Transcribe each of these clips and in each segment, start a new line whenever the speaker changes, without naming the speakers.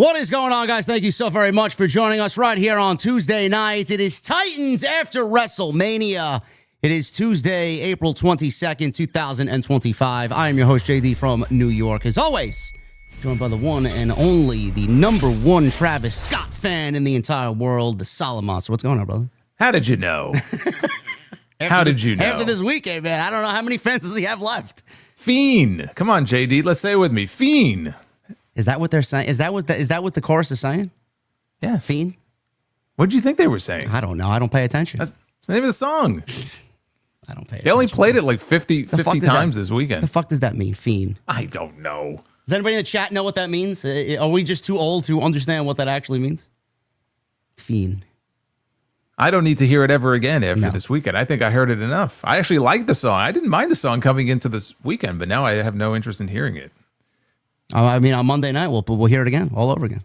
What is going on, guys? Thank you so very much for joining us right here on Tuesday night. It is Titans after WrestleMania. It is Tuesday, April 22nd, 2025. I am your host, JD from New York. As always, joined by the one and only, the #1 Travis Scott fan in the entire world, the Solomon. So what's going on, brother?
How did you know? How did you know?
After this weekend, man, I don't know how many fans does he have left.
Fiend. Come on, JD. Let's say it with me. Fiend.
Is that what they're saying? Is that what the chorus is saying?
Yes.
Fiend?
What did you think they were saying?
I don't know. I don't pay attention.
That's the name of the song.
I don't pay attention.
They only played it like 50 times this weekend.
The fuck does that mean, Fiend?
I don't know.
Does anybody in the chat know what that means? Are we just too old to understand what that actually means? Fiend.
I don't need to hear it ever again after this weekend. I think I heard it enough. I actually liked the song. I didn't mind the song coming into this weekend, but now I have no interest in hearing it.
I mean, on Monday night, we'll hear it again, all over again.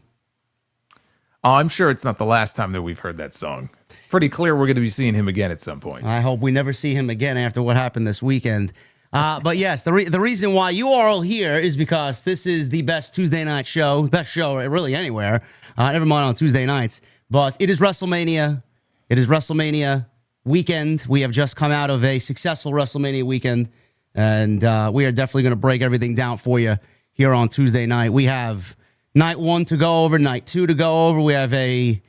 Oh, I'm sure it's not the last time that we've heard that song. Pretty clear we're going to be seeing him again at some point.
I hope we never see him again after what happened this weekend. But yes, the reason why you are all here is because this is the best Tuesday night show, best show really anywhere, never mind on Tuesday nights. But it is WrestleMania. It is WrestleMania weekend. We have just come out of a successful WrestleMania weekend, and we are definitely going to break everything down for you here on Tuesday night. We have night 1 to go over, night 2 to go over. We have a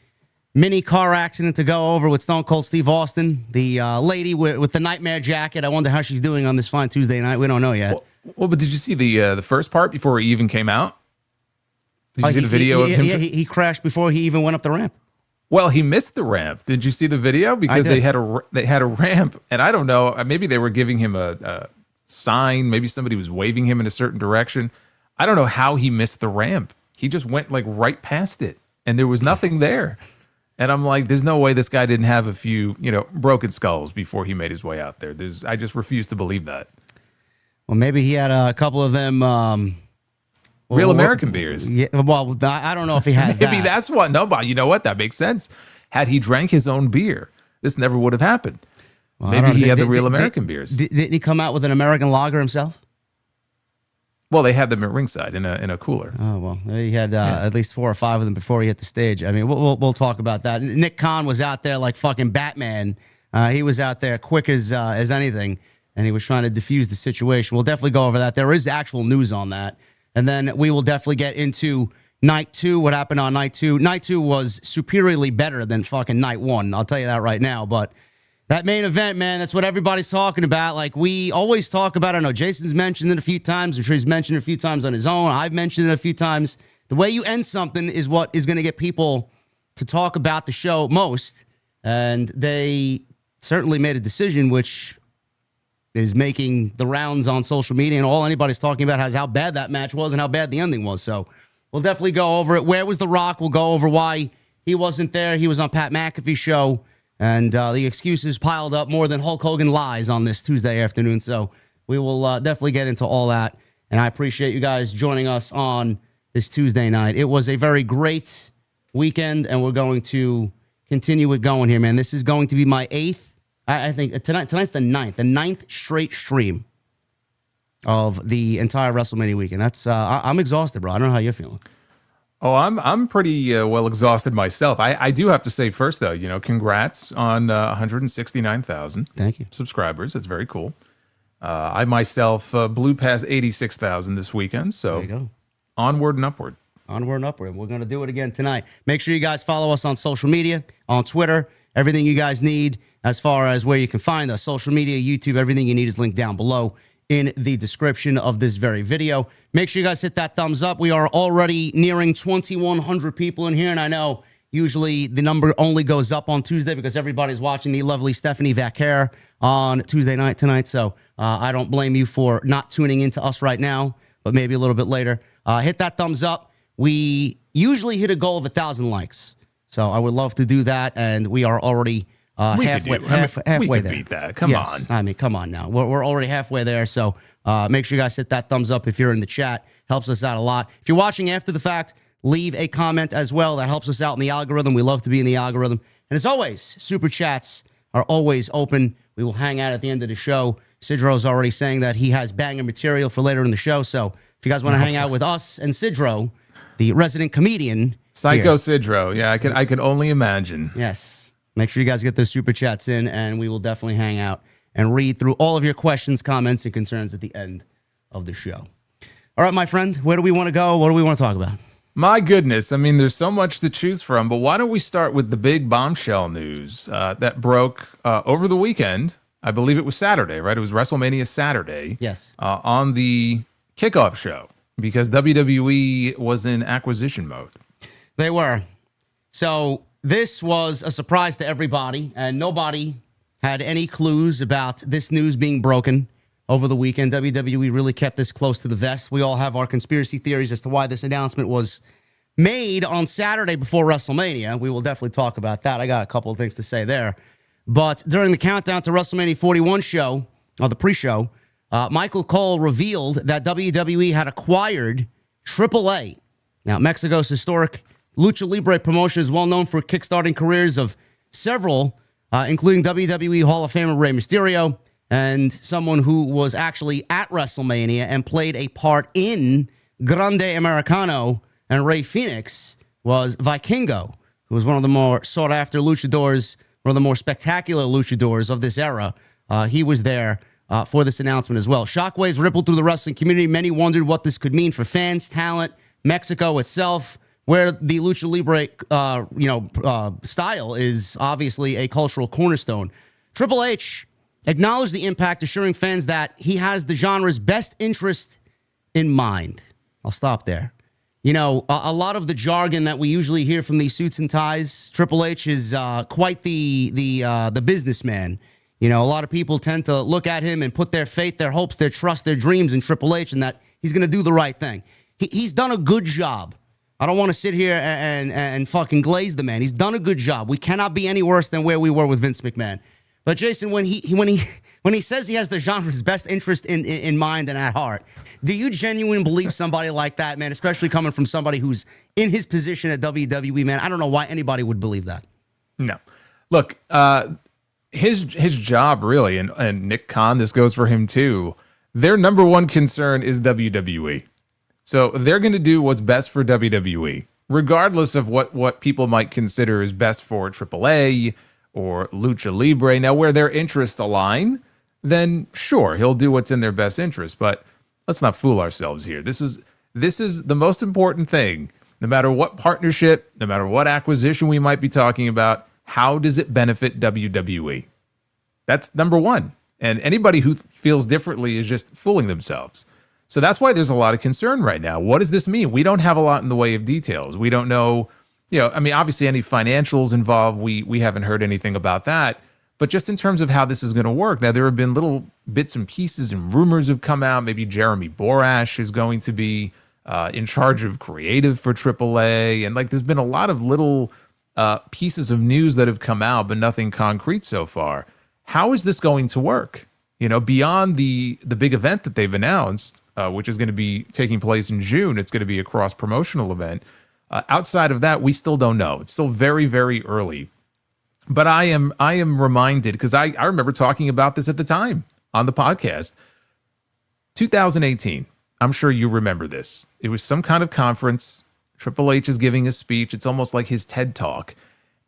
mini car accident to go over with Stone Cold Steve Austin, the lady with the nightmare jacket. I wonder how she's doing on this fine Tuesday night. We don't know yet.
Well, but did you see the first part before he even came out? Did you see the video of him?
Yeah, he crashed before he even went up the ramp.
Well, he missed the ramp. Did you see the video? Because they had a ramp, and I don't know. Maybe they were giving him a sign. Maybe somebody was waving him in a certain direction. I don't know how he missed the ramp. He just went like right past it, and there was nothing there. And I'm like, there's no way this guy didn't have a few, broken skulls before he made his way out there. I just refuse to believe that.
Well, maybe he had a couple of them.
Real American beers.
Yeah, well, I don't know if he had
Maybe
that.
that's what. No, but you know what? That makes sense. Had he drank his own beer, this never would have happened.
Well,
maybe he had the Real American beers.
Didn't he come out with an American lager himself?
Well, they had them at ringside in a cooler.
Oh, well, he had at least 4 or 5 of them before he hit the stage. I mean, we'll talk about that. Nick Khan was out there like fucking Batman. He was out there quick as anything, and he was trying to diffuse the situation. We'll definitely go over that. There is actual news on that. And then we will definitely get into night 2, what happened on night 2. Night 2 was superiorly better than fucking night 1. I'll tell you that right now. But that main event, man, that's what everybody's talking about. Like we always talk about, I know Jason's mentioned it a few times. I'm sure he's mentioned it a few times on his own. I've mentioned it a few times. The way you end something is what is going to get people to talk about the show most. And they certainly made a decision, which is making the rounds on social media, and all anybody's talking about is how bad that match was and how bad the ending was. So we'll definitely go over it. Where was The Rock? We'll go over why he wasn't there. He was on Pat McAfee Show, and the excuses piled up more than Hulk Hogan lies on this Tuesday afternoon. So we will definitely get into all that, and I appreciate you guys joining us on this Tuesday night. It was a very great weekend, and we're going to continue it going here, man. This is going to be my 8th. I think tonight's the 9th straight stream of the entire WrestleMania weekend. That's I'm exhausted, bro. I don't know how you're feeling.
Oh, I'm pretty well exhausted myself. I do have to say first, though, congrats on 169,000
Thank you
subscribers. That's very cool. I myself blew past 86,000 this weekend. So
there you go.
Onward and upward.
Onward and upward. We're going to do it again tonight. Make sure you guys follow us on social media, on Twitter. Everything you guys need as far as where you can find us, social media, YouTube, everything you need is linked down below in the description of this very video. Make sure you guys hit that thumbs up. We are already nearing 2,100 people in here, and I know usually the number only goes up on Tuesday because everybody's watching the lovely Stephanie Vaquer on Tuesday night tonight, so I don't blame you for not tuning into us right now, but maybe a little bit later. Hit that thumbs up. We usually hit a goal of 1,000 likes. So I would love to do that, and we are already halfway
we
there.
Beat that. Come on.
I mean, come on now. We're already halfway there, so make sure you guys hit that thumbs up if you're in the chat. Helps us out a lot. If you're watching after the fact, leave a comment as well. That helps us out in the algorithm. We love to be in the algorithm. And as always, super chats are always open. We will hang out at the end of the show. Sidro's already saying that he has banger material for later in the show, so if you guys want to hang out with us and Sidro, the resident comedian.
Psycho
here.
Sidro. Yeah, I can only imagine.
Yes. Make sure you guys get those super chats in, and we will definitely hang out and read through all of your questions, comments, and concerns at the end of the show. All right, my friend, where do we want to go? What do we want to talk about?
My goodness. I mean, there's so much to choose from, but why don't we start with the big bombshell news that broke over the weekend? I believe it was Saturday, right? It was WrestleMania Saturday.
Yes.
On the kickoff show, because WWE was in acquisition mode.
They were. So this was a surprise to everybody, and nobody had any clues about this news being broken over the weekend. WWE really kept this close to the vest. We all have our conspiracy theories as to why this announcement was made on Saturday before WrestleMania. We will definitely talk about that. I got a couple of things to say there. But during the countdown to WrestleMania 41 show, or the pre-show, Michael Cole revealed that WWE had acquired AAA. Now, Mexico's historic Lucha Libre promotion is well known for kickstarting careers of several, including WWE Hall of Famer Rey Mysterio, and someone who was actually at WrestleMania and played a part in Grande Americano and Rey Fénix was Vikingo, who was one of the more sought-after luchadors, one of the more spectacular luchadors of this era. He was there for this announcement as well. Shockwaves rippled through the wrestling community. Many wondered what this could mean for fans, talent, Mexico itself, where the Lucha Libre style is obviously a cultural cornerstone. Triple H acknowledged the impact, assuring fans that he has the genre's best interest in mind. I'll stop there. You know, a lot of the jargon that we usually hear from these suits and ties, Triple H is quite the businessman. You know, a lot of people tend to look at him and put their faith, their hopes, their trust, their dreams in Triple H, and that he's going to do the right thing. He's done a good job. I don't want to sit here and fucking glaze the man. He's done a good job. We cannot be any worse than where we were with Vince McMahon. But Jason, when he says he has the genre's best interest in mind and at heart, do you genuinely believe somebody like that, man? Especially coming from somebody who's in his position at WWE, man. I don't know why anybody would believe that.
No, look, his job really, and Nick Khan, this goes for him too. Their number one concern is WWE, so they're going to do what's best for WWE, regardless of what people might consider is best for AAA or Lucha Libre. Now, where their interests align, then sure, he'll do what's in their best interest. But let's not fool ourselves here. This is the most important thing. No matter what partnership, no matter what acquisition we might be talking about, how does it benefit WWE? That's number one. And anybody who feels differently is just fooling themselves. So that's why there's a lot of concern right now. What does this mean? We don't have a lot in the way of details. We don't know. I mean, obviously any financials involved, we haven't heard anything about that. But just in terms of how this is going to work, now there have been little bits and pieces and rumors have come out. Maybe Jeremy Borash is going to be in charge of creative for AAA. And there's been a lot of little pieces of news that have come out, but nothing concrete so far. How is this going to work? Beyond the big event that they've announced, which is going to be taking place in June, it's going to be a cross-promotional event. Outside of that, we still don't know. It's still very, very early. But I am reminded, because I remember talking about this at the time on the podcast. 2018, I'm sure you remember this. It was some kind of conference. Triple H is giving a speech. It's almost like his TED Talk.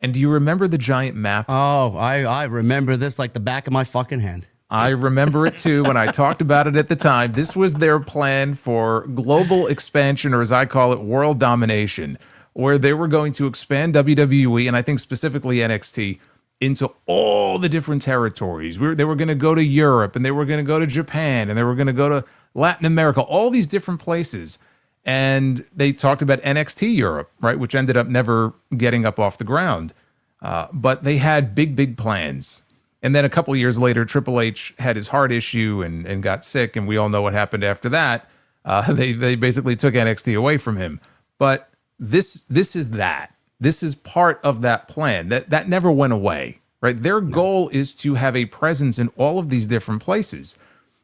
And do you remember the giant map?
Oh, I remember this like the back of my fucking hand.
I remember it too when I talked about it at the time. This was their plan for global expansion, or as I call it, world domination, where they were going to expand WWE, and I think specifically NXT, into all the different territories. They were going to go to Europe, and they were going to go to Japan, and they were going to go to Latin America, all these different places. And they talked about NXT Europe, right, which ended up never getting up off the ground. But they had big plans. And then a couple of years later, Triple H had his heart issue and got sick, and we all know what happened after that. They basically took NXT away from him. But this is that. This is part of that plan. That never went away, right? Their goal is to have a presence in all of these different places.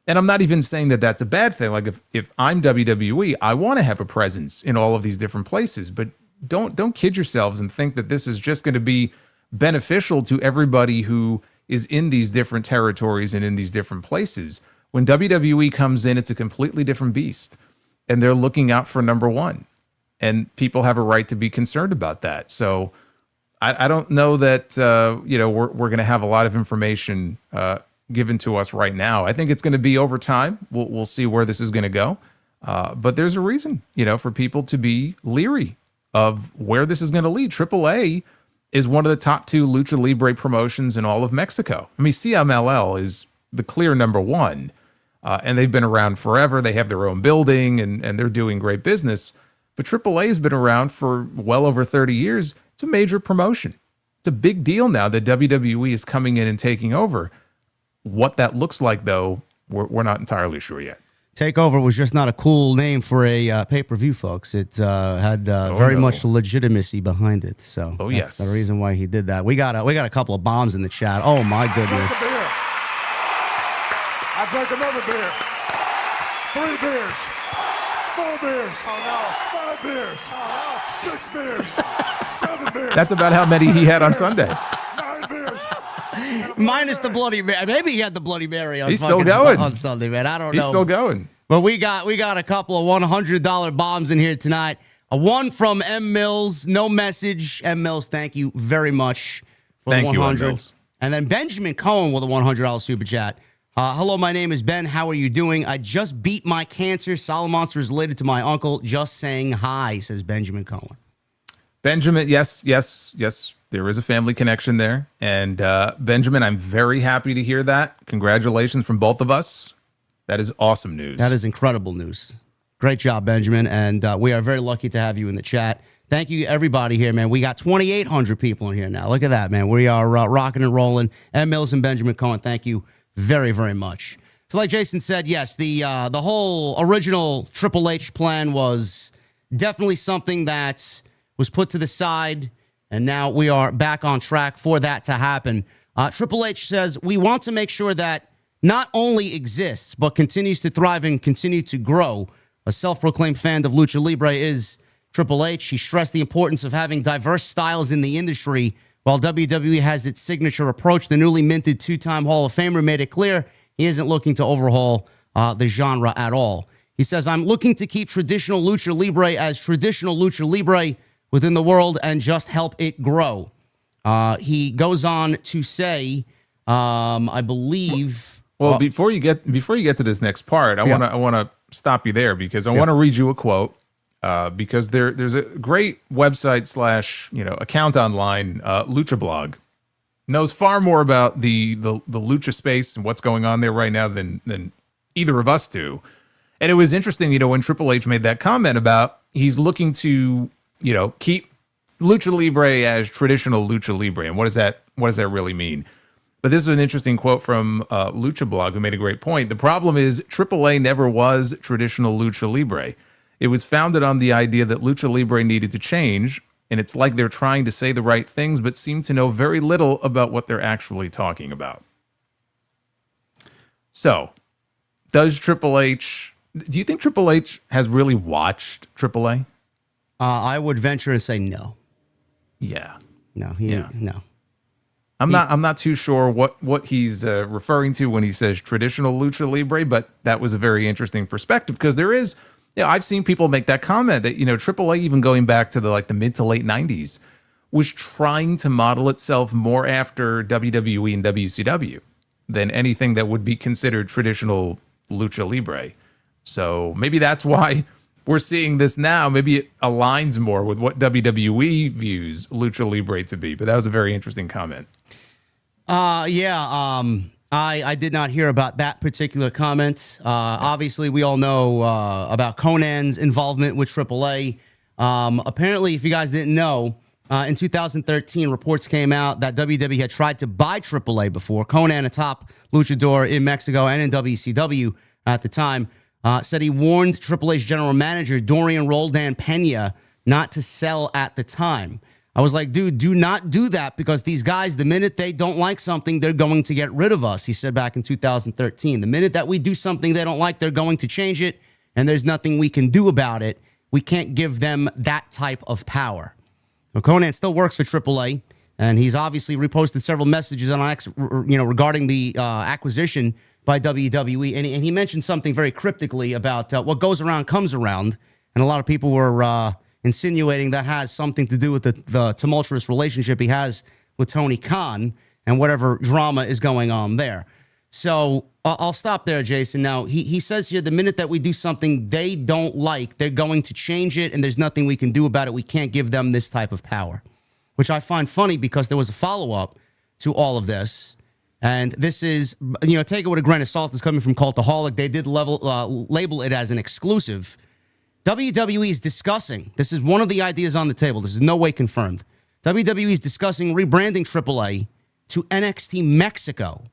And I'm not even saying that that's a bad thing. Like if I'm WWE, I want to have a presence in all of these different places. But don't kid yourselves and think that this is just going to be beneficial to everybody who is in these different territories and in these different places. When WWE comes in, it's a completely different beast. And they're looking out for number one. and people have a right to be concerned about that. So I don't know that we're going to have a lot of information given to us right now. I think it's going to be over time. We'll see where this is going to go. But there's a reason, for people to be leery of where this is going to lead. AAA is one of the top 2 Lucha Libre promotions in all of Mexico. I mean, CMLL is the clear number 1, and they've been around forever. They have their own building, and they're doing great business. But AAA has been around for well over 30 years. It's a major promotion. It's a big deal now that WWE is coming in and taking over. What that looks like, though, we're not entirely sure yet.
Takeover was just not a cool name for a pay-per-view, folks. It had very much legitimacy behind it. So that's the reason why he did that. We got a couple of bombs in the chat. Oh my goodness!
I drank another beer. 3 beers. 4 beers. Oh no. 5 beers. Oh no. 6 beers. 7 beers.
That's about how many he had on Sunday.
9 beers.
Minus the Bloody Mary. Maybe he had the Bloody Mary on.
He's still going
on Sunday, man. I don't know.
He's still going.
But we got a couple of $100 bombs in here tonight. One from M Mills, no message. M Mills, thank you very much for the 100. And then Benjamin Cohen with a $100 super chat. Hello, my name is Ben. How are you doing? I just beat my cancer. Solid Monster is related to my uncle. Just saying hi, says Benjamin Cohen.
Benjamin, yes. There is a family connection there. And Benjamin, I'm very happy to hear that. Congratulations from both of us. That is awesome news.
That is incredible news. Great job, Benjamin. And we are very lucky to have you in the chat. Thank you, everybody here, man. We got 2,800 people in here now. Look at that, man. We are rocking and rolling. M. Mills and Benjamin Cohen, thank you very, very much. So like Jason said, yes, the whole original Triple H plan was definitely something that was put to the side, and now we are back on track for that to happen. Triple H says, we want to make sure that not only exists, but continues to thrive and continue to grow. A self-proclaimed fan of Lucha Libre is Triple H. He stressed the importance of having diverse styles in the industry. While WWE has its signature approach, the newly minted 2-time Hall of Famer made it clear he isn't looking to overhaul the genre at all. He says, I'm looking to keep traditional Lucha Libre as traditional Lucha Libre within the world and just help it grow. He goes on to say, I believe...
Well, before you get to this next part, I want to stop you there because I want to read you a quote because there's a great website / account online, Lucha Blog, knows far more about the Lucha space and what's going on there right now than either of us do. And it was interesting, when Triple H made that comment about he's looking to keep Lucha Libre as traditional Lucha Libre, and what does that really mean? But this is an interesting quote from Lucha Blog, who made a great point. The problem is AAA never was traditional Lucha Libre. It was founded on the idea that Lucha Libre needed to change, and it's like they're trying to say the right things, but seem to know very little about what they're actually talking about. So, do you think Triple H has really watched AAA?
I would venture to say no.
Yeah.
No. No.
I'm not too sure what he's referring to when he says traditional Lucha Libre, but that was a very interesting perspective because there is, I've seen people make that comment that, AAA, even going back to the mid to late 90s, was trying to model itself more after WWE and WCW than anything that would be considered traditional Lucha Libre. So maybe that's why we're seeing this now. Maybe it aligns more with what WWE views Lucha Libre to be, but that was a very interesting comment.
I did not hear about that particular comment. Obviously, we all know about Conan's involvement with AAA. Apparently, if you guys didn't know, in 2013, reports came out that WWE had tried to buy AAA before. Conan, a top luchador in Mexico and in WCW at the time, said he warned Triple H general manager Dorian Roldan Pena not to sell at the time. I was like, dude, do not do that because these guys, the minute they don't like something, they're going to get rid of us, he said back in 2013. The minute that we do something they don't like, they're going to change it, and there's nothing we can do about it. We can't give them that type of power. Now, Conan still works for AAA, and he's obviously reposted several messages on X, regarding the acquisition by WWE, and he mentioned something very cryptically about what goes around comes around, and a lot of people were insinuating that has something to do with the tumultuous relationship he has with Tony Khan and whatever drama is going on there. So I'll stop there, Jason. Now, he says here the minute that we do something they don't like, they're going to change it, and there's nothing we can do about it. We can't give them this type of power, which I find funny because there was a follow-up to all of this. And this is, take it with a grain of salt. It's coming from Cultaholic. They did label it as an exclusive. WWE is discussing, this is one of the ideas on the table. This is no way confirmed. WWE is discussing rebranding AAA to NXT Mexico.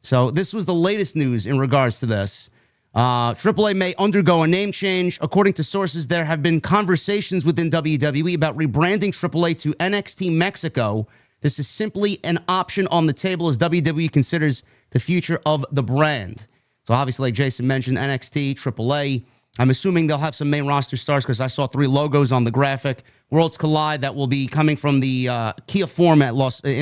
So this was the latest news in regards to this. AAA may undergo a name change. According to sources, there have been conversations within WWE about rebranding AAA to NXT Mexico. This is simply an option on the table as WWE considers the future of the brand. So obviously, like Jason mentioned, NXT, AAA. I'm assuming they'll have some main roster stars because I saw 3 logos on the graphic. Worlds Collide, that will be coming from the Kia Forum in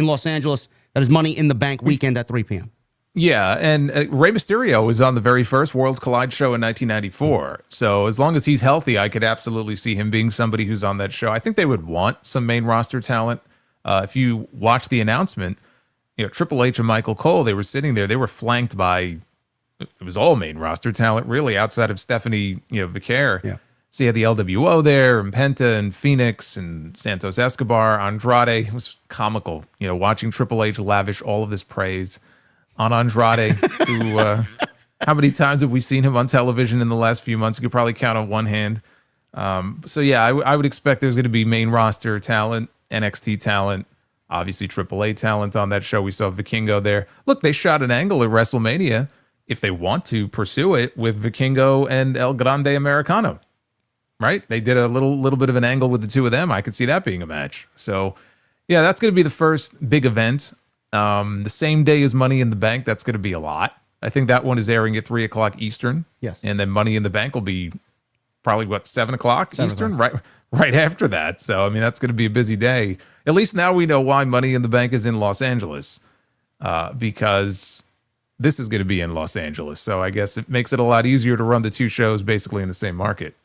Los Angeles. That is Money in the Bank weekend at 3 p.m.
Yeah, and Rey Mysterio was on the very first Worlds Collide show in 1994. So as long as he's healthy, I could absolutely see him being somebody who's on that show. I think they would want some main roster talent. If you watch the announcement, Triple H and Michael Cole, they were sitting there. They were flanked by, it was all main roster talent, really, outside of Stephanie, Vicaire.
Yeah.
So you had the LWO there, and Penta, and Phoenix, and Santos Escobar, Andrade. It was comical, watching Triple H lavish all of this praise on Andrade, who, how many times have we seen him on television in the last few months? You could probably count on one hand. So yeah, I would expect there's going to be main roster talent, NXT talent, obviously AAA talent on that show. We saw Vikingo there. Look, they shot an angle at WrestleMania, if they want to pursue it, with Vikingo and El Grande Americano, right? They did a little bit of an angle with the two of them. I could see that being a match. So yeah, that's going to be the first big event. The same day as Money in the Bank. That's going to be a lot. I think that one is airing at 3 o'clock Eastern.
Yes.
And then Money in the Bank will be probably 7 o'clock Eastern, right after that. So, I mean, that's going to be a busy day. At least now we know why Money in the Bank is in Los Angeles, because this is going to be in Los Angeles. So I guess it makes it a lot easier to run the two shows basically in the same market.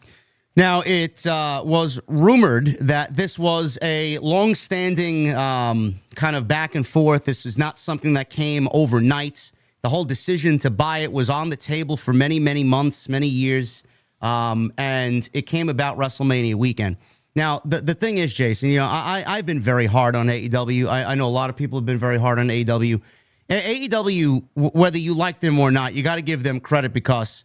Now, it was rumored that this was a long-standing kind of back and forth. This is not something that came overnight. The whole decision to buy it was on the table for many, many months, many years, and it came about WrestleMania weekend. Now, the thing is, Jason, I've been very hard on AEW. I know a lot of people have been very hard on AEW. AEW, whether you like them or not, you got to give them credit because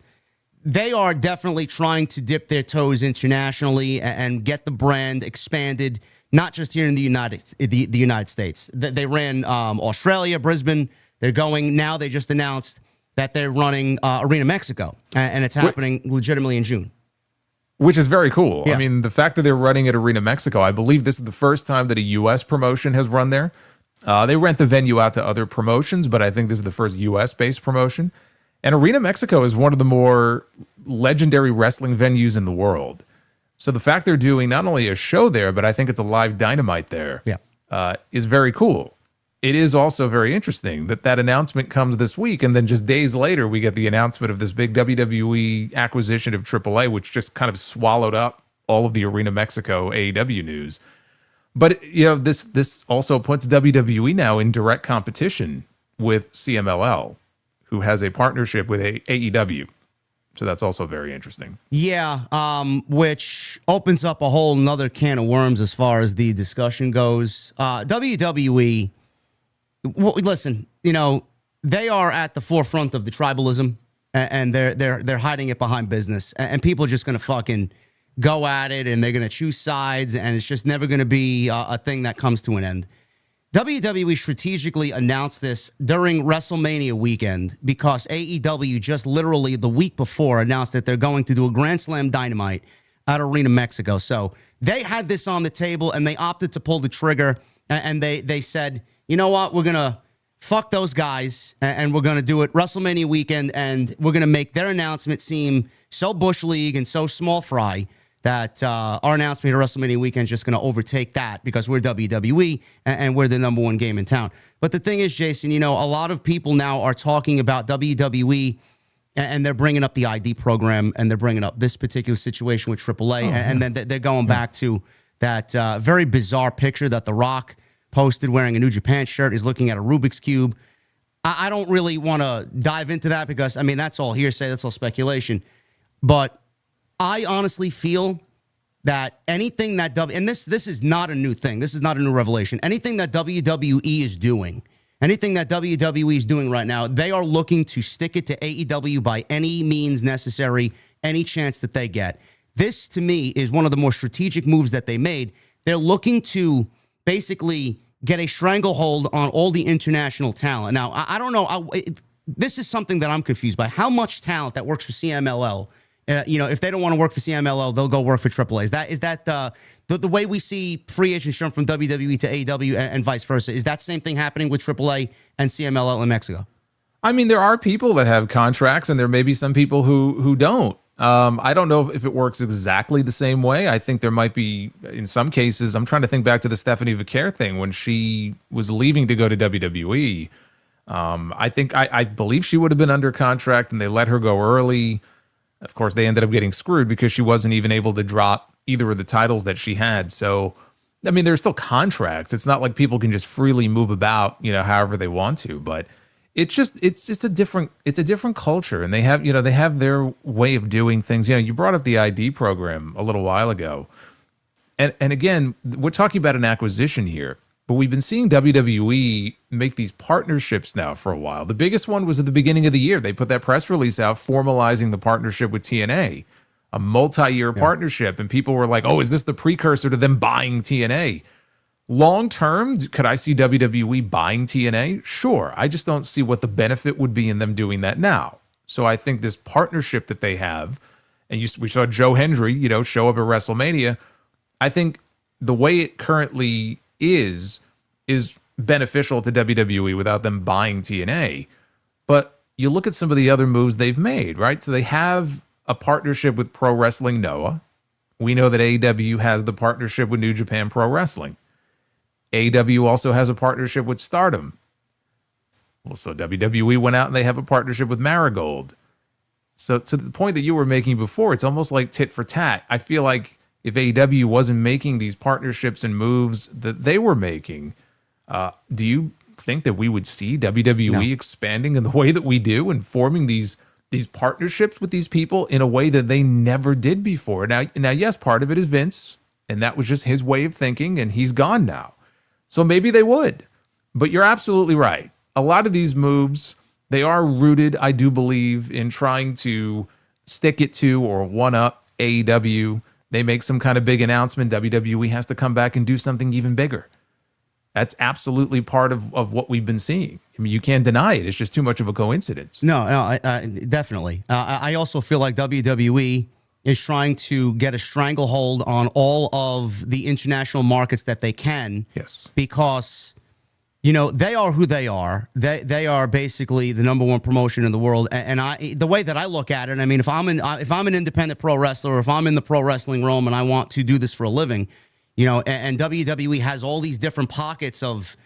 they are definitely trying to dip their toes internationally and get the brand expanded, not just here in the United States. They ran Australia, Brisbane. They're going now. They just announced that they're running Arena Mexico, and it's happening legitimately in June.
Which is very cool.
Yeah.
I mean, the fact that they're running at Arena Mexico, I believe this is the first time that a U.S. promotion has run there. They rent the venue out to other promotions, but I think this is the first U.S.-based promotion. And Arena Mexico is one of the more legendary wrestling venues in the world. So the fact they're doing not only a show there, but I think it's a live Dynamite there, is very cool. It is also very interesting that announcement comes this week, and then just days later, we get the announcement of this big WWE acquisition of AAA, which just kind of swallowed up all of the Arena Mexico AEW news. But this also puts WWE now in direct competition with CMLL, who has a partnership with AEW. So that's also very interesting.
Yeah, which opens up a whole nother can of worms as far as the discussion goes. WWE, listen, they are at the forefront of the tribalism, and they're hiding it behind business, and people are just going to fucking go at it, and they're going to choose sides, and it's just never going to be a thing that comes to an end. WWE strategically announced this during WrestleMania weekend because AEW just literally the week before announced that they're going to do a Grand Slam Dynamite at Arena Mexico. So they had this on the table and they opted to pull the trigger, and they said, you know what, we're going to fuck those guys and we're going to do it WrestleMania weekend, and we're going to make their announcement seem so Bush League and so small fry that our announcement at WrestleMania weekend is just going to overtake that because we're WWE and we're the #1 game in town. But the thing is, Jason, a lot of people now are talking about WWE and they're bringing up the ID program, and they're bringing up this particular situation with AAA, and then they're going back to that very bizarre picture that The Rock posted wearing a New Japan shirt. He's looking at a Rubik's Cube. I don't really want to dive into that because, I mean, that's all hearsay. That's all speculation. But I honestly feel that anything that and this is not a new thing. This is not a new revelation. Anything that WWE is doing, anything that WWE is doing right now, they are looking to stick it to AEW by any means necessary, any chance that they get. This, to me, is one of the more strategic moves that they made. They're looking to basically get a stranglehold on all the international talent. Now, I don't know. This is something that I'm confused by. How much talent that works for CMLL, if they don't want to work for CMLL, they'll go work for AAA. Is that the way we see free agents jump from WWE to AEW and vice versa? Is that same thing happening with AAA and CMLL in Mexico?
I mean, there are people that have contracts, and there may be some people who don't. I don't know if it works exactly the same way. I think there might be, in some cases, I'm trying to think back to the Stephanie Vaquer thing when she was leaving to go to WWE. I believe she would have been under contract and they let her go early. Of course, they ended up getting screwed because she wasn't even able to drop either of the titles that she had. So, I mean, there's still contracts. It's not like people can just freely move about, however they want to, but it's just a different culture, and they have their way of doing things. You brought up the ID program a little while ago, and again, we're talking about an acquisition here, but we've been seeing WWE make these partnerships now for a while. The biggest one was at the beginning of the year. They put that press release out formalizing the partnership with TNA, a multi-year partnership, and people were like, "Oh, is this the precursor to them buying TNA?" Long term, could I see WWE buying TNA? Sure. I just don't see what the benefit would be in them doing that now. So I think this partnership that they have, and we saw Joe Hendry, show up at WrestleMania. I think the way it currently is beneficial to WWE without them buying TNA. But you look at some of the other moves they've made, right? So they have a partnership with Pro Wrestling Noah. We know that AEW has the partnership with New Japan Pro Wrestling. AEW also has a partnership with Stardom. Well, so WWE went out and they have a partnership with Marigold. So to the point that you were making before, it's almost like tit for tat. I feel like if AEW wasn't making these partnerships and moves that they were making, do you think that we would see WWE expanding in the way that we do and forming these partnerships with these people in a way that they never did before? Now, yes, part of it is Vince, and that was just his way of thinking, and he's gone now. So maybe they would, but you're absolutely right. A lot of these moves, they are rooted, I do believe, in trying to stick it to or one up AEW. They make some kind of big announcement. WWE has to come back and do something even bigger. That's absolutely part of what we've been seeing. I mean, you can't deny it. It's just too much of a coincidence.
No, definitely. I also feel like WWE is trying to get a stranglehold on all of the international markets that they can.
Yes.
Because, they are who they are. They are basically the number one promotion in the world. And the way that I look at it, I mean, if I'm an independent pro wrestler, or if I'm in the pro wrestling realm and I want to do this for a living, and WWE has all these different pockets of,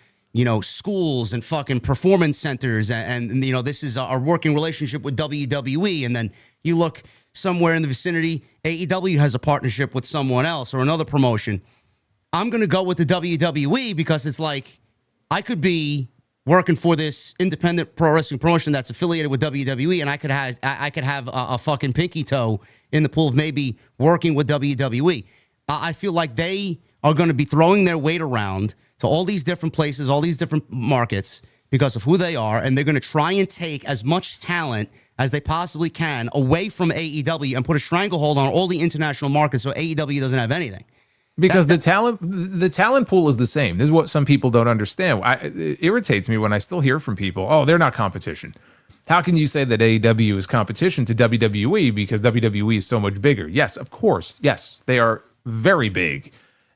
schools and fucking performance centers. And this is our working relationship with WWE. And then you look somewhere in the vicinity, AEW has a partnership with someone else or another promotion. I'm going to go with the WWE because it's like I could be working for this independent pro wrestling promotion that's affiliated with WWE, and I could have a fucking pinky toe in the pool of maybe working with WWE. I feel like they are going to be throwing their weight around to all these different places, all these different markets because of who they are, and they're going to try and take as much talent as they possibly can away from AEW and put a stranglehold on all the international markets so AEW doesn't have anything.
Because the talent pool is the same. This is what some people don't understand. It irritates me when I still hear from people, "Oh, they're not competition." How can you say that AEW is competition to WWE because WWE is so much bigger? Yes, of course. Yes, they are very big.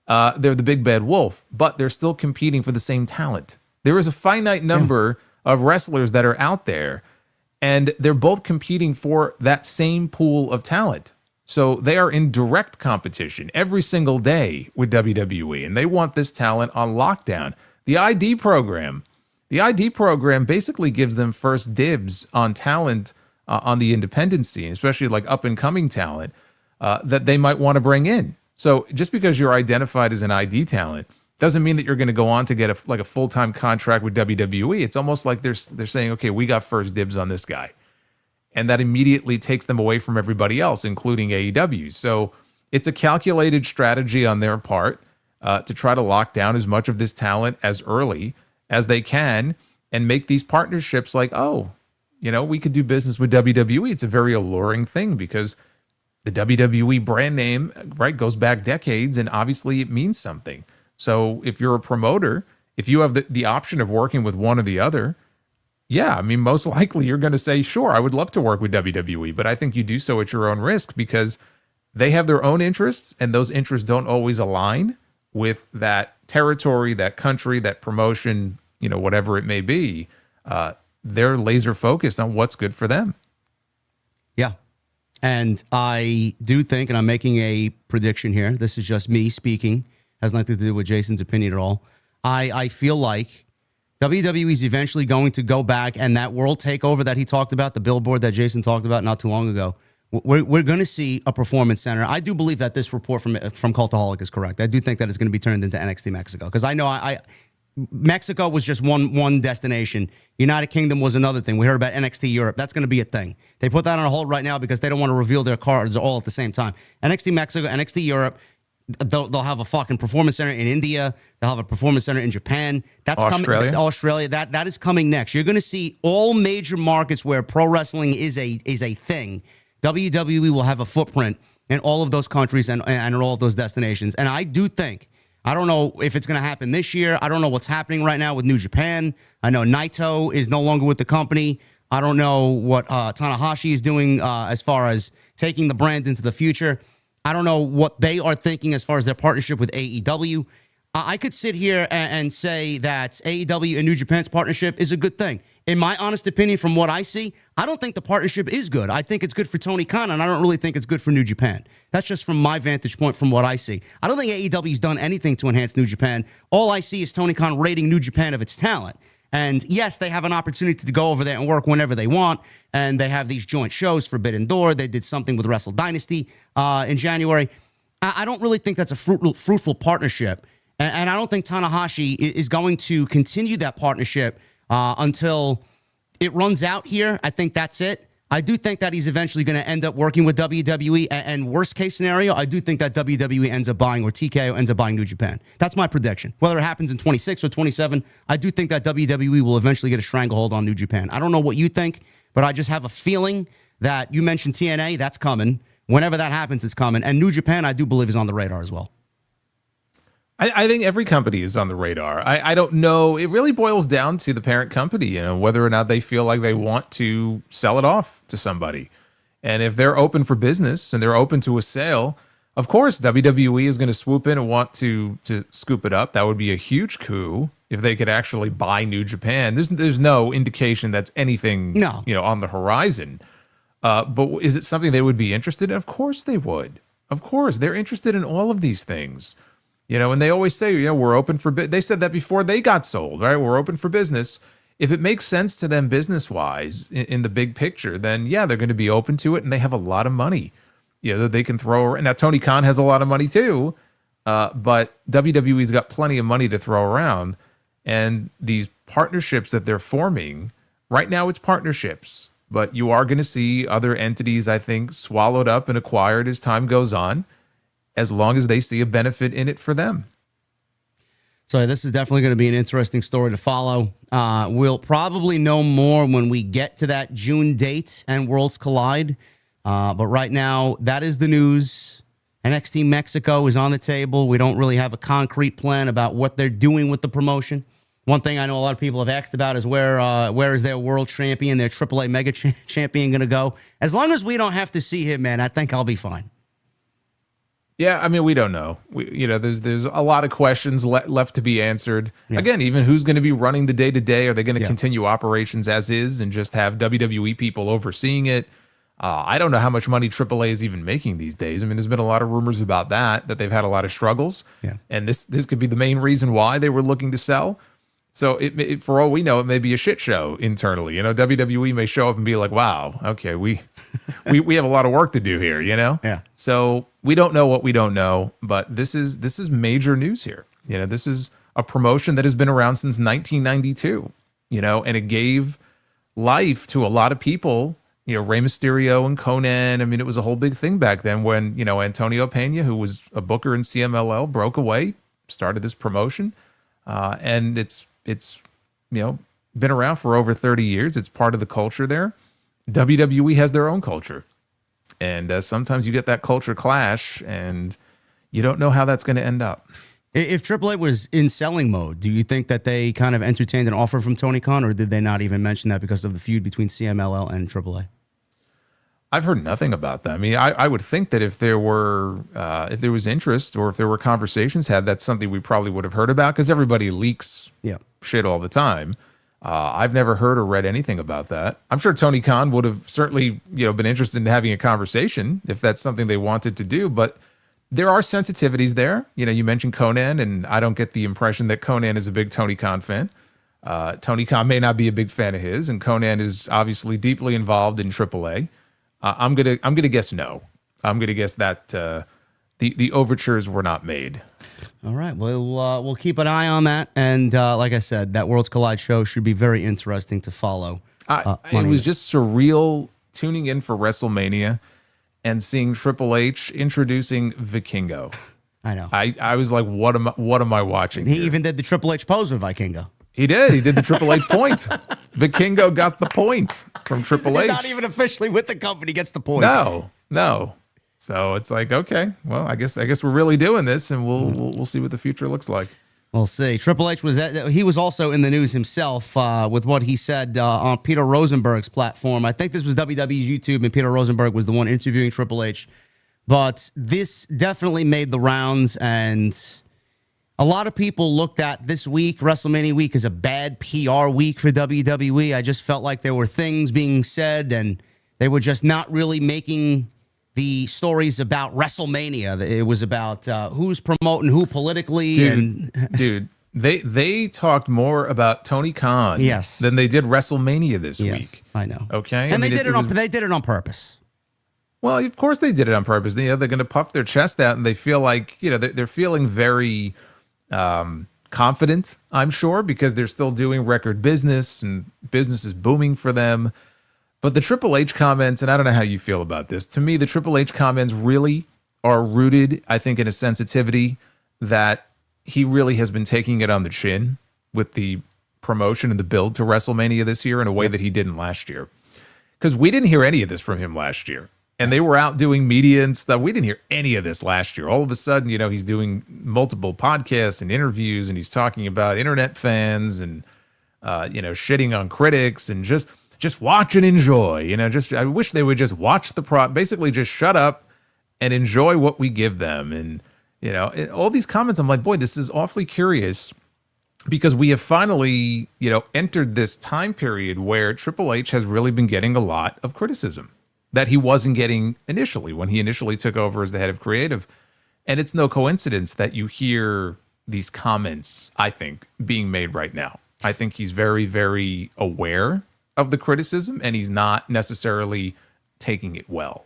They're the big bad wolf, but they're still competing for the same talent. There is a finite number of wrestlers that are out there, and they're both competing for that same pool of talent. So they are in direct competition every single day with WWE, and they want this talent on lockdown. The ID program basically gives them first dibs on talent on the independent scene, especially like up and coming talent that they might want to bring in. So just because you're identified as an ID talent doesn't mean that you're going to go on to get a full-time contract with WWE. It's almost like they're saying, okay, we got first dibs on this guy. And that immediately takes them away from everybody else, including AEW. So it's a calculated strategy on their part to try to lock down as much of this talent as early as they can and make these partnerships like, oh, we could do business with WWE. It's a very alluring thing because the WWE brand name, right, goes back decades, and obviously it means something. So if you're a promoter, if you have the option of working with one or the other, yeah, I mean, most likely you're going to say, sure, I would love to work with WWE, but I think you do so at your own risk because they have their own interests, and those interests don't always align with that territory, that country, that promotion, whatever it may be. They're laser focused on what's good for them.
Yeah. And I do think, and I'm making a prediction here, this is just me speaking, has nothing to do with Jason's opinion at all. I feel like WWE is eventually going to go back, and that world takeover that he talked about, the billboard that Jason talked about not too long ago, we're going to see a performance center. I do believe that this report from Cultaholic is correct. I do think that it's going to be turned into NXT Mexico because I know Mexico was just one destination. United Kingdom was another thing. We heard about NXT Europe. That's going to be a thing. They put that on hold right now because they don't want to reveal their cards all at the same time. NXT Mexico, NXT Europe. They'll have a fucking performance center in India. They'll have a performance center in Japan. That's
Australia.
coming. Australia. That is coming next. You're going to see all major markets where pro wrestling is a thing. WWE will have a footprint in all of those countries and in all of those destinations. And I do think, I don't know if it's going to happen this year. I don't know what's happening right now with New Japan. I know Naito is no longer with the company. I don't know what Tanahashi is doing as far as taking the brand into the future. I don't know what they are thinking as far as their partnership with AEW. I could sit here and say that AEW and New Japan's partnership is a good thing. In my honest opinion, from what I see, I don't think the partnership is good. I think it's good for Tony Khan, and I don't really think it's good for New Japan. That's just from my vantage point from what I see. I don't think AEW's done anything to enhance New Japan. All I see is Tony Khan rating New Japan of its talent. And yes, they have an opportunity to go over there and work whenever they want. And they have these joint shows, Forbidden Door. They did something with Wrestle Dynasty in January. I don't really think that's a fruitful partnership. And I don't think Tanahashi is going to continue that partnership until it runs out here. I think that's it. I do think that he's eventually going to end up working with WWE. And worst case scenario, I do think that WWE ends up buying, or TKO ends up buying New Japan. That's my prediction. Whether it happens in 26 or 27, I do think that WWE will eventually get a stranglehold on New Japan. I don't know what you think, but I just have a feeling that you mentioned TNA, that's coming. Whenever that happens, it's coming. And New Japan, I do believe, is on the radar as well.
I think every company is on the radar. I don't know. It really boils down to the parent company, whether or not they feel like they want to sell it off to somebody. And if they're open for business and they're open to a sale, of course, WWE is going to swoop in and want to scoop it up. That would be a huge coup if they could actually buy New Japan. There's no indication that's anything on the horizon. But is it something they would be interested in? Of course they would. Of course. They're interested in all of these things. And they always say, we're open for business. They said that before they got sold, right? We're open for business. If it makes sense to them business-wise in the big picture, then yeah, they're going to be open to it, and they have a lot of money, that they can throw around. Now, Tony Khan has a lot of money too, but WWE's got plenty of money to throw around, and these partnerships that they're forming, right now it's partnerships, but you are going to see other entities, I think, swallowed up and acquired as time goes on, as long as they see a benefit in it for them.
So this is definitely going to be an interesting story to follow. We'll probably know more when we get to that June date and Worlds Collide. But right now, that is the news. NXT Mexico is on the table. We don't really have a concrete plan about what they're doing with the promotion. One thing I know a lot of people have asked about is where is their world champion, their AAA mega champion going to go? As long as we don't have to see him, man, I think I'll be fine.
Yeah, I mean, we don't know. There's a lot of questions left to be answered. Yeah. Again, even who's going to be running the day-to-day? Are they going to continue operations as is and just have WWE people overseeing it? I don't know how much money AAA is even making these days. I mean, there's been a lot of rumors about that they've had a lot of struggles. Yeah. And this could be the main reason why they were looking to sell. So for all we know, it may be a shit show internally. WWE may show up and be like, "Wow, okay, we have a lot of work to do here."
Yeah.
So we don't know what we don't know, but this is major news here. This is a promotion that has been around since 1992. And it gave life to a lot of people. Rey Mysterio and Conan. I mean, it was a whole big thing back then when Antonio Pena, who was a booker in CMLL, broke away, started this promotion, and it's been around for over 30 years. It's part of the culture there. WWE has their own culture. And sometimes you get that culture clash, and you don't know how that's going to end up.
If Triple H was in selling mode, do you think that they kind of entertained an offer from Tony Khan, or did they not even mention that because of the feud between CMLL and Triple A?
I've heard nothing about that. I mean, I would think that if there was interest or if there were conversations had, that's something we probably would have heard about, because everybody leaks shit all the time. I've never heard or read anything about that. I'm sure Tony Khan would have certainly been interested in having a conversation if that's something they wanted to do, but there are sensitivities there. You mentioned Conan, and I don't get the impression that Conan is a big Tony Khan fan. Tony Khan may not be a big fan of his, and Conan is obviously deeply involved in AAA. I'm gonna guess no. I'm gonna guess that the overtures were not made.
All right, we'll keep an eye on that, and like I said, that Worlds Collide show should be very interesting to follow.
It was just surreal tuning in for WrestleMania and seeing Triple H introducing Vikingo.
I know.
I was like, what am I watching?
He even did the Triple H pose with Vikingo.
He did. He did the Triple H point. Vikingo got the point from Triple H.
Not even officially with the company gets the point.
No. So it's like, okay, well, I guess we're really doing this, and we'll see what the future looks like.
We'll see. Triple H he was also in the news himself with what he said on Peter Rosenberg's platform. I think this was WWE's YouTube, and Peter Rosenberg was the one interviewing Triple H. But this definitely made the rounds, and a lot of people looked at this week, WrestleMania week, as a bad PR week for WWE. I just felt like there were things being said, and they were just not really making the stories about WrestleMania. It was about who's promoting who politically.
Dude, they talked more about Tony Khan than they did WrestleMania this week.
I know.
Okay,
and they did it on purpose.
Well, of course they did it on purpose. They're going to puff their chest out, and they feel like they're feeling very confident, I'm sure, because they're still doing record business and business is booming for them. But the Triple H comments, and I don't know how you feel about this, to me, the Triple H comments really are rooted, I think, in a sensitivity that he really has been taking it on the chin with the promotion and the build to WrestleMania this year in a way that he didn't last year. Because we didn't hear any of this from him last year. And they were out doing media and stuff. We didn't hear any of this last year. All of a sudden, he's doing multiple podcasts and interviews, and he's talking about internet fans and, shitting on critics and just watch and enjoy. I wish they would just watch basically just shut up and enjoy what we give them. And, all these comments, I'm like, boy, this is awfully curious, because we have finally, entered this time period where Triple H has really been getting a lot of criticism that he wasn't getting initially when he initially took over as the head of creative. And it's no coincidence that you hear these comments, I think, being made right now. I think he's very, very aware of the criticism, and he's not necessarily taking it well.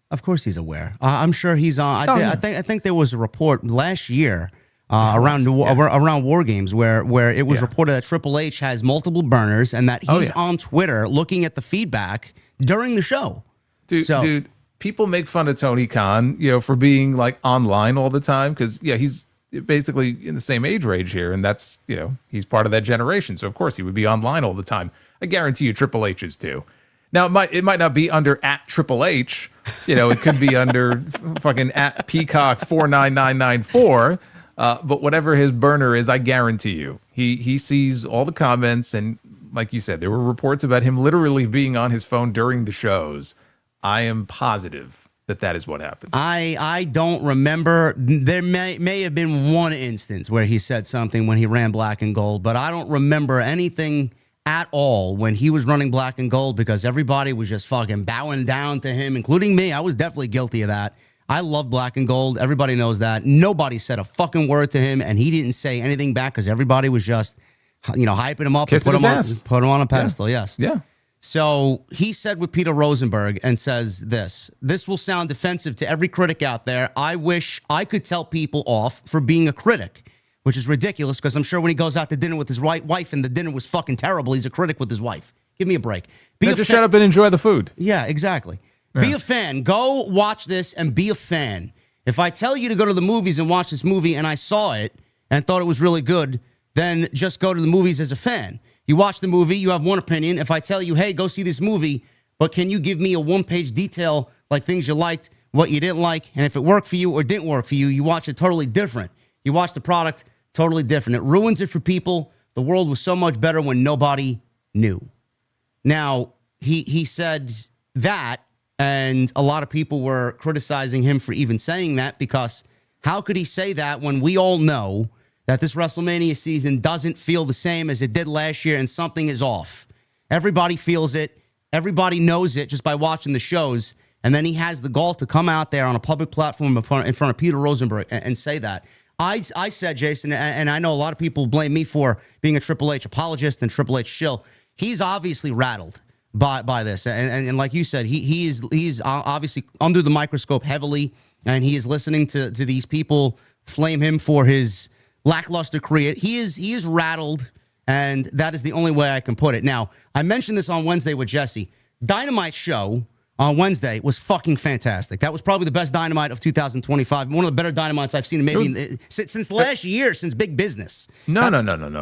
Of course he's aware. I'm sure he's on. I think there was a report last year around War Games where it was reported that Triple H has multiple burners and that he's on Twitter looking at the feedback during the show.
Dude, people make fun of Tony Khan, for being like online all the time, because he's basically in the same age range here, and that's he's part of that generation, so of course he would be online all the time. I guarantee you Triple H is too. Now it might not be under @Triple H, it could be under fucking @Peacock 49994, but whatever his burner is, I guarantee you he sees all the comments, and like you said, there were reports about him literally being on his phone during the shows. I am positive that is what happens.
I don't remember. There may have been one instance where he said something when he ran Black and Gold, but I don't remember anything at all when he was running Black and Gold, because everybody was just fucking bowing down to him, including me. I was definitely guilty of that. I love Black and Gold. Everybody knows that. Nobody said a fucking word to him, and he didn't say anything back because everybody was just hyping him up,
Kissing
and
his
put him on a pedestal.
Yeah.
Yes.
Yeah.
So he said with Peter Rosenberg and says this will sound defensive to every critic out there. I wish I could tell people off for being a critic, which is ridiculous because I'm sure when he goes out to dinner with his wife and the dinner was fucking terrible, he's a critic with his wife. Give me a break.
Just shut up and enjoy the food.
Yeah, exactly. Yeah. Be a fan. Go watch this and be a fan. If I tell you to go to the movies and watch this movie and I saw it and thought it was really good, then just go to the movies as a fan. You watch the movie, you have one opinion. If I tell you, hey, go see this movie, but can you give me a one-page detail, like things you liked, what you didn't like, and if it worked for you or didn't work for you, you watch it totally different. You watch the product totally different. It ruins it for people. The world was so much better when nobody knew. Now, he said that, and a lot of people were criticizing him for even saying that because how could he say that when we all know that this WrestleMania season doesn't feel the same as it did last year and something is off? Everybody feels it. Everybody knows it just by watching the shows. And then he has the gall to come out there on a public platform in front of Peter Rosenberg and say that. I said, Jason, and I know a lot of people blame me for being a Triple H apologist and Triple H shill. He's obviously rattled by this. And like you said, he's obviously under the microscope heavily, and he is listening to these people flame him for his lackluster career. He is rattled, and that is the only way I can put it. Now, I mentioned this on Wednesday with Jesse. Dynamite show on Wednesday was fucking fantastic. That was probably the best Dynamite of 2025. One of the better Dynamites I've seen maybe since last year, since Big Business.
No.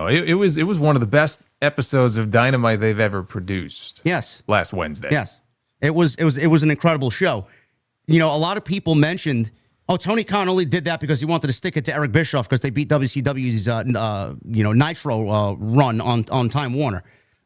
It was one of the best episodes of Dynamite they've ever produced.
Yes.
Last Wednesday.
Yes. It was an incredible show. A lot of people mentioned, Tony Khan only did that because he wanted to stick it to Eric Bischoff because they beat WCW's Nitro run on Time Warner.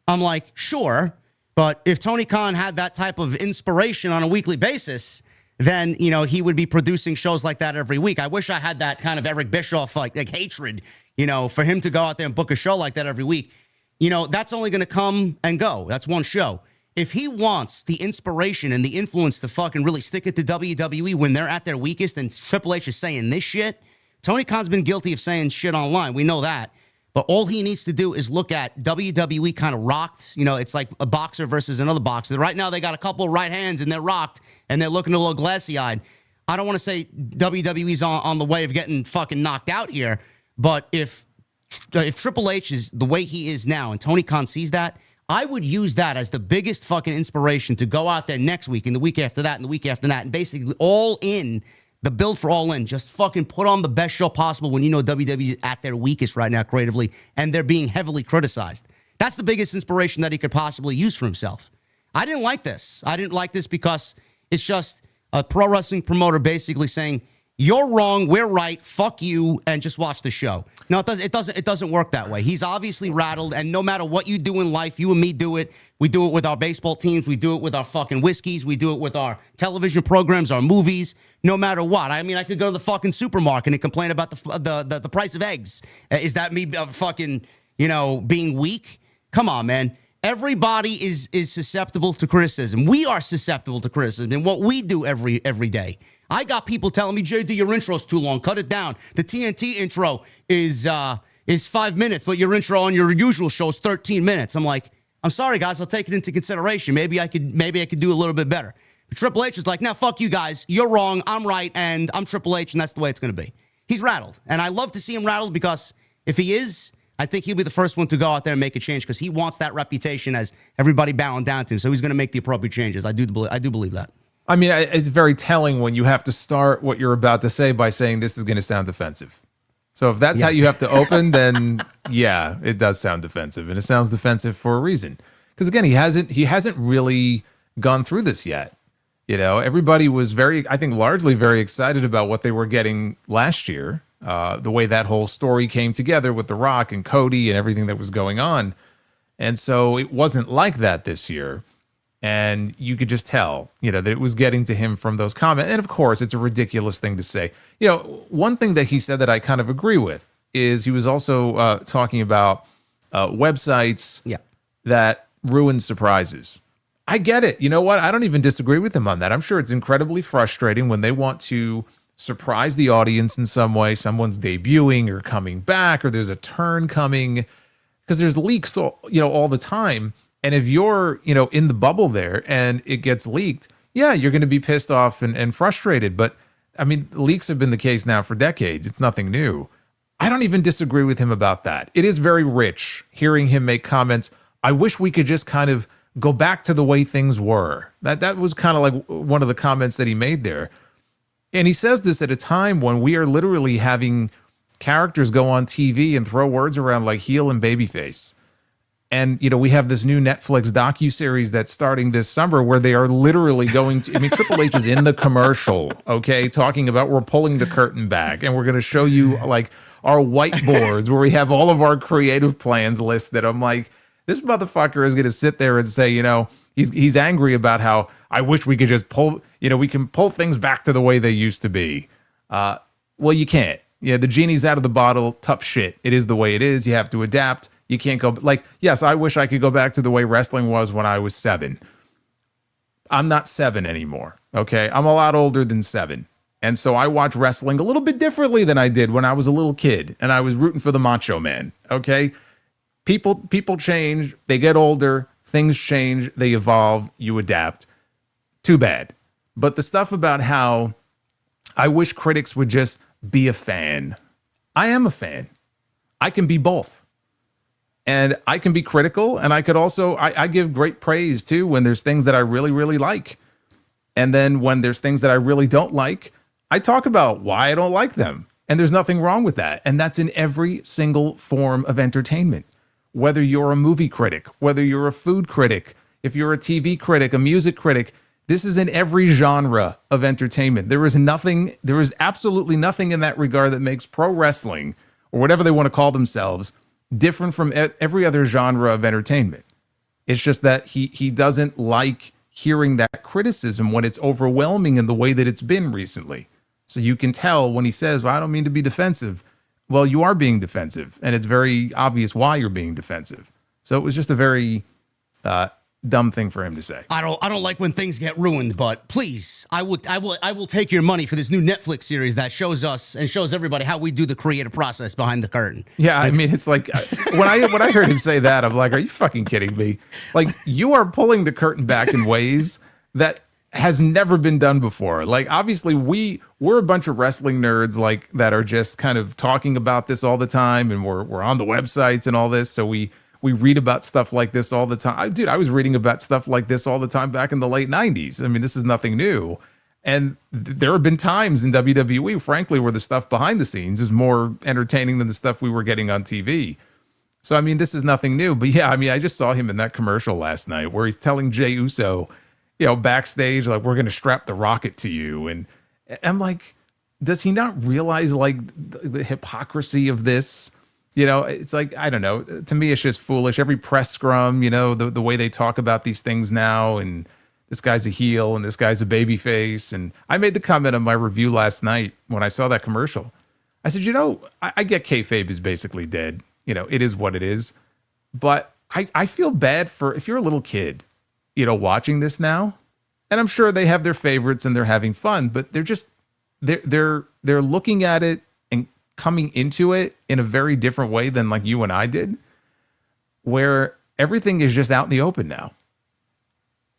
I'm like, sure. But if Tony Khan had that type of inspiration on a weekly basis, then, he would be producing shows like that every week. I wish I had that kind of Eric Bischoff like hatred, for him to go out there and book a show like that every week. That's only going to come and go. That's one show. If he wants the inspiration and the influence to fucking really stick it to WWE when they're at their weakest and Triple H is saying this shit, Tony Khan's been guilty of saying shit online. We know that. But all he needs to do is look at WWE kind of rocked. It's like a boxer versus another boxer. Right now, they got a couple of right hands, and they're rocked, and they're looking a little glassy-eyed. I don't want to say WWE's on the way of getting fucking knocked out here, but if Triple H is the way he is now and Tony Khan sees that, I would use that as the biggest fucking inspiration to go out there next week and the week after that and the week after that and basically all in. The build for All In, just fucking put on the best show possible when WWE is at their weakest right now creatively and they're being heavily criticized. That's the biggest inspiration that he could possibly use for himself. I didn't like this. I didn't like this because it's just a pro wrestling promoter basically saying, you're wrong, we're right, fuck you, and just watch the show. No, it doesn't work that way. He's obviously rattled, and no matter what you do in life, you and me do it. We do it with our baseball teams, we do it with our fucking whiskeys, we do it with our television programs, our movies, no matter what. I mean, I could go to the fucking supermarket and complain about the price of eggs. Is that me fucking, being weak? Come on, man. Everybody is susceptible to criticism. We are susceptible to criticism in what we do every day. I got people telling me, JD, your intro's too long. Cut it down. The TNT intro is 5 minutes, but your intro on your usual show is 13 minutes. I'm like, I'm sorry, guys. I'll take it into consideration. Maybe I could do a little bit better. But Triple H is like, now, fuck you guys. You're wrong. I'm right, and I'm Triple H, and that's the way it's going to be. He's rattled, and I love to see him rattled because if he is, I think he'll be the first one to go out there and make a change because he wants that reputation as everybody bowing down to him. So he's going to make the appropriate changes. I do believe that.
I mean, it's very telling when you have to start what you're about to say by saying this is going to sound defensive. So if that's how you have to open, then yeah, it does sound defensive, and it sounds defensive for a reason. Because again, he hasn't really gone through this yet. Everybody was I think largely very excited about what they were getting last year. The way that whole story came together with The Rock and Cody and everything that was going on. And so it wasn't like that this year. And you could just tell, that it was getting to him from those comments. And of course, it's a ridiculous thing to say. One thing that he said that I kind of agree with is he was also talking about websites that ruin surprises. I get it. You know what? I don't even disagree with him on that. I'm sure it's incredibly frustrating when they want to surprise the audience in some way. Someone's debuting or coming back, or there's a turn coming. because there's leaks all the time. And if you're, in the bubble there and it gets leaked, yeah, you're going to be pissed off and frustrated. But I mean, leaks have been the case now for decades. It's nothing new. I don't even disagree with him about that. It is very rich hearing him make comments. I wish we could just kind of go back to the way things were. That was kind of like one of the comments that he made there. And he says this at a time when we are literally having characters go on TV and throw words around like heel and babyface. And, we have this new Netflix docuseries that's starting this summer where they are literally going to, Triple H is in the commercial, okay, talking about we're pulling the curtain back and we're going to show you like our whiteboards where we have all of our creative plans listed. I'm like, this motherfucker is going to sit there and say, he's angry about how I wish we could just pull, we can pull things back to the way they used to be. Well, you can't. Yeah, the genie's out of the bottle. Tough shit. It is the way it is. You have to adapt. You can't go yes, I wish I could go back to the way wrestling was when I was 7. I'm not 7 anymore. Okay. I'm a lot older than 7. And so I watch wrestling a little bit differently than I did when I was a little kid and I was rooting for the Macho Man. Okay. People change, they get older, things change, they evolve, you adapt. Too bad. But the stuff about how I wish critics would just be a fan. I am a fan. I can be both. And I can be critical, and I could also, I give great praise too when there's things that I really, really like. And then when there's things that I really don't like, I talk about why I don't like them. And there's nothing wrong with that. And that's in every single form of entertainment. Whether you're a movie critic, whether you're a food critic, if you're a TV critic, a music critic, this is in every genre of entertainment. There is absolutely nothing in that regard that makes pro wrestling, or whatever they want to call themselves, different from every other genre of entertainment. It's just that he doesn't like hearing that criticism when it's overwhelming in the way that it's been recently. So you can tell when he says, well, I don't mean to be defensive. Well, you are being defensive, and it's very obvious why you're being defensive. So it was just a very dumb thing for him to say.
I don't like when things get ruined, but please, I will take your money for this new Netflix series that shows us and shows everybody how we do the creative process behind the curtain.
Yeah, I mean, it's like when I heard him say that, I'm like, are you fucking kidding me? Like, you are pulling the curtain back in ways that has never been done before. Like, obviously we're a bunch of wrestling nerds like that are just kind of talking about this all the time, and we're on the websites and all this, so we read about stuff like this all the time. I was reading about stuff like this all the time back in the late 90s. I mean, this is nothing new. And there have been times in WWE, frankly, where the stuff behind the scenes is more entertaining than the stuff we were getting on TV. So, I mean, this is nothing new. But yeah, I mean, I just saw him in that commercial last night where he's telling Jey Uso, backstage, like, we're going to strap the rocket to you. And I'm like, does he not realize, like, the hypocrisy of this? It's like, I don't know. To me, it's just foolish. Every press scrum, the way they talk about these things now, and this guy's a heel and this guy's a babyface. And I made the comment on my review last night when I saw that commercial. I said, I get kayfabe is basically dead. It is what it is. But I feel bad for, if you're a little kid, watching this now, and I'm sure they have their favorites and they're having fun, but they're looking at it and coming into it in a very different way than like you and I did, where everything is just out in the open now.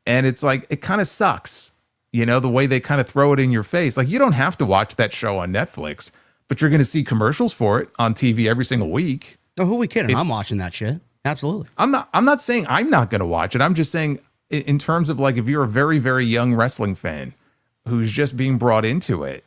And it's like, it kind of sucks, the way they kind of throw it in your face. Like, you don't have to watch that show on Netflix, but you're going to see commercials for it on TV every single week.
Oh, who are we kidding? I'm watching that shit. Absolutely.
I'm not saying I'm not going to watch it. I'm just saying in terms of like, if you're a very, very young wrestling fan who's just being brought into it,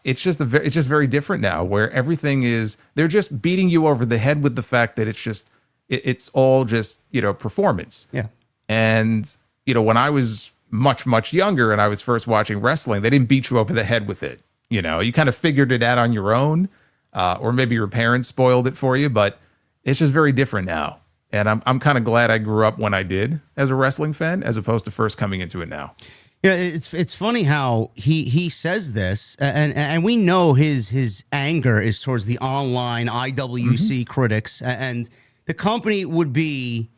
it's just very different now, where everything is, they're just beating you over the head with the fact that it's all just, performance.
Yeah.
And, when I was much, much younger and I was first watching wrestling, they didn't beat you over the head with it. You kind of figured it out on your own, or maybe your parents spoiled it for you, but it's just very different now. And I'm kind of glad I grew up when I did as a wrestling fan, as opposed to first coming into it now.
Yeah, it's funny how he says this, and we know his anger is towards the online IWC critics, and the company would be,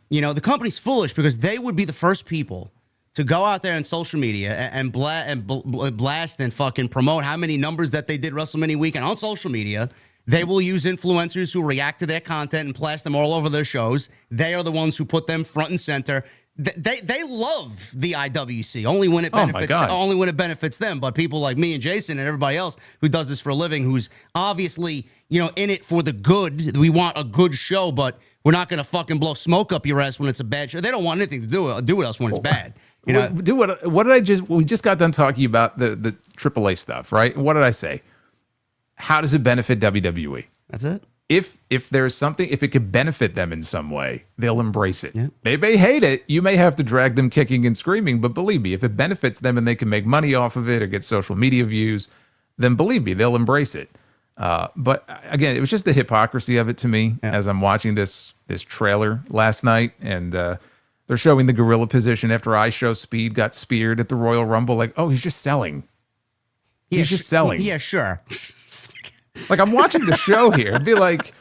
the company's foolish because they would be the first people to go out there on social media and blast and fucking promote how many numbers that they did WrestleMania weekend on social media, They will use influencers who react to their content and blast them all over their shows. They are the ones who put them front and center. They love the IWC only when it benefits them. But people like me and Jason and everybody else who does this for a living, who's obviously in it for the good. We want a good show, but we're not going to fucking blow smoke up your ass when it's a bad show. They don't want anything to do with us when it's bad.
We just got done talking about the AAA stuff, right? What did I say? How does it benefit WWE?
That's it.
If there's something, if it could benefit them in some way, they'll embrace it. Yeah. They may hate it. You may have to drag them kicking and screaming, but believe me, if it benefits them and they can make money off of it or get social media views, then believe me, they'll embrace it. But again, it was just the hypocrisy of it to me as I'm watching this trailer last night, and they're showing the gorilla position after I Show Speed got speared at the Royal Rumble. Like, oh, he's just selling. He's just selling.
Yeah, sure.
Like, I'm watching the show here. It'd be like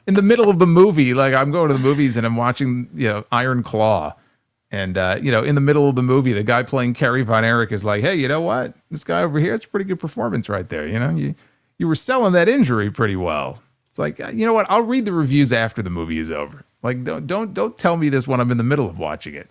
in the middle of the movie, like I'm going to the movies and I'm watching, Iron Claw. And, in the middle of the movie, the guy playing Kerry Von Erich is like, hey, you know what? This guy over here, it's a pretty good performance right there. You were selling that injury pretty well. It's like, you know what? I'll read the reviews after the movie is over. Like, don't tell me this when I'm in the middle of watching it.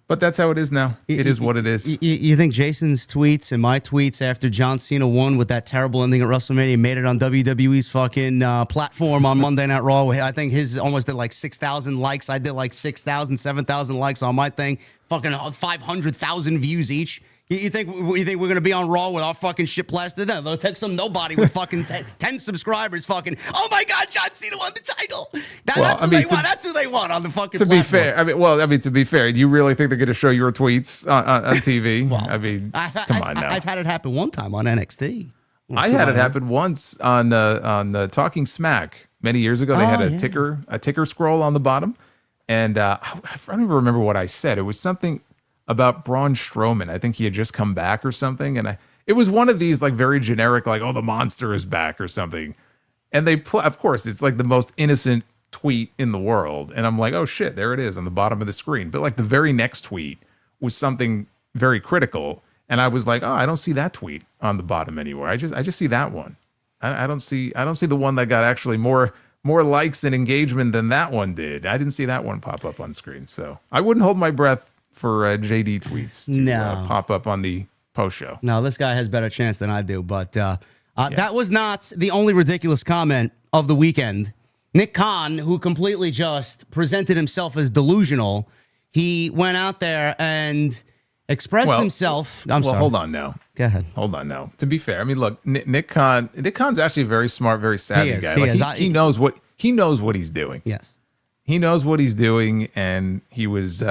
But that's how it is now. It is what it is.
You think Jason's tweets and my tweets after John Cena won with that terrible ending at WrestleMania made it on WWE's fucking platform on Monday Night Raw? I think his almost did like 6,000 likes. I did like 6,000, 7,000 likes on my thing. Fucking 500,000 views each. You think we're going to be on Raw with our fucking shit blasted? No, they'll take some nobody with fucking 10 subscribers fucking, oh my God, John Cena won the title. That's who they want on the fucking platform.
To be fair, do you really think they're going to show your tweets on TV? Well, come on now.
I've had it happen one time on NXT.
I had it happen once on Talking Smack many years ago. They had a ticker scroll on the bottom. And I don't even remember what I said. It was something about Braun Strowman. I think he had just come back or something. And it was one of these like very generic, like, oh, the monster is back or something. And they put, of course, it's like the most innocent tweet in the world. And I'm like, oh shit, there it is on the bottom of the screen. But like the very next tweet was something very critical. And I was like, oh, I don't see that tweet on the bottom anywhere. I just see that one. I don't see the one that got actually more likes and engagement than that one did. I didn't see that one pop up on screen. So I wouldn't hold my breath for JD tweets to pop up on the post show.
No, this guy has better chance than I do. But that was not the only ridiculous comment of the weekend. Nick Khan, who completely just presented himself as delusional, he went out there and expressed himself. I'm sorry.
Hold on now.
Go ahead.
Hold on now. To be fair, I mean, look, Nick Khan's actually a very smart, very savvy guy. He knows what he's doing.
Yes,
he knows what he's doing, and he was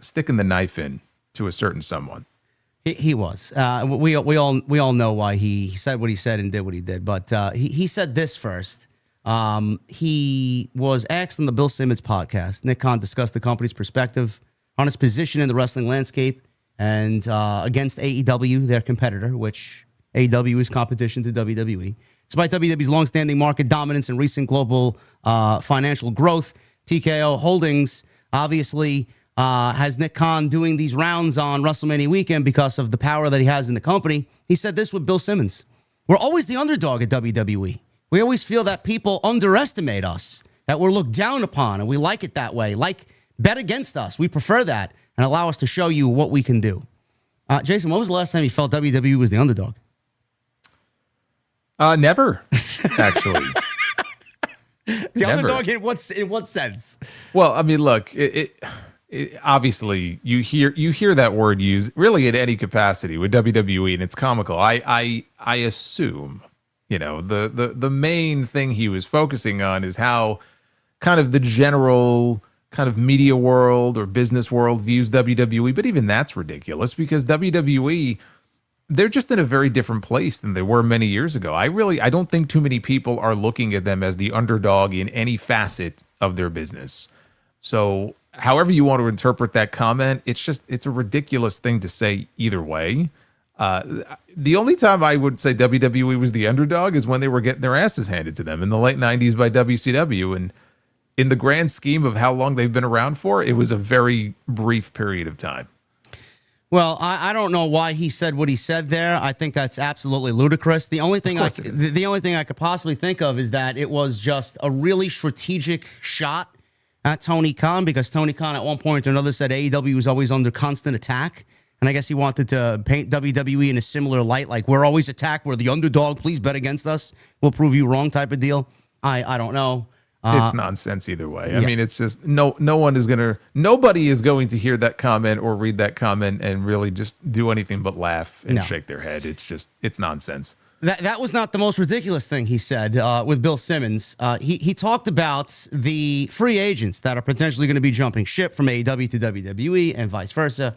sticking the knife in to a certain someone.
He was. We all know why he said what he said and did what he did. But he said this first. He was asked on the Bill Simmons podcast. Nick Khan discussed the company's perspective on its position in the wrestling landscape and against AEW, their competitor, which AEW is competition to WWE. Despite WWE's longstanding market dominance and recent global financial growth, TKO Holdings obviously has Nick Khan doing these rounds on WrestleMania weekend because of the power that he has in the company. He said this with Bill Simmons. We're always the underdog at WWE. We always feel that people underestimate us, that we're looked down upon, and we like it that way. Like, bet against us. We prefer that and allow us to show you what we can do. Jason, when was the last time you felt WWE was the underdog?
Never, actually.
Underdog in what sense?
Well, I mean, look, it obviously you hear that word used really in any capacity with WWE, and it's comical. I assume, the main thing he was focusing on is how kind of the general kind of media world or business world views WWE, but even that's ridiculous because WWE, they're just in a very different place than they were many years ago. I don't think too many people are looking at them as the underdog in any facet of their business. So however you want to interpret that comment, it's a ridiculous thing to say either way. The only time I would say WWE was the underdog is when they were getting their asses handed to them in the late 90s by WCW. And in the grand scheme of how long they've been around for, it was a very brief period of time.
Well, I don't know why he said what he said there. I think that's absolutely ludicrous. The only thing the only thing I could possibly think of is that it was just a really strategic shot at Tony Khan, because Tony Khan at one point or another said AEW was always under constant attack. And I guess he wanted to paint WWE in a similar light, like we're always attacked, we're the underdog, please bet against us, we'll prove you wrong type of deal. I don't know.
It's nonsense either way. I mean, it's just nobody is going to hear that comment or read that comment and really just do anything but laugh and shake their head. It's nonsense.
That was not the most ridiculous thing he said with Bill Simmons. He talked about the free agents that are potentially going to be jumping ship from AEW to WWE and vice versa.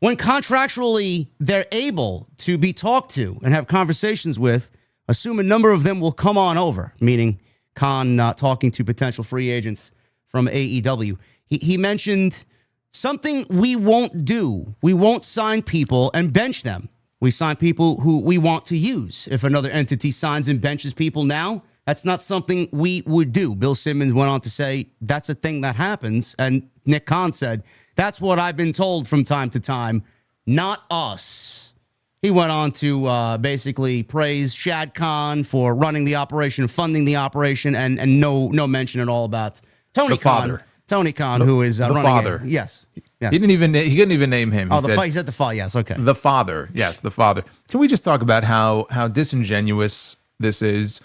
When contractually they're able to be talked to and have conversations with, assume a number of them will come on over, meaning Khan talking to potential free agents from AEW. He mentioned something we won't do. We won't sign people and bench them. We sign people who we want to use. If another entity signs and benches people now, that's not something we would do. Bill Simmons went on to say that's a thing that happens. And Nick Khan said, that's what I've been told from time to time, not us. He went on to basically praise Shad Khan for running the operation, funding the operation, and no mention at all about Tony Khan. Tony Khan, who is running
father.
Yes.
He couldn't even name him.
He said the father. Yes, okay.
The father. Yes, the father. Can we just talk about how disingenuous this is?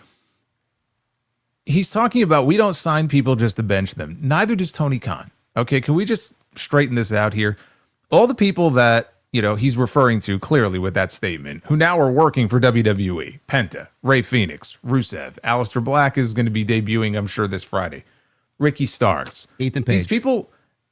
He's talking about we don't sign people just to bench them. Neither does Tony Khan. Okay, can we just straighten this out here? All the people that he's referring to clearly with that statement, who now are working for WWE, Penta, Ray Phoenix, Rusev, Aleister Black is going to be debuting, I'm sure, this Friday. Ricky Starks,
Ethan Page.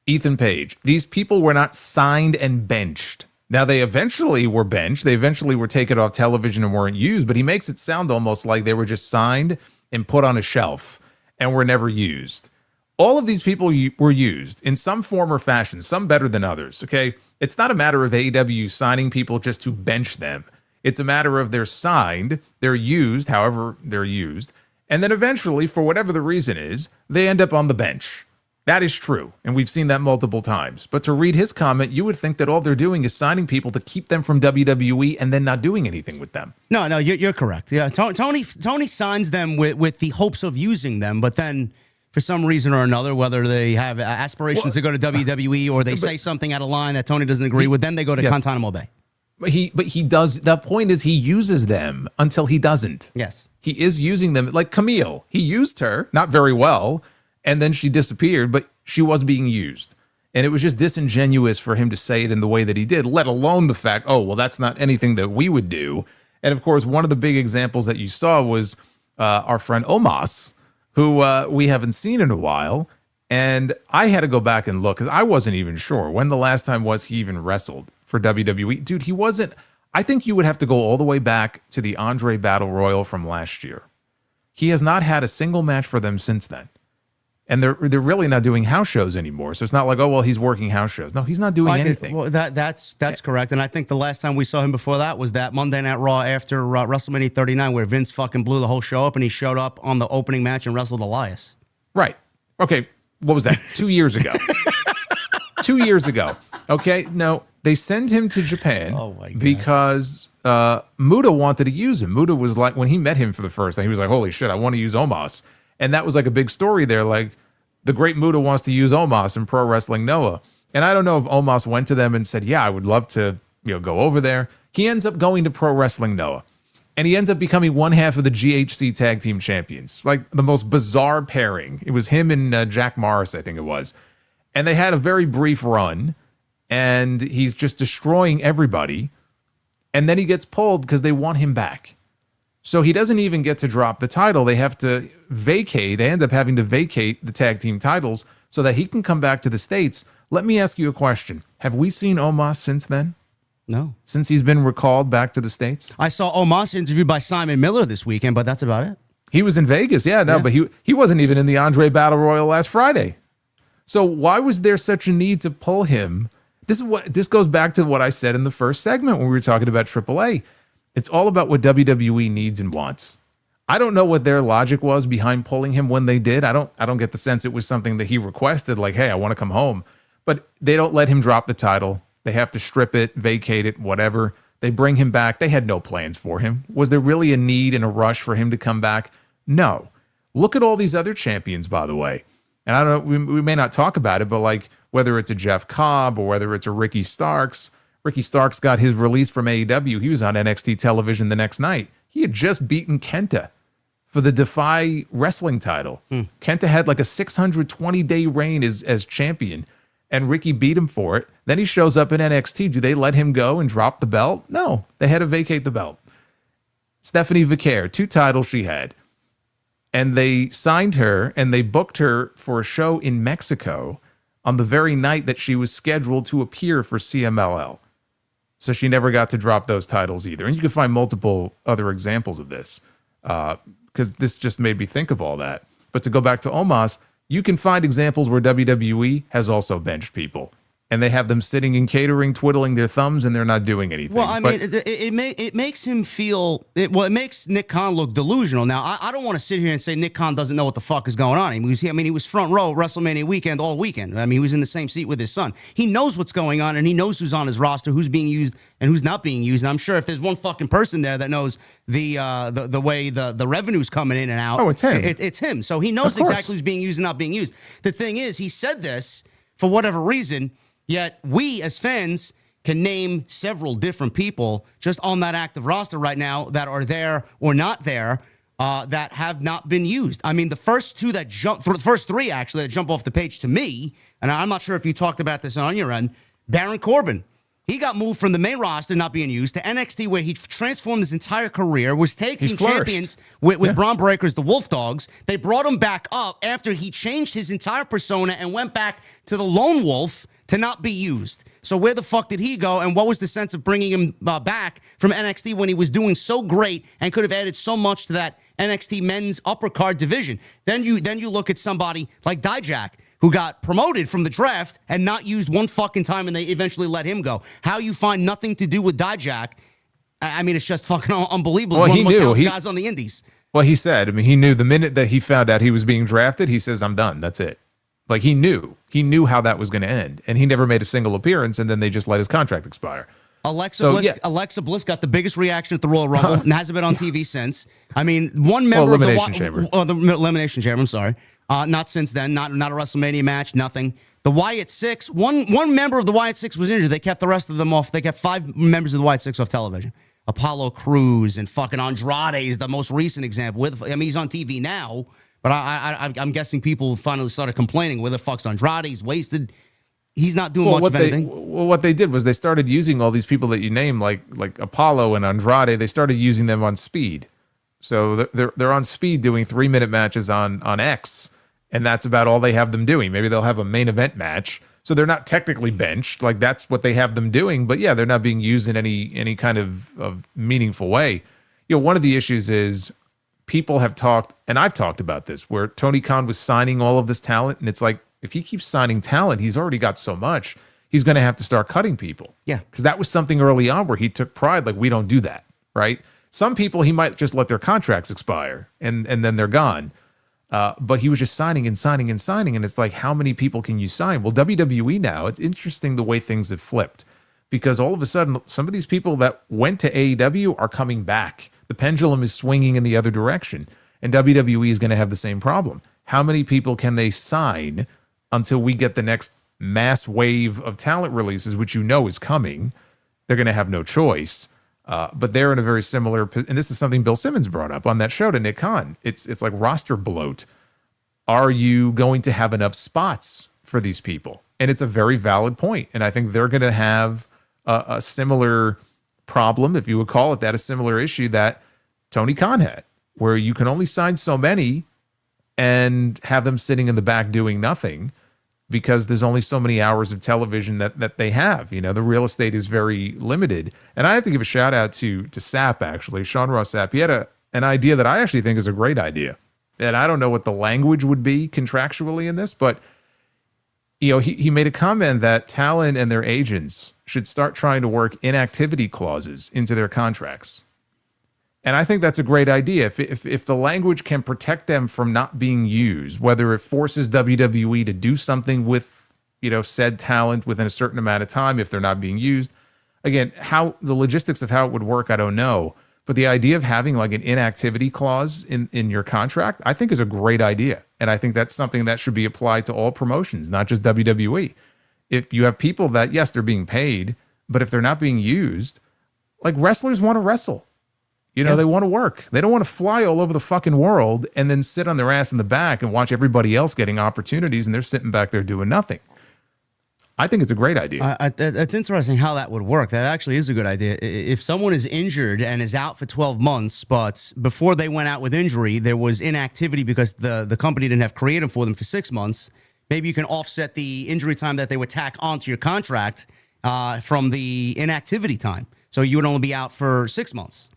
Ethan Page. These people were not signed and benched. Now, they eventually were benched. They eventually were taken off television and weren't used, but he makes it sound almost like they were just signed and put on a shelf and were never used. All of these people were used in some form or fashion, some better than others, okay? It's not a matter of AEW signing people just to bench them. It's a matter of they're signed, they're used, however they're used, and then eventually, for whatever the reason is, they end up on the bench. That is true, and we've seen that multiple times. But to read his comment, you would think that all they're doing is signing people to keep them from WWE and then not doing anything with them.
No, you're correct. Yeah, Tony signs them with the hopes of using them, but then for some reason or another, whether they have aspirations to go to WWE or they say something out of line that Tony doesn't agree with, then they go to Guantanamo Bay.
But he does. The point is he uses them until he doesn't.
Yes.
He is using them. Like Camille, he used her, not very well, and then she disappeared, but she was being used. And it was just disingenuous for him to say it in the way that he did, let alone the fact, oh, well, that's not anything that we would do. And of course, one of the big examples that you saw was our friend Omos, who we haven't seen in a while. And I had to go back and look because I wasn't even sure when the last time was he even wrestled for WWE. Dude, he wasn't. I think you would have to go all the way back to the Andre Battle Royal from last year. He has not had a single match for them since then. And they're really not doing house shows anymore. So it's not like, oh, well, he's working house shows. No, he's not doing anything.
Well, that's correct. And I think the last time we saw him before that was that Monday Night Raw after WrestleMania 39 where Vince fucking blew the whole show up and he showed up on the opening match and wrestled Elias.
Right. Okay. What was that? 2 years ago. 2 years ago. Okay. No, they send him to Japan because Muta wanted to use him. Muta was like, when he met him for the first time, he was like, holy shit, I want to use Omos. And that was like a big story there. Like the great Muta wants to use Omos in Pro Wrestling Noah. And I don't know if Omos went to them and said, yeah, I would love to go over there. He ends up going to Pro Wrestling Noah. And he ends up becoming one half of the GHC Tag Team Champions. Like the most bizarre pairing. It was him and Jack Morris, I think it was. And they had a very brief run. And he's just destroying everybody. And then he gets pulled because they want him back. So he doesn't even get to drop the title. They have to vacate. They end up having to vacate the tag team titles so that he can come back to the States. Let me ask you a question. Have we seen Omos since then?
No.
Since he's been recalled back to the States?
I saw Omos interviewed by Simon Miller this weekend, but that's about it.
He was in Vegas. But he wasn't even in the Andre Battle Royal last Friday. So why was there such a need to pull him? This goes back to what I said in the first segment when we were talking about AAA. It's all about what WWE needs and wants. I don't know what their logic was behind pulling him when they did. I don't get the sense it was something that he requested, like, hey, I want to come home. But they don't let him drop the title. They have to strip it, vacate it, whatever. They bring him back. They had no plans for him. Was there really a need and a rush for him to come back? No. Look at all these other champions, by the way. And I don't know, we may not talk about it, but like whether it's a Jeff Cobb or whether it's a Ricky Starks got his release from AEW. He was on NXT television the next night. He had just beaten Kenta for the Defy Wrestling title. Kenta had like a 620-day reign as champion, and Ricky beat him for it. Then he shows up in NXT. Do they let him go and drop the belt? No, they had to vacate the belt. Stephanie Vicaire, 2 titles she had. And they signed her and they booked her for a show in Mexico on the very night that she was scheduled to appear for CMLL. So she never got to drop those titles either. And you can find multiple other examples of this because this just made me think of all that. But to go back to Omos, you can find examples where WWE has also benched people. And they have them sitting and catering, twiddling their thumbs, and they're not doing anything.
Well, I mean, it makes him feel. It makes Nick Khan look delusional. Now, I don't want to sit here and say Nick Khan doesn't know what the fuck is going on. He was front row WrestleMania weekend all weekend. I mean, he was in the same seat with his son. He knows what's going on, and he knows who's on his roster, who's being used, and who's not being used. And I'm sure if there's one fucking person there that knows the way the revenue's coming in and out,
it's him.
It's him. So he knows exactly who's being used and not being used. The thing is, he said this for whatever reason. Yet we, as fans, can name several different people just on that active roster right now that are there or not there that have not been used. I mean, the first 3 actually that jump off the page to me, and I'm not sure if you talked about this on your end, Baron Corbin. He got moved from the main roster, not being used, to NXT, where he transformed his entire career, was tag team champions with Braun Breakers, the Wolf Dogs. They brought him back up after he changed his entire persona and went back to the Lone Wolf to not be used. So where the fuck did he go, and what was the sense of bringing him back from NXT when he was doing so great and could have added so much to that NXT men's upper card division? Then you look at somebody like Dijak, who got promoted from the draft and not used one fucking time, and they eventually let him go. How you find nothing to do with Dijak, I mean, it's just fucking unbelievable.
Well,
He's one of the most
he
talented guys on the indies.
Well, he said, I mean, he knew the minute that he found out he was being drafted, he says, I'm done. That's it. Like, he knew how that was going to end, and he never made a single appearance, and then they just let his contract expire.
Alexa Bliss got the biggest reaction at the Royal Rumble and hasn't been on TV since. I mean, one member of the Elimination Chamber, I'm sorry. Not since then, not a WrestleMania match, nothing. The Wyatt Six, one member of the Wyatt Six was injured. They kept the rest of them off. They kept 5 members of the Wyatt Six off television. Apollo Crews and fucking Andrade is the most recent example. He's on TV now. But I'm guessing people finally started complaining. Where the fuck's Andrade? He's wasted. He's not doing much of anything.
Well, what they did was they started using all these people that you name, like Apollo and Andrade. They started using them on speed. So they're on speed doing 3-minute matches on X, and that's about all they have them doing. Maybe they'll have a main event match. So they're not technically benched. Like, that's what they have them doing. But yeah, they're not being used in any kind of meaningful way. You know, one of the issues is, people have talked, and I've talked about this, where Tony Khan was signing all of this talent, and it's like, if he keeps signing talent, he's already got so much, he's going to have to start cutting people.
Yeah.
Because that was something early on where he took pride, like, we don't do that, right? Some people, he might just let their contracts expire, and then they're gone. But he was just signing and signing and signing, and it's like, how many people can you sign? Well, WWE now, it's interesting the way things have flipped, because all of a sudden, some of these people that went to AEW are coming back. The pendulum is swinging in the other direction, and WWE is going to have the same problem. How many people can they sign until we get the next mass wave of talent releases, which is coming? They're going to have no choice. But they're in a very similar, and this is something Bill Simmons brought up on that show to Nick Khan. It's like roster bloat. Are you going to have enough spots for these people? And it's a very valid point. And I think they're going to have a similar problem, if you would call it that, a similar issue that Tony Khan had, where you can only sign so many and have them sitting in the back doing nothing because there's only so many hours of television that they have. You know, the real estate is very limited. And I have to give a shout out to Sapp, actually, Sean Ross Sapp. He had an idea that I actually think is a great idea. And I don't know what the language would be contractually in this, but he made a comment that talent and their agents should start trying to work inactivity clauses into their contracts. And I think that's a great idea. If the language can protect them from not being used, whether it forces WWE to do something with said talent within a certain amount of time if they're not being used. Again, how the logistics of how it would work, I don't know. But the idea of having like an inactivity clause in your contract, I think is a great idea. And I think that's something that should be applied to all promotions, not just WWE. If you have people that, yes, they're being paid, but if they're not being used, like wrestlers want to wrestle. They want to work. They don't want to fly all over the fucking world and then sit on their ass in the back and watch everybody else getting opportunities and they're sitting back there doing nothing. I think it's a great idea.
It's interesting how that would work. That actually is a good idea. If someone is injured and is out for 12 months, but before they went out with injury, there was inactivity because the company didn't have creative for them for 6 months, maybe you can offset the injury time that they would tack onto your contract from the inactivity time. So you would only be out for 6 months.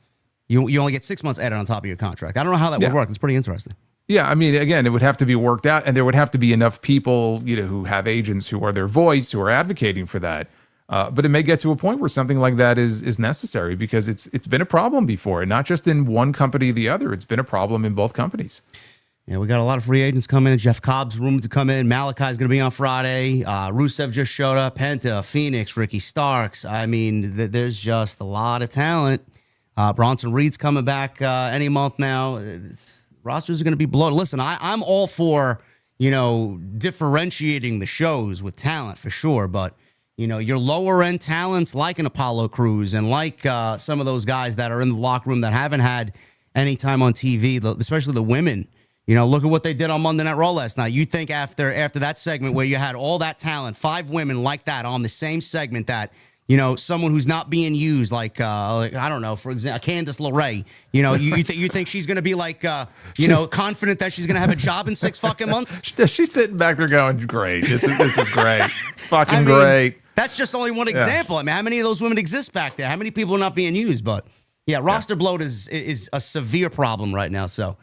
You only get 6 months added on top of your contract. I don't know how that would work. It's pretty interesting.
Yeah, I mean, again, it would have to be worked out, and there would have to be enough people, who have agents who are their voice, who are advocating for that. But it may get to a point where something like that is necessary because it's been a problem before, and not just in one company or the other. It's been a problem in both companies.
Yeah, we got a lot of free agents coming in. Jeff Cobb's rumored to come in. Malachi's going to be on Friday. Rusev just showed up. Penta, Phoenix, Ricky Starks. I mean, there's just a lot of talent. Bronson Reed's coming back any month now. Rosters are going to be bloated. Listen, I'm all for, differentiating the shows with talent for sure. But, your lower end talents like an Apollo Crews and like some of those guys that are in the locker room that haven't had any time on TV, especially the women. Look at what they did on Monday Night Raw last night. You think after that segment where you had all that talent, 5 women like that on the same segment that, someone who's not being used, like I don't know, for example, Candice LeRae, you think she's going to be like, confident that she's going to have a job in 6 fucking months?
She's sitting back there going, great. This is great. Fucking great.
That's just only one example. I mean, how many of those women exist back there? How many people are not being used? But yeah, roster bloat is a severe problem right now. So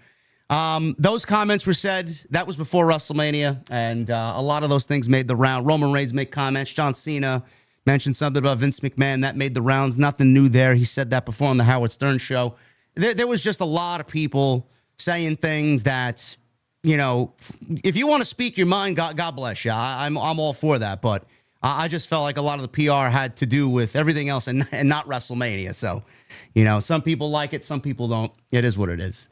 those comments were said. That was before WrestleMania. And a lot of those things made the round. Roman Reigns made comments. John Cena mentioned something about Vince McMahon. That made the rounds. Nothing new there. He said that before on the Howard Stern show. There was just a lot of people saying things that, if you want to speak your mind, God bless you. I'm all for that. But I just felt like a lot of the PR had to do with everything else and not WrestleMania. So, some people like it. Some people don't. It is what it is.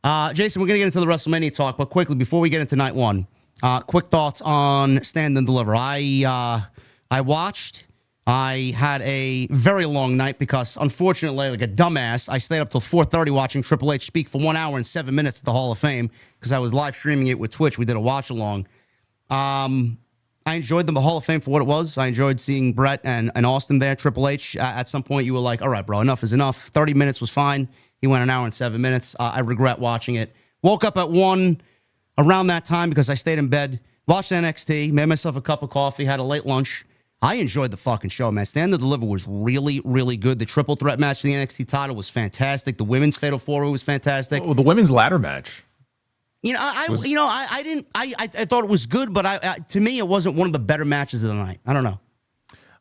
Jason, we're going to get into the WrestleMania talk. But quickly, before we get into night one, quick thoughts on Stand and Deliver. I watched. I had a very long night because, unfortunately, like a dumbass, I stayed up till 4:30 watching Triple H speak for 1 hour and 7 minutes at the Hall of Fame because I was live streaming it with Twitch. We did a watch along. I enjoyed the Hall of Fame for what it was. I enjoyed seeing Brett and Austin there. Triple H, at some point, you were like, all right, bro, enough is enough. 30 minutes was fine. He went 1 hour and 7 minutes. I regret watching it. Woke up at 1 around that time because I stayed in bed, watched NXT, made myself a cup of coffee, had a late lunch. I enjoyed the fucking show, man. Stand and Deliver was really, really good. The triple threat match for the NXT title was fantastic. The women's Fatal 4-Way was fantastic.
Oh, the women's ladder match.
I thought it was good, but to me, it wasn't one of the better matches of the night. I don't know.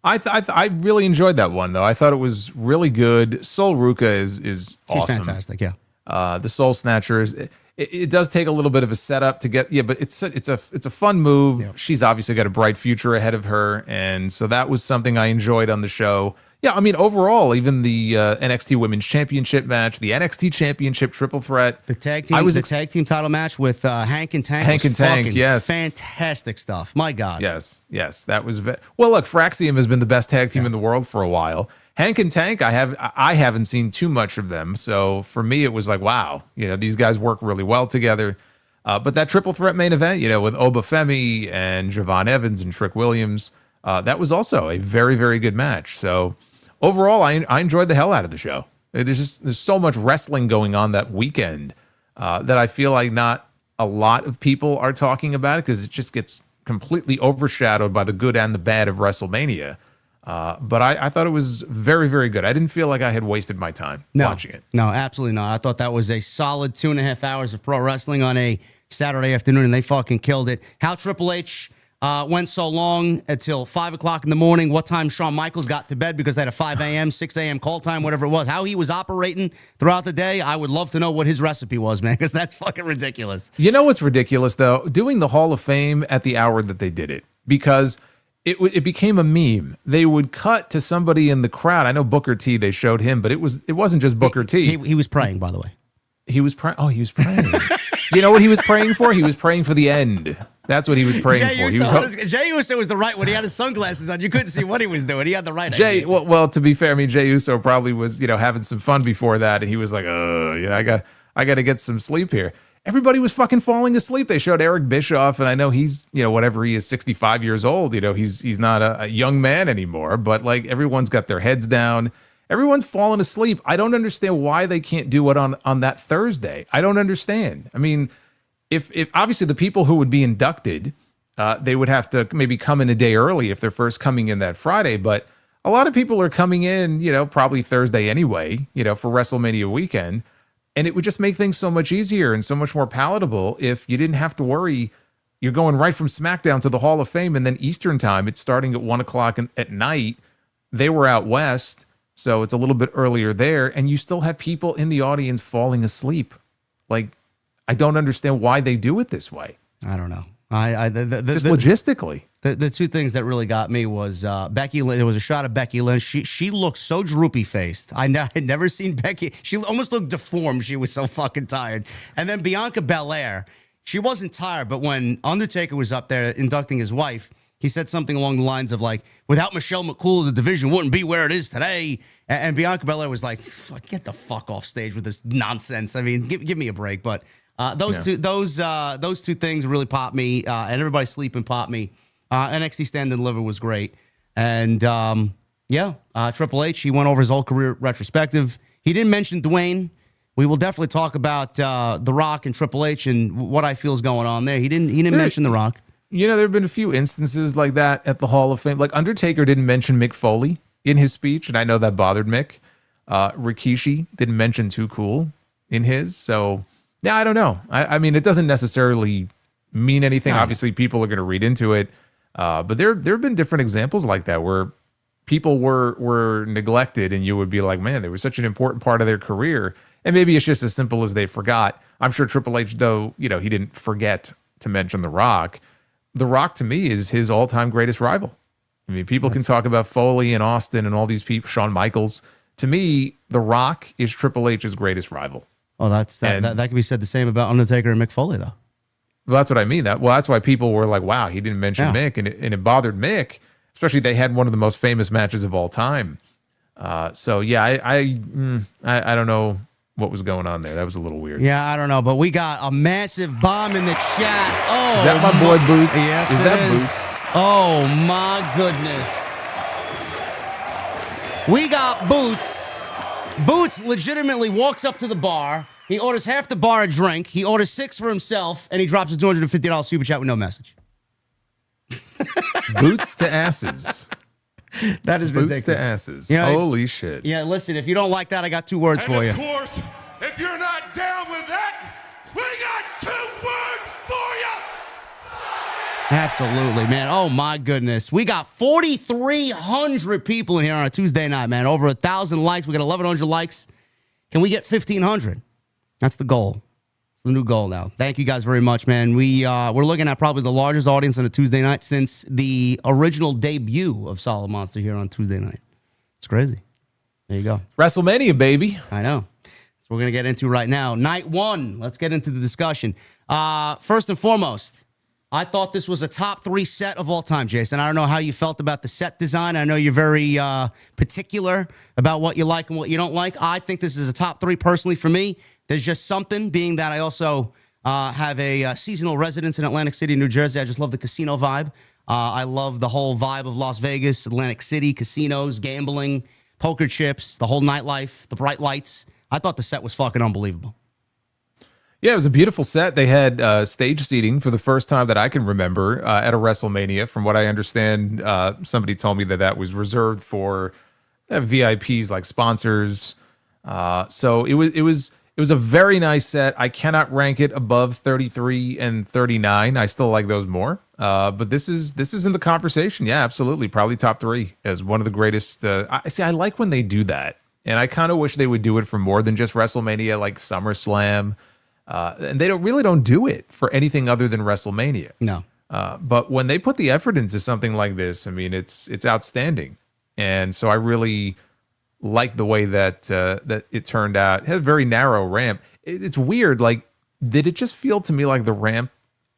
I really enjoyed that one though. I thought it was really good. Sol Ruka is awesome.
She's fantastic. Yeah.
The Soul Snatchers. It does take a little bit of a setup to get, but it's a fun move. Yeah. She's obviously got a bright future ahead of her, and so that was something I enjoyed on the show. Yeah, I mean, overall, even the NXT Women's Championship match, the NXT Championship triple threat,
the tag team title match with Hank and Tank,
yes,
fantastic stuff. My God,
yes, that was well. Look, Fraxium has been the best tag team in the world for a while. Hank and Tank, I haven't seen too much of them, so for me it was like, wow, these guys work really well together. But that triple threat main event, with Obafemi and Javon Evans and Trick Williams, that was also a very, very good match. So overall, I enjoyed the hell out of the show. There's so much wrestling going on that weekend that I feel like not a lot of people are talking about it because it just gets completely overshadowed by the good and the bad of WrestleMania. But I thought it was very, very good. I didn't feel like I had wasted my time watching it.
No, absolutely not. I thought that was a solid 2.5 hours of pro wrestling on a Saturday afternoon, and they fucking killed it. How Triple H went so long until 5 o'clock in the morning, what time Shawn Michaels got to bed because they had a 5 a.m., 6 a.m. call time, whatever it was, how he was operating throughout the day, I would love to know what his recipe was, man, because that's fucking ridiculous.
You know what's ridiculous, though? Doing the Hall of Fame at the hour that they did it, because it became a meme. They would cut to somebody in the crowd. I know Booker T, they showed him, but it wasn't just Booker T.
He was praying, by the way.
He was praying. Oh, he was praying. You know what he was praying for? He was praying for the end. That's what he was praying for.
Jey Uso was the right one. He had his sunglasses on. You couldn't see what he was doing. He had the right
idea. Well, to be fair, I mean, Jey Uso probably was, having some fun before that, and he was like, I got to get some sleep here. Everybody was fucking falling asleep. They showed Eric Bischoff, and I know he's, whatever he is, 65 years old. He's not a young man anymore, but like everyone's got their heads down. Everyone's falling asleep. I don't understand why they can't do it on that Thursday. I don't understand. I mean, if obviously the people who would be inducted, they would have to maybe come in a day early if they're first coming in that Friday. But a lot of people are coming in, probably Thursday anyway, for WrestleMania weekend. And it would just make things so much easier and so much more palatable if you didn't have to worry. You're going right from SmackDown to the Hall of Fame, and then Eastern time, it's starting at 1 o'clock at night. They were out west, so it's a little bit earlier there, and you still have people in the audience falling asleep. Like, I don't understand why they do it this way.
I don't know.
Just logistically.
The two things that really got me was Becky Lynch. There was a shot of Becky Lynch. She looked so droopy faced. I had never seen Becky. She almost looked deformed. She was so fucking tired. And then Bianca Belair. She wasn't tired, but when Undertaker was up there inducting his wife, he said something along the lines of like, "Without Michelle McCool, the division wouldn't be where it is today." And Bianca Belair was like, "Get the fuck off stage with this nonsense." I mean, give me a break. But those two things really popped me, and everybody sleeping popped me. NXT Stand and Deliver was great. And Triple H, he went over his whole career retrospective. He didn't mention Dwayne. We will definitely talk about The Rock and Triple H and what I feel is going on there. He didn't mention The Rock.
There have been a few instances like that at the Hall of Fame. Like Undertaker didn't mention Mick Foley in his speech, and I know that bothered Mick. Rikishi didn't mention Too Cool in his. So, yeah, I don't know. I mean, it doesn't necessarily mean anything. No. Obviously, people are going to read into it. But there have been different examples like that where people were neglected, and you would be like, man, they were such an important part of their career. And maybe it's just as simple as they forgot. I'm sure Triple H, though, he didn't forget to mention The Rock. The Rock, to me, is his all-time greatest rival. I mean, people can talk about Foley and Austin and all these people, Shawn Michaels. To me, The Rock is Triple H's greatest rival.
Oh, that can be said the same about Undertaker and Mick Foley, though.
Well, that's what I mean. That's why people were like, wow, he didn't mention Mick. And it bothered Mick, especially they had one of the most famous matches of all time. So, yeah, I don't know what was going on there. That was a little weird.
Yeah, I don't know. But we got a massive bomb in the chat. Oh,
is that my boy Boots?
Yes,
is that Boots?
Oh, my goodness. We got Boots. Boots legitimately walks up to the bar. He orders half the bar a drink. He orders 6 for himself, and he drops a $250 super chat with no message.
Boots to asses.
That is ridiculous.
Boots to asses. Holy shit.
Yeah, listen, if you don't like that, I got 2 words for you.
And of course, if you're not down with that, we got 2 words for you.
Absolutely, man. Oh, my goodness. We got 4,300 people in here on a Tuesday night, man. Over 1,000 likes. We got 1,100 likes. Can we get 1,500? That's the goal. It's the new goal now. Thank you guys very much, man. We're looking at probably the largest audience on a Tuesday night since the original debut of Solid Monster here on Tuesday night. It's crazy. There you go.
WrestleMania, baby.
I know. So we're going to get into right now. Night 1. Let's get into the discussion. First and foremost, I thought this was a top 3 set of all time, Jason. I don't know how you felt about the set design. I know you're very particular about what you like and what you don't like. I think this is a top 3 personally for me. There's just something, being that I also have a seasonal residence in Atlantic City, New Jersey. I just love the casino vibe. I love the whole vibe of Las Vegas, Atlantic City, casinos, gambling, poker chips, the whole nightlife, the bright lights. I thought the set was fucking unbelievable.
Yeah, it was a beautiful set. They had stage seating for the first time that I can remember at a WrestleMania. From what I understand, somebody told me that was reserved for VIPs like sponsors. So it was a very nice set. I cannot rank it above 33 and 39. I still like those more. But this is in the conversation. Yeah, absolutely. Probably top 3 as one of the greatest. I like when they do that. And I kind of wish they would do it for more than just WrestleMania, like SummerSlam. And they don't do it for anything other than WrestleMania.
No.
But when they put the effort into something like this, I mean, it's outstanding. And so I really like the way that that it turned out. It had a very narrow ramp. It's weird. Like, did it just feel to me like the ramp?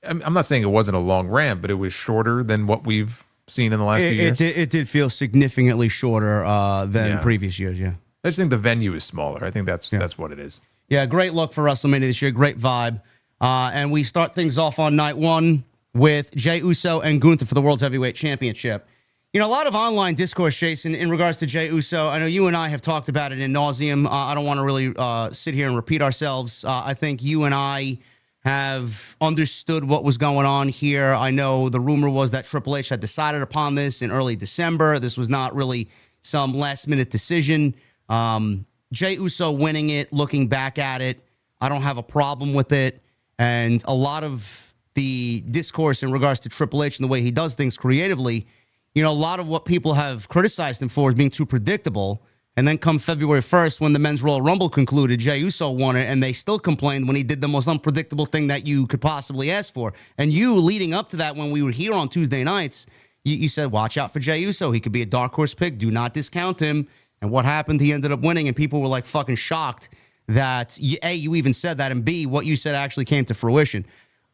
I'm not saying it wasn't a long ramp, but it was shorter than what we've seen in the last few years.
It did feel significantly shorter than previous years. Yeah,
I just think the venue is smaller. I think that's what it is.
Yeah, great look for WrestleMania this year. Great vibe. And we start things off on night one with Jey Uso and Gunther for the World's Heavyweight Championship. You know, a lot of online discourse, Jason, in regards to Jey Uso. I know you and I have talked about it in nauseum. I don't want to really sit here and repeat ourselves. I think you and I have understood what was going on here. I know the rumor was that Triple H had decided upon this in early December. This was not really some last-minute decision. Jey Uso winning it, looking back at it, I don't have a problem with it. And a lot of the discourse in regards to Triple H and the way he does things creatively, you know, a lot of what people have criticized him for is being too predictable. And then come February 1st, when the Men's Royal Rumble concluded, Jey Uso won it, and they still complained when he did the most unpredictable thing that you could possibly ask for. And you, leading up to that, when we were here on Tuesday nights, you said, watch out for Jey Uso. He could be a dark horse pick. Do not discount him. And what happened? He ended up winning, and people were like fucking shocked that, A, you even said that, and B, what you said actually came to fruition.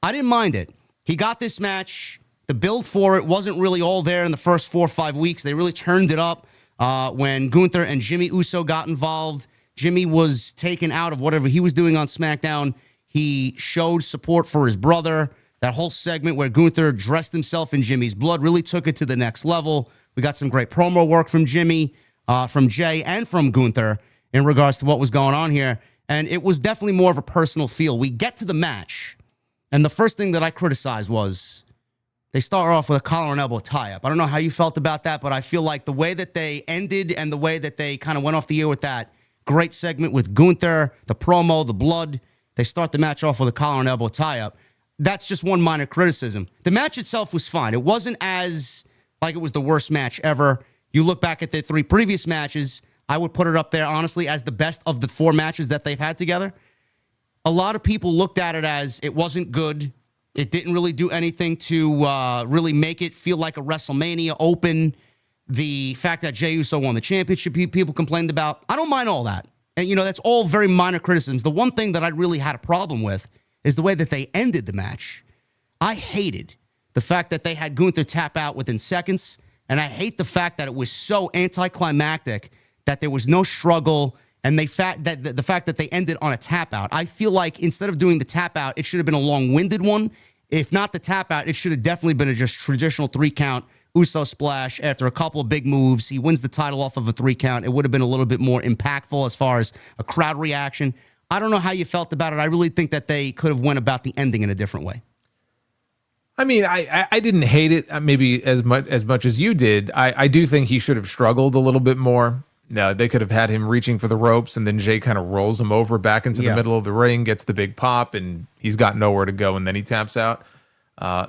I didn't mind it. He got this match. The build for it wasn't really all there in the first 4 or 5 weeks. They really turned it up when Gunther and Jimmy Uso got involved. Jimmy was taken out of whatever he was doing on SmackDown. He showed support for his brother. That whole segment where Gunther dressed himself in Jimmy's blood really took it to the next level. We got some great promo work from Jimmy, from Jey, and from Gunther in regards to what was going on here. And it was definitely more of a personal feel. We get to the match, and the first thing that I criticized was they start off with a collar and elbow tie-up. I don't know how you felt about that, but I feel like the way that they ended and the way that they kind of went off the air with that great segment with Gunther, the promo, the blood, they start the match off with a collar and elbow tie-up. That's just one minor criticism. The match itself was fine. It wasn't as like it was the worst match ever. You look back at their 3 previous matches, I would put it up there, honestly, as the best of the 4 matches that they've had together. A lot of people looked at it as it wasn't good. It didn't really do anything to really make it feel like a WrestleMania open. The fact that Jey Uso won the championship, people complained about. I don't mind all that. And, you know, that's all very minor criticisms. The one thing that I really had a problem with is the way that they ended the match. I hated the fact that they had Gunther tap out within seconds. And I hate the fact that it was so anticlimactic that there was no struggle, and the fact that they ended on a tap out. I feel like instead of doing the tap out, it should have been a long-winded one. If not the tap out, it should have definitely been a just traditional 3 count Uso splash after a couple of big moves. He wins the title off of a 3 count. It would have been a little bit more impactful as far as a crowd reaction. I don't know how you felt about it. I really think that they could have went about the ending in a different way.
I mean, I didn't hate it maybe as much as you did. I do think he should have struggled a little bit more. No, they could have had him reaching for the ropes, and then Jey kind of rolls him over back into the middle of the ring, gets the big pop, and he's got nowhere to go, and then he taps out.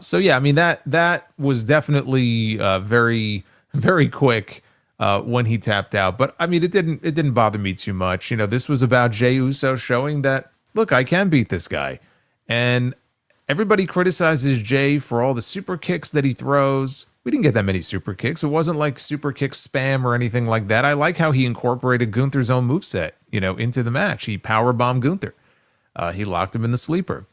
So yeah, I mean that was definitely very, very quick when he tapped out. But I mean, it didn't bother me too much. You know, this was about Jey Uso showing that, look, I can beat this guy, and everybody criticizes Jey for all the super kicks that he throws. We didn't get that many super kicks. It wasn't like super kick spam or anything like that. I like how he incorporated Gunther's own moveset, you know, into the match. He powerbombed Gunther. He locked him in the sleeper.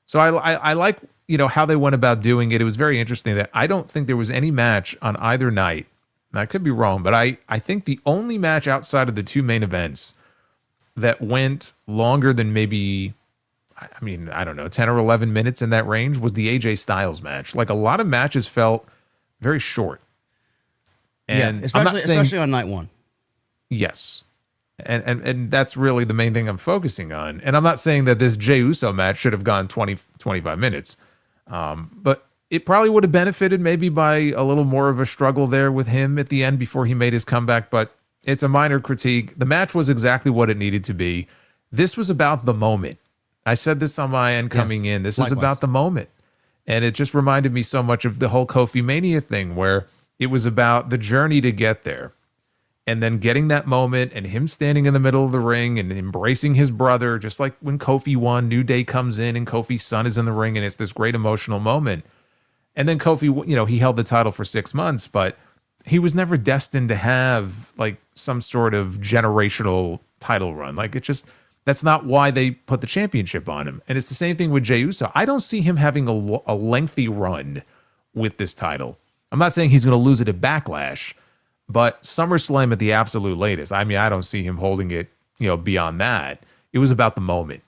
So I like, you know, how they went about doing it. It was very interesting that I don't think there was any match on either night. And I could be wrong, but I think the only match outside of the 2 main events that went longer than maybe, I mean, I don't know, 10 or 11 minutes in that range was the AJ Styles match. Like, a lot of matches felt very short. And
yeah, especially on night 1.
Yes. And that's really the main thing I'm focusing on. And I'm not saying that this Jey Uso match should have gone 25 minutes. But it probably would have benefited maybe by a little more of a struggle there with him at the end before he made his comeback. But it's a minor critique. The match was exactly what it needed to be. This was about the moment. I said this on my end coming in. This is about the moment. And it just reminded me so much of the whole Kofi Mania thing, where it was about the journey to get there. And then getting that moment and him standing in the middle of the ring and embracing his brother, just like when Kofi won, New Day comes in and Kofi's son is in the ring, and it's this great emotional moment. And then Kofi, he held the title for 6 months, but he was never destined to have like some sort of generational title run. Like that's not why they put the championship on him. And it's the same thing with Jey Uso. I don't see him having a lengthy run with this title. I'm not saying he's going to lose it at Backlash, but SummerSlam at the absolute latest. I mean, I don't see him holding it, beyond that. It was about the moment.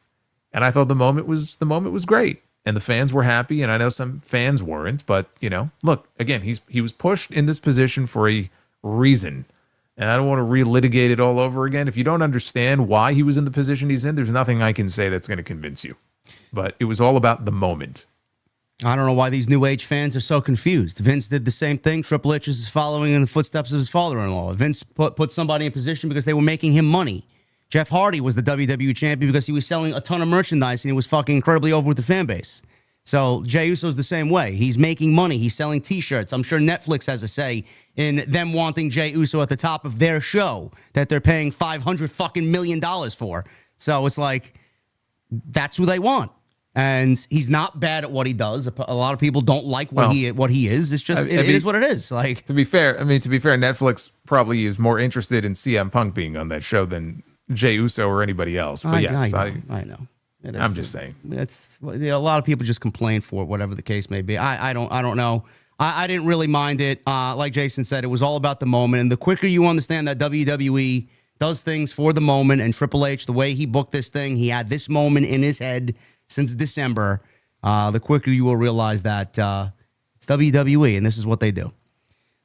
And I thought the moment was great. And the fans were happy, and I know some fans weren't, but look, again, he was pushed in this position for a reason. And I don't want to relitigate it all over again. If you don't understand why he was in the position he's in, there's nothing I can say that's going to convince you. But it was all about the moment.
I don't know why these new age fans are so confused. Vince did the same thing. Triple H is following in the footsteps of his father-in-law. Vince put somebody in position because they were making him money. Jeff Hardy was the WWE champion because he was selling a ton of merchandise and he was fucking incredibly over with the fan base. So Jey Uso's the same way. He's making money. He's selling T-shirts. I'm sure Netflix has a say in them wanting Jey Uso at the top of their show that they're paying $500 million for. So it's like, that's who they want. And he's not bad at what he does. A lot of people don't like what he is. It's just, it is what it is. Like,
to be fair, Netflix probably is more interested in CM Punk being on that show than Jey Uso or anybody else. But
I know.
I'm just saying.
It's a lot of people just complain for it, whatever the case may be. I don't know. I didn't really mind it. Like Jason said, it was all about the moment. And the quicker you understand that WWE does things for the moment, and Triple H, the way he booked this thing, he had this moment in his head since December, the quicker you will realize that it's WWE and this is what they do.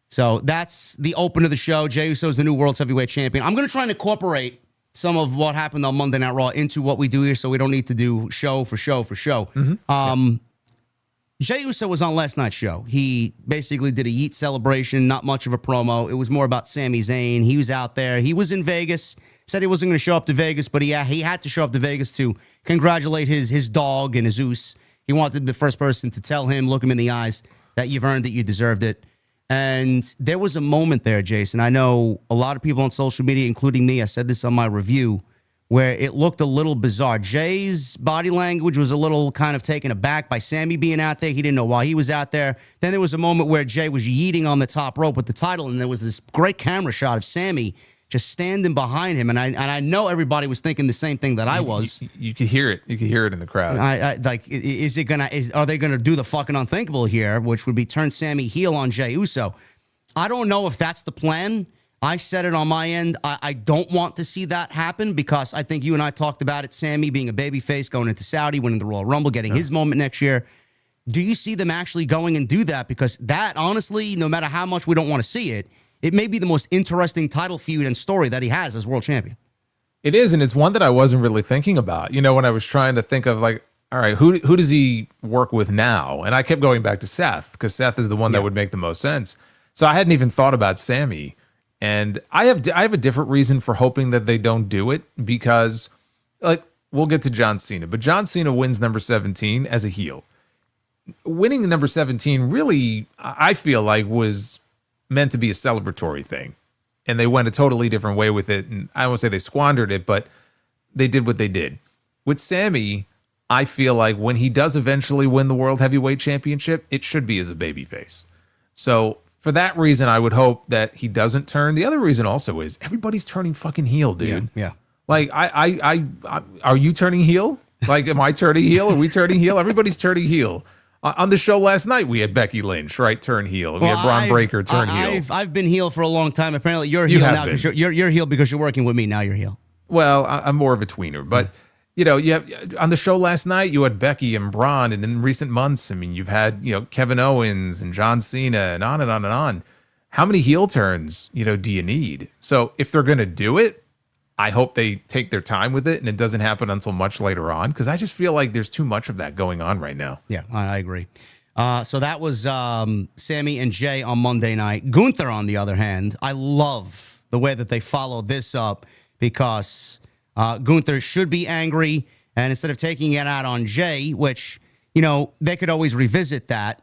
So that's the open of the show. Jey Uso is the new World's Heavyweight Champion. I'm going to try and incorporate some of what happened on Monday Night Raw into what we do here, so we don't need to do show for show for show. Mm-hmm. Jey Uso was on last night's show. He basically did a Yeet celebration, not much of a promo. It was more about Sami Zayn. He was out there. He was in Vegas. Said he wasn't going to show up to Vegas, but he had to show up to Vegas to congratulate his dog and Zeus. He wanted the first person to tell him, look him in the eyes, that you've earned it, you deserved it. And there was a moment there, Jason. I know a lot of people on social media, including me, I said this on my review, where it looked a little bizarre. Jay's body language was a little kind of taken aback by Sami being out there. He didn't know why he was out there. Then there was a moment where Jey was yeeting on the top rope with the title, and there was this great camera shot of Sami just standing behind him. And I know everybody was thinking the same thing that I was.
You could hear it. You could hear it in the crowd.
Are they gonna do the fucking unthinkable here, which would be turn Sami heel on Jey Uso? I don't know if that's the plan. I said it on my end. I don't want to see that happen because I think you and I talked about it. Sami being a babyface going into Saudi, winning the Royal Rumble, getting his moment next year. Do you see them actually going and do that? Because that, honestly, no matter how much we don't want to see it, it may be the most interesting title feud and story that he has as world champion.
It is, and it's one that I wasn't really thinking about. When I was trying to think of like, all right, who does he work with now? And I kept going back to Seth because Seth is the one that would make the most sense. So I hadn't even thought about Sami. And I have a different reason for hoping that they don't do it because, like, we'll get to John Cena, but John Cena wins number 17 as a heel. Winning the number 17 really, I feel like, was meant to be a celebratory thing. And they went a totally different way with it. And I won't say they squandered it, but they did what they did. With Sami, I feel like when he does eventually win the World Heavyweight Championship, it should be as a babyface. So for that reason, I would hope that he doesn't turn. The other reason also is everybody's turning fucking heel, dude.
Yeah.
Like, I are you turning heel? Like, am I turning heel? Are we turning heel? Everybody's turning heel. On the show last night, we had Becky Lynch, right, turn heel. We had Braun Breaker turn heel.
I've been heel for a long time. Apparently, you're heel now because you're heel because you're working with me. Now you're heel.
Well, I'm more of a tweener, but you have on the show last night, you had Becky and Braun, and in recent months, I mean, you've had Kevin Owens and John Cena, and on and on and on. How many heel turns do you need? So if they're gonna do it, I hope they take their time with it and it doesn't happen until much later on because I just feel like there's too much of that going on right now.
Yeah, I agree. So that was Sami and Jey on Monday night. Gunther, on the other hand, I love the way that they followed this up because Gunther should be angry, and instead of taking it out on Jey, which, they could always revisit that,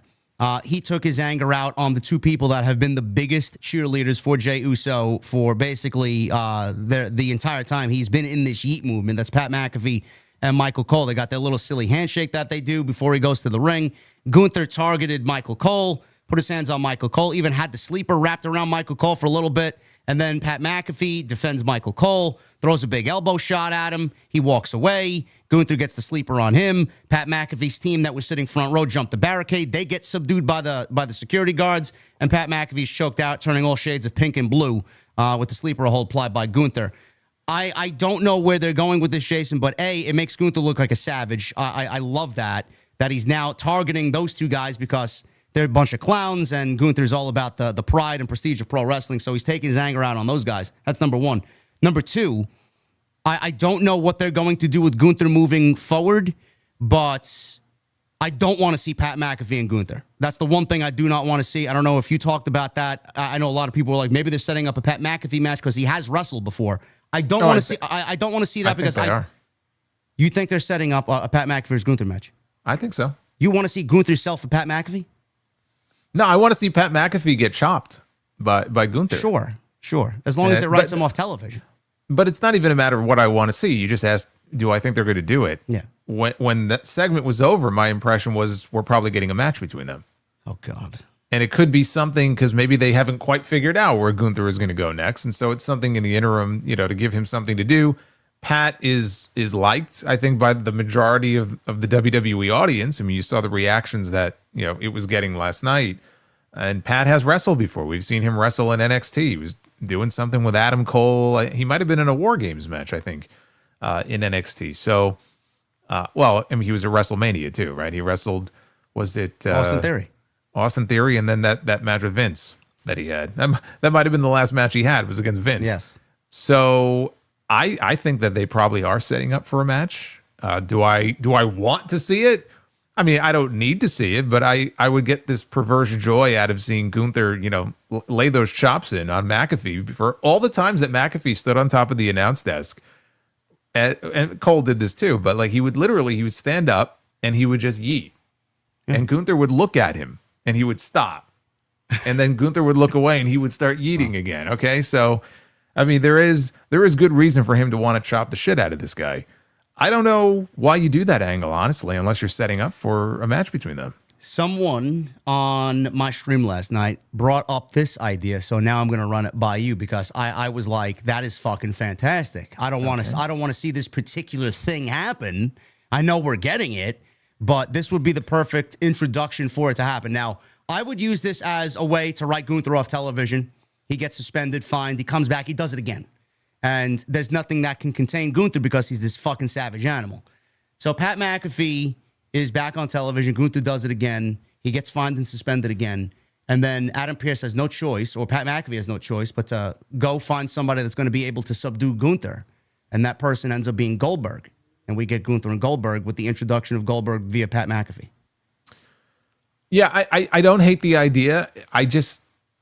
he took his anger out on the two people that have been the biggest cheerleaders for Jey Uso for basically the entire time he's been in this Yeet movement. That's Pat McAfee and Michael Cole. They got their little silly handshake that they do before he goes to the ring. Gunther targeted Michael Cole, put his hands on Michael Cole, even had the sleeper wrapped around Michael Cole for a little bit. And then Pat McAfee defends Michael Cole, throws a big elbow shot at him. He walks away. Gunther gets the sleeper on him. Pat McAfee's team that was sitting front row jumped the barricade. They get subdued by the security guards, and Pat McAfee's choked out, turning all shades of pink and blue with the sleeper hold applied by Gunther. I don't know where they're going with this, Jason, but A, it makes Gunther look like a savage. I love that he's now targeting those two guys because they're a bunch of clowns, and Gunther's all about the pride and prestige of pro wrestling, so he's taking his anger out on those guys. That's number one. Number two, I don't know what they're going to do with Gunther moving forward, but I don't want to see Pat McAfee and Gunther. That's the one thing I do not want to see. I don't know if you talked about that. I know a lot of people were like, maybe they're setting up a Pat McAfee match because he has wrestled before. I don't want to see. I don't want to see that because You think they're setting up a Pat McAfee versus Gunther match?
I think so.
You want to see Gunther sell for Pat McAfee?
No, I want to see Pat McAfee get chopped by Gunther.
Sure. As long as it writes him off television.
But it's not even a matter of what I want to see. You just asked, do I think they're going to do it?
Yeah.
When that segment was over, my impression was we're probably getting a match between them.
Oh, God.
And it could be something because maybe they haven't quite figured out where Gunther is going to go next. And so it's something in the interim, to give him something to do. Pat is liked, I think, by the majority of the WWE audience. I mean, you saw the reactions that, it was getting last night. And Pat has wrestled before. We've seen him wrestle in NXT. He was doing something with Adam Cole. He might have been in a War Games match, I think, in NXT. So, he was at WrestleMania too, right? He wrestled, was it
Austin Theory?
Austin Theory, and then that match with Vince that he had. That might have been the last match he had, was against Vince.
Yes.
So I think that they probably are setting up for a match. Do I want to see it? I mean, I don't need to see it, but I would get this perverse joy out of seeing Gunther, lay those chops in on McAfee for all the times that McAfee stood on top of the announce desk. And Cole did this too, but he would stand up and he would just yeet. Yeah. And Gunther would look at him and he would stop. And then Gunther would look away and he would start yeeting again. Okay. So, I mean, there is good reason for him to want to chop the shit out of this guy. I don't know why you do that angle, honestly, unless you're setting up for a match between them.
Someone on my stream last night brought up this idea, so now I'm going to run it by you because I was like, that is fucking fantastic. I don't want to see this particular thing happen. I know we're getting it, but this would be the perfect introduction for it to happen. Now, I would use this as a way to write Gunther off television. He gets suspended, fined, he comes back, he does it again. And there's nothing that can contain Gunther because he's this fucking savage animal. So Pat McAfee is back on television. Gunther does it again. He gets fined and suspended again. And then Adam Pearce has no choice, or Pat McAfee has no choice, but to go find somebody that's going to be able to subdue Gunther. And that person ends up being Goldberg. And we get Gunther and Goldberg with the introduction of Goldberg via Pat McAfee.
Yeah, I don't hate the idea.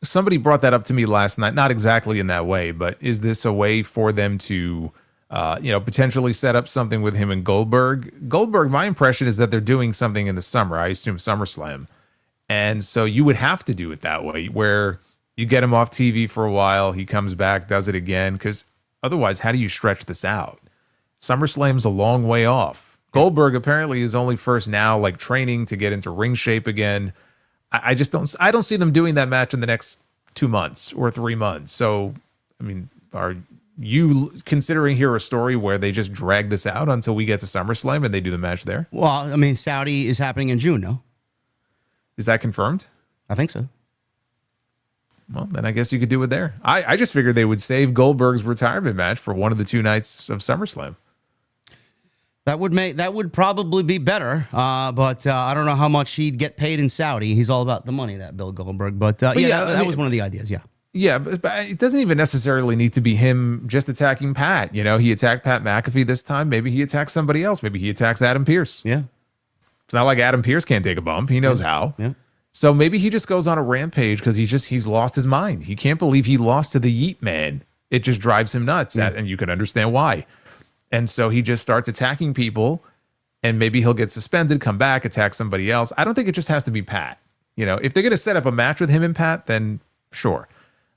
Somebody brought that up to me last night, not exactly in that way, but is this a way for them to, potentially set up something with him and Goldberg? Goldberg, my impression is that they're doing something in the summer. I assume SummerSlam. And so you would have to do it that way, where you get him off TV for a while, he comes back, does it again, because otherwise, how do you stretch this out? SummerSlam's a long way off. Goldberg apparently is only first now, training to get into ring shape again. I don't see them doing that match in the next 2 months or 3 months. So, I mean, are you considering here a story where they just drag this out until we get to SummerSlam and they do the match there?
Well, I mean, Saudi is happening in June, no?
Is that confirmed?
I think so.
Well, then I guess you could do it there. I just figured they would save Goldberg's retirement match for one of the 2 nights of SummerSlam.
That would probably be better, but I don't know how much he'd get paid in Saudi. He's all about the money, that Bill Goldberg. But that was one of the ideas, yeah.
Yeah, but it doesn't even necessarily need to be him just attacking Pat. He attacked Pat McAfee this time. Maybe he attacks somebody else. Maybe he attacks Adam Pearce.
Yeah.
It's not like Adam Pearce can't take a bump. He knows how.
Yeah.
So maybe he just goes on a rampage because he's lost his mind. He can't believe he lost to the Yeet Man. It just drives him nuts, and you can understand why. And so he just starts attacking people, and maybe he'll get suspended, come back, attack somebody else. I don't think it just has to be Pat. If they're going to set up a match with him and Pat, then sure.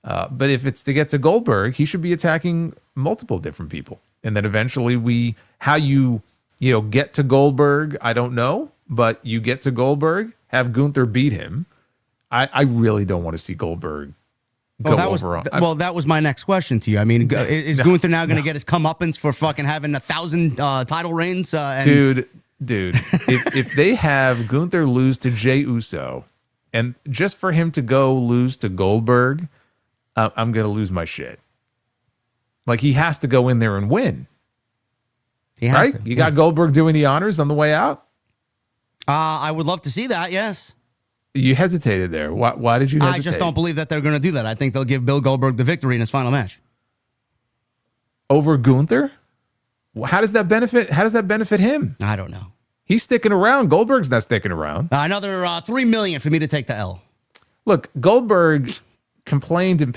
But if it's to get to Goldberg, he should be attacking multiple different people. And then eventually how you get to Goldberg. I don't know, but you get to Goldberg, have Gunther beat him. I really don't want to see Goldberg go over on.
That was my next question to you. I mean, is Gunther now going to get his comeuppance for fucking having 1,000 title reigns?
Dude, if they have Gunther lose to Jey Uso, and just for him to go lose to Goldberg, I'm going to lose my shit. Like, he has to go in there and win.
He has to.
You got Goldberg doing the honors on the way out?
I would love to see that, yes.
You hesitated there. Why did you hesitate?
I just don't believe that they're going to do that. I think they'll give Bill Goldberg the victory in his final match.
Over Gunther? How does that benefit him?
I don't know.
He's sticking around. Goldberg's not sticking around.
Another $3 million for me to take the L.
Look, Goldberg complained and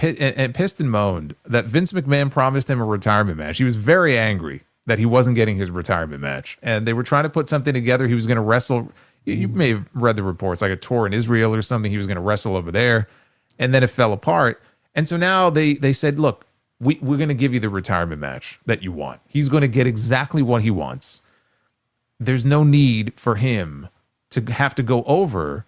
pissed and moaned that Vince McMahon promised him a retirement match. He was very angry that he wasn't getting his retirement match. And they were trying to put something together. He was going to wrestle. You may have read the reports, like a tour in Israel or something. He was going to wrestle over there. And then it fell apart. And so now they said, look, we're going to give you the retirement match that you want. He's going to get exactly what he wants. There's no need for him to have to go over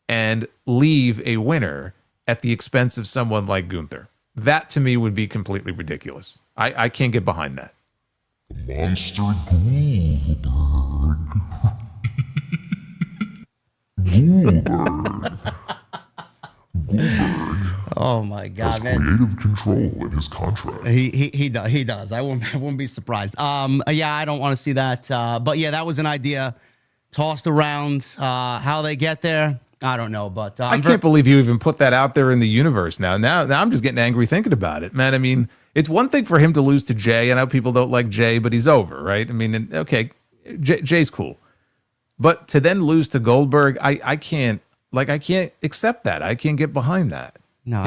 and leave a winner at the expense of someone like Gunther. That, to me, would be completely ridiculous. I can't get behind that.
Monster Goldberg. Goldberg.
Oh my God,
has creative control in his contract.
He does. I wouldn't be surprised. Yeah, I don't want to see that. But yeah, that was an idea tossed around. How they get there, I don't know. But
I can't believe you even put that out there in the universe. Now I'm just getting angry thinking about it, man. I mean, it's one thing for him to lose to Jey. I know people don't like Jey, but he's over, right? I mean, okay, Jey's cool, but to then lose to Goldberg, I can't accept that. I can't get behind that.
No,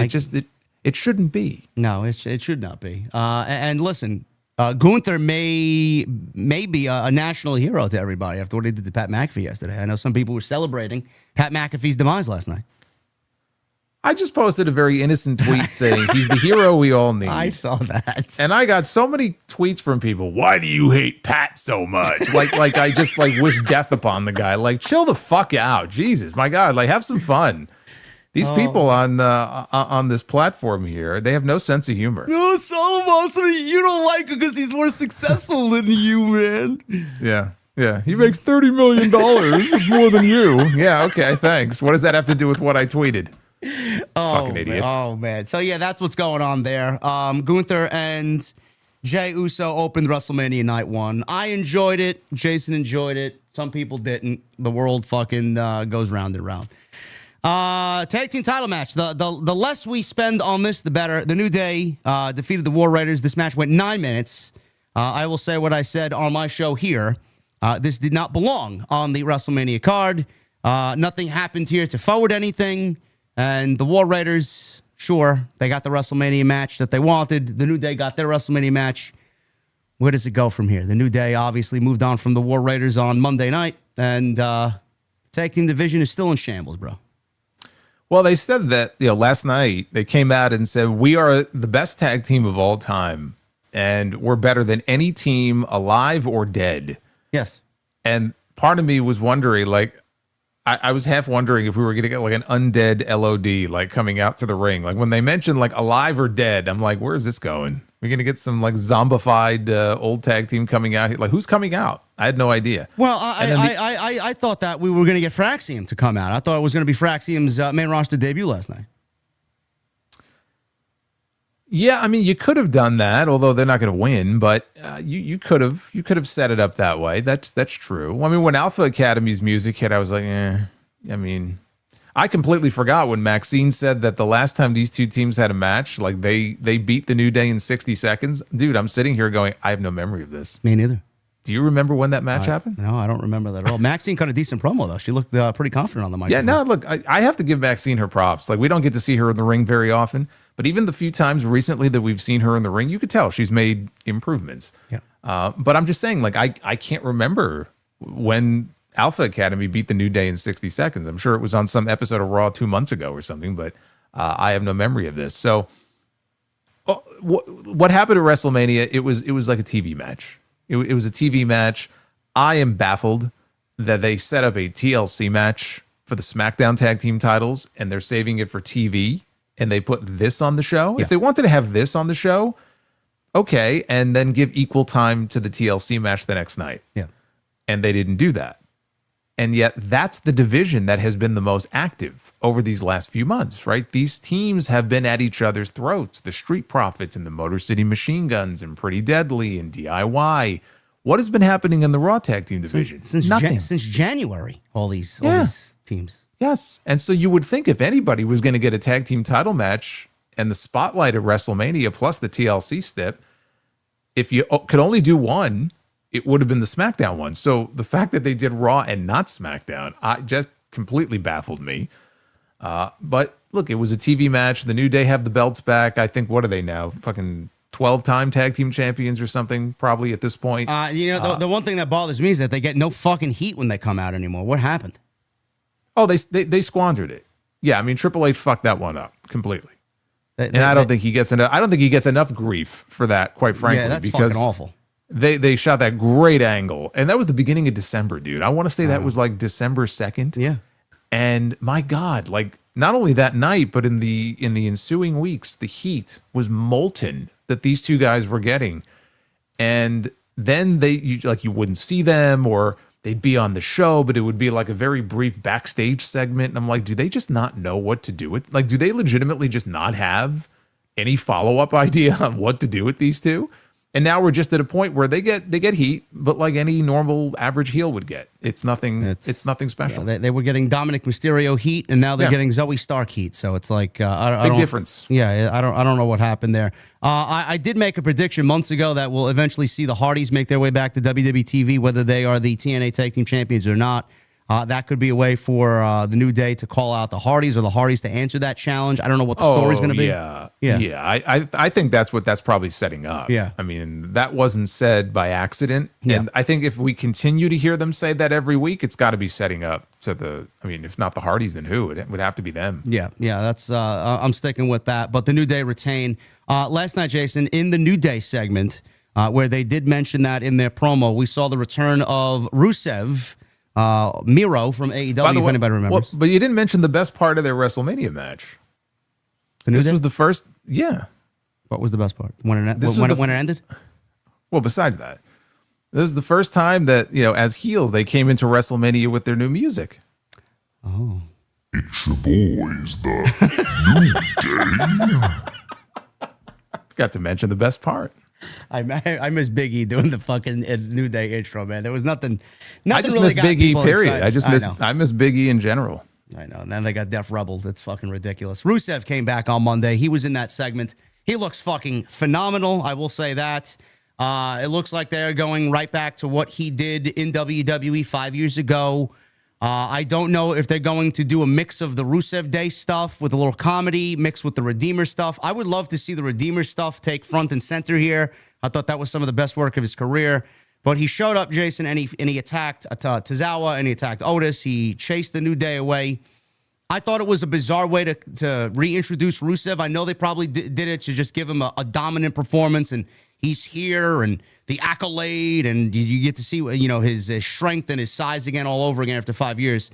it shouldn't be.
No, it should not be. And listen, Gunther may be a national hero to everybody after what he did to Pat McAfee yesterday. I know some people were celebrating Pat McAfee's demise last night.
I just posted a very innocent tweet saying he's the hero we all need.
I saw that.
And I got so many tweets from people. Why do you hate Pat so much? like I just wish death upon the guy. Like, chill the fuck out. Jesus, my God, have some fun. These people on this platform here, they have no sense of humor.
No, some of us, you don't like him because he's more successful than you, man.
Yeah. He makes $30 million. It's more than you. Yeah, okay, thanks. What does that have to do with what I tweeted? Fucking idiot.
Oh, man. So, yeah, that's what's going on there. Gunther and Jey Uso opened WrestleMania Night 1. I enjoyed it. Jason enjoyed it. Some people didn't. The world fucking goes round and round. Tag team title match. The less we spend on this, the better. The New Day defeated the War Raiders. This match went 9 minutes. I will say what I said on my show here. This did not belong on the WrestleMania card. Nothing happened here to forward anything. And the War Raiders, sure, they got the WrestleMania match that they wanted. The New Day got their WrestleMania match. Where does it go from here? The New Day obviously moved on from the War Raiders on Monday night. And tag team division is still in shambles, bro.
Well, they said that, last night they came out and said, we are the best tag team of all time. And we're better than any team alive or dead.
Yes.
And part of me was wondering, I was half wondering if we were going to get an undead LOD, coming out to the ring. When they mentioned alive or dead, I'm like, where is this going? We're going to get some zombified old tag team coming out here. Who's coming out? I had no idea.
Well, I thought that we were going to get Fraxium to come out. I thought it was going to be Fraxium's main roster debut last night.
Yeah, I mean, you could have done that, although they're not going to win. But you could have set it up that way. That's true. I mean, when Alpha Academy's music hit, I was like, I mean, I completely forgot when Maxine said that the last time these two teams had a match, they beat the New Day in 60 seconds. Dude, I'm sitting here going, I have no memory of this.
Me neither.
Do you remember when that match happened?
No, I don't remember that at all. Maxine cut a decent promo, though. She looked pretty confident on the mic.
Yeah, no, look, I have to give Maxine her props. We don't get to see her in the ring very often. But even the few times recently that we've seen her in the ring, you could tell she's made improvements.
Yeah.
But I'm just saying, I can't remember when Alpha Academy beat the New Day in 60 seconds. I'm sure it was on some episode of Raw 2 months ago or something, but I have no memory of this. So what happened at WrestleMania, it was like a TV match. It was a TV match. I am baffled that they set up a TLC match for the SmackDown tag team titles and they're saving it for TV and they put this on the show.
Yeah.
If they wanted to have this on the show, okay, and then give equal time to the TLC match the next night.
Yeah.
And they didn't do that. And yet that's the division that has been the most active over these last few months, right? These teams have been at each other's throats. The Street Profits and the Motor City Machine Guns and Pretty Deadly and DIY. What has been happening in the Raw tag team division? Nothing.
Since January, all these teams.
Yes. And so you would think if anybody was going to get a tag team title match and the spotlight of WrestleMania plus the TLC stip, if you could only do one, it would have been the SmackDown one. So the fact that they did Raw and not SmackDown, just completely baffled me. But look, it was a TV match. The New Day have the belts back. I think, what are they now? Fucking 12-time tag team champions or something, probably at this point.
The one thing that bothers me is that they get no fucking heat when they come out anymore. What happened?
Oh, they squandered it. Yeah, I mean, Triple H fucked that one up completely. I don't think he gets enough grief for that, quite frankly.
Yeah, that's
because
fucking awful.
They shot that great angle, and that was the beginning of December, dude. I want to say that was like December 2nd.
Yeah.
And my God, like not only that night, but in the ensuing weeks, the heat was molten that these two guys were getting. And then you wouldn't see them, or they'd be on the show, but it would be like a very brief backstage segment. And I'm like, do they just not know what to do with? Like, do they legitimately just not have any follow-up idea on what to do with these two? And now we're just at a point where they get heat, but like any normal average heel would get. It's nothing special.
Yeah, they were getting Dominic Mysterio heat, and now they're getting Zoe Stark heat. So it's like I don't,
difference.
Yeah, I don't know what happened there. I did make a prediction months ago that we'll eventually see the Hardys make their way back to WWE TV, whether they are the TNA Tag Team Champions or not. That could be a way for the New Day to call out the Hardys, or the Hardys to answer that challenge. I don't know what the story's going to be.
Yeah. I think that's what that's probably setting up.
Yeah.
I mean, that wasn't said by accident.
Yeah.
And I think if we continue to hear them say that every week, it's got to be setting up to if not the Hardys, then who? It would have to be them.
Yeah. That's I'm sticking with that. But the New Day retain. Last night, Jason, in the New Day segment, where they did mention that in their promo, we saw the return of Rusev. Miro from AEW, if anybody remembers.
But you didn't mention the best part of their WrestleMania match. This was the first, yeah.
What was the best part? When it ended?
Well, besides that, this is the first time that, as heels, they came into WrestleMania with their new music.
Oh.
It's your boys, the New Day.
Got to mention the best part.
I miss Big E doing the fucking New Day intro, man. There was nothing
I just
really
miss Big E, period.
Excited.
I miss Big E in general.
I know. And then they got Def Rebel. That's fucking ridiculous. Rusev came back on Monday. He was in that segment. He looks fucking phenomenal. I will say that. It looks like they're going right back to what he did in WWE 5 years ago. I don't know if they're going to do a mix of the Rusev Day stuff with a little comedy mixed with the Redeemer stuff. I would love to see the Redeemer stuff take front and center here. I thought that was some of the best work of his career. But he showed up, Jason, and he attacked Tozawa, and he attacked Otis. He chased the New Day away. I thought it was a bizarre way to reintroduce Rusev. I know they probably did it to just give him a dominant performance, and he's here, and the accolade, and you get to see his strength and his size again all over again after 5 years.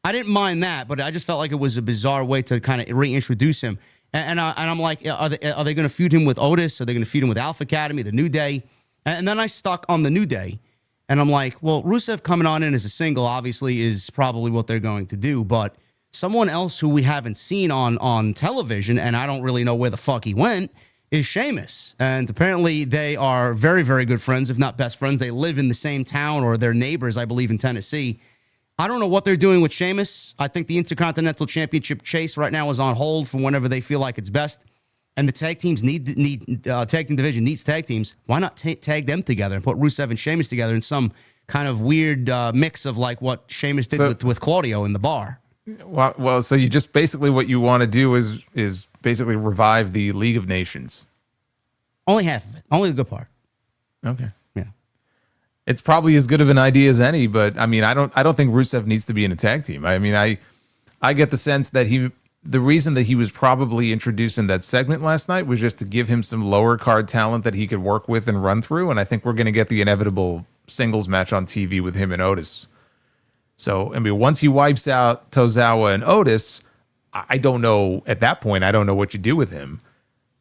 I didn't mind that, but I just felt like it was a bizarre way to kind of reintroduce him. And I'm like, are they going to feud him with Otis? Are they going to feud him with Alpha Academy, the New Day? And then I stuck on the New Day, and I'm like, well, Rusev coming on in as a single obviously is probably what they're going to do, but someone else who we haven't seen on television, and I don't really know where the fuck he went, is Sheamus. And apparently they are very, very good friends, if not best friends. They live in the same town, or they're neighbors, I believe, in Tennessee. I don't know what they're doing with Sheamus. I think the Intercontinental Championship chase right now is on hold for whenever they feel like it's best. And the tag teams tag team division needs tag teams. Why not tag them together and put Rusev and Sheamus together in some kind of weird mix of like what Sheamus did with Claudio in the bar?
Well, so you just basically what you want to do is basically revive the League of Nations.
Only half of it. Only the good part.
Okay.
Yeah.
It's probably as good of an idea as any, but I mean, I don't think Rusev needs to be in a tag team. I mean, I get the sense that the reason that he was probably introduced in that segment last night was just to give him some lower card talent that he could work with and run through. And I think we're going to get the inevitable singles match on TV with him and Otis. So, I mean, once he wipes out Tozawa and Otis, I don't know, at that point, I don't know what you do with him.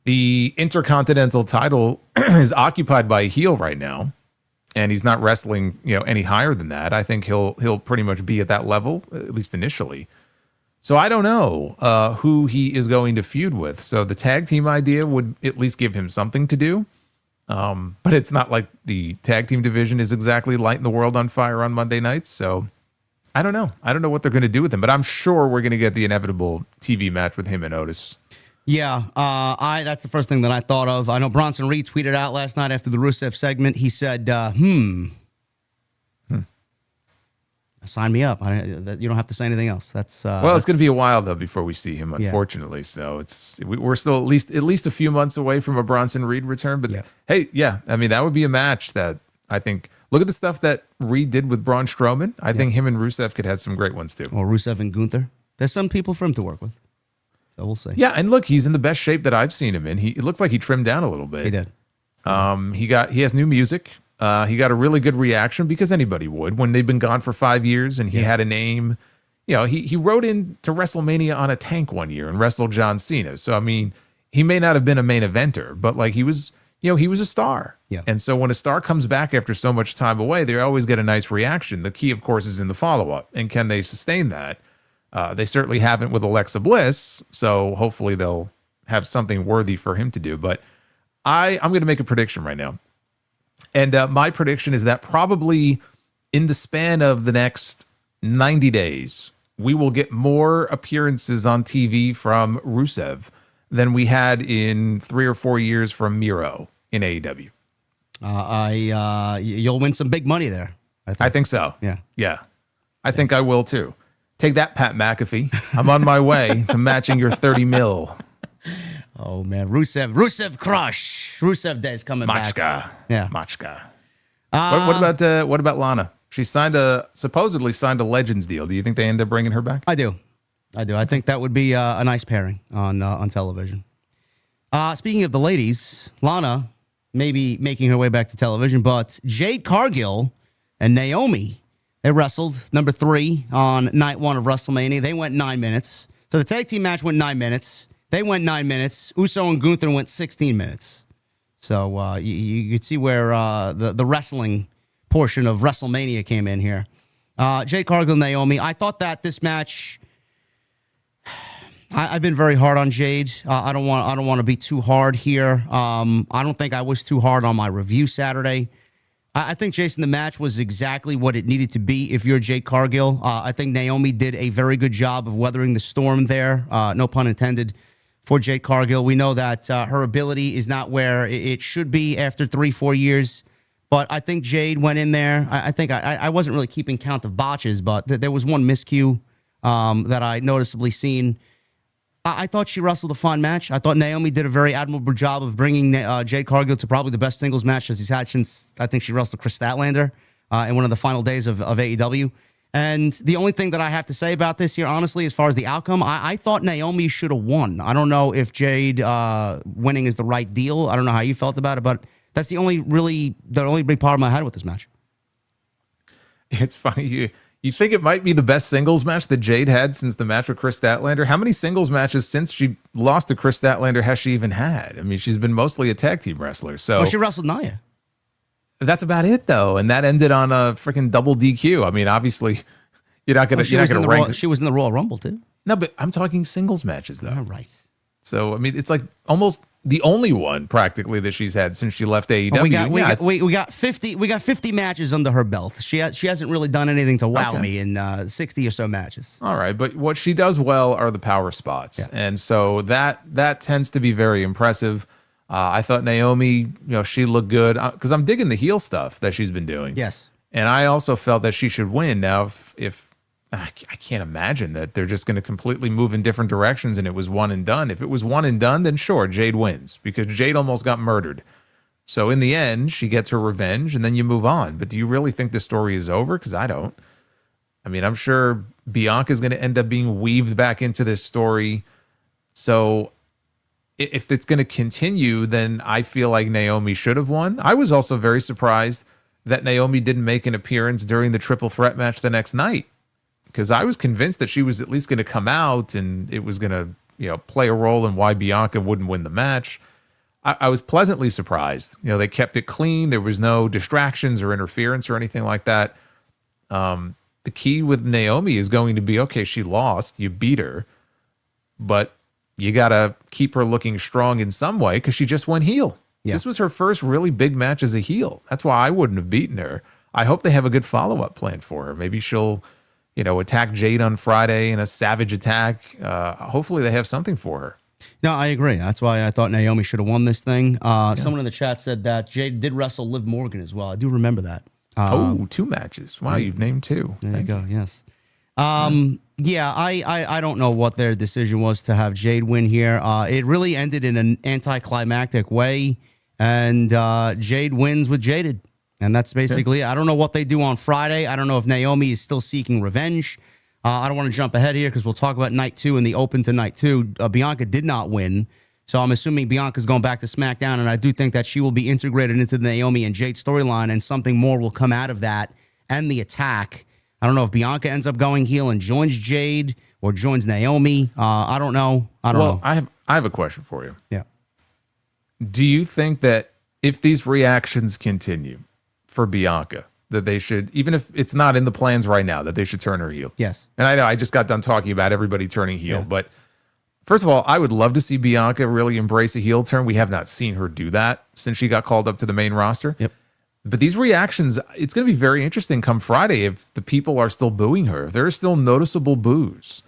The Intercontinental title is occupied by a heel right now, and he's not wrestling, any higher than that. I think he'll pretty much be at that level, at least initially. So I don't know who he is going to feud with. So the tag team idea would at least give him something to do. But it's not like the tag team division is exactly lighting the world on fire on Monday nights. So I don't know. I don't know what they're going to do with him, but I'm sure we're going to get the inevitable TV match with him and Otis.
Yeah, that's the first thing that I thought of. I know Bronson Reed tweeted out last night after the Rusev segment. He said, sign me up. You don't have to say anything else. It's
going to be a while though before we see him, unfortunately. Yeah. So we're still at least a few months away from a Bronson Reed return. But hey, I mean, that would be a match that I think. Look at the stuff that Reed did with Braun Strowman. I think him and Rusev could have some great ones too.
Or Rusev and Gunther. There's some people for him to work with. So we'll see.
Yeah, and look, he's in the best shape that I've seen him in. It looks like he trimmed down a little bit.
He did.
He has new music. He got a really good reaction because anybody would when they've been gone for 5 years and he had a name. He rode into WrestleMania on a tank one year and wrestled John Cena. So I mean, he may not have been a main eventer, but like he was a star.
Yeah.
And so when a star comes back after so much time away, they always get a nice reaction. The key, of course, is in the follow-up. And can they sustain that? They certainly haven't with Alexa Bliss. So hopefully they'll have something worthy for him to do. But I'm going to make a prediction right now. And my prediction is that probably in the span of the next 90 days, we will get more appearances on TV from Rusev than we had in 3 or 4 years from Miro in AEW.
You'll win some big money there.
I think so.
Yeah.
I think I will too. Take that, Pat McAfee. I'm on my way to matching your 30 mil.
Oh man, Rusev crush. Rusev Day is coming back. Yeah,
Machka. What about Lana? She supposedly signed a Legends deal. Do you think they end up bringing her back?
I do. I think that would be a nice pairing on television. Speaking of the ladies, Lana may be making her way back to television, but Jade Cargill and Naomi, they wrestled number 3 on night 1 of WrestleMania. They went 9 minutes. So the tag team match went 9 minutes. They went 9 minutes. Uso and Gunther went 16 minutes. So you could see where the wrestling portion of WrestleMania came in here. Jade Cargill, Naomi. I thought that this match. I've been very hard on Jade. I don't want to be too hard here. I don't think I was too hard on my review Saturday. I think, Jason, the match was exactly what it needed to be if you're Jade Cargill. I think Naomi did a very good job of weathering the storm there. No pun intended for Jade Cargill. We know that her ability is not where it should be after 3-4 years. But I think Jade went in there. I think I wasn't really keeping count of botches, but there was one miscue that I noticeably seen. I thought she wrestled a fun match. I thought Naomi did a very admirable job of bringing Jade Cargill to probably the best singles match that he's had since I think she wrestled Chris Statlander in one of the final days of AEW. And the only thing that I have to say about this here, honestly, as far as the outcome, I thought Naomi should have won. I don't know if Jade winning is the right deal. I don't know how you felt about it, but that's the only big problem I had with this match.
It's funny. You think it might be the best singles match that Jade had since the match with Chris Statlander? How many singles matches since she lost to Chris Statlander has she even had? I mean, she's been mostly a tag team wrestler. So
she wrestled Nia.
That's about it, though, and that ended on a freaking double DQ. I mean, obviously, you're not gonna rank.
She was in the Royal Rumble too.
No, but I'm talking singles matches, though.
All right.
So I mean, it's like almost the only one practically that she's had since she left AEW.
We got 50 matches under her belt. She hasn't really done anything to wow me in 60 or so matches.
All right, but what she does well are the power spots, and so that tends to be very impressive. I thought Naomi, she looked good because I'm digging the heel stuff that she's been doing.
Yes,
and I also felt that she should win. Now, if I can't imagine that they're just going to completely move in different directions and it was one and done. If it was one and done, then sure, Jade wins because Jade almost got murdered. So in the end, she gets her revenge and then you move on. But do you really think the story is over? Because I don't. I mean, I'm sure Bianca's going to end up being weaved back into this story. So if it's going to continue, then I feel like Naomi should have won. I was also very surprised that Naomi didn't make an appearance during the triple threat match the next night, because I was convinced that she was at least going to come out and it was going to, play a role in why Bianca wouldn't win the match. I was pleasantly surprised. They kept it clean. There was no distractions or interference or anything like that. The key with Naomi is going to be, okay, she lost, you beat her, but you got to keep her looking strong in some way because she just went heel. Yeah. This was her first really big match as a heel. That's why I wouldn't have beaten her. I hope they have a good follow-up plan for her. Maybe she'll, attack Jade on Friday in a savage attack. Hopefully they have something for her.
No, I agree. That's why I thought Naomi should have won this thing. Someone in the chat said that Jade did wrestle Liv Morgan as well. I do remember that.
2 matches. Wow, you've named 2.
There you go. Yes. Yeah, I don't know what their decision was to have Jade win here. It really ended in an anticlimactic way, and Jade wins with Jaded. And that's basically it. I don't know what they do on Friday. I don't know if Naomi is still seeking revenge. I don't want to jump ahead here because we'll talk about night 2 and the open to night 2. Bianca did not win. So I'm assuming Bianca's going back to SmackDown, and I do think that she will be integrated into the Naomi and Jade storyline, and something more will come out of that and the attack. I don't know if Bianca ends up going heel and joins Jade or joins Naomi. I don't know. I don't know.
I have a question for you.
Yeah.
Do you think that if these reactions continue for Bianca, that they should, even if it's not in the plans right now, that they should turn her heel?
Yes.
And I know I just got done talking about everybody turning heel, but first of all, I would love to see Bianca really embrace a heel turn. We have not seen her do that since she got called up to the main roster.
Yep.
But these reactions, it's going to be very interesting come Friday if the people are still booing her. If there are still noticeable boos.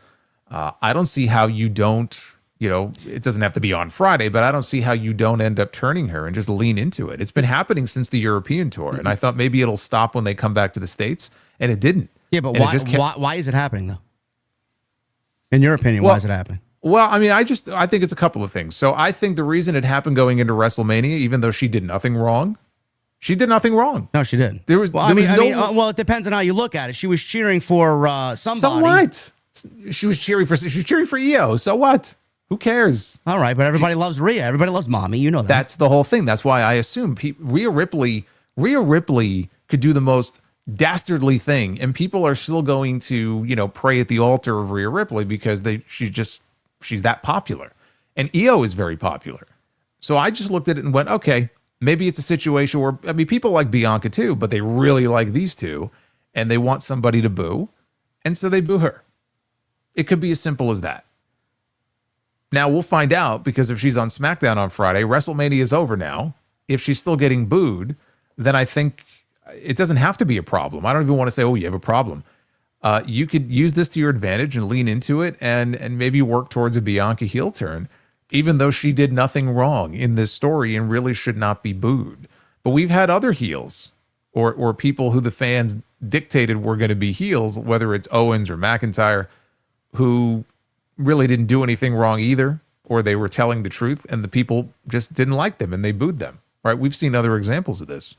I don't see how you don't, it doesn't have to be on Friday, but I don't see how you don't end up turning her and just lean into it. It's been happening since the European tour, and I thought maybe it'll stop when they come back to the States, and it didn't.
Yeah, but why is it happening, though? In your opinion, why is it happening?
Well, I mean, I think it's a couple of things. So I think the reason it happened going into WrestleMania, even though she did nothing wrong, she did nothing wrong.
No, she didn't. Well, it depends on how you look at it. She was cheering for somebody.
So what? She was cheering for EO. So what? Who cares?
All right, but everybody loves Rhea. Everybody loves Mommy. You know that.
That's the whole thing. That's why I assume Rhea Ripley could do the most dastardly thing, and people are still going to, pray at the altar of Rhea Ripley because she's that popular. And EO is very popular. So I just looked at it and went, okay, maybe it's a situation where, people like Bianca too, but they really like these two and they want somebody to boo. And so they boo her. It could be as simple as that. Now we'll find out, because if she's on SmackDown on Friday, WrestleMania is over now. If she's still getting booed, then I think it doesn't have to be a problem. I don't even want to say, oh, you have a problem. You could use this to your advantage and lean into it and maybe work towards a Bianca heel turn, even though she did nothing wrong in this story and really should not be booed. But we've had other heels or people who the fans dictated were going to be heels, whether it's Owens or McIntyre, who really didn't do anything wrong either, or they were telling the truth and the people just didn't like them and they booed them. Right? We've seen other examples of this.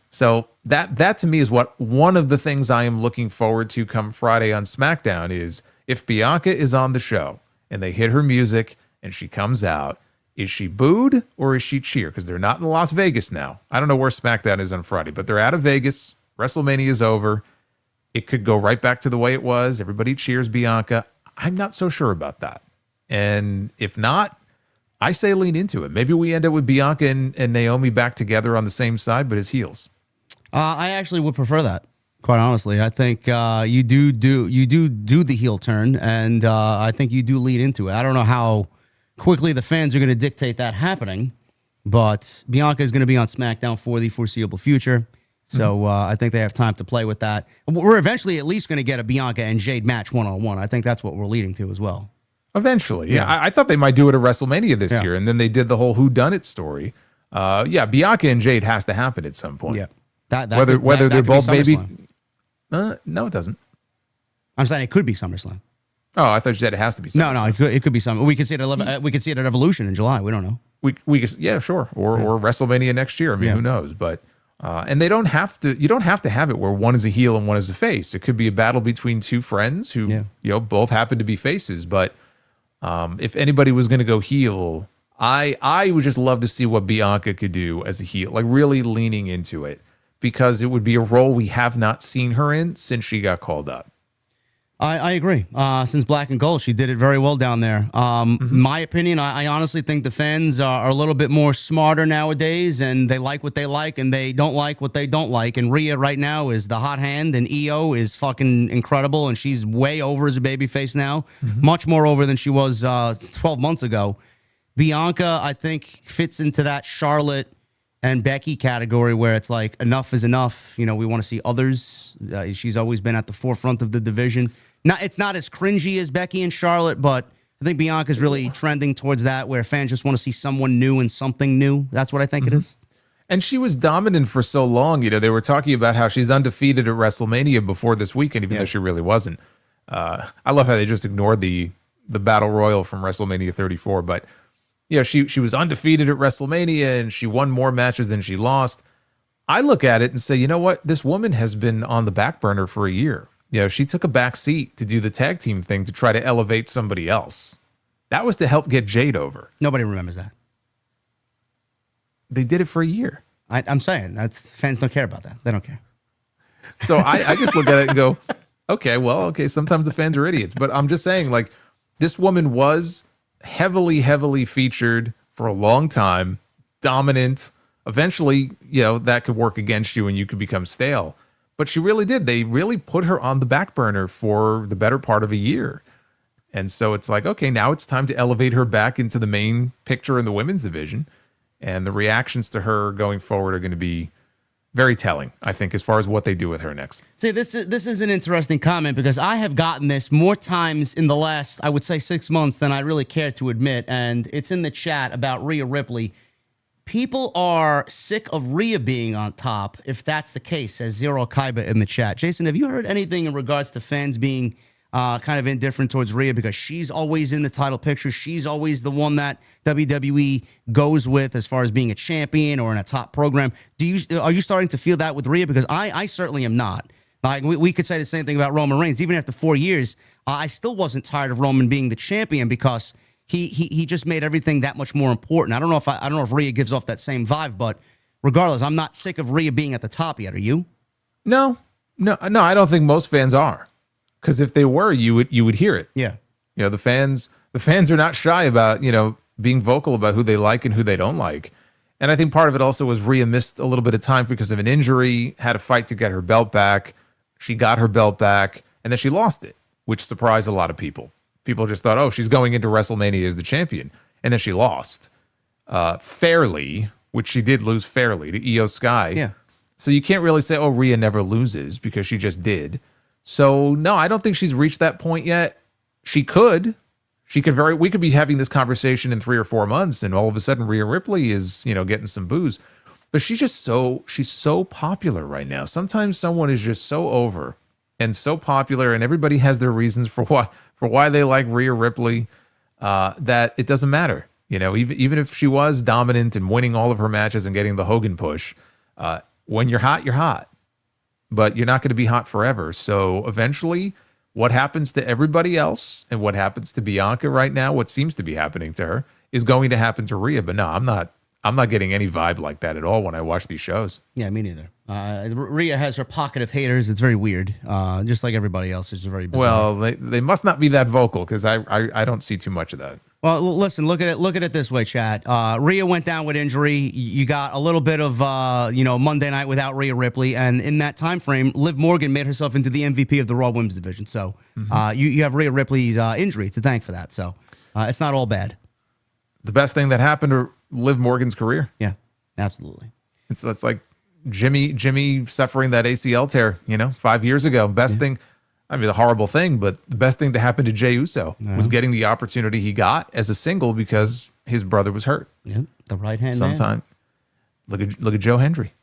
So that to me is what one of the things I am looking forward to come Friday on SmackDown is if Bianca is on the show and they hit her music and she comes out, is she booed or is she cheered? Because they're not in Las Vegas now. I don't know where SmackDown is on Friday, but they're out of Vegas. WrestleMania is over. It could go right back to the way it was. Everybody cheers Bianca. I'm not so sure about that. And if not, I say lean into it. Maybe we end up with Bianca and Naomi back together on the same side, but as heels.
I actually would prefer that, quite honestly. I think you do the heel turn, and I think you do lead into it. I don't know how quickly the fans are going to dictate that happening, but Bianca is going to be on SmackDown for the foreseeable future. So I think they have time to play with that. We're eventually at least going to get a Bianca and Jade match one-on-one. I think that's what we're leading to as well.
Eventually, yeah. I thought they might do it at WrestleMania this year, and then they did the whole whodunit story. Bianca and Jade has to happen at some point.
Yeah.
Whether they're both maybe. No, it doesn't.
I'm saying it could be SummerSlam.
Oh, I thought you said it has to be SummerSlam.
No, it could be something. We could see it at Evolution in July. We don't know.
We could, sure, or WrestleMania next year. I mean, who knows? But and they don't have to. You don't have to have it where one is a heel and one is a face. It could be a battle between two friends who both happen to be faces. But if anybody was going to go heel, I would just love to see what Bianca could do as a heel, like really leaning into it. because it would be a role we have not seen her in since she got called up.
I agree. Since Black and Gold, she did it very well down there. My opinion, I honestly think the fans are a little bit more smarter nowadays, and they like what they like, and they don't like what they don't like. And Rhea right now is the hot hand, and Io is fucking incredible, and she's way over as a babyface now, much more over than she was 12 months ago. Bianca, I think, fits into that Charlotte and Becky category where it's like enough is enough. You know, we want to see others. She's always been at the forefront of the division. It's not as cringy as Becky and Charlotte, but I think Bianca's really trending towards that where fans just want to see someone new and something new. That's what I think it is.
And she was dominant for so long. You know, they were talking about how she's undefeated at WrestleMania before this weekend, even though she really wasn't. I love how they just ignored the Battle Royal from WrestleMania 34. But, yeah, she was undefeated at WrestleMania, and she won more matches than she lost. I look at it and say, you know what? This woman has been on the back burner for a year. You know, she took a back seat to do the tag team thing to try to elevate somebody else. That was to help get Jade over.
Nobody remembers that.
They did it for a year.
I'm saying that fans don't care about that. They don't care.
So I just look at it and go, okay, sometimes the fans are idiots. But I'm just saying, like, this woman was heavily featured for a long time, dominant. Eventually, you know, that could work against you and you could become stale. But she really did. They really put her on the back burner for the better part of a year. And so it's like, okay, now it's time to elevate her back into the main picture in the women's division. And the reactions to her going forward are going to be very telling, I think, as far as what they do with her next.
See, this is an interesting comment because I have gotten this more times in the last, I would say, 6 months than I really care to admit. And it's in the chat about Rhea Ripley. People are sick of Rhea being on top, if that's the case, says Zero Kaiba in the chat. Jason, have you heard anything in regards to fans being kind of indifferent towards Rhea because she's always in the title picture? She's always the one that WWE goes with as far as being a champion or in a top program. Are you starting to feel that with Rhea? Because I certainly am not. Like we could say the same thing about Roman Reigns. Even after 4 years, I still wasn't tired of Roman being the champion because he just made everything that much more important. I don't know if Rhea gives off that same vibe, but regardless, I'm not sick of Rhea being at the top yet. Are you?
No, I don't think most fans are. Because if they were, you would hear it.
Yeah.
You know, the fans are not shy about, you know, being vocal about who they like and who they don't like. And I think part of it also was Rhea missed a little bit of time because of an injury, had a fight to get her belt back. She got her belt back, and then she lost it, which surprised a lot of people. People just thought, oh, she's going into WrestleMania as the champion. And then she lost fairly, which she did lose fairly to Io Sky.
Yeah.
So you can't really say, oh, Rhea never loses because she just did. So no, I don't think she's reached that point yet. We could be having this conversation in 3 or 4 months, and all of a sudden Rhea Ripley is, you know, getting some boos. But she's so popular right now. Sometimes someone is just so over and so popular, and everybody has their reasons for why they like Rhea Ripley, that it doesn't matter. You know, even if she was dominant and winning all of her matches and getting the Hogan push, when you're hot, you're hot. But you're not going to be hot forever. So eventually, what happens to everybody else and what happens to Bianca right now, what seems to be happening to her, is going to happen to Rhea. But no, I'm not getting any vibe like that at all when I watch these shows.
Yeah, me neither. Rhea has her pocket of haters. It's very weird. Just like everybody else, it's very bizarre.
Well, they must not be that vocal because I don't see too much of that.
Well, listen, look at it this way, Chad. Rhea went down with injury. You got a little bit of Monday night without Rhea Ripley, and in that time frame, Liv Morgan made herself into the MVP of the Raw Women's division. So you have Rhea Ripley's injury to thank for that. So it's not all bad.
The best thing that happened to Liv Morgan's career.
Yeah, absolutely.
It's like Jimmy suffering that ACL tear, 5 years ago. Best thing. I mean, the horrible thing, but the best thing to happen to Jey Uso was getting the opportunity he got as a single because his brother was hurt.
Yeah, the right hand
sometime. Man. Look at Joe Hendry.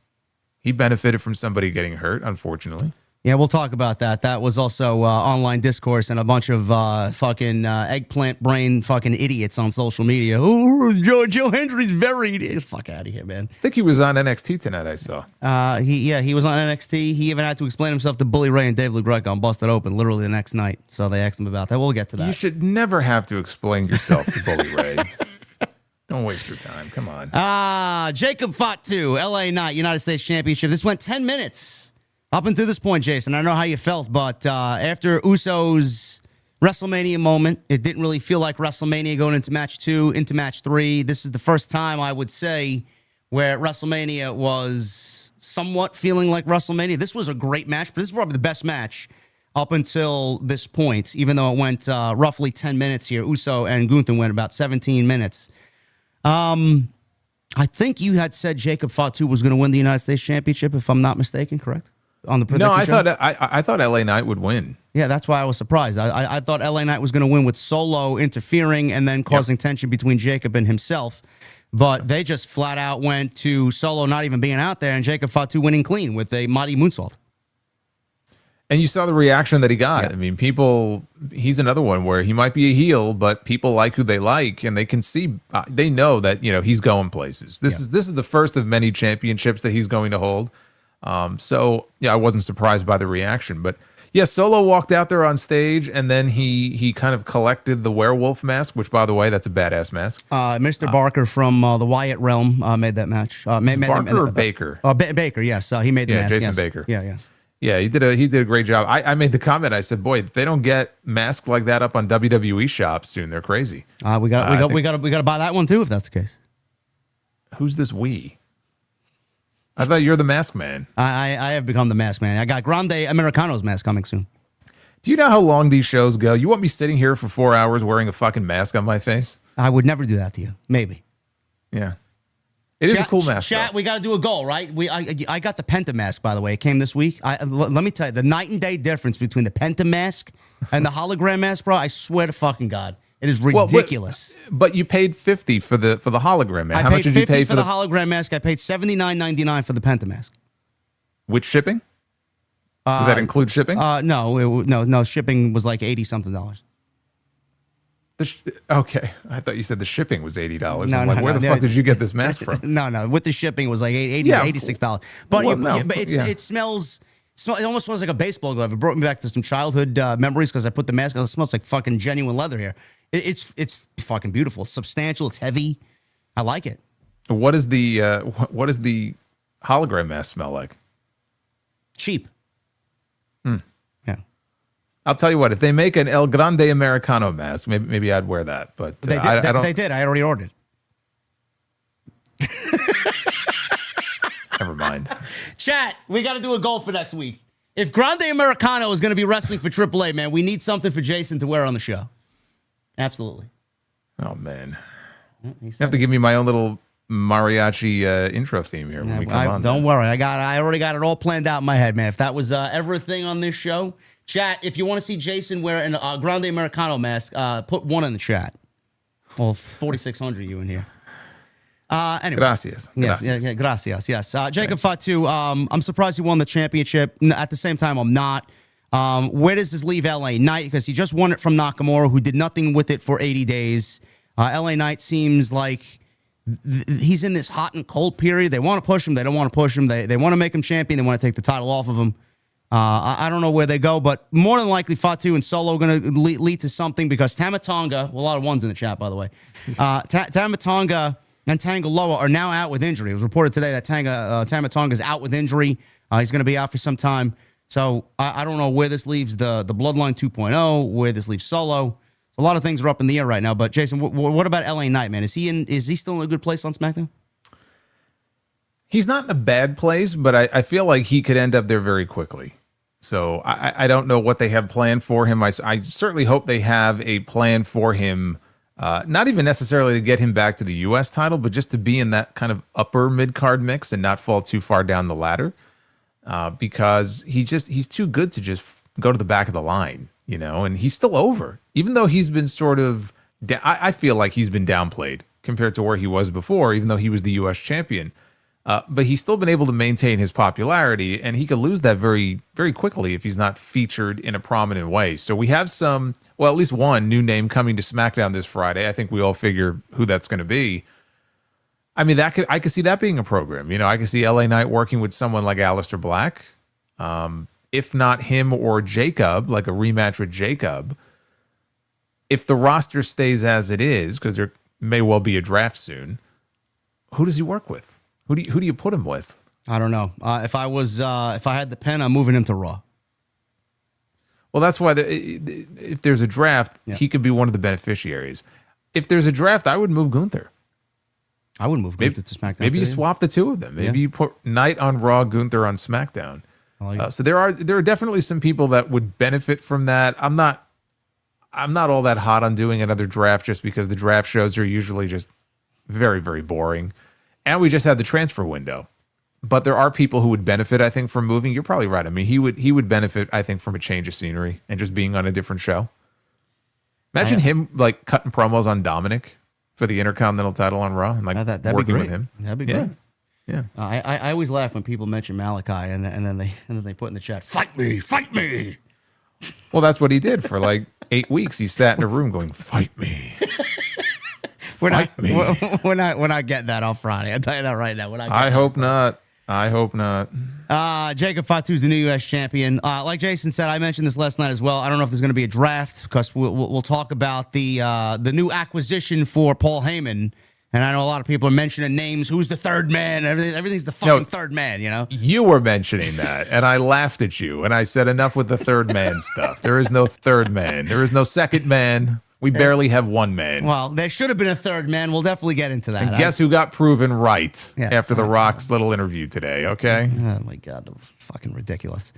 He benefited from somebody getting hurt, unfortunately.
Yeah, we'll talk about that. That was also online discourse and a bunch of fucking eggplant brain fucking idiots on social media. Oh, Joe Hendry's buried. Get the fuck out of here, man.
I think he was on NXT tonight, I saw.
He was on NXT. He even had to explain himself to Bully Ray and Dave LaGreca on Busted Open literally the next night. So they asked him about that. We'll get to that.
You should never have to explain yourself to Bully Ray. Don't waste your time. Come on.
Jacob Fatu, LA Knight, United States Championship. This went 10 minutes up until this point, Jason. I don't know how you felt, but after Uso's WrestleMania moment, it didn't really feel like WrestleMania going into match 2, into match 3. This is the first time, I would say, where WrestleMania was somewhat feeling like WrestleMania. This was a great match, but this is probably the best match up until this point, even though it went roughly 10 minutes here. Uso and Gunther went about 17 minutes. I think you had said Jacob Fatu was going to win the United States Championship, if I'm not mistaken, correct? On the prediction show?
I thought LA Knight would win.
Yeah, that's why I was surprised. I thought LA Knight was going to win with Solo interfering and then causing tension between Jacob and himself. But they just flat out went to Solo not even being out there and Jacob Fatu winning clean with a mighty moonsault.
And you saw the reaction that he got. Yeah. I mean, he's another one where he might be a heel, but people like who they like, and they can see, they know that, he's going places. This is the first of many championships that he's going to hold. So I wasn't surprised by the reaction, but yeah, Solo walked out there on stage, and then he kind of collected the werewolf mask, which, by the way, that's a badass mask.
Mr. Barker from the Wyatt realm made that match.
Barker or Baker?
Baker, yes. He made the mask.
Jason
yes.
Baker.
Yeah.
Yeah, he did a great job. I made the comment. I said, "Boy, if they don't get masks like that up on WWE shops soon, they're crazy."
We got to buy that one too, if that's the case.
Who's this we? I thought you're the mask man.
I have become the mask man. I got Grande Americano's mask coming soon.
Do you know how long these shows go? You want me sitting here for 4 hours wearing a fucking mask on my face?
I would never do that to you. Maybe.
Yeah. It is a cool mask.
Chat, we got to do a goal, right? I got the Penta mask, by the way. It came this week. Let me tell you, the night and day difference between the Penta mask and the hologram mask, bro, I swear to fucking God. It is ridiculous.
But you paid $50 for the hologram mask. How much did you pay
for the hologram mask? I paid $79.99 for the Penta mask.
With shipping? Does that include shipping?
No. Shipping was like $80-something.
Okay, I thought you said the shipping was $80.
No,
I'm like, where the fuck did you get this mask from?
No. With the shipping, it was like $86. But it smells. It almost smells like a baseball glove. It brought me back to some childhood memories because I put the mask on. It smells like fucking genuine leather here. It's fucking beautiful. It's substantial. It's heavy. I like it.
What is the hologram mask smell like?
Cheap. Yeah.
I'll tell you what. If they make an El Grande Americano mask, maybe I'd wear that. But
they did. They did. I already ordered.
Never mind.
Chat, we got to do a goal for next week. If Grande Americano is going to be wrestling for AAA, man, we need something for Jason to wear on the show. Absolutely.
Oh, man. You have to give me my own little mariachi intro theme here when we come on.
Don't worry. I already got it all planned out in my head, man. If that was everything on this show, chat, if you want to see Jason wear a Grande Americano mask, put one in the chat. Well, 4,600 you in here. Anyway.
Gracias.
Gracias. Yes. Jacob Fatu, I'm surprised he won the championship. At the same time, I'm not. Where does this leave LA Knight? Because he just won it from Nakamura, who did nothing with it for 80 days. LA Knight seems like he's in this hot and cold period. They want to push him. They don't want to push him. They want to make him champion. They want to take the title off of him. I don't know where they go, but more than likely Fatu and Solo are going to lead to something because Tama Tonga, a lot of ones in the chat, by the way. Tama Tonga and Tangaloa are now out with injury. It was reported today that Tama Tonga is out with injury. He's going to be out for some time. So I don't know where this leaves the Bloodline 2.0, where this leaves Solo. A lot of things are up in the air right now. But Jason, what about LA Knight, man? Is he still in a good place on SmackDown?
He's not in a bad place, but I feel like he could end up there very quickly. So I don't know what they have planned for him. I certainly hope they have a plan for him, not even necessarily to get him back to the U.S. title, but just to be in that kind of upper mid-card mix and not fall too far down the ladder, because he's too good to just go to the back of the line, and he's still over. Even though he's been sort of, I feel like he's been downplayed compared to where he was before, even though he was the U.S. champion. But he's still been able to maintain his popularity, and he could lose that very, very quickly if he's not featured in a prominent way. So we have at least one new name coming to SmackDown this Friday. I think we all figure who that's going to be. I mean, I could see that being a program. I could see LA Knight working with someone like Aleister Black, if not him or Jacob, like a rematch with Jacob. If the roster stays as it is, because they're may well be a draft soon. Who does he work with? Who do you put him with?
I don't know. If I had the pen, I'm moving him to Raw.
Well, that's why if there's a draft, he could be one of the beneficiaries. If there's a draft, I would move Gunther.
I would move Gunther to SmackDown.
Maybe you swap the two of them. Maybe you put Knight on Raw, Gunther on SmackDown. So there are definitely some people that would benefit from that. I'm not all that hot on doing another draft just because the draft shows are usually just very, very boring. And we just had the transfer window. But there are people who would benefit, I think, from moving. You're probably right. I mean, he would benefit, I think, from a change of scenery and just being on a different show. Imagine him like cutting promos on Dominic for the Intercontinental title on Raw and like
that'd
working
be great.
with him.
That'd be great.
Yeah.
I always laugh when people mention Malachi and then they put in the chat, fight me.
Well, that's what he did for like 8 weeks. He sat in a room going, fight me.
We're not getting that on Friday. I'll tell you that right now.
I hope not.
Jacob Fatu's the new U.S. champion. Like Jason said, I mentioned this last night as well. I don't know if there's going to be a draft because we'll talk about the new acquisition for Paul Heyman. And I know a lot of people are mentioning names. Who's the third man? Everything's the fucking third man, you know?
You were mentioning that, and I laughed at you. And I said, enough with the third man stuff. There is no third man. There is no second man. We barely have one man.
Well, there should have been a third man. We'll definitely get into that.
And guess who got proven right after The Rock's little interview today, okay?
Oh, my God. Fucking ridiculous.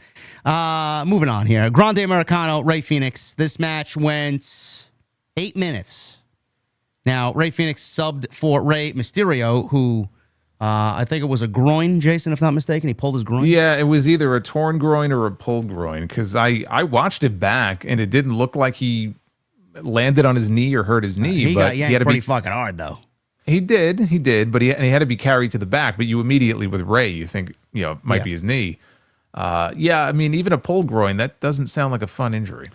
Moving on here. Grande Americano, Rey Fenix. This match went 8 minutes. Now, Rey Fenix subbed for Rey Mysterio, who I think it was a groin, Jason, if not mistaken. He pulled his groin.
Yeah, it was either a torn groin or a pulled groin because I watched it back, and it didn't look like he landed on his knee or hurt his knee.
He got yanked
had to
pretty
be
fucking hard, though.
He did, but he had to be carried to the back. But you immediately, with Rey, you think, it might be his knee. I mean, even a pulled groin, that doesn't sound like a fun injury.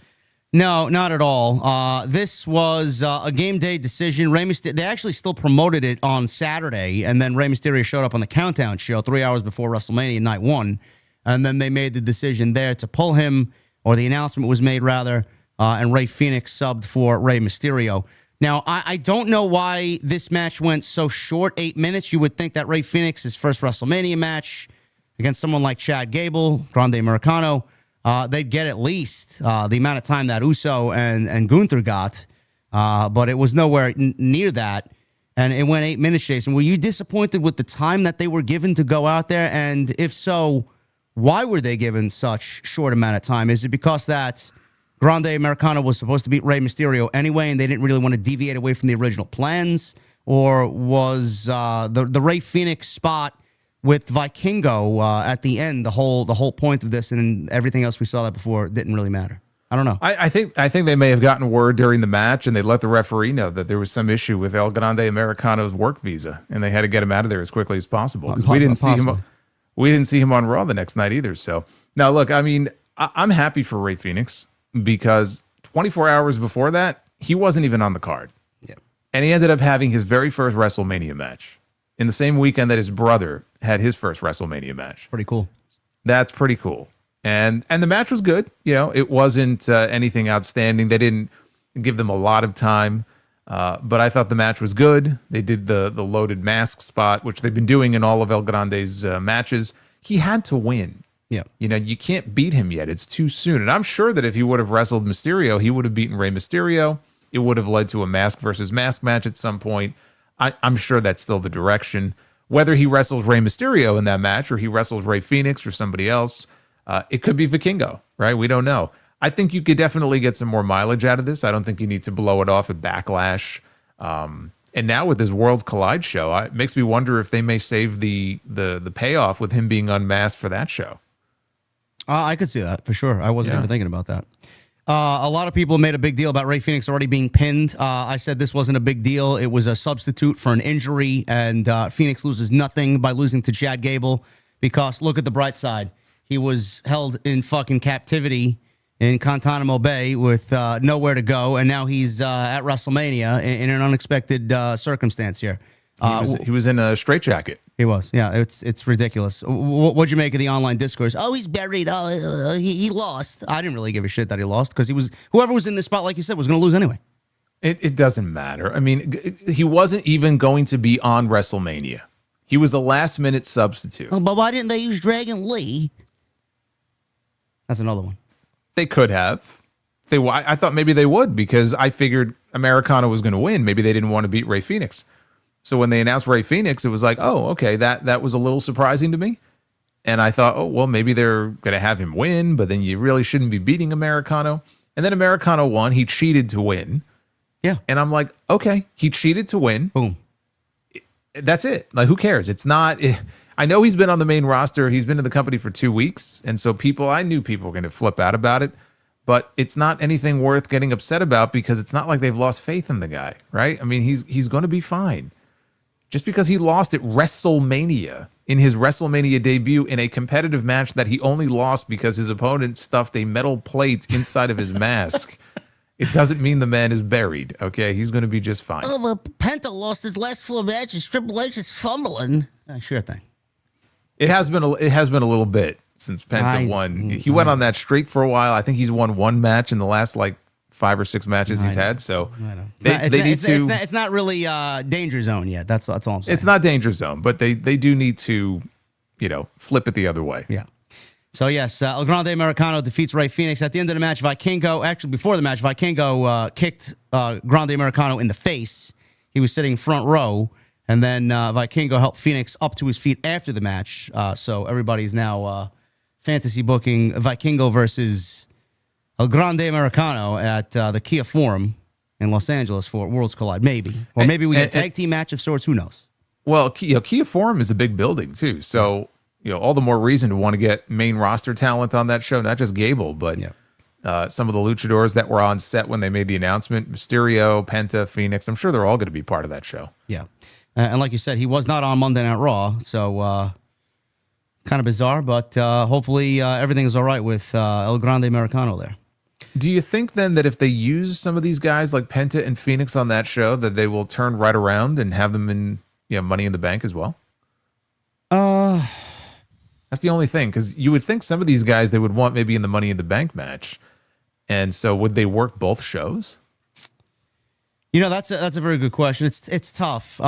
No, not at all. This was a game day decision. Rey Mysterio, they actually still promoted it on Saturday, and then Rey Mysterio showed up on the Countdown show 3 hours before WrestleMania Night 1, and then they made the decision there to pull him, or the announcement was made, rather, and Rey Fenix subbed for Rey Mysterio. Now, I don't know why this match went so short, 8 minutes. You would think that Rey Fenix, his first WrestleMania match against someone like Chad Gable, Grande Americano, they'd get at least the amount of time that Uso and Gunther got, but it was nowhere near that, and it went 8 minutes, Jason. Were you disappointed with the time that they were given to go out there, and if so, why were they given such short amount of time? Is it because that Grande Americano was supposed to beat Rey Mysterio anyway, and they didn't really want to deviate away from the original plans, or was the Rey Fenix spot with Vikingo at the end the whole point of this, and everything else we saw that before didn't really matter? I don't know.
I think they may have gotten word during the match, and they let the referee know that there was some issue with El Grande Americano's work visa, and they had to get him out of there as quickly as possible because we didn't see him on Raw the next night either. So now, look, I mean, I'm happy for Rey Fenix because 24 hours before that, he wasn't even on the card, and he ended up having his very first WrestleMania match in the same weekend that his brother had his first WrestleMania match.
Pretty cool.
That's pretty cool. And the match was good. It wasn't anything outstanding. They didn't give them a lot of time, but I thought the match was good. They did the loaded mask spot, which they've been doing in all of El Grande's matches. He had to win.
Yeah.
You can't beat him yet. It's too soon. And I'm sure that if he would have wrestled Mysterio, he would have beaten Rey Mysterio. It would have led to a mask versus mask match at some point. I'm sure that's still the direction. Whether he wrestles Rey Mysterio in that match or he wrestles Rey Fenix or somebody else, it could be Vikingo, right? We don't know. I think you could definitely get some more mileage out of this. I don't think you need to blow it off at Backlash. And now with this Worlds Collide show, it makes me wonder if they may save the payoff with him being unmasked for that show.
I could see that for sure. I wasn't even thinking about that. A lot of people made a big deal about Rey Fenix already being pinned. I said this wasn't a big deal. It was a substitute for an injury, and Fenix loses nothing by losing to Chad Gable because look at the bright side. He was held in fucking captivity in Guantanamo Bay with nowhere to go, and now he's at WrestleMania in an unexpected circumstance here.
He was in a straitjacket.
He was, yeah. It's ridiculous. What'd you make of the online discourse? Oh, he's buried. Oh, he lost. I didn't really give a shit that he lost because whoever was in this spot, like you said, was going to lose anyway.
It doesn't matter. I mean, he wasn't even going to be on WrestleMania. He was a last-minute substitute.
Oh, but why didn't they use Dragon Lee? That's another one.
They could have. I thought maybe they would because I figured Americano was going to win. Maybe they didn't want to beat Rey Fenix. So when they announced Rey Fenix, it was like, oh, okay, that was a little surprising to me. And I thought, oh, well, maybe they're going to have him win, but then you really shouldn't be beating Americano. And then Americano won. He cheated to win.
Yeah.
And I'm like, okay, he cheated to win.
Boom.
That's it. Like, who cares? It's not. I know he's been on the main roster. He's been in the company for 2 weeks. And so I knew people were going to flip out about it. But it's not anything worth getting upset about because it's not like they've lost faith in the guy, right? I mean, he's going to be fine. Just because he lost at WrestleMania in his WrestleMania debut in a competitive match that he only lost because his opponent stuffed a metal plate inside of his mask, it doesn't mean the man is buried, okay? He's going to be just fine.
Oh, but Penta lost his last 4 matches. Triple H is fumbling. Sure thing.
It has been a little bit since Penta won. He went on that streak for a while. I think he's won 1 match in the last 5 or 6 matches he's had. So
it's not really danger zone yet. That's all I'm saying.
It's not danger zone, but they do need to, flip it the other way.
Yeah. So yes, El Grande Americano defeats Rey Fenix at the end of the match. Before the match, Vikingo kicked Grande Americano in the face. He was sitting front row. And then Vikingo helped Phoenix up to his feet after the match. So everybody's now fantasy booking Vikingo versus El Grande Americano at the Kia Forum in Los Angeles for Worlds Collide, maybe. Or maybe we get a tag team match of sorts. Who knows?
Well, Kia Forum is a big building, too. So, all the more reason to want to get main roster talent on that show, not just Gable, but some of the luchadors that were on set when they made the announcement, Mysterio, Penta, Phoenix. I'm sure they're all going to be part of that show.
Yeah. And like you said, he was not on Monday Night Raw, so kind of bizarre, but hopefully everything is all right with El Grande Americano there.
Do you think then that if they use some of these guys like Penta and Phoenix on that show, that they will turn right around and have them in Money in the Bank as well? That's the only thing, because you would think some of these guys they would want maybe in the Money in the Bank match, and so would they work both shows?
That's a very good question. It's tough.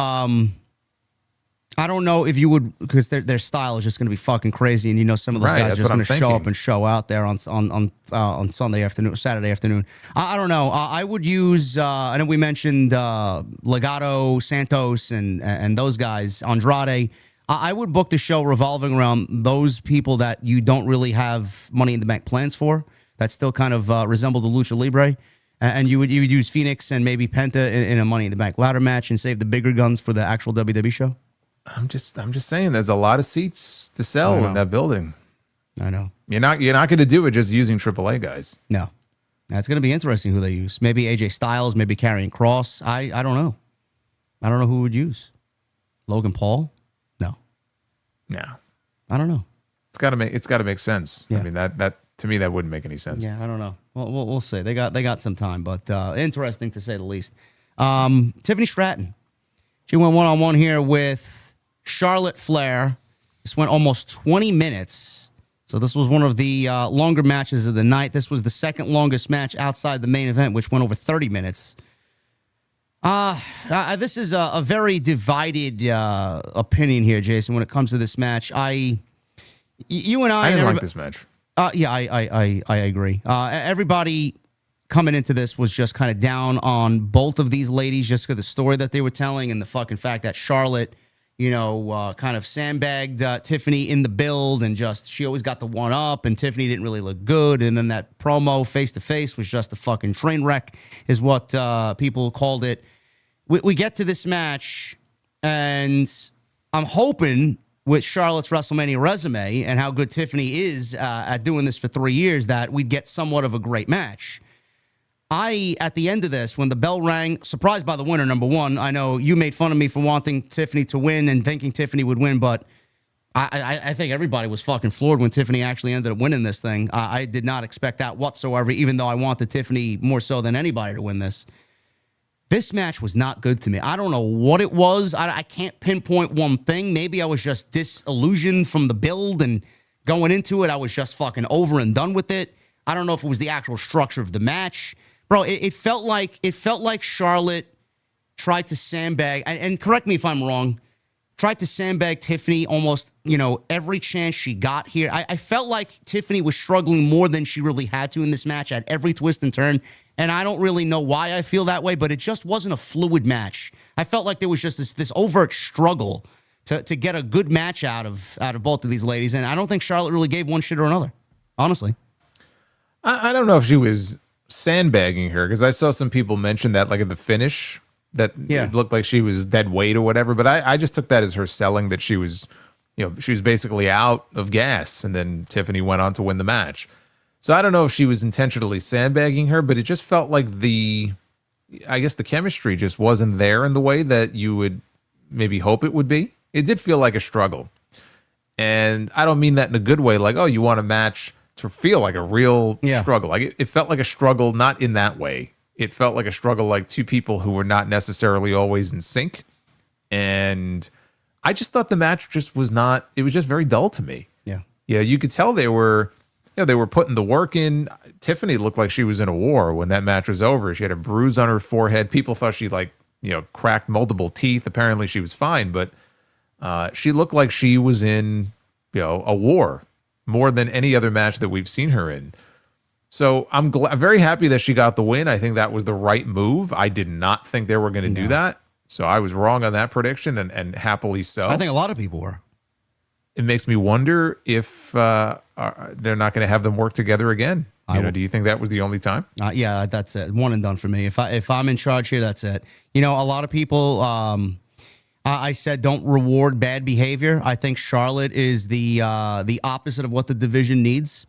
I don't know if you would, because their style is just going to be fucking crazy, and some of those guys are just going to show up and show out there on Sunday afternoon, Saturday afternoon. I don't know. I would use. I know we mentioned Legado, Santos, and those guys, Andrade. I would book the show revolving around those people that you don't really have Money in the Bank plans for. That still kind of resemble the Lucha Libre. And you would use Phoenix and maybe Penta in a Money in the Bank ladder match and save the bigger guns for the actual WWE show.
I'm just saying, there's a lot of seats to sell in that building.
I know.
You're not going to do it just using AAA guys.
No, it's going to be interesting who they use. Maybe AJ Styles, maybe Karrion Kross. I don't know. I don't know who would use. Logan Paul? No. I don't know.
It's got to make sense. Yeah. I mean that to me that wouldn't make any sense.
Yeah, I don't know. Well, we'll see. They got some time, but interesting to say the least. Tiffany Stratton, she went one-on-one here with Charlotte Flair. This went almost 20 minutes. So this was one of the longer matches of the night. This was the second longest match outside the main event, which went over 30 minutes. This is a very divided opinion here, Jason, when it comes to this match. You and I
didn't like this match.
Yeah, I agree. Everybody coming into this was just kind of down on both of these ladies just because the story that they were telling and the fucking fact that Charlotte, kind of sandbagged Tiffany in the build and just she always got the one up and Tiffany didn't really look good. And then that promo face to face was just a fucking train wreck is what people called it. We get to this match and I'm hoping with Charlotte's WrestleMania resume and how good Tiffany is at doing this for 3 years, that we'd get somewhat of a great match. At the end of this, when the bell rang, surprised by the winner, number one. I know you made fun of me for wanting Tiffany to win and thinking Tiffany would win, but I think everybody was fucking floored when Tiffany actually ended up winning this thing. I did not expect that whatsoever, even though I wanted Tiffany more so than anybody to win this. This match was not good to me. I don't know what it was. I can't pinpoint one thing. Maybe I was just disillusioned from the build and going into it, I was just fucking over and done with it. I don't know if it was the actual structure of the match, bro, it felt like Charlotte tried to sandbag, and correct me if I'm wrong, tried to sandbag Tiffany almost, every chance she got here. I felt like Tiffany was struggling more than she really had to in this match at every twist and turn. And I don't really know why I feel that way, but it just wasn't a fluid match. I felt like there was just this overt struggle to get a good match out of both of these ladies. And I don't think Charlotte really gave one shit or another, honestly.
I don't know if she was sandbagging her, because I saw some people mention that, like at the finish, that it looked like she was dead weight or whatever. But I just took that as her selling that she was, she was basically out of gas, and then Tiffany went on to win the match. So I don't know if she was intentionally sandbagging her, but it just felt like the chemistry just wasn't there in the way that you would maybe hope it would be. It did feel like a struggle. And I don't mean that in a good way, like, oh, you want a match to feel like a real struggle. Like it felt like a struggle, not in that way. It felt like a struggle, like two people who were not necessarily always in sync. And I just thought the match just was not, it was just very dull to me.
Yeah.
Yeah, you could tell they were putting the work in. Tiffany looked like she was in a war when that match was over. She had a bruise on her forehead. People thought she cracked multiple teeth. Apparently she was fine, but she looked like she was in, a war more than any other match that we've seen her in. So I'm very happy that she got the win. I think that was the right move. I did not think they were going to do that. So I was wrong on that prediction, and happily so.
I think a lot of people were.
It makes me wonder if they're not going to have them work together again. Do you think that was the only time?
Yeah, that's it. One and done for me. If I'm in charge here, that's it. A lot of people, I said don't reward bad behavior. I think Charlotte is the opposite of what the division needs.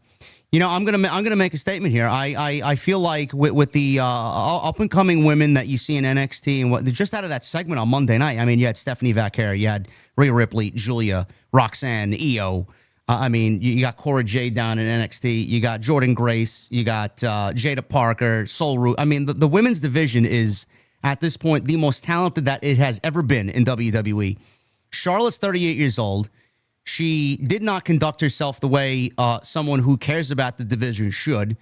I'm gonna make a statement here. I feel like with the up and coming women that you see in NXT and what just out of that segment on Monday night. I mean, you had Stephanie Vaquer, you had Rhea Ripley, Julia, Roxanne, Io. You got Cora Jade down in NXT. You got Jordan Grace. You got Jada Parker, Soul Root. I mean, the women's division is at this point the most talented that it has ever been in WWE. Charlotte's 38 years old. She did not conduct herself the way someone who cares about the division should.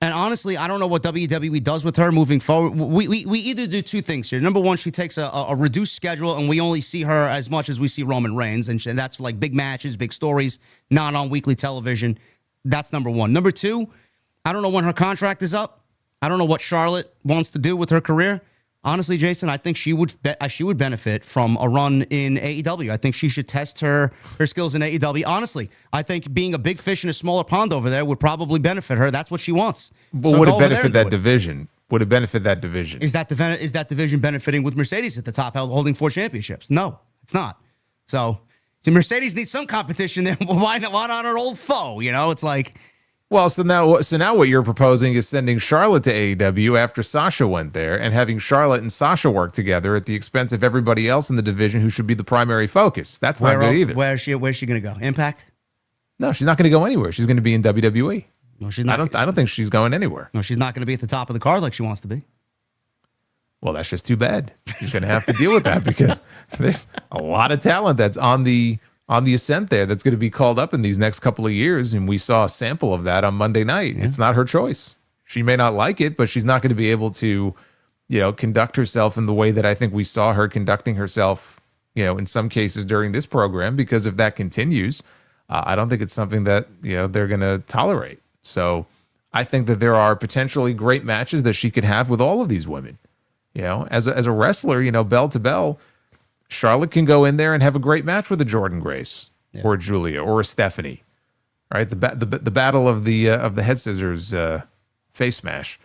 And honestly, I don't know what WWE does with her moving forward. We either do two things here. Number one, she takes a reduced schedule, and we only see her as much as we see Roman Reigns. And that's like big matches, big stories, not on weekly television. That's number one. Number two, I don't know when her contract is up. I don't know what Charlotte wants to do with her career. Honestly, Jason, I think she would benefit from a run in AEW. I think she should test her skills in AEW. Honestly, I think being a big fish in a smaller pond over there would probably benefit her. That's what she wants.
But
So
would
go
it
over there
benefit
and do
that
it.
division? Would it benefit that division?
Is that division benefiting with Mercedes at the top, holding 4 championships? No, it's not. So Mercedes needs some competition there. Why not her old foe? It's like.
Well, so now what you're proposing is sending Charlotte to AEW after Sasha went there, and having Charlotte and Sasha work together at the expense of everybody else in the division who should be the primary focus. That's not good either.
Where's she going to go? Impact?
No, she's not going to go anywhere. She's going to be in WWE.
No, she's not.
I don't think she's going anywhere.
No, she's not going to be at the top of the card like she wants to be.
Well, that's just too bad. She's going to have to deal with that because there's a lot of talent that's on the ascent there that's going to be called up in these next couple of years. And we saw a sample of that on Monday night. Yeah. It's not her choice. She may not like it, but she's not going to be able to, conduct herself in the way that I think we saw her conducting herself, in some cases during this program, because if that continues, I don't think it's something that, they're going to tolerate. So I think that there are potentially great matches that she could have with all of these women, as a wrestler, bell to bell. Charlotte can go in there and have a great match with a Jordan Grace or a Julia or a Stephanie, right? The battle of the head scissors face smash.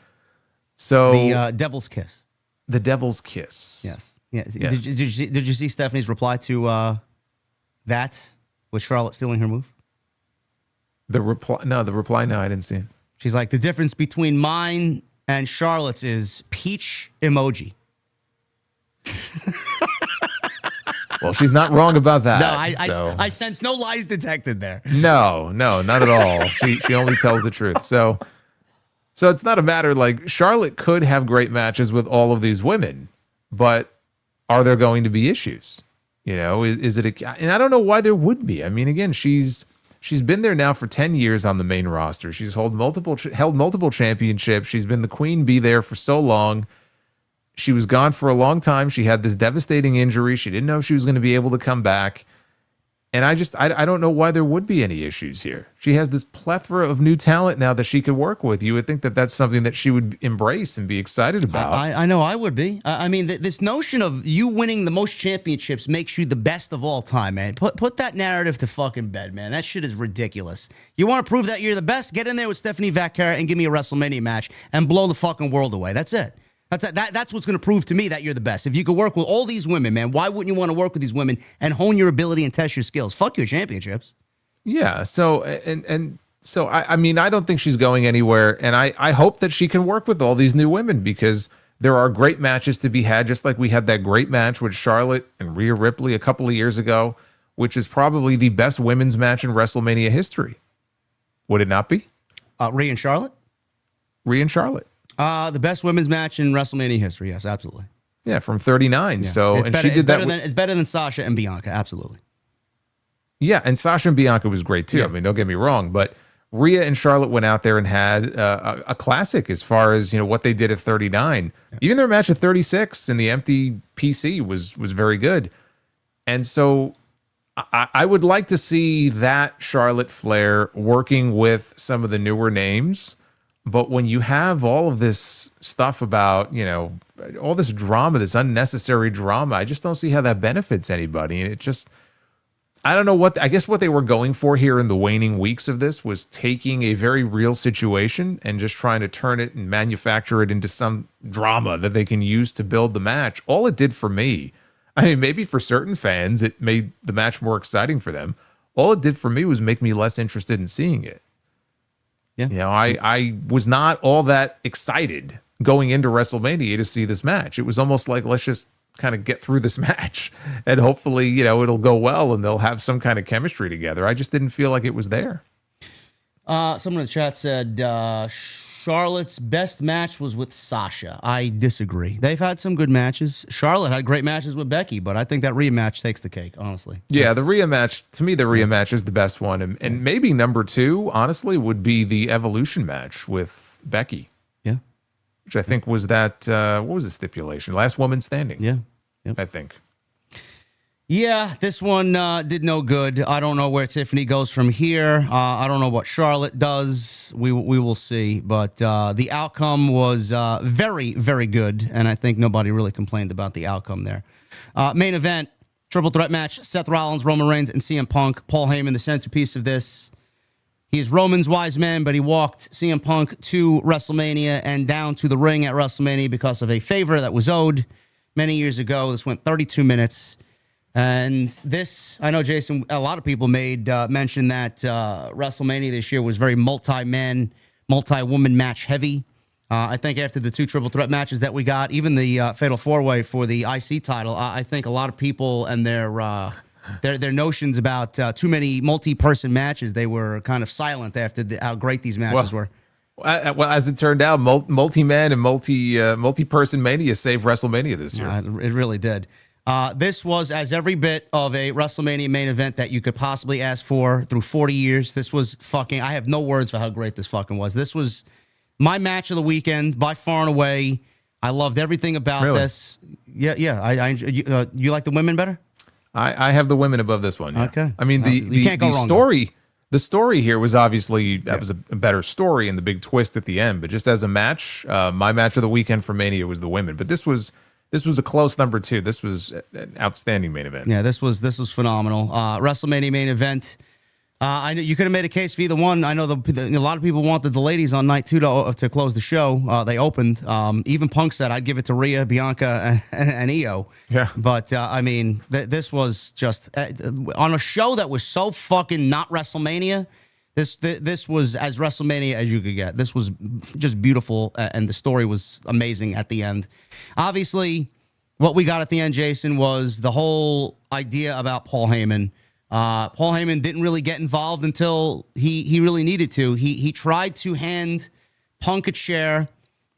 So
the Devil's Kiss.
The Devil's Kiss.
Yes. Did you see Stephanie's reply to that with Charlotte stealing her move?
The reply? No, I didn't see it.
She's like, the difference between mine and Charlotte's is peach emoji.
Well, she's not wrong about that.
No, I sense no lies detected there.
No, not at all. She only tells the truth. So it's not a matter like Charlotte could have great matches with all of these women, but are there going to be issues? Is it and I don't know why there would be. I mean, again, she's She's been there now for 10 years on the main roster. She's held multiple championships. She's been the queen bee there for so long. She was gone for a long time. She had this devastating injury. She didn't know if she was going to be able to come back. And I don't know why there would be any issues here. She has this plethora of new talent now that she could work with. You would think that that's something that she would embrace and be excited about.
I know I would be. I mean, this notion of you winning the most championships makes you the best of all time, man. Put that narrative to fucking bed, man. That shit is ridiculous. You want to prove that you're the best? Get in there with Stephanie Vaquera and give me a WrestleMania match and blow the fucking world away. That's it. That's what's going to prove to me that you're the best. If you could work with all these women, man, why wouldn't you want to work with these women and hone your ability and test your skills? Fuck your championships.
Yeah. So, so I mean, I don't think she's going anywhere. And I hope that she can work with all these new women because there are great matches to be had, just like we had that great match with Charlotte and Rhea Ripley a couple of years ago, which is probably the best women's match in WrestleMania history. Would it not be?
Rhea and Charlotte?
Rhea and Charlotte.
The best women's match in WrestleMania history. Yes, absolutely.
Yeah, from 39. Yeah. So
it's
and
better,
she did that.
It's better than Sasha and Bianca. Absolutely.
Yeah, and Sasha and Bianca was great too. Yeah. I mean, don't get me wrong, but Rhea and Charlotte went out there and had a classic as far as what they did at 39. Yeah. Even their match at 36 in the empty PC was very good. And so I would like to see that Charlotte Flair working with some of the newer names. But when you have all of this stuff about, all this drama, this unnecessary drama, I just don't see how that benefits anybody. And it just, I don't know I guess what they were going for here in the waning weeks of this was taking a very real situation and just trying to turn it and manufacture it into some drama that they can use to build the match. All it did for me, I mean, maybe for certain fans, it made the match more exciting for them. All it did for me was make me less interested in seeing it. Yeah. I was not all that excited going into WrestleMania to see this match. It was almost like, let's just kind of get through this match and hopefully, it'll go well and they'll have some kind of chemistry together. I just didn't feel like it was there.
Someone in the chat said Charlotte's best match was with Sasha. I disagree. They've had some good matches. Charlotte had great matches with Becky, but I think that Rhea match takes the cake, honestly.
Yeah, the Rhea match, to me, the Rhea match is the best one. And maybe number 2, honestly, would be the Evolution match with Becky.
Yeah.
Which I think was that, what was the stipulation? Last woman standing.
Yeah. Yep.
I think.
Yeah, this one did no good. I don't know where Tiffany goes from here. I don't know what Charlotte does. We will see. But the outcome was very, very good. And I think nobody really complained about the outcome there. Main event, triple threat match, Seth Rollins, Roman Reigns, and CM Punk. Paul Heyman, the centerpiece of this. He is Roman's wise man, but he walked CM Punk to WrestleMania and down to the ring at WrestleMania because of a favor that was owed many years ago. This went 32 minutes. And this, I know, Jason, a lot of people made mention that WrestleMania this year was very multi-man, multi-woman match heavy. I think after the 2 triple threat matches that we got, even the Fatal 4-Way for the IC title, I think a lot of people and their notions about too many multi-person matches, they were kind of silent after how great these matches were.
Well, as it turned out, multi-man and multi-person Mania saved WrestleMania this year.
It really did. This was as every bit of a WrestleMania main event that you could possibly ask for through 40 years. This was fucking, I have no words for how great this fucking was. This was my match of the weekend by far and away. I loved everything about this. Yeah. You like the women better?
I have the women above this one. Yeah.
Okay.
I mean,
you can't go wrong,
story, the story here was obviously, that was a better story and the big twist at the end, but just as a match, my match of the weekend for Mania was the women, but this was a close number 2. This was an outstanding main event.
Yeah, this was phenomenal. WrestleMania main event. I know you could have made a case for either one. I know a lot of people wanted the ladies on night 2 to close the show. They opened. Even Punk said I'd give it to Rhea, Bianca, and Io.
Yeah.
But I mean, this was just on a show that was so fucking not WrestleMania. This was as WrestleMania as you could get. This was just beautiful, and the story was amazing at the end. Obviously, what we got at the end, Jason, was the whole idea about Paul Heyman. Paul Heyman didn't really get involved until he really needed to. He tried to hand Punk a chair,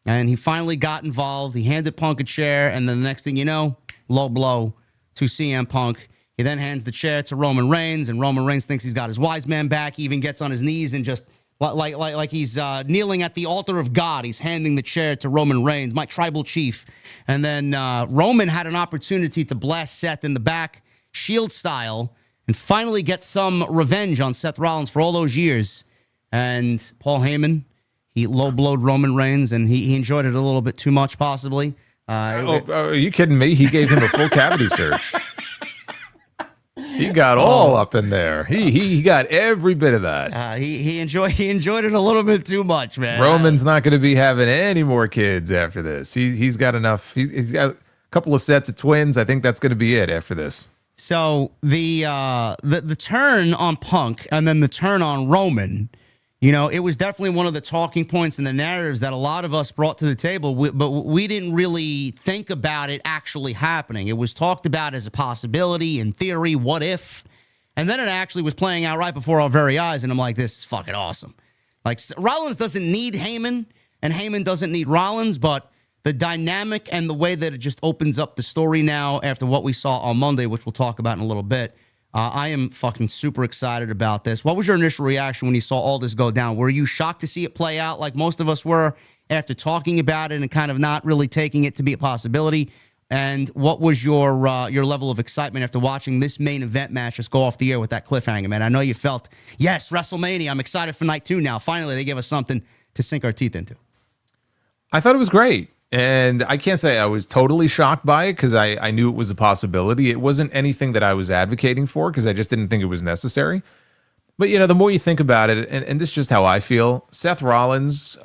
and he finally got involved. He handed Punk a chair, and then the next thing you know, low blow to CM Punk. He then hands the chair to Roman Reigns, and Roman Reigns thinks he's got his wise man back. He even gets on his knees and just like he's kneeling at the altar of God. He's handing the chair to Roman Reigns, my tribal chief. And then Roman had an opportunity to blast Seth in the back, Shield style, and finally get some revenge on Seth Rollins for all those years. And Paul Heyman, he low-blowed Roman Reigns, and he enjoyed it a little bit too much, possibly.
Are you kidding me? He gave him a full cavity search. He got all up in there. He got every bit of that.
He enjoyed it a little bit too much, man.
Roman's not going to be having any more kids after this. He's got enough. He's got a couple of sets of twins. I think that's going to be it after this.
So the turn on Punk and then the turn on Roman, it was definitely one of the talking points in the narratives that a lot of us brought to the table, but we didn't really think about it actually happening. It was talked about as a possibility, in theory, what if? And then it actually was playing out right before our very eyes, and I'm like, this is fucking awesome. Like, Rollins doesn't need Heyman, and Heyman doesn't need Rollins, but the dynamic and the way that it just opens up the story now after what we saw on Monday, which we'll talk about in a little bit, I am fucking super excited about this. What was your initial reaction when you saw all this go down? Were you shocked to see it play out like most of us were after talking about it and kind of not really taking it to be a possibility? And what was your level of excitement after watching this main event match just go off the air with that cliffhanger, man? I know you felt, yes, WrestleMania, I'm excited for night 2 now. Finally, they gave us something to sink our teeth into.
I thought it was great. And I can't say I was totally shocked by it because I knew it was a possibility. It wasn't anything that I was advocating for because I just didn't think it was necessary. But, the more you think about it, and this is just how I feel, Seth Rollins,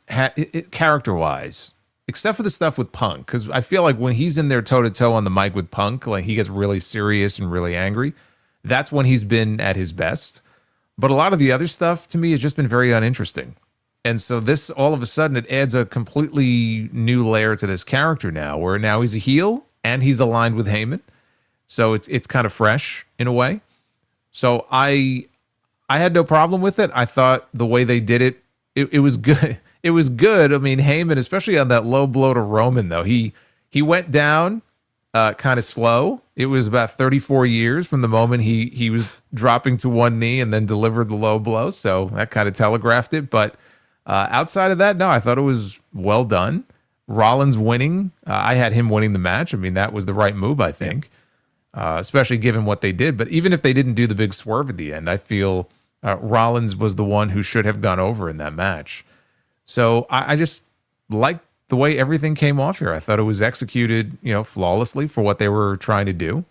character-wise, except for the stuff with Punk, because I feel like when he's in there toe-to-toe on the mic with Punk, like he gets really serious and really angry, that's when he's been at his best. But a lot of the other stuff, to me, has just been very uninteresting. And so this, all of a sudden, it adds a completely new layer to this character now, where now he's a heel and he's aligned with Heyman. So it's kind of fresh in a way. So I had no problem with it. I thought the way they did it, it was good. It was good. I mean, Heyman, especially on that low blow to Roman, though, he went down kind of slow. It was about 34 years from the moment he was dropping to one knee and then delivered the low blow. So that kind of telegraphed it. But outside of that, no, I thought it was well done. Rollins winning. I had him winning the match. I mean, that was the right move, I think, especially given what they did. But even if they didn't do the big swerve at the end, I feel Rollins was the one who should have gone over in that match. So I just liked the way everything came off here. I thought it was executed, flawlessly for what they were trying to do.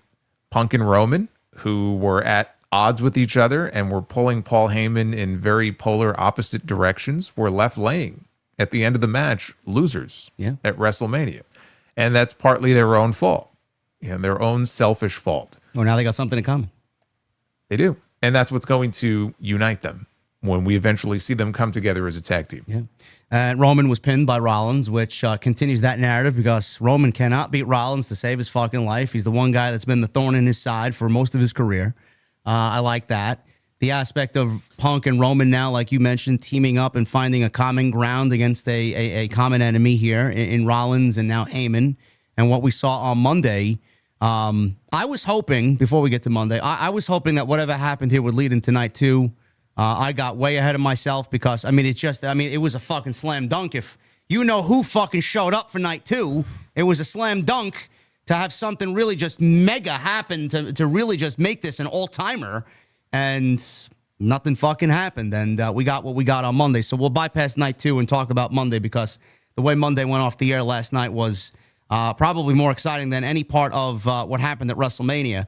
Punk and Roman, who were at odds with each other and were pulling Paul Heyman in very polar opposite directions, were left laying at the end of the match, losers at WrestleMania. And that's partly their own fault, their own selfish fault.
Well, now they got something in common.
They do. And that's what's going to unite them when we eventually see them come together as a tag team.
Yeah. And Roman was pinned by Rollins, which continues that narrative because Roman cannot beat Rollins to save his fucking life. He's the one guy that's been the thorn in his side for most of his career. I like that. The aspect of Punk and Roman now, like you mentioned, teaming up and finding a common ground against a common enemy here in Rollins and now Heyman. And what we saw on Monday, I was hoping, before we get to Monday, I was hoping that whatever happened here would lead into night 2. I got way ahead of myself because, it was a fucking slam dunk. If you know who fucking showed up for night 2, it was a slam dunk to have something really just mega happen to really just make this an all-timer, and nothing fucking happened. And we got what we got on Monday. So we'll bypass night 2 and talk about Monday because the way Monday went off the air last night was probably more exciting than any part of what happened at WrestleMania,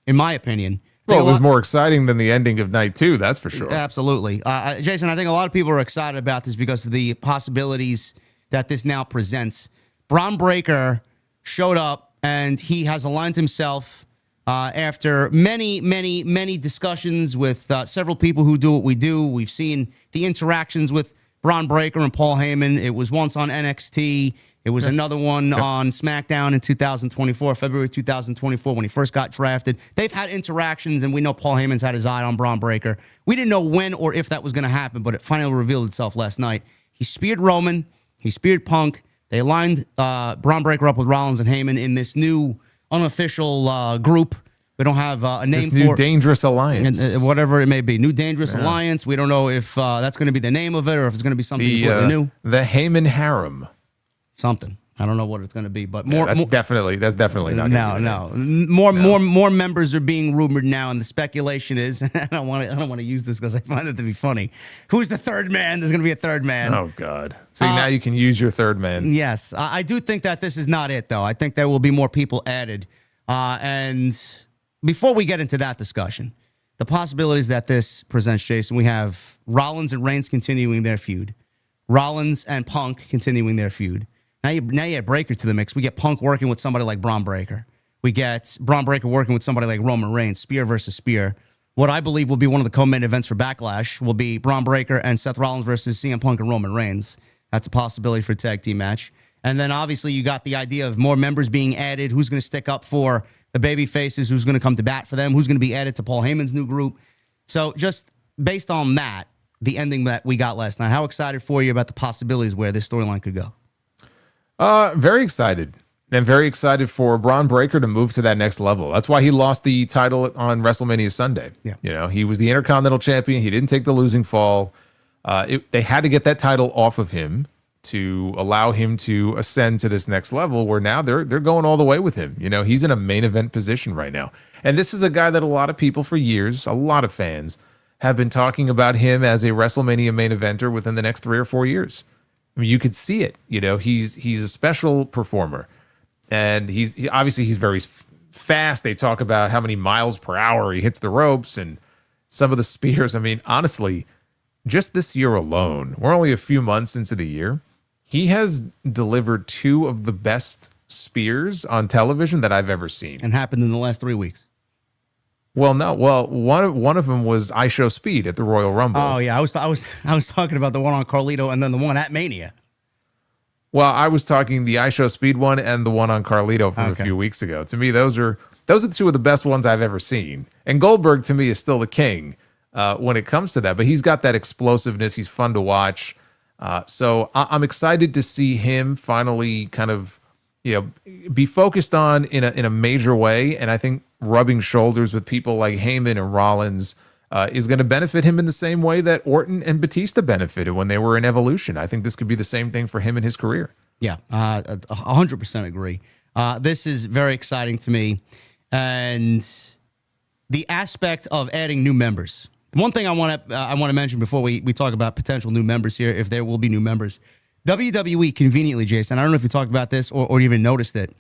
in my opinion.
Well, it was more exciting than the ending of night 2, that's for sure.
Absolutely. Jason, I think a lot of people are excited about this because of the possibilities that this now presents. Braun Breaker showed up, and he has aligned himself after many discussions with several people who do what we do. We've seen the interactions with Braun Breaker and Paul Heyman. It was once on NXT. It was another one on SmackDown in 2024, February 2024, when he first got drafted. They've had interactions, and we know Paul Heyman's had his eye on Braun Breaker. We didn't know when or if that was going to happen, but it finally revealed itself last night. He speared Roman. He speared Punk. They lined Braun Breaker up with Rollins and Heyman in this new unofficial group We don't have a name
This new
for
dangerous alliance.
whatever it may be. New Dangerous Alliance. We don't know if that's going to be the name of it or if it's going to be something completely new.
The Heyman Harem.
Something. I don't know what it's going to be, but
That's definitely not.
No. More members are being rumored now, and the speculation is, I don't want to use this because I find it to be funny. Who's the third man? There's going to be a third man.
Oh God! So now you can use your third man.
Yes, I do think that this is not it, though. I think there will be more people added. And before we get into that discussion, the possibilities that this presents, Jason, we have Rollins and Reigns continuing their feud, Rollins and Punk continuing their feud. Now you add Breaker to the mix. We get Punk working with somebody like Braun Breaker. We get Braun Breaker working with somebody like Roman Reigns, spear versus spear. What I believe will be one of the co-main events for Backlash will be Braun Breaker and Seth Rollins versus CM Punk and Roman Reigns. That's a possibility for a tag team match. And then obviously you got the idea of more members being added. Who's going to stick up for the baby faces? Who's going to come to bat for them? Who's going to be added to Paul Heyman's new group? So just based on that, the ending that we got last night, how excited for you about the possibilities where this storyline could go?
Very excited. And very excited for Braun Breaker to move to that next level. That's why he lost the title on WrestleMania Sunday.
Yeah.
He was the Intercontinental Champion. He didn't take the losing fall. They had to get that title off of him to allow him to ascend to this next level where now they're going all the way with him. He's in a main event position right now. And this is a guy that a lot of people for years, a lot of fans, have been talking about him as a WrestleMania main eventer within the next 3 or 4 years. I mean, you could see it. He's a special performer, and he's very fast. They talk about how many miles per hour he hits the ropes and some of the spears. I mean, honestly, just this year alone, we're only a few months into the year. He has delivered 2 of the best spears on television that I've ever seen,
And happened in the last 3 weeks.
Well, no. Well, one of them was I Show Speed at the Royal Rumble.
Oh yeah, I was talking about the one on Carlito and then the one at Mania.
Well, I was talking the I Show Speed one and the one on Carlito from a few weeks ago. To me, those are 2 of the best ones I've ever seen. And Goldberg to me is still the king when it comes to that. But he's got that explosiveness. He's fun to watch. So I'm excited to see him finally kind of be focused on in a major way. And I think rubbing shoulders with people like Heyman and Rollins is going to benefit him in the same way that Orton and Batista benefited when they were in Evolution. I think this could be the same thing for him in his career.
Yeah, 100% agree. This is very exciting to me. And the aspect of adding new members. One thing I want to mention before we talk about potential new members here, if there will be new members. WWE conveniently, Jason, I don't know if you talked about this or even noticed it.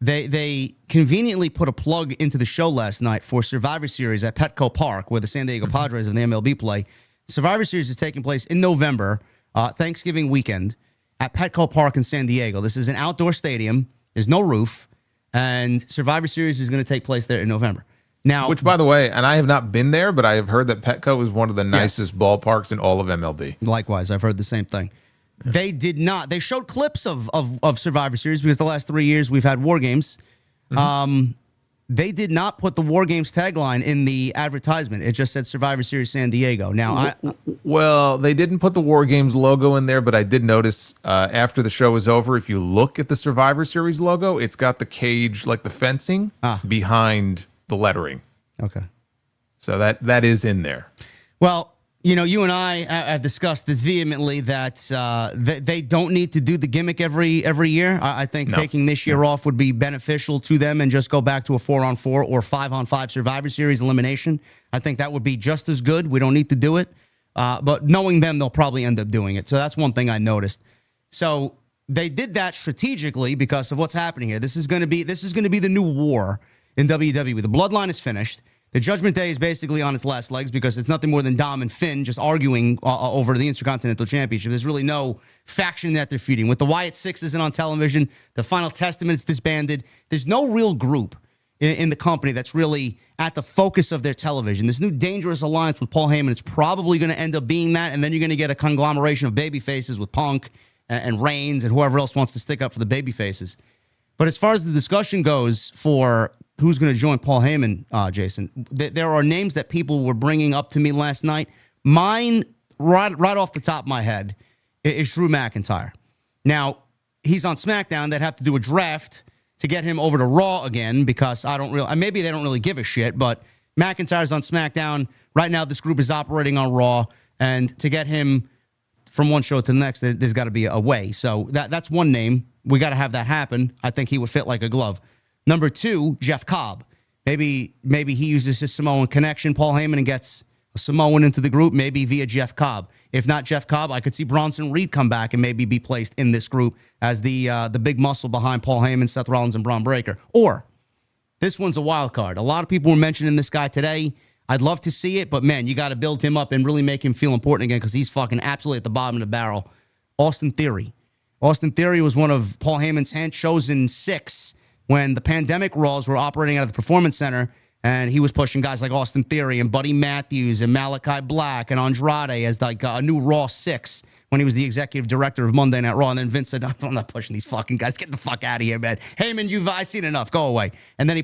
They conveniently put a plug into the show last night for Survivor Series at Petco Park, where the San Diego Padres of the MLB play. Survivor Series is taking place in November, Thanksgiving weekend, at Petco Park in San Diego. This is an outdoor stadium. There's no roof, and Survivor Series is going to take place there in November. Now,
which, by the way, and I have not been there, but I have heard that Petco is one of the nicest ballparks in all of MLB.
Likewise, I've heard the same thing. They did not. They showed clips of Survivor Series because the last 3 years we've had War Games. They did not put the War Games tagline in the advertisement. It just said Survivor Series San Diego. Now,
well, they didn't put the War Games logo in there, but I did notice after the show was over, if you look at the Survivor Series logo, it's got the cage, like the fencing, behind the lettering.
Okay.
So that is in there.
Well, you and I have discussed this vehemently that they don't need to do the gimmick every year. I think taking this year off would be beneficial to them and just go back to a 4-on-4 or 5-on-5 Survivor Series elimination. I think that would be just as good. We don't need to do it. But knowing them, they'll probably end up doing it. So that's one thing I noticed. So they did that strategically because of what's happening here. This is going to be the new war in WWE. The bloodline is finished. The Judgment Day is basically on its last legs because it's nothing more than Dom and Finn just arguing over the Intercontinental Championship. There's really no faction that they're feuding. With the Wyatt Six isn't on television, the Final Testament is disbanded. There's no real group in the company that's really at the focus of their television. This new dangerous alliance with Paul Heyman is probably going to end up being that, and then you're going to get a conglomeration of baby faces with Punk and Reigns and whoever else wants to stick up for the baby faces. But as far as the discussion goes for who's going to join Paul Heyman, Jason, there are names that people were bringing up to me last night. Mine, right off the top of my head, is Drew McIntyre. Now, he's on SmackDown. They'd have to do a draft to get him over to Raw again, because I don't really, maybe they don't really give a shit, but McIntyre's on SmackDown. Right now, this group is operating on Raw, and to get him from one show to the next, there's got to be a way. So that's one name. We got to have that happen. I think he would fit like a glove. Number 2, Jeff Cobb. Maybe he uses his Samoan connection, Paul Heyman, and gets a Samoan into the group, maybe via Jeff Cobb. If not Jeff Cobb, I could see Bronson Reed come back and maybe be placed in this group as the big muscle behind Paul Heyman, Seth Rollins, and Braun Breaker. Or this one's a wild card. A lot of people were mentioning this guy today. I'd love to see it, but man, you got to build him up and really make him feel important again, because he's fucking absolutely at the bottom of the barrel. Austin Theory. Austin Theory was one of Paul Heyman's chosen 6 when the pandemic Raws were operating out of the Performance Center, and he was pushing guys like Austin Theory and Buddy Matthews and Malachi Black and Andrade as like a new Raw 6 when he was the executive director of Monday Night Raw. And then Vince said, I'm not pushing these fucking guys. Get the fuck out of here, man. Heyman, I've seen enough. Go away. And then he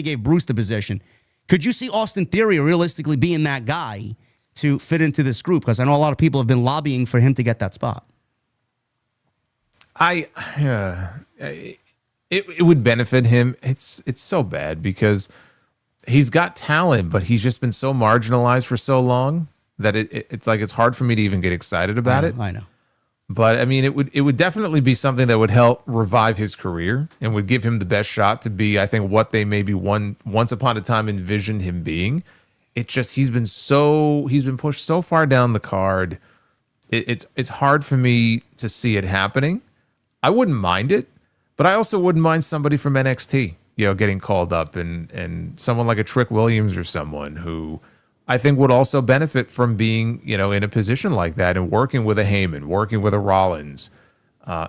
gave Bruce the position. Could you see Austin Theory realistically being that guy to fit into this group? Because I know a lot of people have been lobbying for him to get that spot.
It would benefit him. It's so bad because he's got talent, but he's just been so marginalized for so long that it's like it's hard for me to even get excited about it.
I know.
But I mean, it would definitely be something that would help revive his career and would give him the best shot to be, I think, what they maybe once upon a time envisioned him being. It's just he's been pushed so far down the card. It's hard for me to see it happening. I wouldn't mind it, but I also wouldn't mind somebody from NXT, getting called up, and someone like a Trick Williams or someone who I think would also benefit from being, in a position like that and working with a Heyman, working with a Rollins.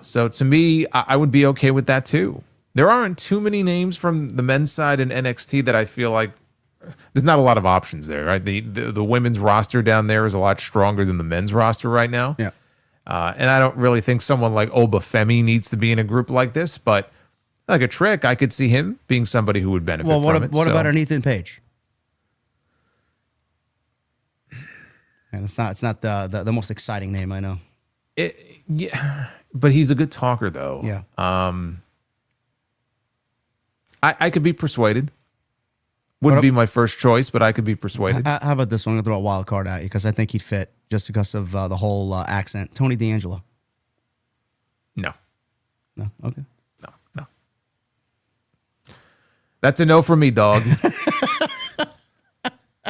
So to me, I would be okay with that too. There aren't too many names from the men's side in NXT that I feel like there's not a lot of options there, right? The women's roster down there is a lot stronger than the men's roster right now.
Yeah.
And I don't really think someone like Oba Femi needs to be in a group like this, but like a Trick, I could see him being somebody who would benefit from it.
What about an Ethan Page? And it's not the most exciting name, I know.
Yeah, but he's a good talker though.
Yeah.
I could be persuaded. Wouldn't be my first choice, but I could be persuaded.
How about this one? I'm gonna throw a wild card at you because I think he'd fit just because of the whole accent. Tony D'Angelo.
No.
No. Okay.
No. That's a no for me, dog.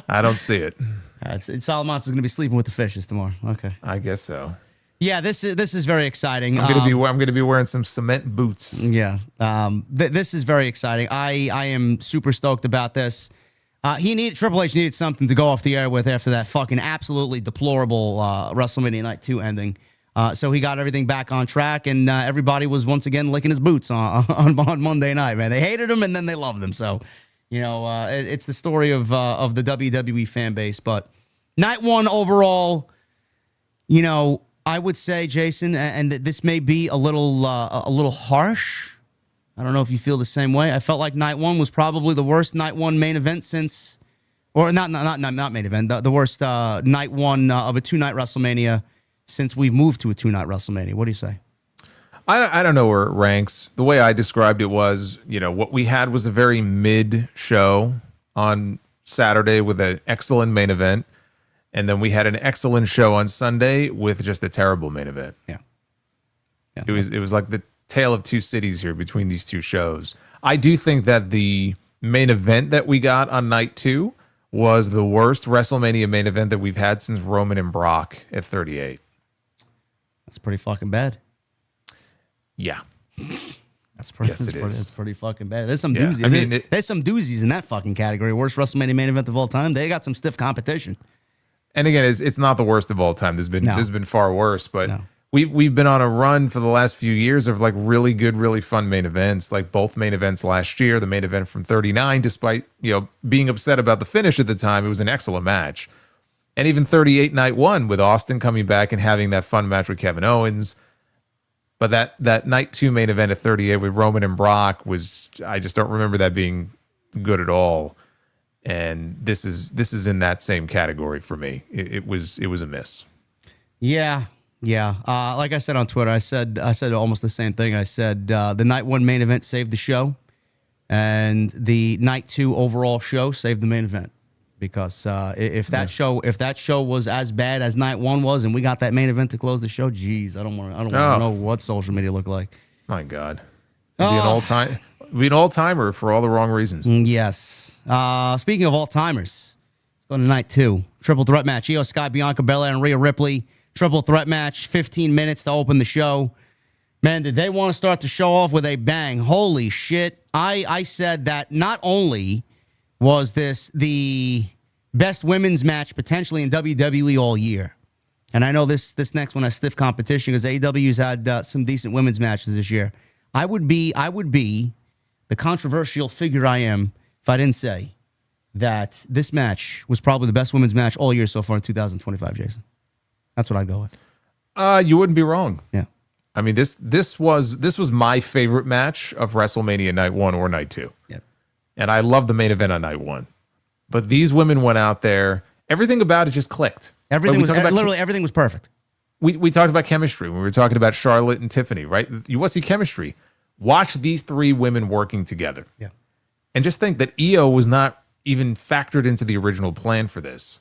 I don't see it.
Salamon's is going to be sleeping with the fishes tomorrow. Okay.
I guess so.
Yeah, this is very exciting.
I'm gonna be wearing some cement boots.
Yeah. This is very exciting. I am super stoked about this. Triple H needed something to go off the air with after that fucking absolutely deplorable WrestleMania Night 2 ending. So he got everything back on track, and everybody was once again licking his boots on Monday night. Man, they hated him and then they loved him. So, it's the story of the WWE fan base. But night 1 overall, I would say, Jason, and this may be a little harsh. I don't know if you feel the same way. I felt like night 1 was probably the worst night 1 main event since, or not main event, the worst night 1 of a 2-night WrestleMania since we've moved to a 2-night WrestleMania. What do you say?
I don't know where it ranks. The way I described it was, what we had was a very mid show on Saturday with an excellent main event. And then we had an excellent show on Sunday with just a terrible main event.
Yeah.
It was like the tale of two cities here between these two shows. I do think that the main event that we got on night 2 was the worst WrestleMania main event that we've had since Roman and Brock at 38.
That's pretty fucking bad.
Yeah.
That's pretty,
yes, it is.
It's pretty fucking bad. There's some doozies. There's some doozies in that fucking category. Worst WrestleMania main event of all time. They got some stiff competition.
And again, it's not the worst of all time. There's been far worse, but we've been on a run for the last few years of like really good, really fun main events. Like both main events last year, the main event from 39, despite being upset about the finish at the time, it was an excellent match. And even 38 night 1 with Austin coming back and having that fun match with Kevin Owens. But that night 2 main event at 38 with Roman and Brock I just don't remember that being good at all. And this is in that same category for me. It was a miss.
Yeah. Yeah, like I said on Twitter, I said almost the same thing. I said the night 1 main event saved the show, and the night 2 overall show saved the main event. Because if that show was as bad as night 1 was, and we got that main event to close the show, geez, I don't want to know what social media looked like.
My God, it'd be an all-timer for all the wrong reasons.
Yes. Speaking of all-timers, let's go to night 2. Triple threat match: Io Sky, Bianca Belair, and Rhea Ripley. Triple threat match, 15 minutes to open the show. Man, did they want to start the show off with a bang? Holy shit! I said that not only was this the best women's match potentially in WWE all year, and I know this next one has stiff competition because AEW's had some decent women's matches this year. I would be the controversial figure I am if I didn't say that this match was probably the best women's match all year so far in 2025, Jason. That's what I'd go with.
You wouldn't be wrong.
Yeah.
I mean, this was my favorite match of WrestleMania night 1 or night 2.
Yep.
And I love the main event on night 1. But these women went out there. Everything about it just clicked.
Everything was perfect.
We talked about chemistry when we were talking about Charlotte and Tiffany, right? You want to see chemistry. Watch these 3 women working together.
Yeah.
And just think that Io was not even factored into the original plan for this.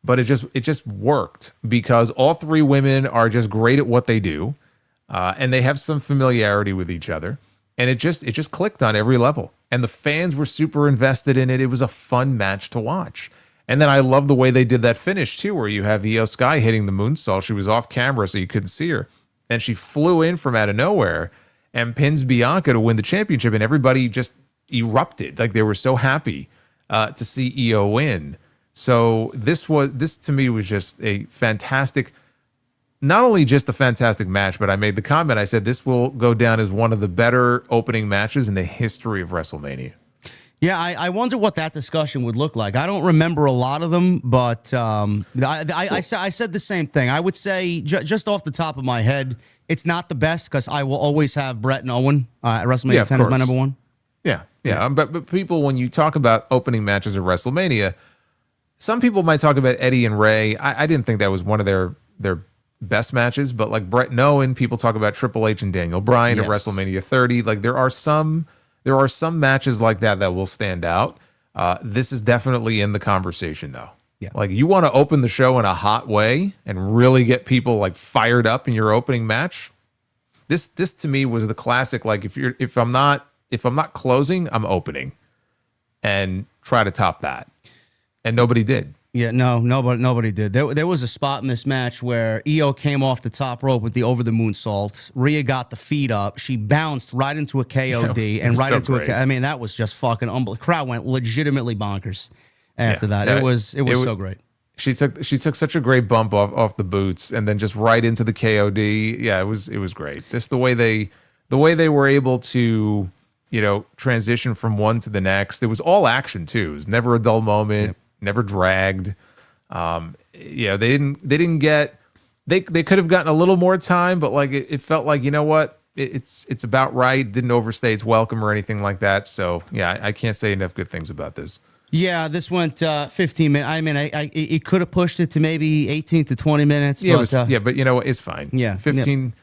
But it just worked because all 3 women are just great at what they do. And they have some familiarity with each other. And it just clicked on every level. And the fans were super invested in it. It was a fun match to watch. And then I love the way they did that finish, too, where you have Io Sky hitting the moonsault. She was off camera, so you couldn't see her. And she flew in from out of nowhere and pins Bianca to win the championship. And everybody just erupted. Like, they were so happy to see Io win. So this to me was just a fantastic, not only just a fantastic match, but I made the comment, I said this will go down as one of the better opening matches in the history of WrestleMania.
Yeah, I wonder what that discussion would look like. I don't remember a lot of them, but I said the same thing. I would say, just off the top of my head, it's not the best because I will always have Brett and Owen at WrestleMania 10 as my number 1.
Yeah. But people, when you talk about opening matches of WrestleMania, some people might talk about Eddie and Ray. I didn't think that was one of their best matches, but like Brett and Owen, people talk about Triple H and Daniel Bryan at WrestleMania 30. Like there are some matches like that will stand out. This is definitely in the conversation though.
Yeah. Like
you want to open the show in a hot way and really get people like fired up in your opening match. This to me was the classic. Like if I'm not closing, I'm opening, and try to top that. And nobody did.
Yeah, nobody did. There was a spot in this match where Io came off the top rope with the over the moonsault. Rhea got the feet up. She bounced right into a KOD and right into great. I mean, that was just fucking unbelievable. Crowd went legitimately bonkers after that. It was so great.
She took such a great bump off the boots and then just right into the KOD. Yeah, it was great. Just the way they were able to, transition from one to the next. It was all action too. It was never a dull moment. Yep. Never dragged. They didn't get. They could have gotten a little more time, but like it felt like it's about right. Didn't overstay its welcome or anything like that. So yeah, I can't say enough good things about this.
Yeah, this went 15 minutes. I mean, it could have pushed it to maybe 18 to 20 minutes.
Yeah,
but,
but it's fine.
Yeah,
15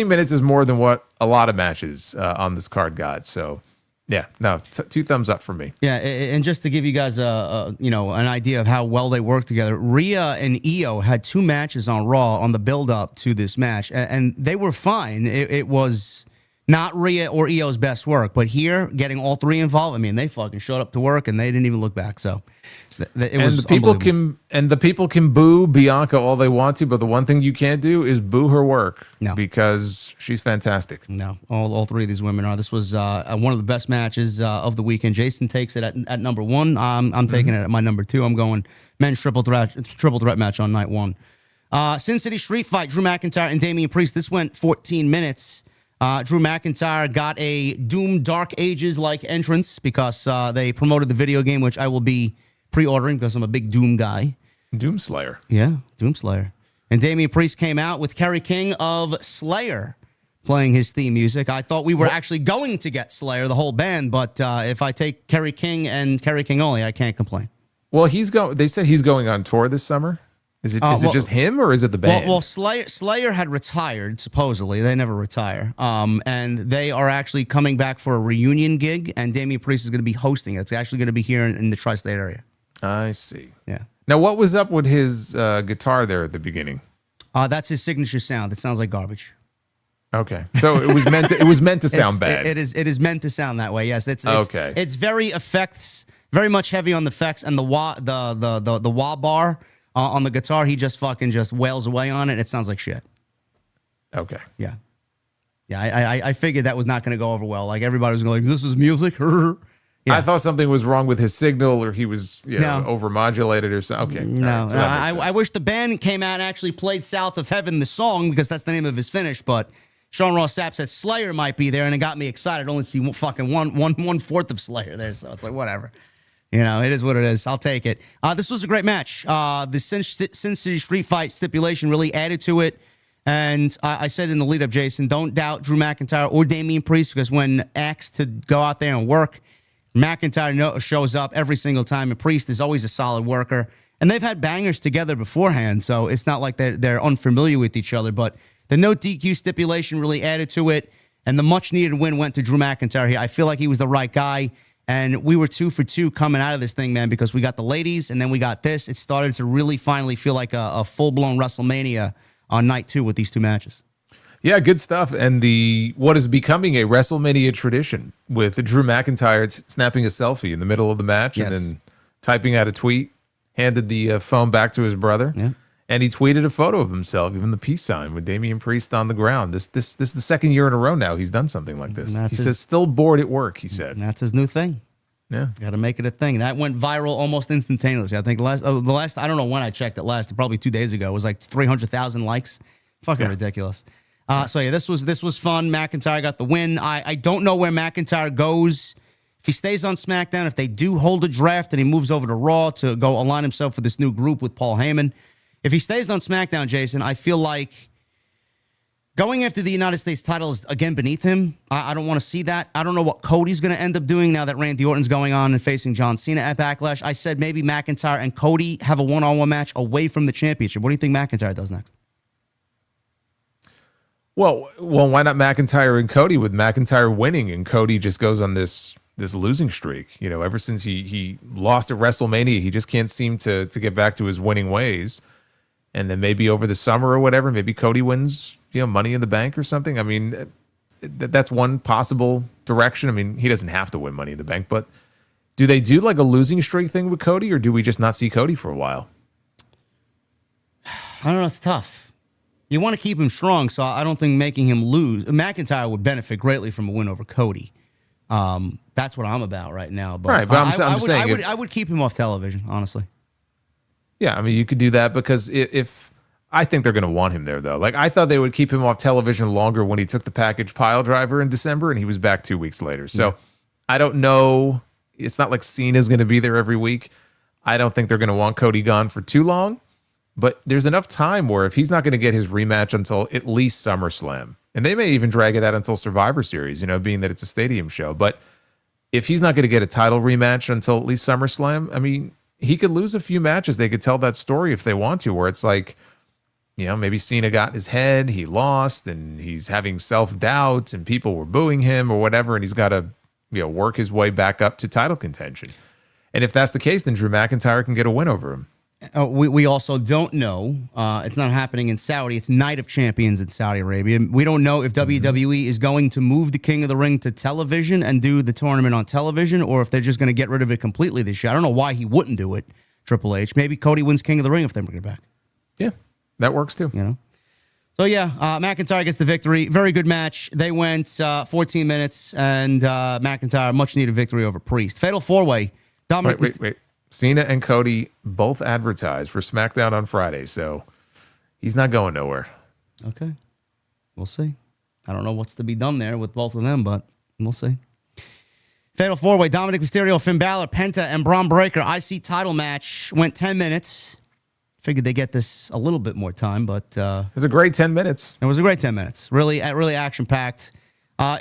minutes is more than what a lot of matches on this card got. So. Yeah, no, 2 thumbs up for me.
Yeah, and just to give you guys an idea of how well they work together, Rhea and Io had 2 matches on Raw on the build-up to this match, and they were fine. It was not Rhea or Io's best work, but here, getting all 3 involved, I mean, they fucking showed up to work, and they didn't even look back, so...
The people can boo Bianca all they want to, but the one thing you can't do is boo her work.
No.
Because she's fantastic.
No, all 3 of these women are. This was one of the best matches of the weekend. Jason takes it at number 1. I'm taking it at my number 2. I'm going men's triple threat match on night 1. Sin City Street Fight, Drew McIntyre and Damian Priest. This went 14 minutes. Drew McIntyre got a Doom Dark Ages-like entrance because they promoted the video game, which I will be pre-ordering because I'm a big Doom guy.
Doom Slayer.
Yeah, Doom Slayer. And Damian Priest came out with Kerry King of Slayer playing his theme music. I thought we were actually going to get Slayer, the whole band, but if I take Kerry King and Kerry King only, I can't complain.
Well, they said he's going on tour this summer. Is it just him or is it the band?
Well, Slayer had retired, supposedly. They never retire. And they are actually coming back for a reunion gig, and Damian Priest is going to be hosting it. It's actually going to be here in the tri-state area.
I see.
Yeah.
Now, what was up with his guitar there at the beginning?
That's his signature sound. It sounds like garbage.
Okay, so it was meant to sound bad.
It is meant to sound that way. Yes, it's
okay.
It's very effects, very much heavy on the effects, and the wah bar on the guitar. He just wails away on it. It sounds like shit.
Okay.
Yeah. I figured that was not going to go over well. Like everybody was going, like, this is music. Yeah.
I thought something was wrong with his signal, or he was overmodulated or something. Okay.
No,
right, so
I wish the band came out and actually played South of Heaven, the song, because that's the name of his finish. But Sean Ross Sapp said Slayer might be there, and it got me excited. I only see fucking one fourth of Slayer there, so it's like, whatever. You know, it is what it is. I'll take it. This was a great match. The Sin City Street Fight stipulation really added to it. And I said in the lead-up, Jason, don't doubt Drew McIntyre or Damian Priest, because when asked to go out there and work, McIntyre shows up every single time, and Priest is always a solid worker. And they've had bangers together beforehand, so it's not like they're unfamiliar with each other. But the no DQ stipulation really added to it, and the much-needed win went to Drew McIntyre here. I feel like he was the right guy, and we were 2 for 2 coming out of this thing, man, because we got the ladies, and then we got this. It started to really finally feel like a full-blown WrestleMania on night 2 with these 2 matches.
Yeah, good stuff. And what is becoming a WrestleMania tradition with Drew McIntyre snapping a selfie in the middle of the match, and then typing out a tweet, handed the phone back to his brother, and he tweeted a photo of himself, even the peace sign, with Damian Priest on the ground. This is the second year in a row now he's done something like this. He says, still bored at work, he said.
And that's his new thing.
Yeah.
Got to make it a thing. That went viral almost instantaneously. I think the last, I don't know when I checked it last, probably 2 days ago, it was like 300,000 likes. Fucking ridiculous. So yeah, this was fun. McIntyre got the win. I don't know where McIntyre goes. If he stays on SmackDown, if they do hold a draft and he moves over to Raw to go align himself with this new group with Paul Heyman. If he stays on SmackDown, Jason, I feel like going after the United States title is, again, beneath him. I don't want to see that. I don't know what Cody's going to end up doing now that Randy Orton's going on and facing John Cena at Backlash. I said maybe McIntyre and Cody have a one-on-one match away from the championship. What do you think McIntyre does next?
Well, why not McIntyre and Cody, with McIntyre winning and Cody just goes on this losing streak? You know, ever since he lost at WrestleMania, he just can't seem to get back to his winning ways. And then maybe over the summer or whatever, maybe Cody wins, Money in the Bank or something. I mean, that's one possible direction. I mean, he doesn't have to win Money in the Bank, but do they do like a losing streak thing with Cody, or do we just not see Cody for a while?
I don't know. It's tough. You want to keep him strong, so I don't think making him lose. McIntyre would benefit greatly from a win over Cody. That's what I'm about right now. But
right, but I'm saying
I would keep him off television, honestly.
Yeah, I mean, you could do that, because if I think they're going to want him there, though. Like, I thought they would keep him off television longer when he took the package pile driver in December, and he was back 2 weeks later. So I don't know. It's not like Cena's going to be there every week. I don't think they're going to want Cody gone for too long. But there's enough time where if he's not going to get his rematch until at least SummerSlam, and they may even drag it out until Survivor Series, being that it's a stadium show. But if he's not going to get a title rematch until at least SummerSlam, I mean, he could lose a few matches. They could tell that story if they want to, where it's like, maybe Cena got in his head, he lost, and he's having self-doubt, and people were booing him or whatever, and he's got to, work his way back up to title contention. And if that's the case, then Drew McIntyre can get a win over him.
We also don't know. It's not happening in Saudi. It's Night of Champions in Saudi Arabia. We don't know if WWE is going to move the King of the Ring to television and do the tournament on television, or if they're just going to get rid of it completely this year. I don't know why he wouldn't do it, Triple H. Maybe Cody wins King of the Ring if they bring it back.
Yeah, that works too.
So, McIntyre gets the victory. Very good match. They went 14 minutes, and McIntyre, much-needed victory over Priest. Fatal 4-way. Dominic.
Wait. Cena and Cody both advertised for SmackDown on Friday, so he's not going nowhere.
Okay. We'll see. I don't know what's to be done there with both of them, but we'll see. Fatal 4-way. Dominic Mysterio, Finn Balor, Penta, and Braun Breaker. IC title match went 10 minutes. Figured they get this a little bit more time, but
it was a great 10 minutes.
It was a great 10 minutes. Really action-packed.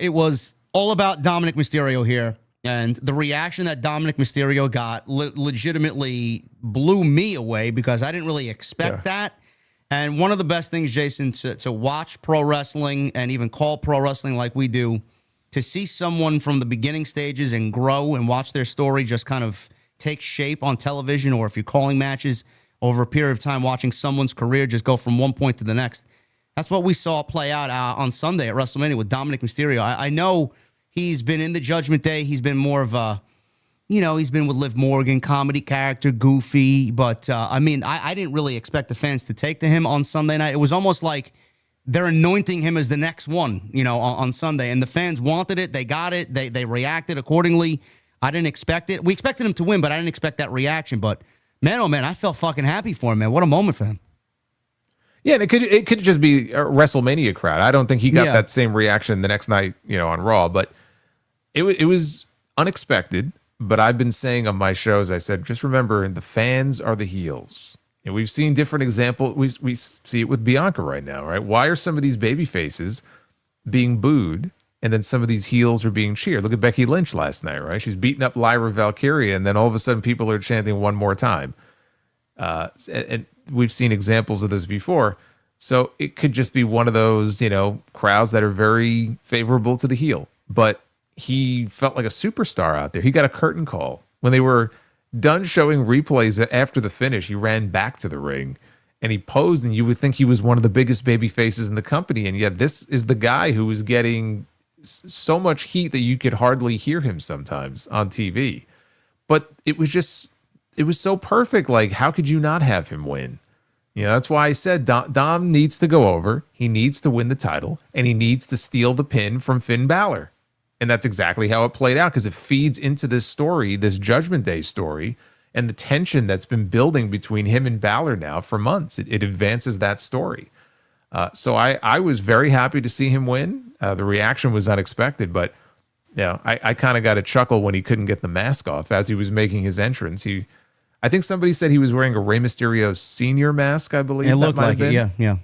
It was all about Dominic Mysterio here. And the reaction that Dominic Mysterio got legitimately blew me away because I didn't really expect that. And one of the best things, Jason, to watch pro wrestling and even call pro wrestling like we do, to see someone from the beginning stages and grow and watch their story just kind of take shape on television, or if you're calling matches over a period of time, watching someone's career just go from one point to the next. That's what we saw play out on Sunday at WrestleMania with Dominic Mysterio. I know he's been in the Judgment Day. He's been more of a, he's been with Liv Morgan, comedy character, goofy. But, I didn't really expect the fans to take to him on Sunday night. It was almost like they're anointing him as the next one, on Sunday. And the fans wanted it. They got it. They reacted accordingly. I didn't expect it. We expected him to win, but I didn't expect that reaction. But, man, oh, man, I felt fucking happy for him, man. What a moment for him.
Yeah, and it could just be a WrestleMania crowd. I don't think he got that same reaction the next night, on Raw. But it was unexpected. But I've been saying on my shows, I said, just remember, the fans are the heels. And we've seen different examples. We see it with Bianca right now, right? Why are some of these baby faces being booed, and then some of these heels are being cheered? Look at Becky Lynch last night, right? She's beating up Lyra Valkyria, and then all of a sudden people are chanting one more time. And we've seen examples of this before. So it could just be one of those, crowds that are very favorable to the heel. But he felt like a superstar out there. He got a curtain call. When they were done showing replays after the finish, he ran back to the ring and he posed, and you would think he was one of the biggest baby faces in the company. And yet this is the guy who was getting so much heat that you could hardly hear him sometimes on TV. But it was so perfect. Like, how could you not have him win? That's why I said Dom needs to go over. He needs to win the title, and he needs to steal the pin from Finn Balor. And that's exactly how it played out, because it feeds into this story, this Judgment Day story, and the tension that's been building between him and Balor now for months. It advances that story. So I was very happy to see him win. The reaction was unexpected, but I kind of got a chuckle when he couldn't get the mask off as he was making his entrance. I think somebody said he was wearing a Rey Mysterio Senior mask, I believe.
It looked like it, yeah.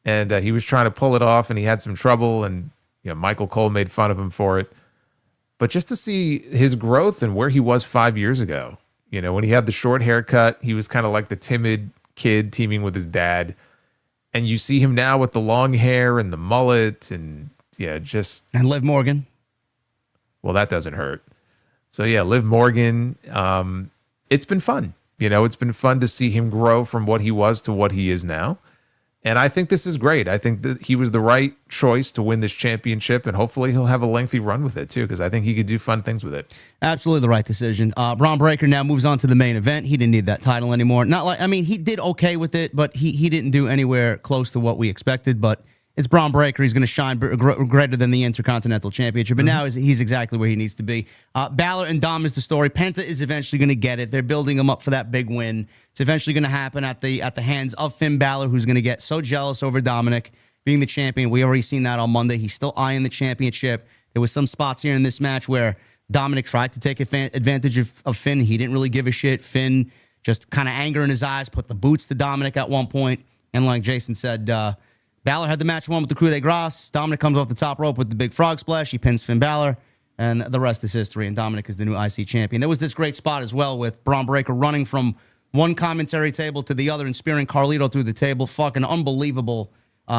And he was trying to pull it off, and he had some trouble, and Michael Cole made fun of him for it. But just to see his growth and where he was 5 years ago, when he had the short haircut, he was kind of like the timid kid teaming with his dad. And you see him now with the long hair and the mullet and
And Liv Morgan.
Well, that doesn't hurt. So Liv Morgan, it's been fun. It's been fun to see him grow from what he was to what he is now. And I think this is great. I think that he was the right choice to win this championship, and hopefully he'll have a lengthy run with it too, because I think he could do fun things with it.
Absolutely the right decision. Braun Breaker now moves on to the main event. He didn't need that title anymore. He did okay with it, but he didn't do anywhere close to what we expected. But it's Braun Breaker. He's going to shine greater than the Intercontinental Championship. But now he's exactly where he needs to be. Balor and Dom is the story. Penta is eventually going to get it. They're building him up for that big win. It's eventually going to happen at the hands of Finn Balor, who's going to get so jealous over Dominic being the champion. We already seen that on Monday. He's still eyeing the championship. There was some spots here in this match where Dominic tried to take advantage of Finn. He didn't really give a shit. Finn just kind of anger in his eyes, put the boots to Dominic at one point. And like Jason said, Balor had the match won with the Coup de Grace. Dominic comes off the top rope with the big frog splash. He pins Finn Balor, and the rest is history. And Dominic is the new IC champion. There was this great spot as well with Braun Breaker running from one commentary table to the other and spearing Carlito through the table. Fucking unbelievable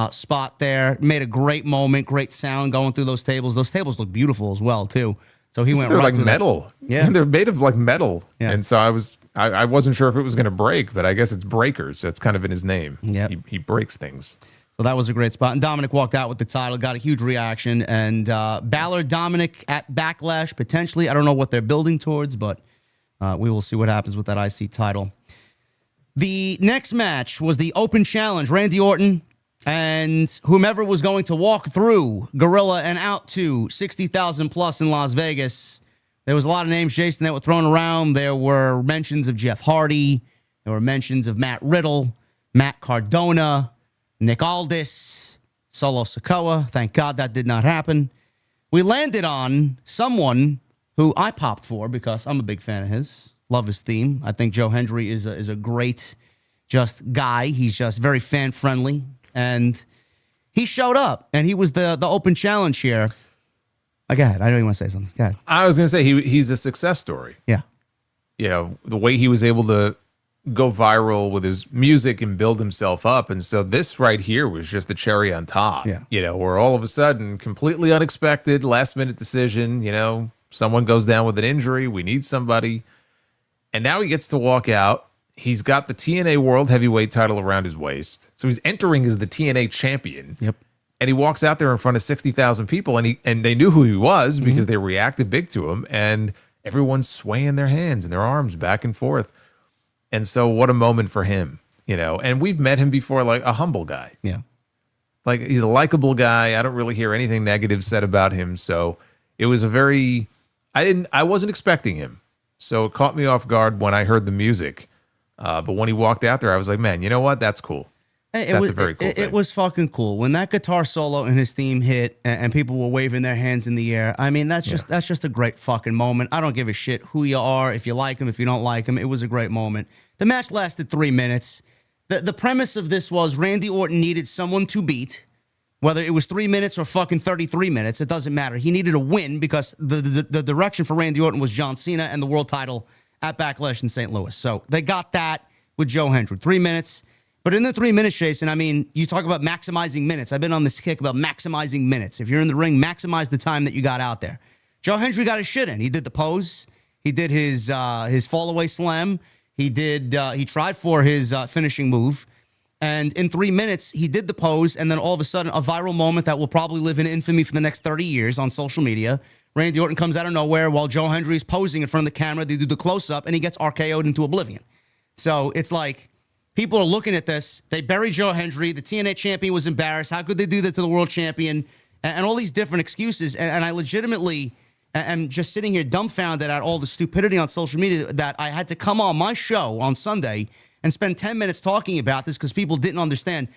spot there. Made a great moment, great sound going through those tables. Those tables look beautiful as well, too. So he went
they're
right
like metal.
Yeah,
they're made of like metal.
Yeah.
And so I wasn't sure if it was going to break, but I guess it's Breakers. That's kind of in his name.
Yeah,
he breaks things.
So that was a great spot. And Dominic walked out with the title, got a huge reaction. And Balor, Dominic at Backlash, potentially. I don't know what they're building towards, but we will see what happens with that IC title. The next match was the Open Challenge. Randy Orton and whomever was going to walk through Gorilla and out to 60,000 plus in Las Vegas. There was a lot of names, Jason, that were thrown around. There were mentions of Jeff Hardy. There were mentions of Matt Riddle, Matt Cardona, Nick Aldis, Solo Sikoa. Thank God that did not happen. We landed on someone who I popped for because I'm a big fan of his. Love his theme. I think Joe Hendry is a great just guy. He's just very fan-friendly. And he showed up, and he was the Open Challenge here. Go ahead. I know you want to say something. Go ahead.
I was going to say he's a success story.
Yeah.
You know, the way he was able to go viral with his music and build himself up. And so this right here was just the cherry on top.
Yeah.
You know, where all of a sudden, completely unexpected, last minute decision, you know, someone goes down with an injury. We need somebody. And now he gets to walk out. He's got the TNA World Heavyweight title around his waist. So he's entering as the TNA champion.
Yep.
And he walks out there in front of 60,000 people, and they knew who he was because they reacted big to him, and everyone's swaying their hands and their arms back and forth. And so what a moment for him, you know. And we've met him before, like a humble guy.
Yeah.
Like he's a likable guy. I don't really hear anything negative said about him. So it was I wasn't expecting him. So it caught me off guard when I heard the music. But when he walked out there, I was like, man, you know what? That's cool. That's a very cool thing.
It was fucking cool when that guitar solo and his theme hit, and people were waving their hands in the air. I mean, that's just a great fucking moment. I don't give a shit who you are, if you like him, if you don't like him. It was a great moment. The match lasted 3 minutes. The premise of this was Randy Orton needed someone to beat, whether it was 3 minutes or fucking 33 minutes. It doesn't matter. He needed a win because the direction for Randy Orton was John Cena and the world title at Backlash in St. Louis. So they got that with Joe Hendry. 3 minutes. But in the 3 minutes, Jason, I mean, you talk about maximizing minutes. I've been on this kick about maximizing minutes. If you're in the ring, maximize the time that you got out there. Joe Hendry got his shit in. He did the pose. He did his fall away slam. He tried for his finishing move. And in 3 minutes, he did the pose. And then all of a sudden, a viral moment that will probably live in infamy for the next 30 years on social media. Randy Orton comes out of nowhere while Joe Hendry is posing in front of the camera. They do the close-up, and he gets RKO'd into oblivion. So it's like, people are looking at this. They bury Joe Hendry. The TNA champion was embarrassed. How could they do that to the world champion? And all these different excuses. And I legitimately am just sitting here dumbfounded at all the stupidity on social media that I had to come on my show on Sunday and spend 10 minutes talking about this because people didn't understand.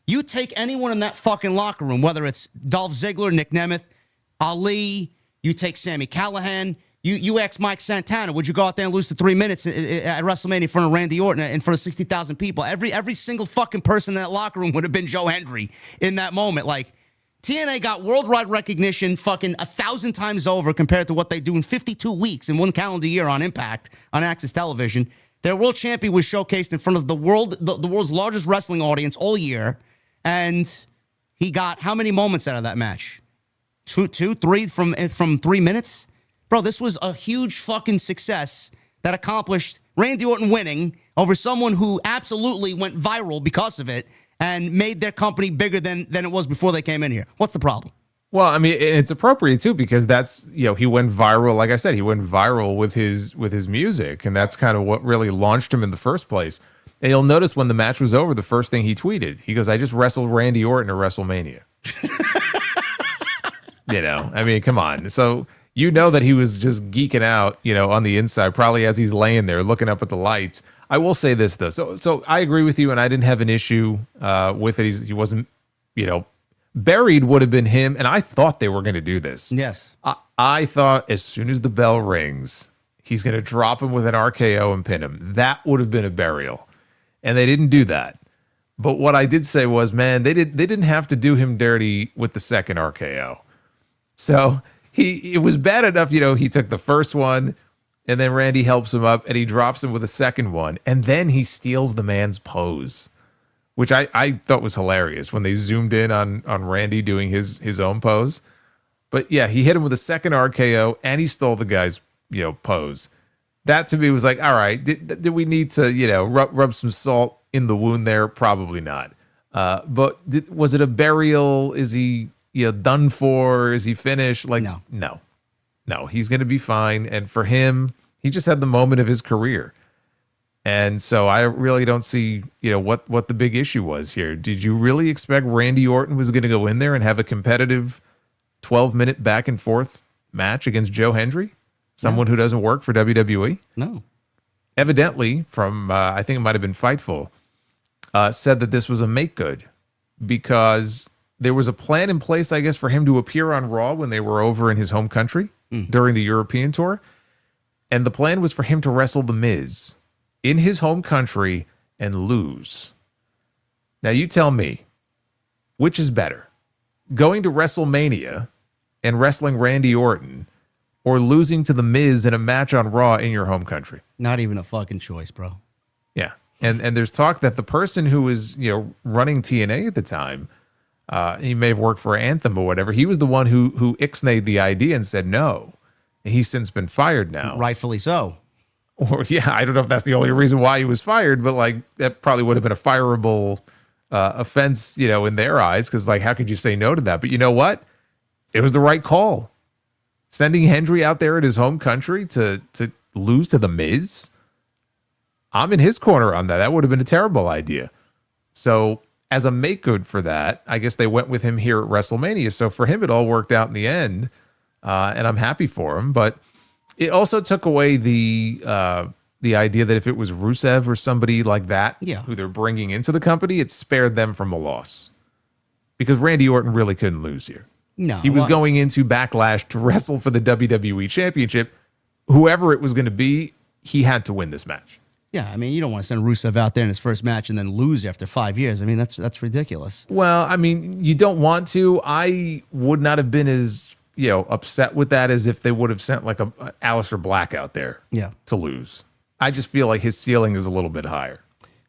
You take anyone in that fucking locker room, whether it's Dolph Ziggler, Nick Nemeth, Ali, you take Sami Callihan, You ask Mike Santana, would you go out there and lose to 3 minutes at WrestleMania in front of Randy Orton, in front of 60,000 people? Every single fucking person in that locker room would have been Joe Hendry in that moment. Like, TNA got worldwide recognition fucking 1,000 times over compared to what they do in 52 weeks in one calendar year on Impact, on Access Television. Their world champion was showcased in front of the world's largest wrestling audience all year, and he got how many moments out of that match? Two, three from 3 minutes? Bro, this was a huge fucking success that accomplished Randy Orton winning over someone who absolutely went viral because of it and made their company bigger than it was before they came in here. What's the problem?
Well, I mean, it's appropriate too because that's, you know, he went viral. Like I said, he went viral with his music, and that's kind of what really launched him in the first place. And you'll notice when the match was over, the first thing he tweeted, he goes, "I just wrestled Randy Orton at WrestleMania." You know, I mean, come on. So you know that he was just geeking out, you know, on the inside, probably as he's laying there looking up at the lights. I will say this though, so I agree with you, and I didn't have an issue with it. He wasn't, you know. Buried would have been him, and I thought they were going to do this.
Yes.
I thought as soon as the bell rings, he's going to drop him with an RKO and pin him. That would have been a burial, and they didn't do that. But what I did say was, man, they didn't have to do him dirty with the second RKO. So it was bad enough, you know, he took the first one, and then Randy helps him up, and he drops him with a second one, and then he steals the man's pose, which I thought was hilarious when they zoomed in on Randy doing his own pose. But yeah, he hit him with a second RKO and he stole the guy's, you know, pose. That to me was like, all right, did we need to, you know, rub some salt in the wound there? Probably not. But was it a burial? Is he, you know, done for? Is he finished? Like, no, he's going to be fine. And for him, he just had the moment of his career. And so I really don't see, you know, what the big issue was here. Did you really expect Randy Orton was going to go in there and have a competitive 12-minute back and forth match against Joe Hendry, someone who doesn't work for WWE?
No.
Evidently, from I think it might have been Fightful, said that this was a make good because there was a plan in place, I guess, for him to appear on Raw when they were over in his home country during the European tour. And the plan was for him to wrestle The Miz in his home country and lose. Now you tell me, which is better? Going to WrestleMania and wrestling Randy Orton, or losing to The Miz in a match on Raw in your home country?
Not even a fucking choice, bro.
Yeah. And there's talk that the person who was, running TNA at the time, he may have worked for Anthem or whatever. He was the one who ixnayed the idea and said no. And he's since been fired now.
Rightfully so.
Or I don't know if that's the only reason why he was fired, but like that probably would have been a fireable offense, in their eyes. Because like, how could you say no to that? But you know what? It was the right call. Sending Hendry out there in his home country to lose to The Miz. I'm in his corner on that. That would have been a terrible idea. So as a make good for that, I guess they went with him here at WrestleMania. So for him, it all worked out in the end. And I'm happy for him. But it also took away the idea that if it was Rusev or somebody like that, who they're bringing into the company, it spared them from a loss. Because Randy Orton really couldn't lose here.
No.
He was going into Backlash to wrestle for the WWE Championship. Whoever it was going to be, he had to win this match.
Yeah, I mean, you don't want to send Rusev out there in his first match and then lose after 5 years. I mean, that's ridiculous.
Well, I mean, you don't want to. I would not have been as, upset with that as if they would have sent like a Aleister Black out there to lose. I just feel like his ceiling is a little bit higher.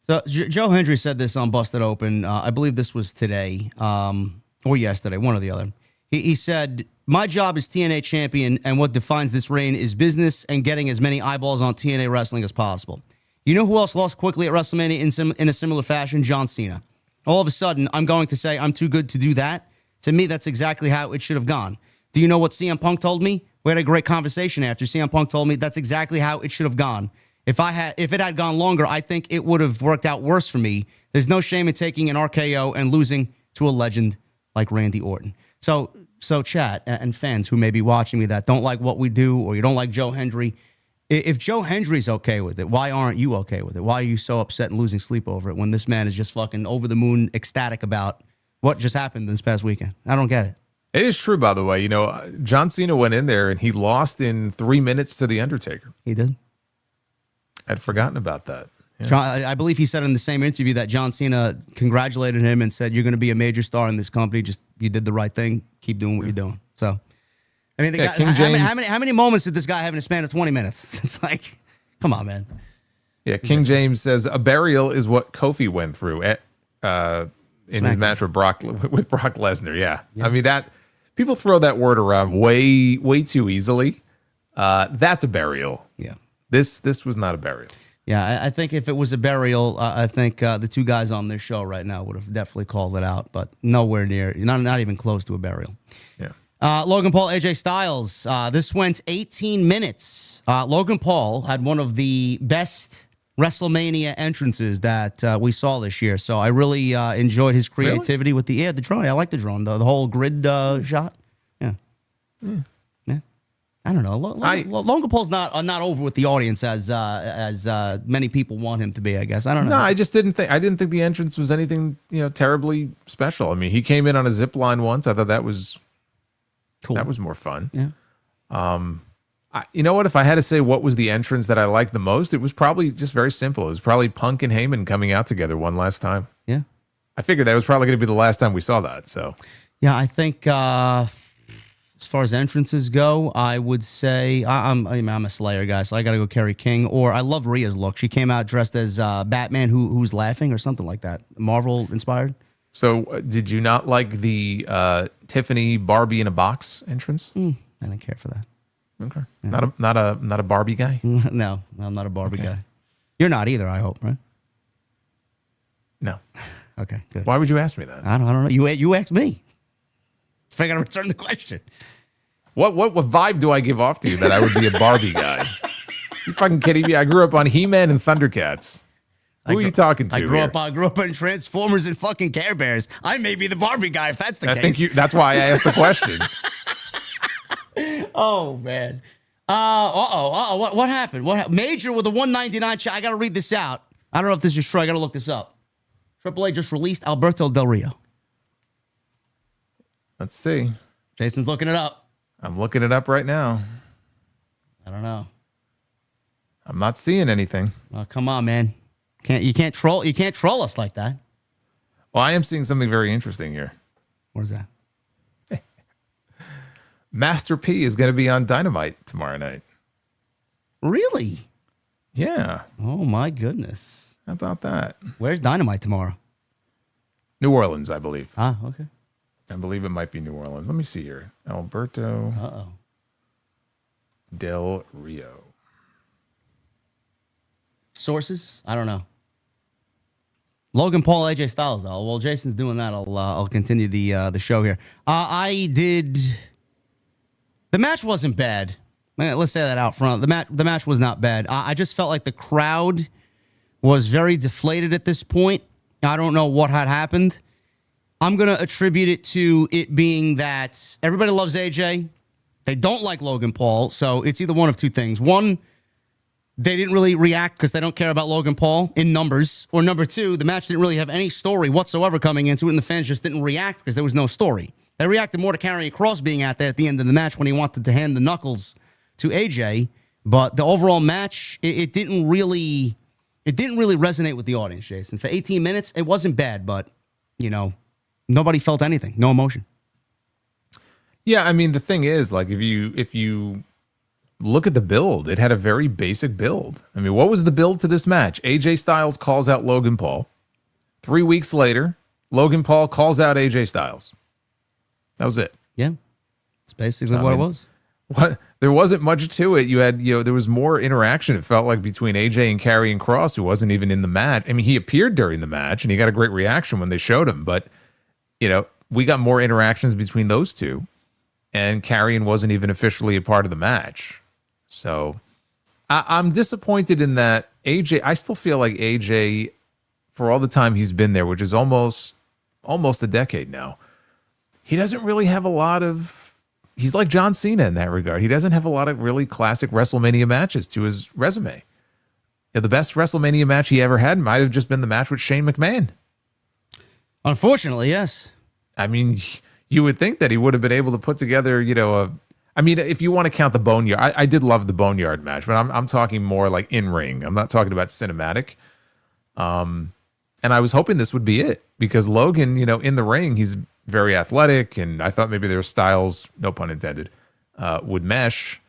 So Joe Hendry said this on Busted Open. I believe this was today or yesterday, one or the other. He said, "My job as TNA champion and what defines this reign is business and getting as many eyeballs on TNA wrestling as possible. You know who else lost quickly at WrestleMania in a similar fashion? John Cena. All of a sudden, I'm going to say I'm too good to do that? To me, that's exactly how it should have gone. Do you know what CM Punk told me? We had a great conversation after. CM Punk told me that's exactly how it should have gone. If it had gone longer, I think it would have worked out worse for me. There's no shame in taking an RKO and losing to a legend like Randy Orton." So chat and fans who may be watching me that don't like what we do or you don't like Joe Hendry, if Joe Hendry's okay with it, why aren't you okay with it? Why are you so upset and losing sleep over it when this man is just fucking over the moon ecstatic about what just happened this past weekend? I don't get it.
It is true, by the way. John Cena went in there and he lost in 3 minutes to The Undertaker.
He did.
I'd forgotten about that. Yeah.
John, I believe he said in the same interview that John Cena congratulated him and said, "You're going to be a major star in this company. Just you did the right thing. Keep doing what you're doing." So, I mean, the guy,
King James,
how many moments did this guy have in a span of 20 minutes? It's like, come on, man.
Yeah, King James says a burial is what Kofi went through in his match with Brock Lesnar. Yeah, I mean that people throw that word around way too easily. That's a burial.
Yeah,
this was not a burial.
Yeah, I think if it was a burial, I think the two guys on this show right now would have definitely called it out, but nowhere near, not even close to a burial.
Yeah.
Logan Paul, AJ Styles. This went 18 minutes. Logan Paul had one of the best WrestleMania entrances that we saw this year, so I really enjoyed his creativity with the drone. I like the drone, though, the whole grid shot. Yeah. I don't know. Logan Paul's not over with the audience as many people want him to be. I guess I don't know.
No, I didn't think the entrance was anything terribly special. I mean, he came in on a zip line once. I thought that was cool. That was more fun.
Yeah.
You know what? If I had to say what was the entrance that I liked the most, it was probably just very simple. It was probably Punk and Heyman coming out together one last time.
Yeah.
I figured that was probably going to be the last time we saw that. So.
Yeah, I think. As far as entrances go, I would say I'm a Slayer guy, so I got to go Kerry King. Or I love Rhea's look. She came out dressed as Batman who's laughing or something like that. Marvel inspired.
So did you not like the Tiffany Barbie in a box entrance?
I didn't care for that.
Okay. Yeah. Not a Barbie guy?
No, I'm not a Barbie guy. You're not either, I hope, right?
No.
Okay, good.
Why would you ask me that?
I don't know. You asked me. So I got to return the question.
What vibe do I give off to you that I would be a Barbie guy? You fucking kidding me? I grew up on He-Man and Thundercats. Who are you talking to?
I grew up on Transformers and fucking Care Bears. I may be the Barbie guy if that's the case.
That's why I asked the question.
Oh man. What happened? Major with a 199 check. I got to read this out. I don't know if this is true. I got to look this up. AAA just released Alberto Del Rio.
Let's see.
Jason's looking it up.
I'm looking it up right now.
I don't know.
I'm not seeing anything.
Oh, come on, man. You can't troll us like that.
Well, I am seeing something very interesting here.
What is that?
Master P is going to be on Dynamite tomorrow night.
Really?
Yeah.
Oh, my goodness.
How about that?
Where's Dynamite tomorrow?
New Orleans, I believe.
Ah, okay.
I believe it might be New Orleans. Let me see here. Alberto Del Rio.
Sources? I don't know. Logan Paul, AJ Styles, though. While Jason's doing that, I'll continue the show here. The match wasn't bad. Let's say that out front. The match was not bad. I just felt like the crowd was very deflated at this point. I don't know what had happened. I'm going to attribute it to it being that everybody loves AJ. They don't like Logan Paul. So it's either one of two things. One, they didn't really react because they don't care about Logan Paul in numbers. Or number two, the match didn't really have any story whatsoever coming into it, and the fans just didn't react because there was no story. They reacted more to Karrion Kross being out there at the end of the match when he wanted to hand the knuckles to AJ. But the overall match, it didn't really resonate with the audience, Jason. For 18 minutes, it wasn't bad, but, nobody felt anything. No emotion.
Yeah, I mean, the thing is, like, if you look at the build, it had a very basic build. I mean, what was the build to this match? AJ Styles calls out Logan Paul. 3 weeks later, Logan Paul calls out AJ Styles. That was it.
Yeah. It's basically what it was.
There wasn't much to it. You had, there was more interaction, it felt like, between AJ and Karrion Kross, who wasn't even in the match. I mean, he appeared during the match, and he got a great reaction when they showed him. But, we got more interactions between those two, and Karrion wasn't even officially a part of the match. So I'm disappointed in that AJ, I still feel like AJ, for all the time he's been there, which is almost a decade now, he doesn't really have a lot of, he's like John Cena in that regard. He doesn't have a lot of really classic WrestleMania matches to his resume. The best WrestleMania match he ever had might have just been the match with Shane McMahon.
Unfortunately, yes.
I mean, you would think that he would have been able to put together, if you want to count the Boneyard, I did love the Boneyard match, but I'm talking more like in ring. I'm not talking about cinematic. And I was hoping this would be it because Logan, in the ring, he's very athletic, and I thought maybe their styles, no pun intended, would mesh.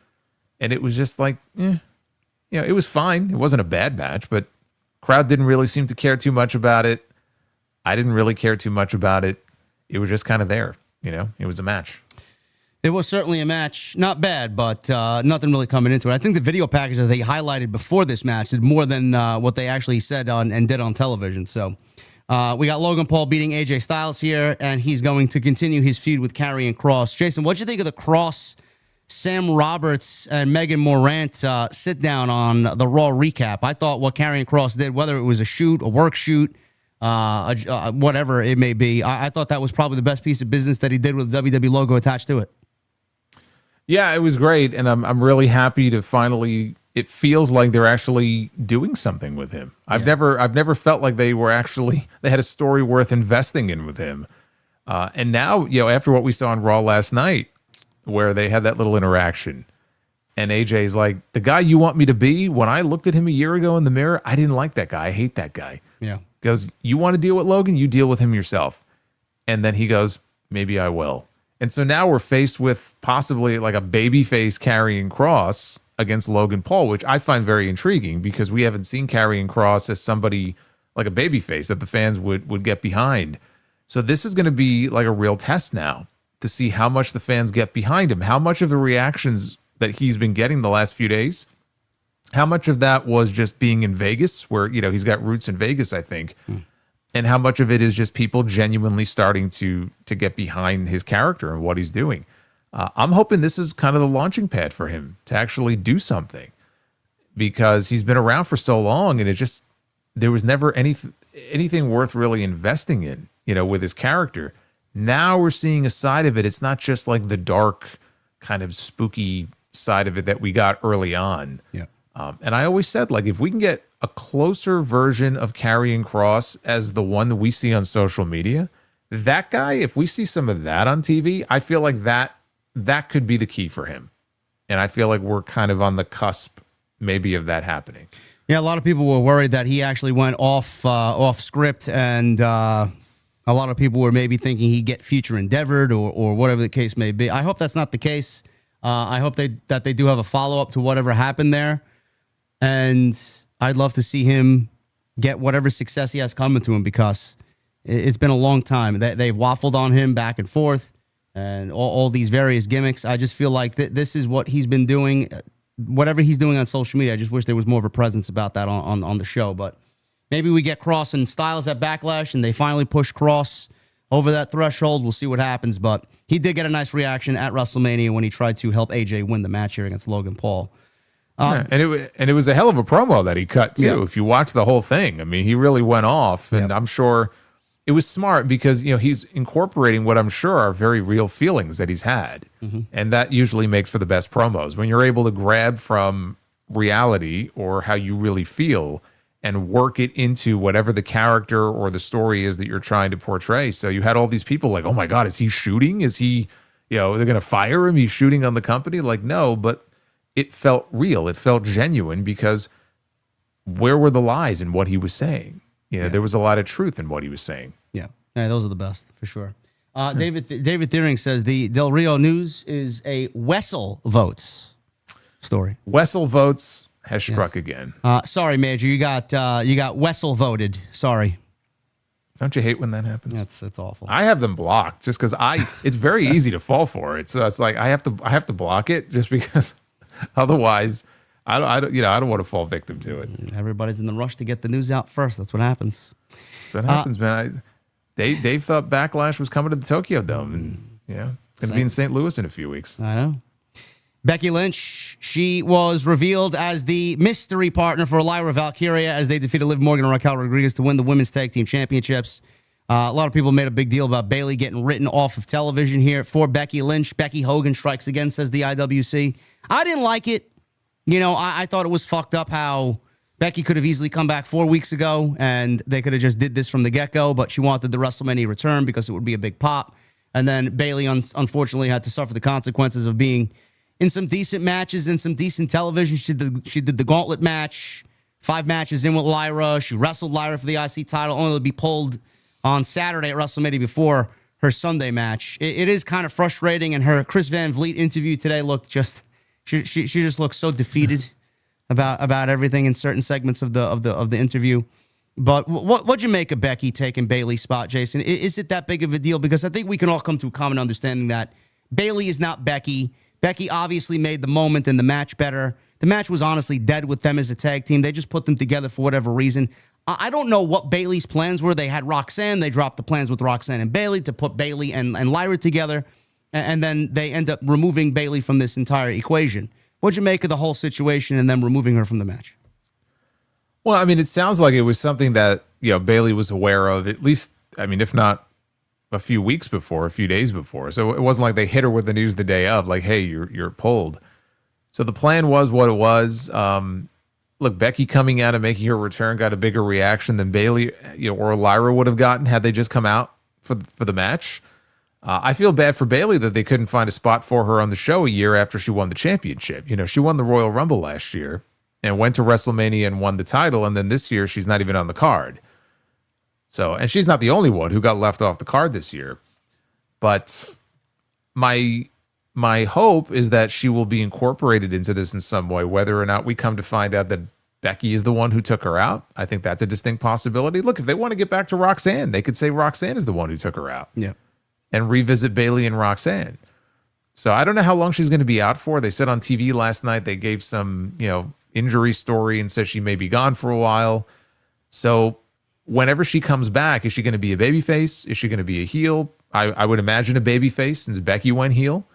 And it was just like, it was fine. It wasn't a bad match, but crowd didn't really seem to care too much about it. I didn't really care too much about it. It was just kind of there, it was a match.
It was certainly a match. Not bad, but nothing really coming into it. I think the video package that they highlighted before this match did more than what they actually said on and did on television. So we got Logan Paul beating AJ Styles here, and he's going to continue his feud with Karrion Kross. Jason, what'd you think of the Kross, Sam Roberts, and Megan Morant sit down on the Raw recap? I thought what Karrion Kross did, whether it was a shoot, a work shoot, whatever it may be, I thought that was probably the best piece of business that he did with the WWE logo attached to it.
Yeah, it was great, and I'm really happy to finally. It feels like they're actually doing something with him. I've never felt like they had a story worth investing in with him. And now, after what we saw on Raw last night, where they had that little interaction, and AJ's like, the guy you want me to be. When I looked at him a year ago in the mirror, I didn't like that guy. I hate that guy.
Yeah.
Goes, you want to deal with Logan? You deal with him yourself. And then he goes, maybe I will. And so now we're faced with possibly like a babyface Karrion Kross against Logan Paul, which I find very intriguing because we haven't seen Karrion Kross as somebody like a babyface that the fans would get behind. So this is going to be like a real test now to see how much the fans get behind him, how much of the reactions that he's been getting the last few days, how much of that was just being in Vegas, where, he's got roots in Vegas, I think. And how much of it is just people genuinely starting to get behind his character and what he's doing. I'm hoping this is kind of the launching pad for him to actually do something, because he's been around for so long, and there was never anything worth really investing in, with his character. Now we're seeing a side of it. It's not just like the dark kind of spooky side of it that we got early on.
Yeah.
And I always said, like, if we can get a closer version of Karrion Kross as the one that we see on social media, that guy, if we see some of that on TV, I feel like that could be the key for him. And I feel like we're kind of on the cusp maybe of that happening.
Yeah, a lot of people were worried that he actually went off script and A lot of people were maybe thinking he'd get future endeavored or whatever the case may be. I hope that's not the case. I hope that they do have a follow-up to whatever happened there. And I'd love to see him get whatever success he has coming to him, because it's been a long time. They've waffled on him back and forth and all these various gimmicks. I just feel like this is what he's been doing. Whatever he's doing on social media, I just wish there was more of a presence about that on the show. But maybe we get Cross and Styles at Backlash and they finally push Cross over that threshold. We'll see what happens. But he did get a nice reaction at WrestleMania when he tried to help AJ win the match here against Logan Paul.
And it was a hell of a promo that he cut too.
Yeah.
If you watch the whole thing, I mean, he really went off, and I'm sure it was smart because he's incorporating what I'm sure are very real feelings that he's had, and that usually makes for the best promos when you're able to grab from reality or how you really feel and work it into whatever the character or the story is that you're trying to portray. So you had all these people like, oh my God, is he shooting? Is he, they're going to fire him? He's shooting on the company? Like, no, but it felt real. It felt genuine because where were the lies in what he was saying? There was a lot of truth in what he was saying.
Yeah, those are the best for sure. David Thiering says the Del Rio news is a Wrestle votes story.
Wrestle votes has struck again.
Sorry, Major, you got Wrestle voted. Sorry.
Don't you hate when that happens?
It's awful.
I have them blocked just because it's very easy to fall for it. So it's like I have to block it just because. Otherwise, I don't want to fall victim to it.
Everybody's in the rush to get the news out first. That's what happens.
So it happens, man. Dave thought Backlash was coming to the Tokyo Dome, and it's going to be in St. Louis in a few weeks.
I know. Becky Lynch, she was revealed as the mystery partner for Lyra Valkyria as they defeated Liv Morgan and Raquel Rodriguez to win the Women's Tag Team Championships. A lot of people made a big deal about Bayley getting written off of television here for Becky Lynch. Becky Hogan strikes again, says the IWC. I didn't like it. I thought it was fucked up how Becky could have easily come back 4 weeks ago and they could have just did this from the get-go, but she wanted the WrestleMania return because it would be a big pop. And then Bayley, unfortunately, had to suffer the consequences of being in some decent matches and some decent television. She did the gauntlet match, 5 matches in with Lyra. She wrestled Lyra for the IC title, only to be pulled on Saturday at WrestleMania before her Sunday match. It is kind of frustrating, and her Chris Van Vliet interview today looked just she just looked so defeated about everything in certain segments of the interview. But what'd you make of Becky taking Bayley's spot, Jason? Is it that big of a deal? Because I think we can all come to a common understanding that Bayley is not Becky. Becky obviously made the moment and the match better. The match was honestly dead with them as a tag team. They just put them together for whatever reason. I don't know what Bayley's plans were. They had Roxanne. They dropped the plans with Roxanne and Bayley to put Bayley and Lyra together. And then they end up removing Bayley from this entire equation. What'd you make of the whole situation and then removing her from the match?
Well, I mean, it sounds like it was something that, Bayley was aware of, at least, I mean, if not a few weeks before, a few days before. So it wasn't like they hit her with the news the day of, like, hey, you're pulled. So the plan was what it was. Look, Becky coming out and making her return got a bigger reaction than Bayley, or Lyra would have gotten had they just come out for the match. I feel bad for Bayley that they couldn't find a spot for her on the show a year after she won the championship. She won the Royal Rumble last year and went to WrestleMania and won the title. And then this year, she's not even on the card. So, and she's not the only one who got left off the card this year. But my hope is that she will be incorporated into this in some way, whether or not we come to find out that Becky is the one who took her out. I think that's a distinct possibility. Look, if they want to get back to Roxanne, they could say Roxanne is the one who took her out.
Yeah.
And revisit Bayley and Roxanne. So I don't know how long she's going to be out for. They said on TV last night they gave some, injury story and said she may be gone for a while. So whenever she comes back, is she going to be a babyface? Is she going to be a heel? I would imagine a babyface since Becky went heel,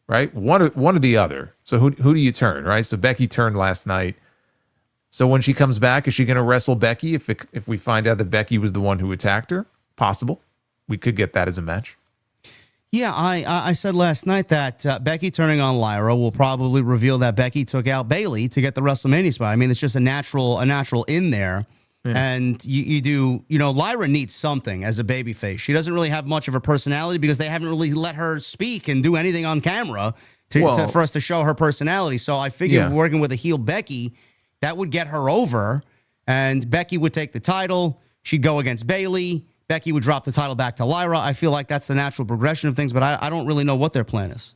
right? One or the other. So who do you turn, right? So Becky turned last night. So when she comes back, is she going to wrestle Becky if we find out that Becky was the one who attacked her? Possible. We could get that as a match.
Yeah, I said last night that Becky turning on Lyra will probably reveal that Becky took out Bayley to get the WrestleMania spot. I mean, it's just a natural in there. Yeah. And you do, Lyra needs something as a babyface. She doesn't really have much of a personality because they haven't really let her speak and do anything on camera for us to show her personality. So I figured working with a heel Becky, that would get her over, and Becky would take the title. She'd go against Bayley. Becky would drop the title back to Lyra. I feel like that's the natural progression of things, but I don't really know what their plan is.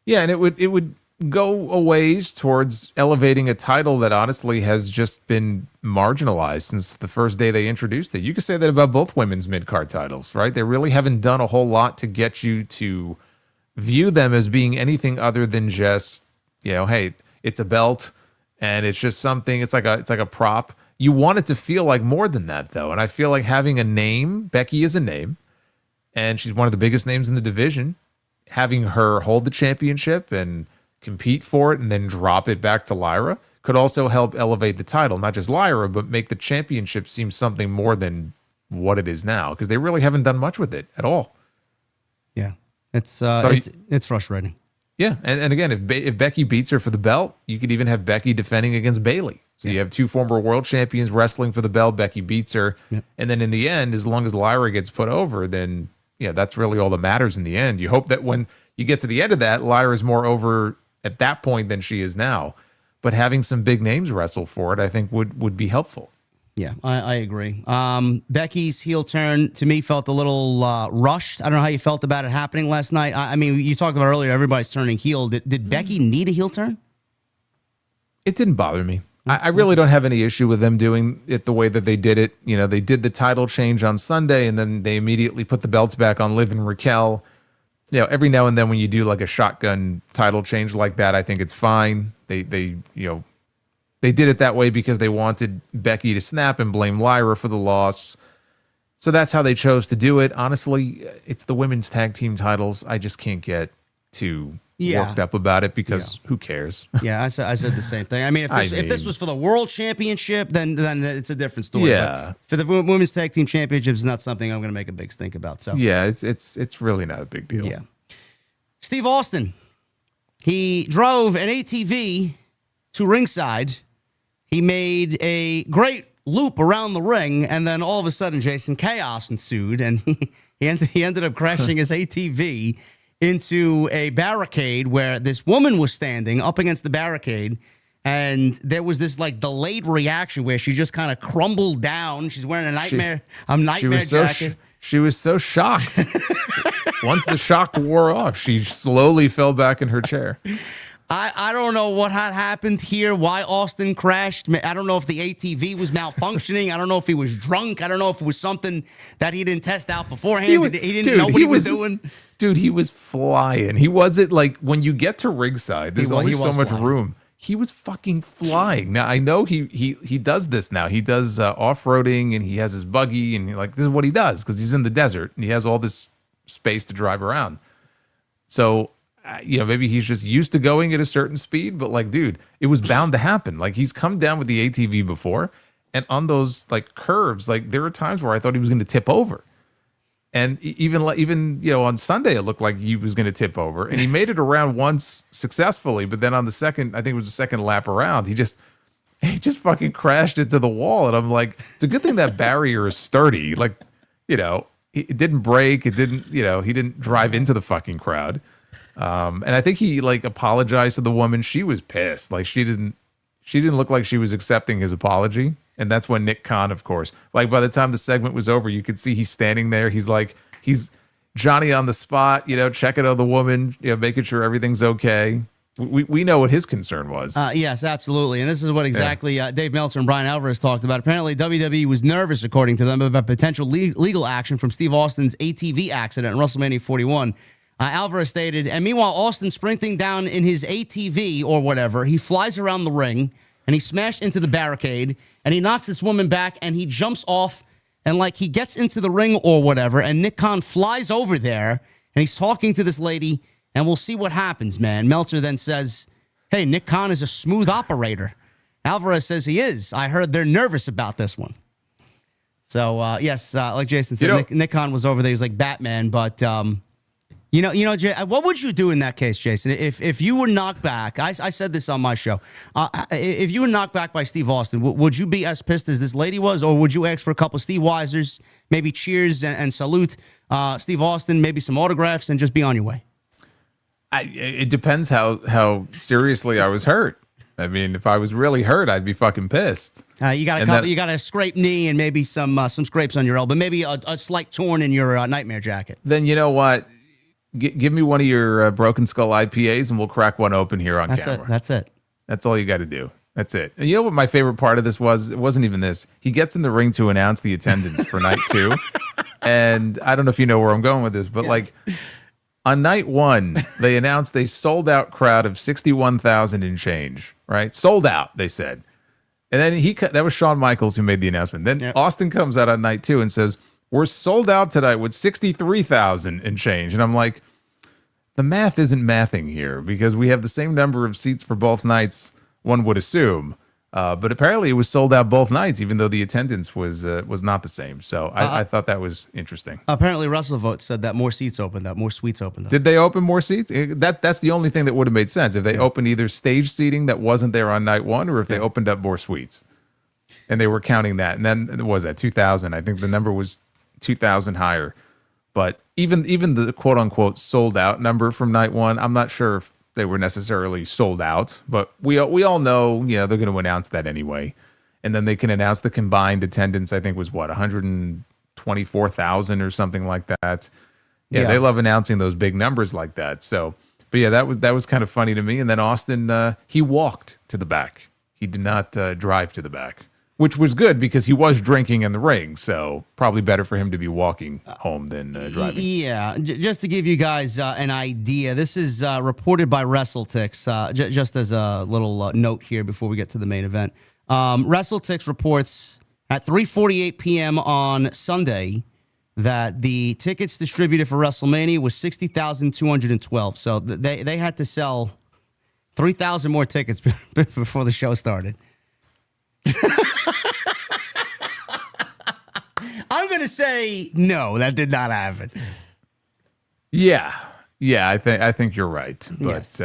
Yeah, and it would go a ways towards elevating a title that honestly has just been marginalized since the first day they introduced it. You could say that about both women's mid-card titles, right? They really haven't done a whole lot to get you to view them as being anything other than just, hey, it's a belt and it's just something, it's like a prop. You want it to feel like more than that, though. And I feel like having a name, Becky is a name, and she's one of the biggest names in the division. Having her hold the championship and compete for it and then drop it back to Lyra could also help elevate the title, not just Lyra, but make the championship seem something more than what it is now, because they really haven't done much with it at all.
Yeah, it's frustrating.
Yeah, and again, if Becky beats her for the belt, you could even have Becky defending against Bayley. So you have two former world champions wrestling for the belt. Becky beats her, and then in the end, as long as Lyra gets put over, then that's really all that matters in the end. You hope that when you get to the end of that, Lyra's more over at that point than she is now. But having some big names wrestle for it, I think would be helpful.
Yeah, I agree. Becky's heel turn, to me, felt a little rushed. I don't know how you felt about it happening last night. I mean, you talked about earlier, everybody's turning heel. Did Becky need a heel turn?
It didn't bother me. I really don't have any issue with them doing it the way that they did it. They did the title change on Sunday, and then they immediately put the belts back on Liv and Raquel. Every now and then when you do like a shotgun title change like that, I think it's fine. They did it that way because they wanted Becky to snap and blame Lyra for the loss. So that's how they chose to do it. Honestly, it's the women's tag team titles. I just can't get too worked up about it because who cares?
Yeah, I said the same thing. I mean, if this was for the world championship, then it's a different story.
Yeah.
But for the women's tag team championship, it's not something I'm going to make a big stink about. So
yeah, it's really not a big deal.
Yeah. Steve Austin, he drove an ATV to ringside. He made a great loop around the ring, and then all of a sudden, Jason, chaos ensued, and he ended up crashing his ATV into a barricade where this woman was standing up against the barricade, and there was this like delayed reaction where she just kind of crumbled down. She's wearing a nightmare jacket.
She was so shocked. Once the shock wore off, she slowly fell back in her chair.
I don't know what had happened here, why Austin crashed. I don't know if the ATV was malfunctioning. I don't know if he was drunk. I don't know if it was something that he didn't test out beforehand. He didn't know what he was doing.
Dude, he was flying. He wasn't like, when you get to ringside, there's only so much room. He was fucking flying. Now, I know he does this now. He does off-roading, and he has his buggy, and this is what he does because he's in the desert, and he has all this space to drive around. So, maybe he's just used to going at a certain speed, but dude, it was bound to happen. He's come down with the ATV before, and on those curves, there were times where I thought he was going to tip over. And even on Sunday, it looked like he was going to tip over, and he made it around once successfully. But then on the second, I think it was the second lap around, he just fucking crashed into the wall. And I'm like, it's a good thing that barrier is sturdy. It didn't break. It didn't, he didn't drive into the fucking crowd. And I think he apologized to the woman. She was pissed. She didn't look like she was accepting his apology. And that's when Nick Khan, of course, by the time the segment was over, you could see he's standing there. He's Johnny on the spot, checking on the woman, making sure everything's okay. We know what his concern was.
Yes, absolutely. And this is what exactly Dave Meltzer and Brian Alvarez talked about. Apparently, WWE was nervous, according to them, about potential legal action from Steve Austin's ATV accident in WrestleMania 41. Alvarez stated, and meanwhile, Austin sprinting down in his ATV or whatever, he flies around the ring, and he smashed into the barricade, and he knocks this woman back, and he jumps off, and he gets into the ring or whatever, and Nick Khan flies over there, and he's talking to this lady, and we'll see what happens, man. Meltzer then says, hey, Nick Khan is a smooth operator. Alvarez says he is. I heard they're nervous about this one. So, yes, like Jason said, Nick Khan was over there. He was like Batman, but... Jay, what would you do in that case, Jason? If you were knocked back, I said this on my show. If you were knocked back by Steve Austin, would you be as pissed as this lady was, or would you ask for a couple of Steve Weisers, maybe cheers and salute Steve Austin, maybe some autographs, and just be on your way?
It depends how seriously I was hurt. I mean, if I was really hurt, I'd be fucking pissed.
You got a scraped knee and maybe some scrapes on your elbow, maybe a slight torn in your nightmare jacket.
Then you know what? Give me one of your Broken Skull IPAs and we'll crack one open here on camera.
That's it.
That's all you got to do. That's it. And you know what my favorite part of this was? It wasn't even this. He gets in the ring to announce the attendance for night 2. And I don't know if you know where I'm going with this, but like on night 1, they announced a sold out crowd of 61,000 and change, right? Sold out, they said. And then that was Shawn Michaels who made the announcement. Then Austin comes out on night 2 and says, we're sold out tonight with 63,000 and change. And I'm like, the math isn't mathing here because we have the same number of seats for both nights, one would assume. But apparently it was sold out both nights, even though the attendance was not the same. So I thought that was interesting.
Apparently WrestleVote said that more seats opened up, more suites opened up.
Did they open more seats? That's the only thing that would have made sense. If they opened either stage seating that wasn't there on night 1 or if they opened up more suites. And they were counting that. And then what was that, 2,000? I think the number was 2,000 higher. But even the quote-unquote sold out number from night 1, I'm not sure if they were necessarily sold out, but we all know, they're going to announce that anyway. And then they can announce the combined attendance, I think was 124,000 or something like that. Yeah, they love announcing those big numbers like that. So, but yeah, that was kind of funny to me. And then Austin, he walked to the back. He did not drive to the back, which was good because he was drinking in the ring. So probably better for him to be walking home than driving.
Yeah, just to give you guys an idea, this is reported by WrestleTix, just as a little note here before we get to the main event. WrestleTix reports at 3:48 p.m. on Sunday that the tickets distributed for WrestleMania was 60,212. So they had to sell 3,000 more tickets before the show started. I'm going to say no, that did not happen.
Yeah, I think you're right. But
Yes.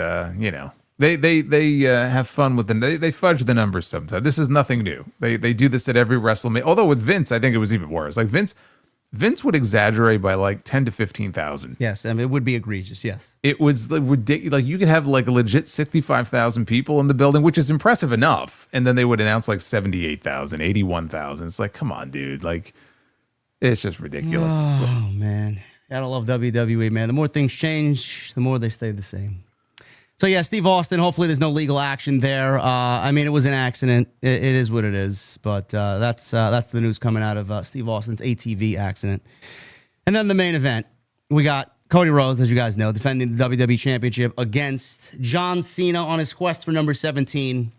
they have fun with them. They fudge the numbers sometimes. This is nothing new. They do this at every WrestleMania. Although with Vince, I think it was even worse. Like Vince would exaggerate by like 10 to 15,000.
Yes, I mean, it would be egregious. Yes,
it was ridiculous. Like you could have like a legit 65,000 people in the building, which is impressive enough, and then they would announce like 78,000, 81,000. It's like, come on, dude. Like, it's just ridiculous.
Oh man, gotta love WWE, man. The more things change, the more they stay the same. So yeah, Steve Austin. Hopefully, there's no legal action there. I mean, it was an accident. It is what it is. But that's the news coming out of Steve Austin's ATV accident. And then the main event, we got Cody Rhodes, as you guys know, defending the WWE Championship against John Cena on his quest for number 17.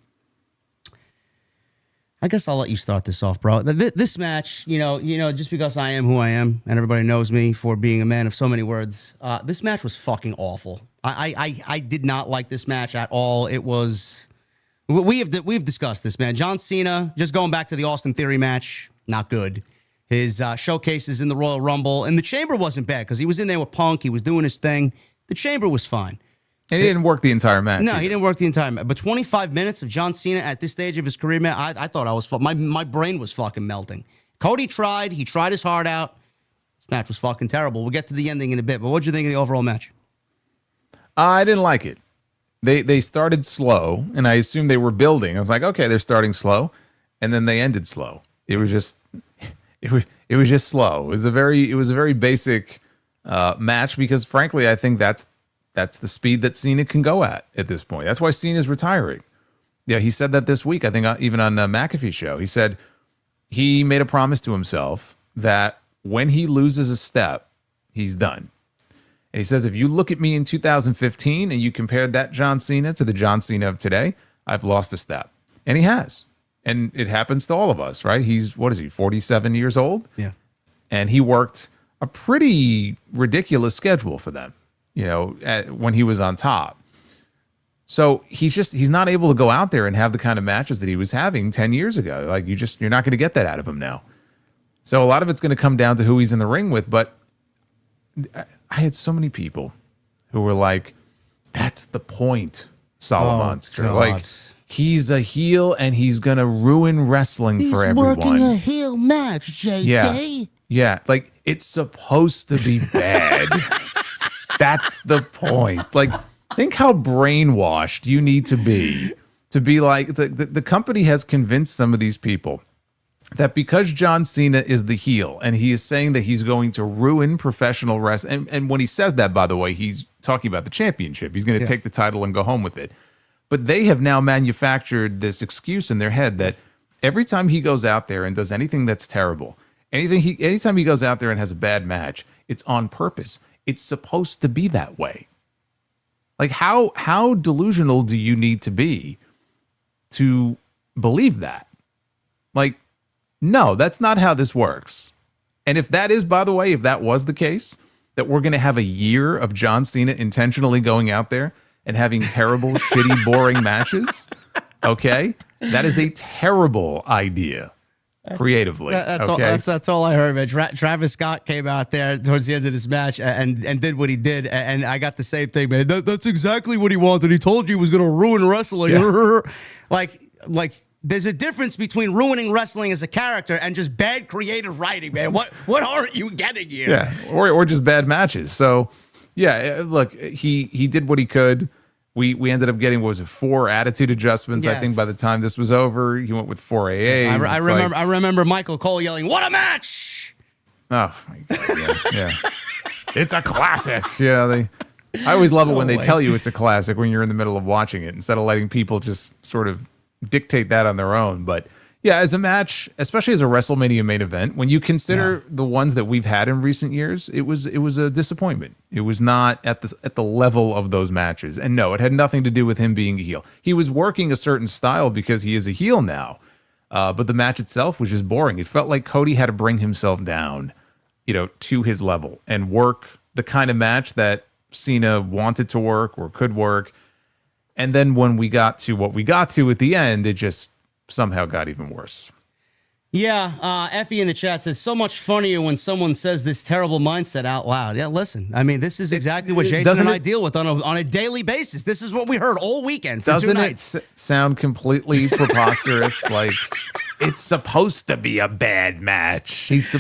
I guess I'll let you start this off, bro. This match, just because I am who I am and everybody knows me for being a man of so many words, this match was fucking awful. I did not like this match at all. It was, we've discussed this, man. John Cena, just going back to the Austin Theory match, not good. His showcases in the Royal Rumble, and the Chamber wasn't bad because he was in there with Punk. He was doing his thing. The Chamber was fine.
And he didn't work the entire match.
No, he didn't work the entire match. But 25 minutes of John Cena at this stage of his career, man, I thought I was my brain was fucking melting. Cody tried. He tried his heart out. This match was fucking terrible. We'll get to the ending in a bit. But what'd you think of the overall match?
I didn't like it. They started slow, and I assumed they were building. I was like, okay, they're starting slow, and then they ended slow. It was just slow. It was a very basic match because, frankly, I think that's the speed that Cena can go at this point. That's why Cena's retiring. Yeah, he said that this week. I think even on McAfee Show, he said he made a promise to himself that when he loses a step, he's done. And he says, if you look at me in 2015 and you compared that John Cena to the John Cena of today, I've lost a step. And he has. And it happens to all of us, right? He's, 47 years old?
Yeah.
And he worked a pretty ridiculous schedule for them, when he was on top. So he's not able to go out there and have the kind of matches that he was having 10 years ago. Like you're not going to get that out of him now. So a lot of it's going to come down to who he's in the ring with, but I had so many people who were like, that's the point, Monster. Like, he's a heel and he's going to ruin wrestling for everyone.
He's working a heel match, Jade.
Yeah. Like, it's supposed to be bad. That's the point. Like, think how brainwashed you need to be to be like, the company has convinced some of these people that because John Cena is the heel and he is saying that he's going to ruin professional wrestling, and when he says that, by the way, he's talking about the championship. He's going to take the title and go home with it. But they have now manufactured this excuse in their head that every time he goes out there and does anything that's terrible, anytime he goes out there and has a bad match, it's on purpose. It's supposed to be that way. Like, how delusional do you need to be to believe that? Like, no, that's not how this works. And if that is, by the way, if that was the case, that we're going to have a year of John Cena intentionally going out there and having terrible, shitty, boring matches, okay? That is a terrible idea creatively.
That's all I heard, man. Travis Scott came out there towards the end of this match and did what he did, and I got the same thing, man. That's exactly what he wanted. He told you he was going to ruin wrestling. Yeah. like there's a difference between ruining wrestling as a character and just bad creative writing, man. What aren't you getting here?
Yeah, or just bad matches. So, yeah, look, he did what he could. We ended up getting, what was it, 4 attitude adjustments. Yes. I think by the time this was over, he went with 4 AAs.
I remember Michael Cole yelling, "What a match!"
Oh my God, yeah. It's a classic. Yeah, I always love it when they tell you it's a classic when you're in the middle of watching it, instead of letting people just sort of dictate that on their own. But yeah, as a match, especially as a WrestleMania main event, when you consider the ones that we've had in recent years, it was a disappointment. It was not at the level of those matches. And no, it had nothing to do with him being a heel. He was working a certain style because he is a heel now. But the match itself was just boring. It felt like Cody had to bring himself down, to his level and work the kind of match that Cena wanted to work or could work. And then when we got to what we got to at the end, it just somehow got even worse.
Yeah, Effie in the chat says, so much funnier when someone says this terrible mindset out loud. Yeah, listen, I mean, this is exactly what Jason and I deal with on a daily basis. This is what we heard all weekend for 2 nights.
Doesn't it sound completely preposterous? Like, it's supposed to be a bad match. He's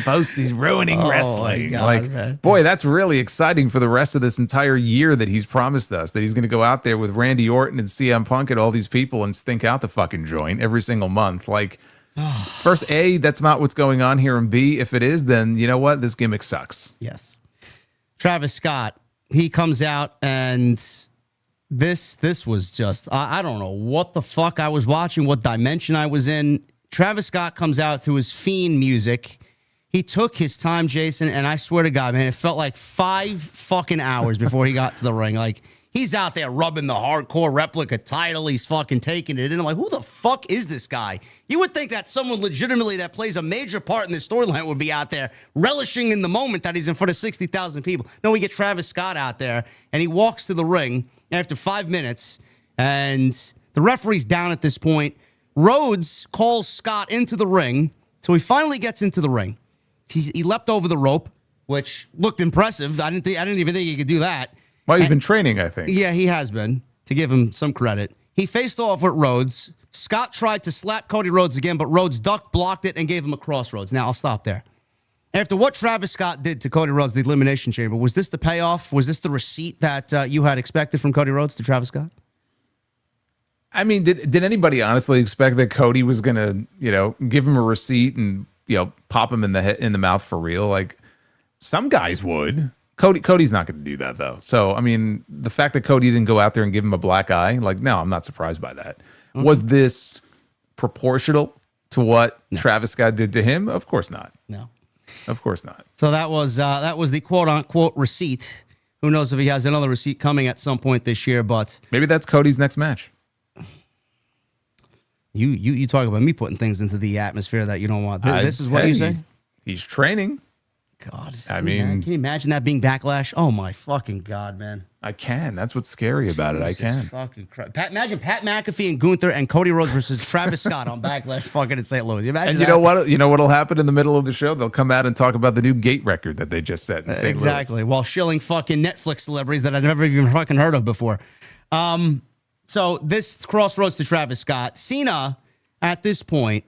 ruining wrestling.
God,
like,
man.
Boy, that's really exciting for the rest of this entire year that he's promised us, that he's going to go out there with Randy Orton and CM Punk and all these people and stink out the fucking joint every single month. Like, first, A, that's not what's going on here, and B, if it is, then you know what? This gimmick sucks.
Yes. Travis Scott, he comes out, and this was just, I don't know what the fuck I was watching, what dimension I was in. Travis Scott comes out to his Fiend music. He took his time, Jason, and I swear to God, man, it felt like 5 fucking hours before he got to the ring. Like, he's out there rubbing the hardcore replica title. He's fucking taking it. And I'm like, who the fuck is this guy? You would think that someone legitimately that plays a major part in this storyline would be out there relishing in the moment that he's in front of 60,000 people. No, we get Travis Scott out there, and he walks to the ring after 5 minutes, and the referee's down at this point. Rhodes calls Scott into the ring, so he finally gets into the ring. He leapt over the rope, which looked impressive. I didn't even think he could do that.
Well, he's been training, I think.
Yeah, he has been, to give him some credit. He faced off with Rhodes. Scott tried to slap Cody Rhodes again, but Rhodes ducked, blocked it, and gave him a crossroads. Now, I'll stop there. After what Travis Scott did to Cody Rhodes, the Elimination Chamber, was this the payoff? Was this the receipt that you had expected from Cody Rhodes to Travis Scott?
I mean, did anybody honestly expect that Cody was going to, give him a receipt and, pop him in the mouth for real? Like, some guys would. Cody's not going to do that, though. So, I mean, the fact that Cody didn't go out there and give him a black eye, like, no, I'm not surprised by that. Mm-hmm. Was this proportional to what Travis Scott did to him? Of course not.
No.
Of course not.
So that was the quote-unquote receipt. Who knows if he has another receipt coming at some point this year, but...
Maybe that's Cody's next match.
You talk about me putting things into the atmosphere that you don't want. This is what you say?
He's training.
God.
I mean,
can you imagine that being backlash? Oh my fucking God, man.
I can. That's what's scary about it. I can.
Fucking imagine Pat McAfee and Gunther and Cody Rhodes versus Travis Scott on Backlash fucking in St. Louis.
Imagine know what? You know what'll happen in the middle of the show? They'll come out and talk about the new gate record that they just set in St. Louis.
Exactly. While shilling fucking Netflix celebrities that I've never even fucking heard of before. So this crossroads to Travis Scott. Cena, at this point,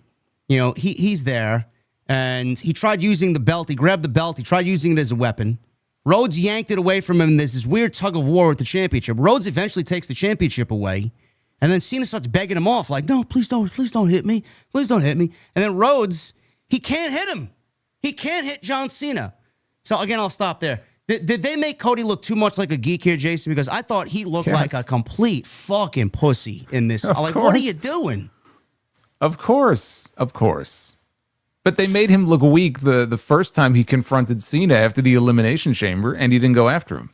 he's there, and he tried using the belt. He grabbed the belt. He tried using it as a weapon. Rhodes yanked it away from him. There's this weird tug of war with the championship. Rhodes eventually takes the championship away. And then Cena starts begging him off, like, no, please don't hit me. Please don't hit me. And then Rhodes, he can't hit him. He can't hit John Cena. So again, I'll stop there. Did they make Cody look too much like a geek here, Jason? Because I thought he looked like a complete fucking pussy in this. Like, what are you doing?
Of course. But they made him look weak the first time he confronted Cena after the Elimination Chamber, and he didn't go after him.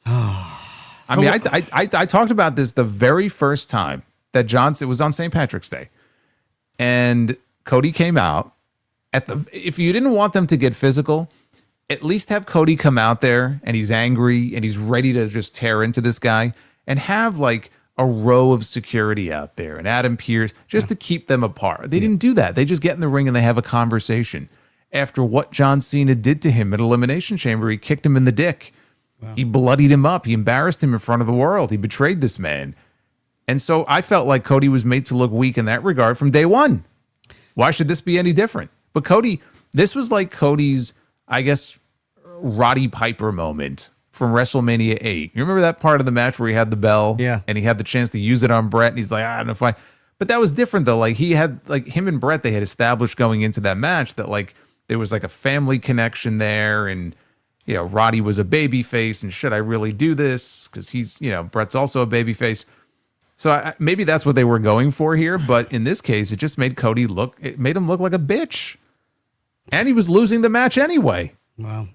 I mean, I talked about this the very first time that it was on St. Patrick's Day, and Cody came out. If you didn't want them to get physical, at least have Cody come out there and he's angry and he's ready to just tear into this guy, and have like a row of security out there and Adam Pearce just to keep them apart. They didn't do that. They just get in the ring and they have a conversation. After what John Cena did to him at Elimination Chamber, he kicked him in the dick. Wow. He bloodied him up. He embarrassed him in front of the world. He betrayed this man. And so I felt like Cody was made to look weak in that regard from day one. Why should this be any different? But this was like Cody's, I guess, Roddy Piper moment from WrestleMania 8. You remember that part of the match where he had the bell? Yeah. And he had the chance to use it on Brett, and he's like, I don't know if I... But that was different, though. Like, he had, like, him and Brett, they had established going into that match that, like, there was, like, a family connection there, and, you know, Roddy was a babyface, and should I really do this? Because he's, you know, Brett's also a babyface. So maybe that's what they were going for here, but in this case, it just made Cody it made him look like a bitch. And he was losing the match anyway.
Wow.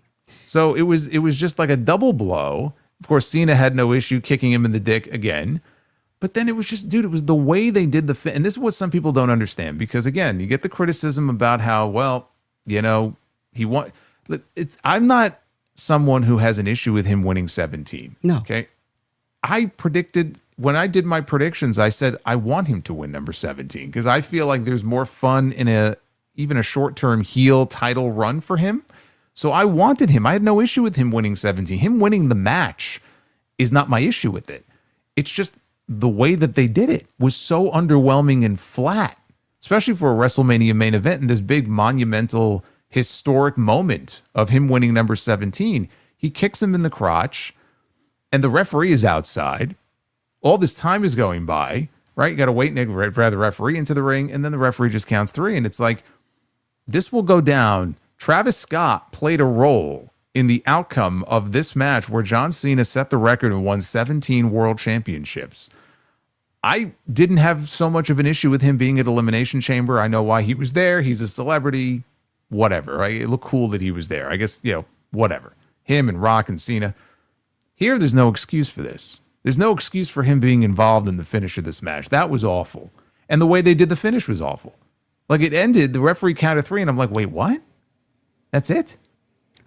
So it was just like a double blow. Of course, Cena had no issue kicking him in the dick again. But then it was just, dude, it was the way they did and this is what some people don't understand, because again, you get the criticism about how, well, you know, I'm not someone who has an issue with him winning 17.
No.
Okay. When I did my predictions, I said I want him to win number 17 because I feel like there's more fun in even a short-term heel title run for him. So I wanted him. I had no issue with him winning 17. Him winning the match is not my issue with it. It's just the way that they did it was so underwhelming and flat, especially for a WrestleMania main event and this big monumental historic moment of him winning number 17. He kicks him in the crotch and the referee is outside. All this time is going by, right? You got to wait and drag the referee into the ring, and then the referee just counts 3. And it's like, this will go down. Travis Scott played a role in the outcome of this match where John Cena set the record and won 17 world championships. I didn't have so much of an issue with him being at Elimination Chamber. I know why he was there. He's a celebrity, whatever. Right? It looked cool that he was there. I guess, you know, whatever. Him and Rock and Cena. Here, there's no excuse for this. There's no excuse for him being involved in the finish of this match. That was awful. And the way they did the finish was awful. Like, it ended, the referee counted 3, and I'm like, wait, what? That's it?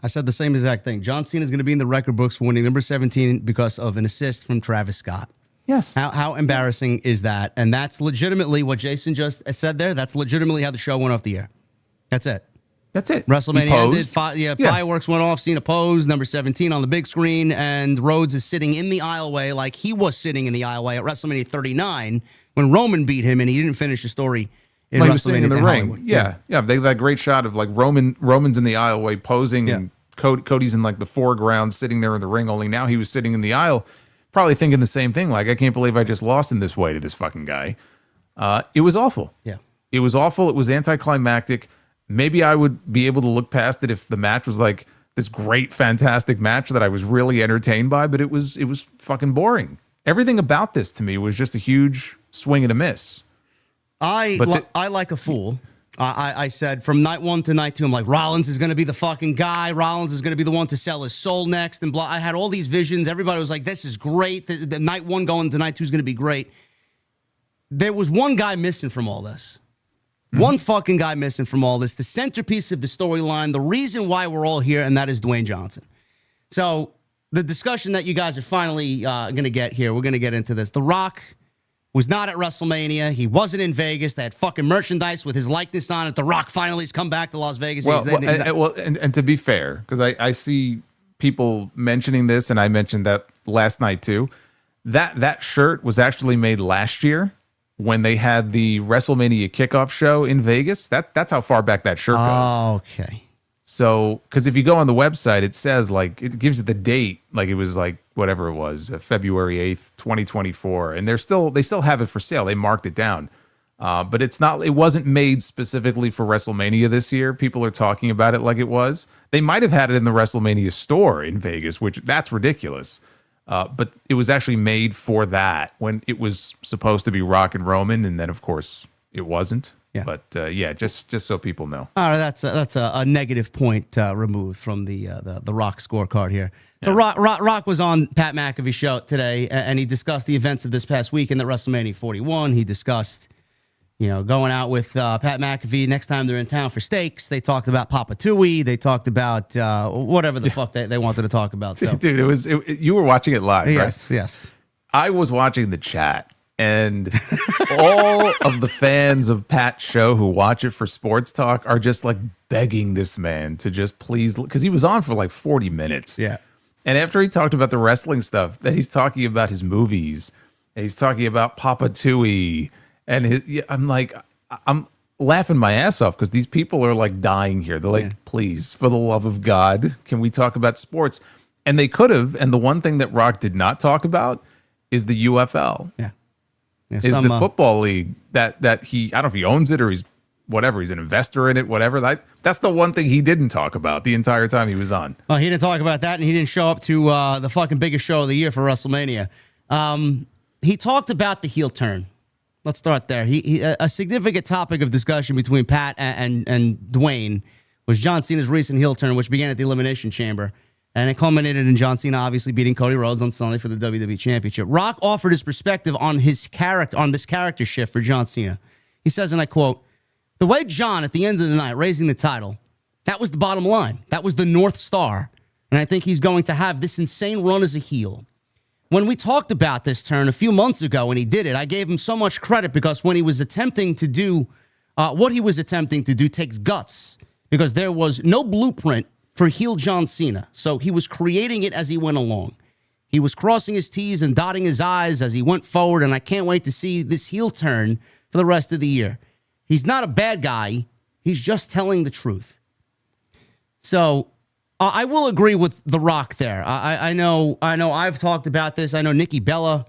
I said the same exact thing. John Cena is going to be in the record books for winning number 17 because of an assist from Travis Scott.
Yes.
How embarrassing is that? And that's legitimately what Jason just said there. That's legitimately how the show went off the air. That's it.
That's it.
WrestleMania ended. Fireworks went off. Cena posed, number 17 on the big screen, and Rhodes is sitting in the aisleway like he was sitting in the aisleway at WrestleMania 39 when Roman beat him and he didn't finish the story in
like
WrestleMania
sitting in the ring.
Hollywood.
Yeah. They got that great shot of like Roman's in the aisleway posing and Cody's in like the foreground sitting there in the ring, only now he was sitting in the aisle probably thinking the same thing. Like, I can't believe I just lost in this way to this fucking guy. It was awful.
Yeah.
It was awful. It was anticlimactic. Maybe I would be able to look past it if the match was like this great, fantastic match that I was really entertained by, but it was fucking boring. Everything about this to me was just a huge swing and a miss.
I like a fool. I said from night 1 to night 2, I'm like, Rollins is going to be the fucking guy. Rollins is going to be the one to sell his soul next. And blah. I had all these visions. Everybody was like, this is great. The night 1 going to night 2 is going to be great. There was one guy missing from all this. One fucking guy missing from all this. The centerpiece of the storyline, the reason why we're all here, and that is Dwayne Johnson. So the discussion that you guys are finally going to get here, we're going to get into this. The Rock was not at WrestleMania. He wasn't in Vegas. They had fucking merchandise with his likeness on it. The Rock finally has come back to Las Vegas.
And to be fair, because I see people mentioning this, and I mentioned that last night too, that shirt was actually made last year when they had the WrestleMania kickoff show in Vegas. That's how far back that shirt goes.
Oh, okay.
So, because if you go on the website, it says like it gives you the date, like it was like whatever it was, February 8th, 2024, and they still have it for sale. They marked it down, but it wasn't made specifically for WrestleMania this year. People are talking about it like it was. They might have had it in the WrestleMania store in Vegas, which that's ridiculous. But it was actually made for that when it was supposed to be Rock and Roman, and then of course it wasn't.
Yeah.
But yeah, just so people know.
All right, that's a negative point removed from the Rock scorecard here. So Rock was on Pat McAfee Show today, and he discussed the events of this past weekend at WrestleMania 41. He discussed, going out with Pat McAfee next time they're in town for steaks. They talked about Papa Tui. They talked about whatever the fuck they wanted to talk about. So.
Dude, you were watching it live,
yes,
right?
Yes.
I was watching the chat. And all of the fans of Pat's show who watch it for sports talk are just like begging this man to just please, because he was on for like 40 minutes.
Yeah.
And after he talked about the wrestling stuff, then he's talking about his movies, and he's talking about Papa Tui. And I'm laughing my ass off because these people are like dying here. They're like, please, for the love of God, can we talk about sports? And they could have. And the one thing that Rock did not talk about is the UFL.
Yeah.
Is the football league that he, I don't know if he owns it or he's an investor in it, whatever. That's the one thing he didn't talk about the entire time he was on.
Well, he didn't talk about that, and he didn't show up to the fucking biggest show of the year for WrestleMania. He talked about the heel turn. Let's start there. A significant topic of discussion between Pat and Dwayne was John Cena's recent heel turn, which began at the Elimination Chamber. And it culminated in John Cena obviously beating Cody Rhodes on Sunday for the WWE Championship. Rock offered his perspective on this character shift for John Cena. He says, and I quote, "The way John, at the end of the night, raising the title, that was the bottom line. That was the North Star. And I think he's going to have this insane run as a heel. When we talked about this turn a few months ago when he did it, I gave him so much credit because when he was attempting to do what he was attempting to do takes guts because there was no blueprint for heel John Cena. So he was creating it as he went along. He was crossing his T's and dotting his I's as he went forward, and I can't wait to see this heel turn for the rest of the year. He's not a bad guy. He's just telling the truth." So I will agree with The Rock there. I know I've talked about this. I know Nikki Bella,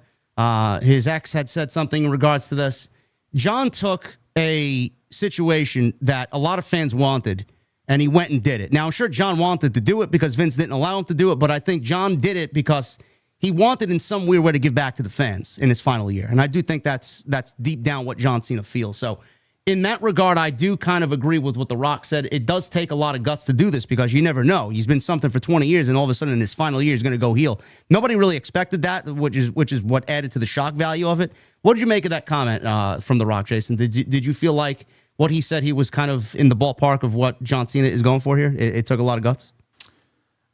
his ex, had said something in regards to this. John took a situation that a lot of fans wanted, and he went and did it. Now, I'm sure John wanted to do it because Vince didn't allow him to do it, but I think John did it because he wanted in some weird way to give back to the fans in his final year. And I do think that's deep down what John Cena feels. So in that regard, I do kind of agree with what The Rock said. It does take a lot of guts to do this because you never know. He's been something for 20 years, and all of a sudden in his final year, he's going to go heel. Nobody really expected that, which is what added to the shock value of it. What did you make of that comment from The Rock, Jason? Did you feel like what he said, he was kind of in the ballpark of what John Cena is going for here? It took a lot of guts?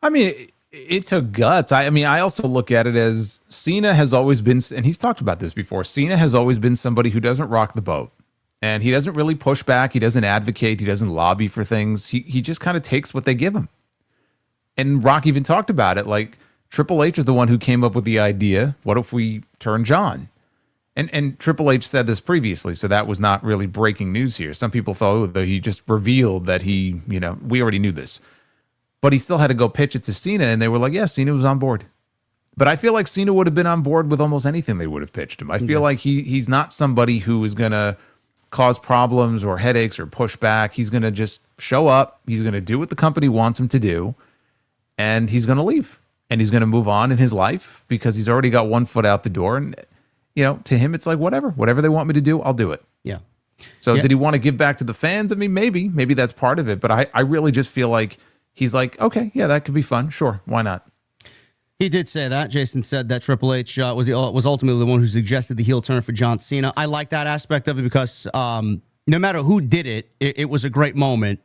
I mean, it took guts. I also look at it as Cena has always been, and he's talked about this before, Cena has always been somebody who doesn't rock the boat. And he doesn't really push back. He doesn't advocate. He doesn't lobby for things. He just kind of takes what they give him. And Rock even talked about it. Like, Triple H is the one who came up with the idea. What if we turn John? And Triple H said this previously, so that was not really breaking news here. Some people thought that he just revealed that we already knew this. But he still had to go pitch it to Cena, and they were like, yeah, Cena was on board. But I feel like Cena would have been on board with almost anything they would have pitched him. I feel like he's not somebody who is going to cause problems or headaches or push back. He's going to just show up. He's going to do what the company wants him to do, and he's going to leave. And he's going to move on in his life because he's already got one foot out the door. And to him, it's like, whatever they want me to do, I'll do it.
Yeah.
So did he want to give back to the fans? I mean, maybe that's part of it. But I really just feel like he's like, okay, yeah, that could be fun. Sure. Why not?
He did say that. Jason said that Triple H was ultimately the one who suggested the heel turn for John Cena. I like that aspect of it because no matter who did it, it was a great moment,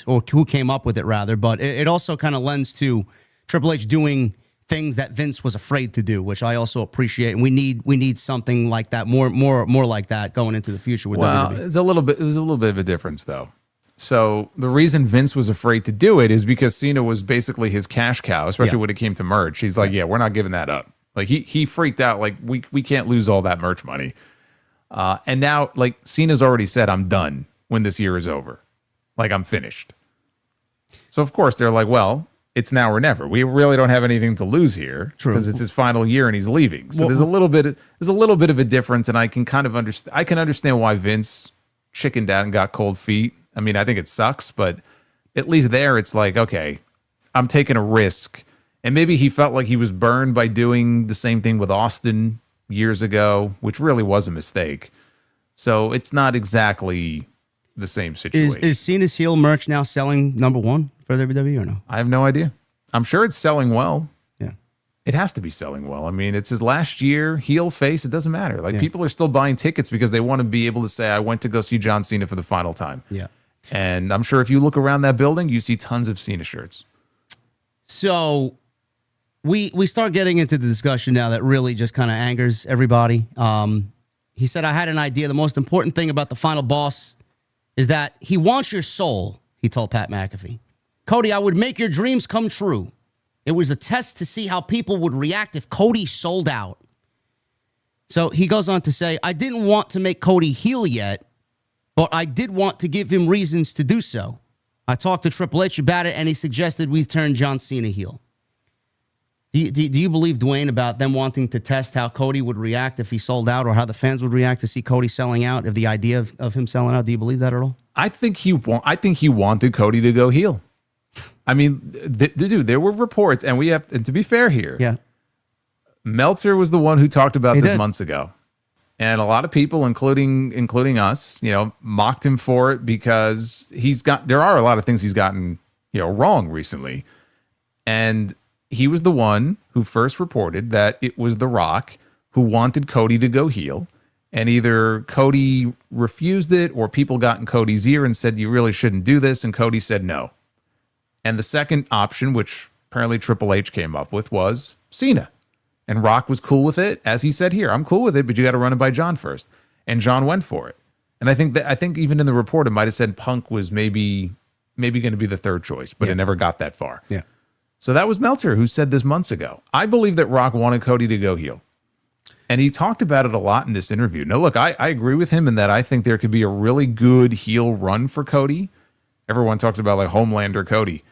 or who came up with it rather. But it also kind of lends to Triple H doing things that Vince was afraid to do, which I also appreciate. And we need something like that, more like that going into the future with WWE.
It was a little bit of a difference though. So the reason Vince was afraid to do it is because Cena was basically his cash cow, especially when it came to merch. He's like, yeah, we're not giving that up. Like he freaked out. Like we can't lose all that merch money. And now like Cena's already said, I'm done when this year is over. Like I'm finished. So of course they're like, well, it's now or never. We really don't have anything to lose here because it's his final year and he's leaving. So there's a little bit of a difference, and I can kind of understand why Vince chickened out and got cold feet. I mean, I think it sucks, but at least there it's like, okay, I'm taking a risk. And maybe he felt like he was burned by doing the same thing with Austin years ago, which really was a mistake. So it's not exactly the same situation.
Is Cena's heel merch now selling #1 for WWE or no?
I have no idea. I'm sure it's selling well.
Yeah.
It has to be selling well. I mean, it's his last year, heel, face, it doesn't matter. Like, people are still buying tickets because they want to be able to say, I went to go see John Cena for the final time.
Yeah.
And I'm sure if you look around that building, you see tons of Cena shirts.
So we start getting into the discussion now that really just kind of angers everybody. He said, I had an idea. The most important thing about the final boss is that he wants your soul, he told Pat McAfee. Cody, I would make your dreams come true. It was a test to see how people would react if Cody sold out. So he goes on to say, I didn't want to make Cody heel yet, but I did want to give him reasons to do so. I talked to Triple H about it, and he suggested we turn John Cena heel. Do you believe, Dwayne, about them wanting to test how Cody would react if he sold out, or how the fans would react to see Cody selling out, if the idea of him selling out? Do you believe that at all?
I think he wanted Cody to go heel. I mean, dude, there were reports, and to be fair here,
yeah,
Meltzer was the one who talked about this months ago. And a lot of people, including us, mocked him for it because there are a lot of things he's gotten, wrong recently. And he was the one who first reported that it was The Rock who wanted Cody to go heel. And either Cody refused it, or people got in Cody's ear and said, you really shouldn't do this. And Cody said no. And the second option, which apparently Triple H came up with, was Cena. And Rock was cool with it. As he said here, I'm cool with it, but you got to run it by John first. And John went for it. And I think even in the report, it might have said Punk was maybe going to be the third choice, but it never got that far.
Yeah.
So that was Meltzer who said this months ago. I believe that Rock wanted Cody to go heel. And he talked about it a lot in this interview. Now, look, I agree with him in that I think there could be a really good heel run for Cody. Everyone talks about like Homelander Cody.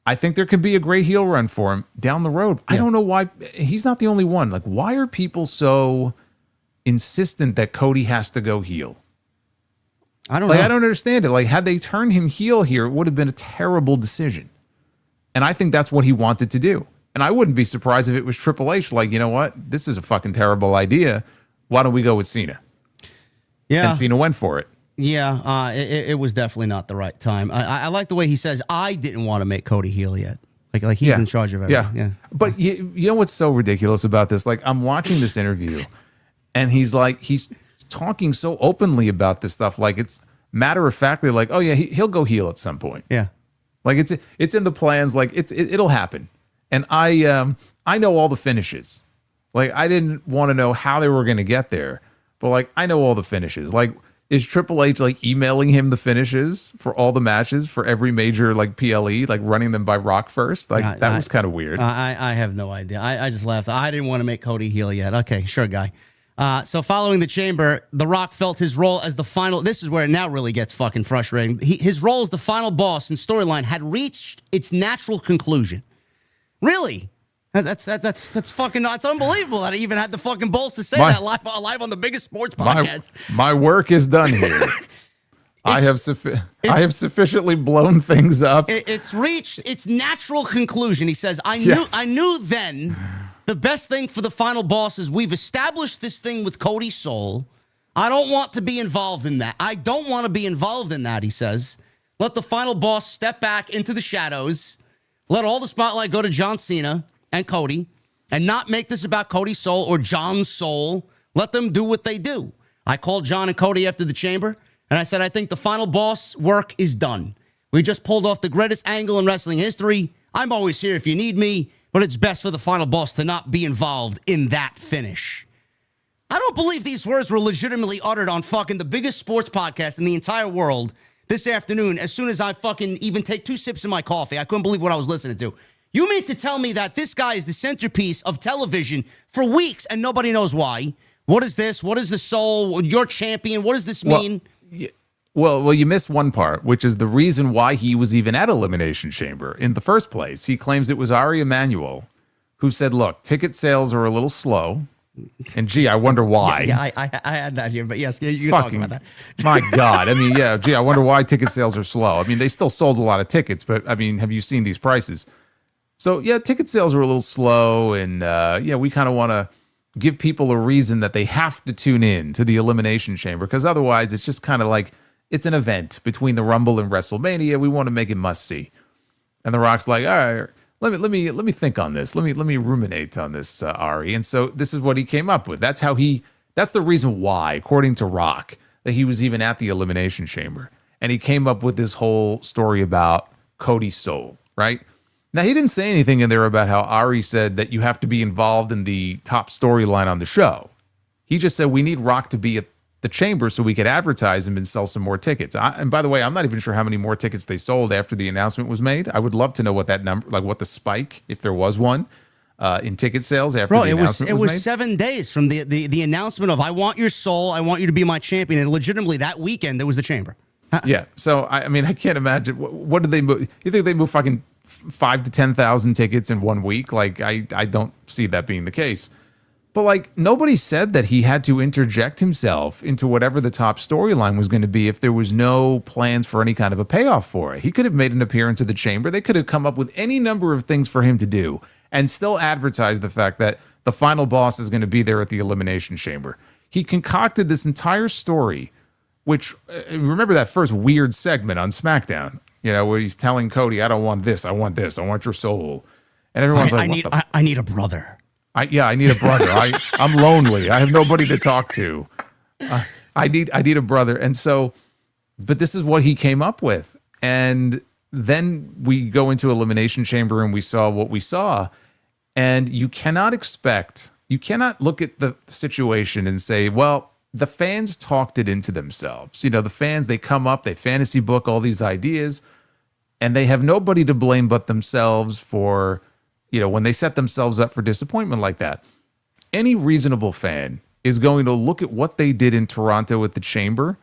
I think there could be a great heel run for him down the road. Yeah. I don't know why. He's not the only one. Like, why are people so insistent that Cody has to go heel?
I don't know.
I don't understand it. Like, had they turned him heel here, it would have been a terrible decision. And I think that's what he wanted to do. And I wouldn't be surprised if it was Triple H. Like, you know what? This is a fucking terrible idea. Why don't we go with Cena?
Yeah.
And Cena went for it.
Yeah, it was definitely not the right time. I like the way he says, I didn't want to make Cody heel yet. Like he's in charge of everything.
Yeah. But you know what's so ridiculous about this? Like, I'm watching this interview, and he's talking so openly about this stuff. Like, it's matter of factly like, oh yeah, he'll go heel at some point.
Yeah.
Like, it's in the plans. Like, it'll happen. And I know all the finishes. Like, I didn't want to know how they were going to get there, but like, I know all the finishes. Like, is Triple H like emailing him the finishes for all the matches for every major like PLE, like running them by Rock first? Like, that was kind of weird.
I have no idea. I just laughed. I didn't want to make Cody heel yet. Okay, sure, guy. So following the Chamber, The Rock felt his role as the final. This is where it now really gets fucking frustrating. His role as the final boss and storyline had reached its natural conclusion. Really? That's fucking. It's unbelievable that he even had the fucking balls to say that live on the biggest sports podcast.
My work is done here. I have sufficiently blown things up.
It's reached its natural conclusion. He says, I knew then the best thing for the final boss is we've established this thing with Cody's soul. I don't want to be involved in that. I don't want to be involved in that, he says. Let the final boss step back into the shadows. Let all the spotlight go to John Cena and Cody, and not make this about Cody's soul or John's soul. Let them do what they do. I called John and Cody after the Chamber, and I said, I think the final boss work is done. We just pulled off the greatest angle in wrestling history. I'm always here if you need me, but it's best for the final boss to not be involved in that finish. I don't believe these words were legitimately uttered on fucking the biggest sports podcast in the entire world this afternoon. As soon as I fucking even take 2 sips of my coffee, I couldn't believe what I was listening to. You mean to tell me that this guy is the centerpiece of television for weeks and nobody knows why? What is this? What is the soul? Your champion? What does this mean?
Well, you missed one part, which is the reason why he was even at Elimination Chamber in the first place. He claims it was Ari Emanuel who said, look, ticket sales are a little slow. And gee, I wonder why.
Yeah, I had that here, but yes, you can talk about that.
My God. I mean, yeah, gee, I wonder why ticket sales are slow. I mean, they still sold a lot of tickets, but I mean, have you seen these prices? So yeah, ticket sales are a little slow. And yeah, we kind of want to give people a reason that they have to tune in to the Elimination Chamber, because otherwise it's just kind of like, it's an event between the Rumble and WrestleMania. We want to make it must see. And The Rock's like, all right, let me think on this. Let me ruminate on this, Ari. And so this is what he came up with. That's the reason why, according to Rock, that he was even at the Elimination Chamber. And he came up with this whole story about Cody's soul, right? Now, he didn't say anything in there about how Ari said that you have to be involved in the top storyline on the show. He just said, we need Rock to be at the chamber so we could advertise him and sell some more tickets. And by the way, I'm not even sure how many more tickets they sold after the announcement was made. I would love to know what that number, like what the spike, if there was one, in ticket sales after the announcement was made.
It was 7 days from the announcement of I want your soul, I want you to be my champion, and legitimately that weekend there was the chamber.
Yeah, so I mean, I can't imagine what did they move? You think they move fucking 5,000 to 10,000 tickets in 1 week? Like I don't see that being the case. But like nobody said that he had to interject himself into whatever the top storyline was going to be if there was no plans for any kind of a payoff for it. He could have made an appearance at the chamber. They could have come up with any number of things for him to do and still advertise the fact that the final boss is going to be there at the Elimination Chamber. He concocted this entire story, which remember that first weird segment on SmackDown, you know, where he's telling Cody, I don't want this. I want this. I want your soul. And everyone's like,
I need a brother.
I need a brother. I'm lonely. I have nobody to talk to. I need a brother. And so, but this is what he came up with. And then we go into Elimination Chamber and we saw what we saw. And you cannot look at the situation and say, well, the fans talked it into themselves. You know, the fans, they come up, they fantasy book all these ideas, and they have nobody to blame but themselves for, you know, when they set themselves up for disappointment like that. Any reasonable fan is going to look at what they did in Toronto at the Chamber.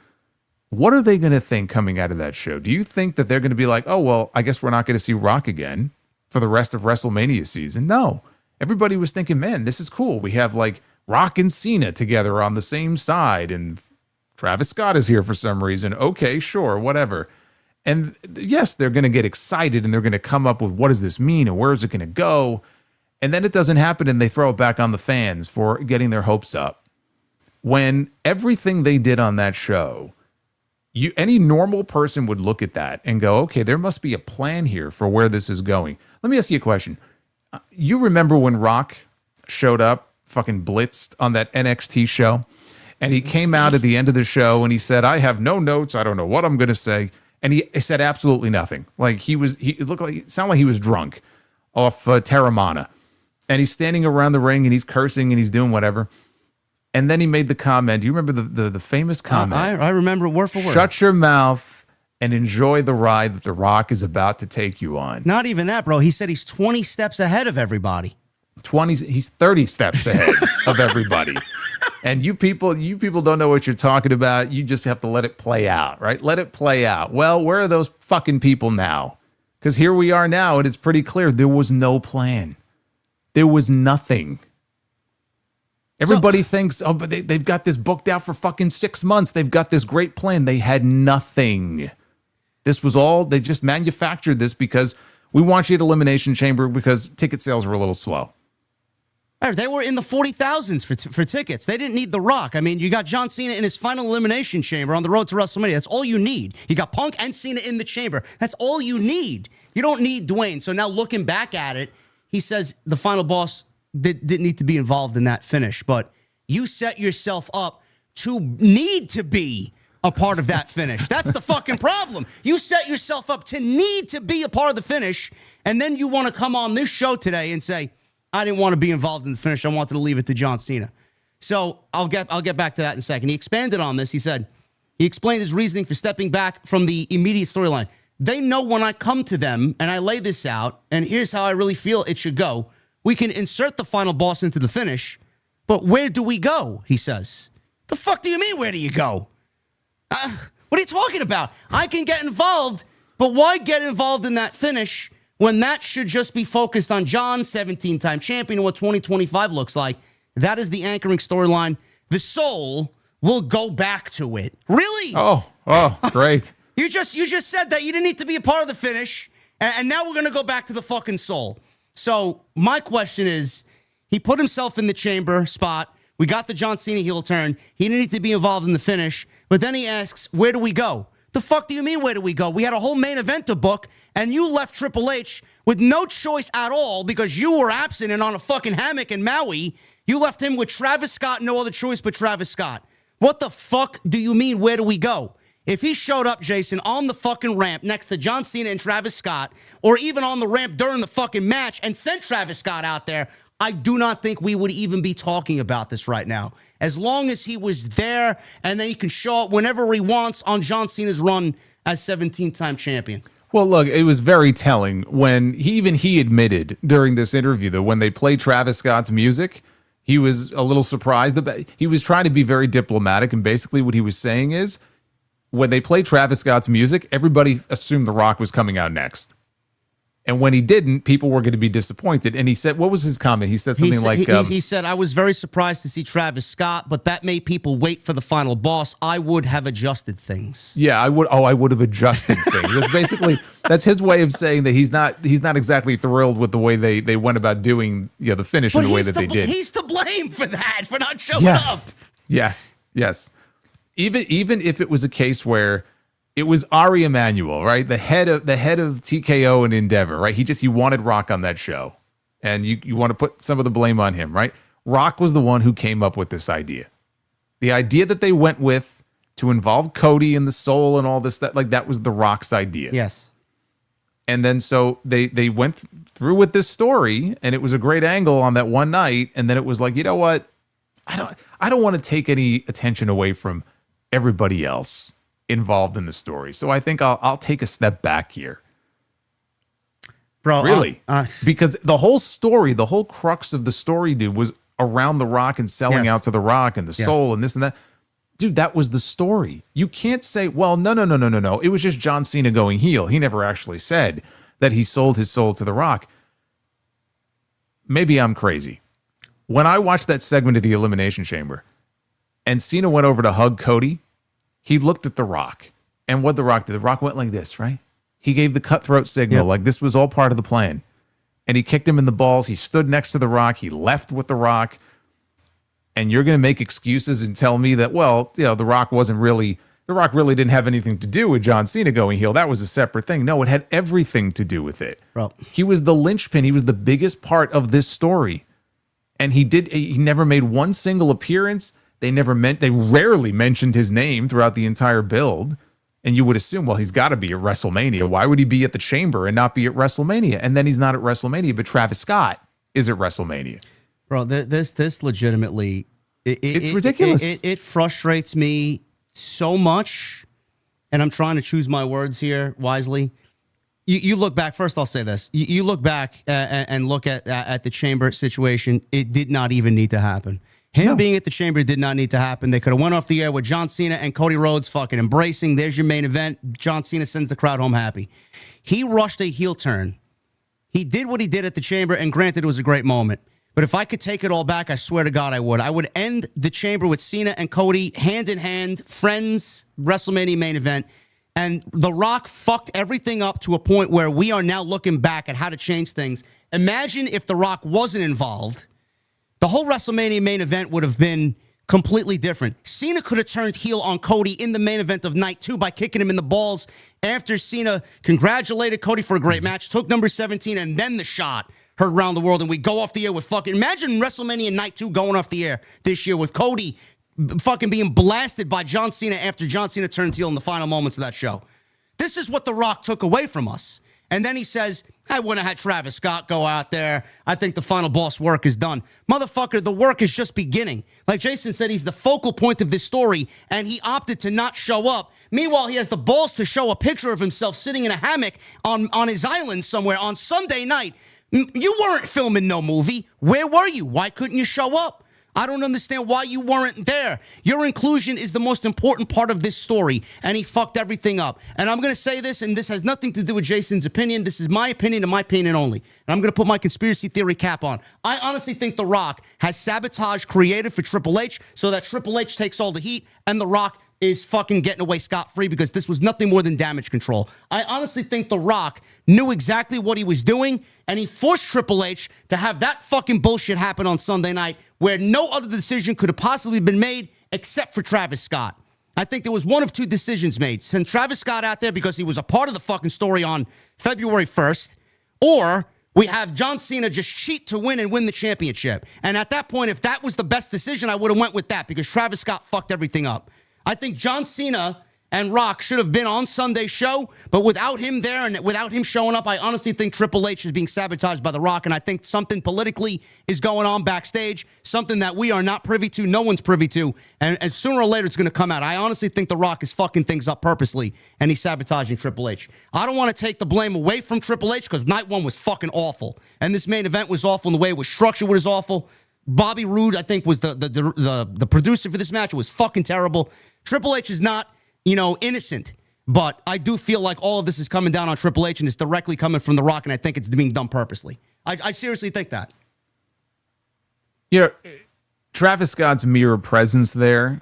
What are they going to think coming out of that show? Do you think that they're going to be like, oh, well, I guess we're not going to see Rock again for the rest of WrestleMania season? No. Everybody was thinking, man, this is cool. We have like Rock and Cena together on the same side, and Travis Scott is here for some reason. Okay, sure, whatever. And yes, they're going to get excited and they're going to come up with what does this mean and where is it going to go? And then it doesn't happen and they throw it back on the fans for getting their hopes up. When everything they did on that show, any normal person would look at that and go, okay, there must be a plan here for where this is going. Let me ask you a question. You remember when Rock showed up, fucking blitzed on that NXT show? And he came out at the end of the show and he said, I have no notes. I don't know what I'm going to say. And he said absolutely nothing. Like it sounded like he was drunk off Terramana. And he's standing around the ring and he's cursing and he's doing whatever. And then he made the comment. Do you remember the famous comment?
I remember word for word.
Shut your mouth and enjoy the ride that The Rock is about to take you on.
Not even that, bro. He said he's 20 steps ahead of everybody.
He's 30 steps ahead of everybody. And you people don't know what you're talking about. You just have to let it play out, right? Let it play out. Well, where are those fucking people now? Because here we are now, and it's pretty clear there was no plan. There was nothing. Everybody thinks, oh, but they've got this booked out for fucking 6 months. They've got this great plan. They had nothing. This was all, they just manufactured this because we want you at Elimination Chamber because ticket sales were a little slow.
They were in the 40,000s for tickets. They didn't need The Rock. I mean, you got John Cena in his final Elimination Chamber on the road to WrestleMania. That's all you need. You got Punk and Cena in the chamber. That's all you need. You don't need Dwayne. So now looking back at it, he says the final boss didn't need to be involved in that finish. But you set yourself up to need to be a part of that finish. That's the fucking problem. You set yourself up to need to be a part of the finish, and then you want to come on this show today and say, I didn't want to be involved in the finish. I wanted to leave it to John Cena. So I'll get back to that in a second. He expanded on this. He explained his reasoning for stepping back from the immediate storyline. They know when I come to them and I lay this out, and here's how I really feel it should go. We can insert the final boss into the finish, but where do we go? He says. The fuck do you mean, where do you go? What What are you talking about? I can get involved, but why get involved in that finish when that should just be focused on John, 17-time champion, and what 2025 looks like? That is the anchoring storyline. The Soul will go back to it. Really?
Oh, great.
You just said that you didn't need to be a part of the finish, and now we're going to go back to the fucking Soul. So my question is, he put himself in the chamber spot. We got the John Cena heel turn. He didn't need to be involved in the finish. But then he asks, where do we go? The fuck do you mean, where do we go? We had a whole main event to book, and you left Triple H with no choice at all because you were absent and on a fucking hammock in Maui. You left him with Travis Scott, no other choice but Travis Scott. What the fuck do you mean, where do we go? If he showed up, Jason, on the fucking ramp next to John Cena and Travis Scott, or even on the ramp during the fucking match and sent Travis Scott out there, I do not think we would even be talking about this right now. As long as he was there and then he can show up whenever he wants on John Cena's run as 17-time champion.
Well, look, it was very telling when he admitted during this interview that when they played Travis Scott's music, he was a little surprised. He was trying to be very diplomatic, and basically what he was saying is, when they played Travis Scott's music, everybody assumed The Rock was coming out next. And when he didn't, people were going to be disappointed. And he said, what was his comment? He said something
he said, I was very surprised to see Travis Scott, but that made people wait for the final boss. I would have adjusted things.
Yeah, I would. Oh, I would have adjusted things. That's basically, that's his way of saying that he's not exactly thrilled with the way they went about doing the finish in the way that they did.
He's to blame for that, for not showing up.
Yes. Even if it was a case where it was Ari Emanuel, right? The head of TKO and Endeavor, right? He wanted Rock on that show. And you want to put some of the blame on him, right? Rock was the one who came up with this idea. The idea that they went with to involve Cody and the Soul and all this, that was the Rock's idea.
Yes.
And then so they went through with this story, and it was a great angle on that one night. And then it was like, you know what? I don't want to take any attention away from everybody else involved in the story. So I think I'll take a step back here.
Bro,
really? Because the whole story, the whole crux of the story, dude, was around The Rock and selling out to The Rock and the Soul and this and that. Dude, that was the story. You can't say, well, no. It was just John Cena going heel. He never actually said that he sold his soul to The Rock. Maybe I'm crazy. When I watched that segment of the Elimination Chamber and Cena went over to hug Cody, he looked at The Rock. And what The Rock did, The Rock went like this, right? He gave the cutthroat signal, like this was all part of the plan. And he kicked him in the balls. He stood next to The Rock. He left with The Rock. And you're going to make excuses and tell me that, well, The Rock really didn't have anything to do with John Cena going heel. That was a separate thing. No, it had everything to do with it.
Bro.
He was the linchpin. He was the biggest part of this story. And he never made one single appearance. They rarely mentioned his name throughout the entire build. And you would assume, well, he's got to be at WrestleMania. Why would he be at the Chamber and not be at WrestleMania? And then he's not at WrestleMania, but Travis Scott is at WrestleMania.
Bro, this legitimately,
it's ridiculous.
It frustrates me so much, and I'm trying to choose my words here wisely. You look back, first I'll say this. You look back and look at the Chamber situation. It did not even need to happen. Him being at the Chamber did not need to happen. They could have went off the air with John Cena and Cody Rhodes fucking embracing. There's your main event. John Cena sends the crowd home happy. He rushed a heel turn. He did what he did at the Chamber, and granted, it was a great moment. But if I could take it all back, I swear to God I would. I would end the Chamber with Cena and Cody hand in hand, friends, WrestleMania main event. And The Rock fucked everything up to a point where we are now looking back at how to change things. Imagine if The Rock wasn't involved. The whole WrestleMania main event would have been completely different. Cena could have turned heel on Cody in the main event of night 2 by kicking him in the balls after Cena congratulated Cody for a great match, took number 17, and then the shot heard around the world, and we go off the air with fucking... Imagine WrestleMania night 2 going off the air this year with Cody fucking being blasted by John Cena after John Cena turned heel in the final moments of that show. This is what The Rock took away from us. And then he says, I wouldn't have had Travis Scott go out there. I think the final boss work is done. Motherfucker, the work is just beginning. Like Jason said, he's the focal point of this story, and he opted to not show up. Meanwhile, he has the balls to show a picture of himself sitting in a hammock on his island somewhere on Sunday night. You weren't filming no movie. Where were you? Why couldn't you show up? I don't understand why you weren't there. Your inclusion is the most important part of this story, and he fucked everything up. And I'm going to say this, and this has nothing to do with Jason's opinion. This is my opinion and my opinion only. And I'm going to put my conspiracy theory cap on. I honestly think The Rock has sabotage created for Triple H so that Triple H takes all the heat, and The Rock is fucking getting away scot-free because this was nothing more than damage control. I honestly think The Rock knew exactly what he was doing, and he forced Triple H to have that fucking bullshit happen on Sunday night where no other decision could have possibly been made except for Travis Scott. I think there was one of two decisions made. Send Travis Scott out there because he was a part of the fucking story on February 1st, or we have John Cena just cheat to win and win the championship. And at that point, if that was the best decision, I would have went with that because Travis Scott fucked everything up. I think John Cena and Rock should have been on Sunday's show, but without him there and without him showing up, I honestly think Triple H is being sabotaged by The Rock, and I think something politically is going on backstage, something that we are not privy to, no one's privy to, and sooner or later it's going to come out. I honestly think The Rock is fucking things up purposely, and he's sabotaging Triple H. I don't want to take the blame away from Triple H because night one was fucking awful, and this main event was awful, and the way it was structured was awful. Bobby Roode, I think, was the producer for this match. It was fucking terrible. Triple H is not, innocent. But I do feel like all of this is coming down on Triple H and it's directly coming from The Rock, and I think it's being done purposely. I seriously think that.
Travis Scott's mere presence there,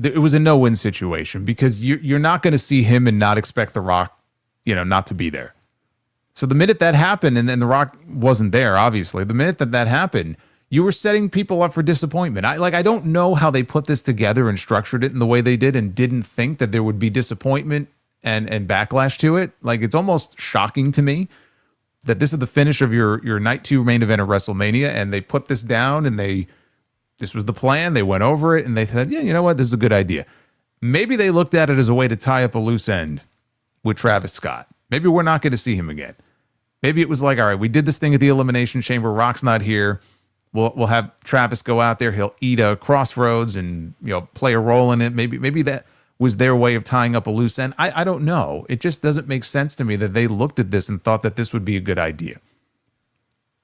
it was a no-win situation because you're not going to see him and not expect The Rock, not to be there. So the minute that happened, and then The Rock wasn't there, obviously, the minute that happened, you were setting people up for disappointment. I don't know how they put this together and structured it in the way they did and didn't think that there would be disappointment and backlash to it. Like, it's almost shocking to me that this is the finish of your night 2 main event of WrestleMania, and they put this down and this was the plan. They went over it and they said, yeah, you know what? This is a good idea. Maybe they looked at it as a way to tie up a loose end with Travis Scott. Maybe we're not going to see him again. Maybe it was like, all right, we did this thing at the Elimination Chamber. Rock's not here. We'll have Travis go out there. He'll eat a crossroads and play a role in it. Maybe that was their way of tying up a loose end. I don't know. It just doesn't make sense to me that they looked at this and thought that this would be a good idea.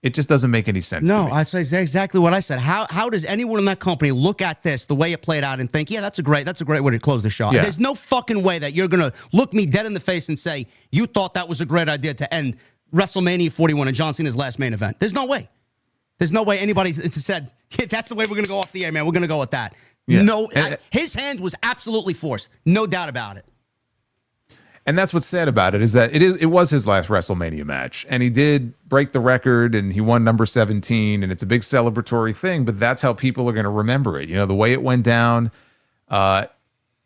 It just doesn't make any sense.
No,
to me.
I say exactly what I said. How does anyone in that company look at this the way it played out and think, yeah, that's a great way to close the show?
Yeah.
There's no fucking way that you're gonna look me dead in the face and say you thought that was a great idea to end WrestleMania 41 and John Cena's last main event. There's no way. There's no way anybody said, yeah, that's the way we're going to go off the air, man. We're going to go with that. Yeah. No, his hand was absolutely forced. No doubt about it.
And that's what's sad about it is that it was his last WrestleMania match. And he did break the record and he won number 17. And it's a big celebratory thing, but that's how people are going to remember it. The way it went down,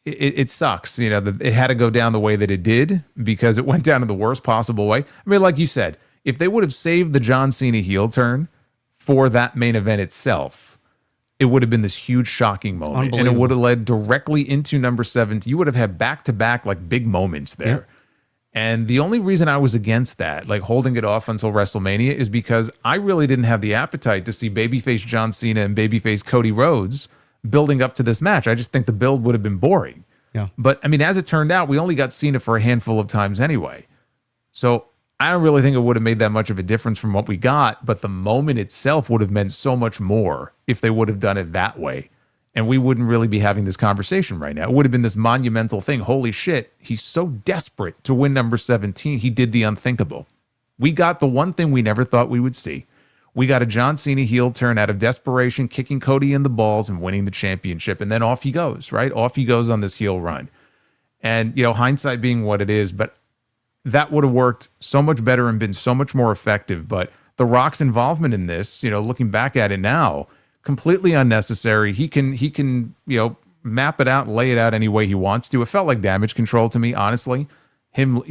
it sucks, that it had to go down the way that it did because it went down in the worst possible way. I mean, like you said, if they would have saved the John Cena heel turn for that main event itself, it would have been this huge shocking moment and it would have led directly into number 17. You would have had back-to-back like big moments there. Yeah. And the only reason I was against that, like holding it off until WrestleMania, is because I really didn't have the appetite to see babyface John Cena and babyface Cody Rhodes building up to this match. I just think the build would have been boring.
Yeah.
But I mean, as it turned out, we only got Cena for a handful of times anyway. So I don't really think it would have made that much of a difference from what we got, but the moment itself would have meant so much more if they would have done it that way. And we wouldn't really be having this conversation right now. It would have been this monumental thing. Holy shit, he's so desperate to win number 17, he did the unthinkable. We got the one thing we never thought we would see. We got a John Cena heel turn out of desperation, kicking Cody in the balls and winning the championship. And then off he goes, right? Off he goes on this heel run. And, hindsight being what it is, but that would have worked so much better and been so much more effective. But The Rock's involvement in this, looking back at it now, completely unnecessary. He can, map it out, lay it out any way he wants to. It felt like damage control to me, honestly. Him,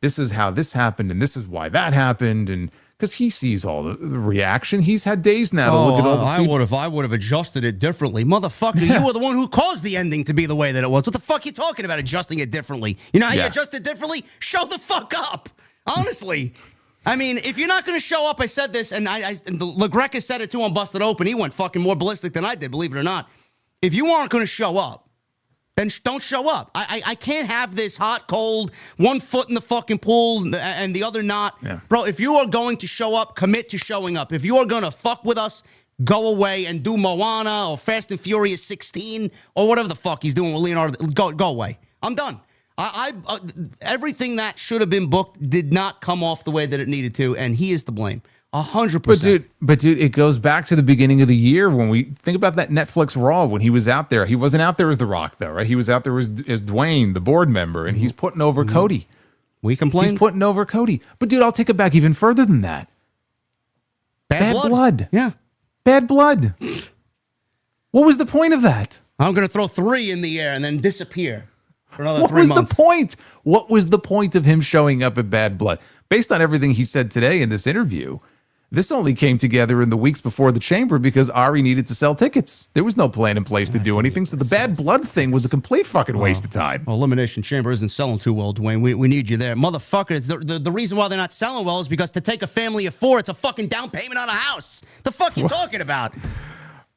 this is how this happened and this is why that happened. And because he sees all the reaction. He's had days now to look at all the
I would have adjusted it differently. Motherfucker, you were the one who caused the ending to be the way that it was. What the fuck are you talking about adjusting it differently? You know how you adjust it differently? Show the fuck up. Honestly. I mean, if you're not going to show up, I said this, and LaGreca said it too on Busted Open. He went fucking more ballistic than I did, believe it or not. If you aren't going to show up, then don't show up. I can't have this hot, cold, one foot in the fucking pool and the other not. Yeah. Bro, if you are going to show up, commit to showing up. If you are going to fuck with us, go away and do Moana or Fast and Furious 16 or whatever the fuck he's doing with Leonardo. Go away. I'm done. Everything that should have been booked did not come off the way that it needed to, and he is to blame. 100%.
But dude, it goes back to the beginning of the year when we think about that Netflix Raw when he was out there. He wasn't out there as The Rock, though, right? He was out there as Dwayne, the board member, and he's putting over Cody.
We complain.
He's putting over Cody. But dude, I'll take it back even further than that. Bad blood.
Yeah.
Bad blood. What was the point of that?
I'm going to throw 3 in the air and then disappear for another 3 months.
What was the point? What was the point of him showing up at Bad Blood? Based on everything he said today in this interview, this only came together in the weeks before the Chamber because Ari needed to sell tickets. There was no plan in place to do anything, so the Bad Blood thing was a complete fucking waste of time.
Well, Elimination Chamber isn't selling too well, Dwayne. We need you there. Motherfuckers, the reason why they're not selling well is because to take a family of 4, it's a fucking down payment on a house. The fuck you talking about?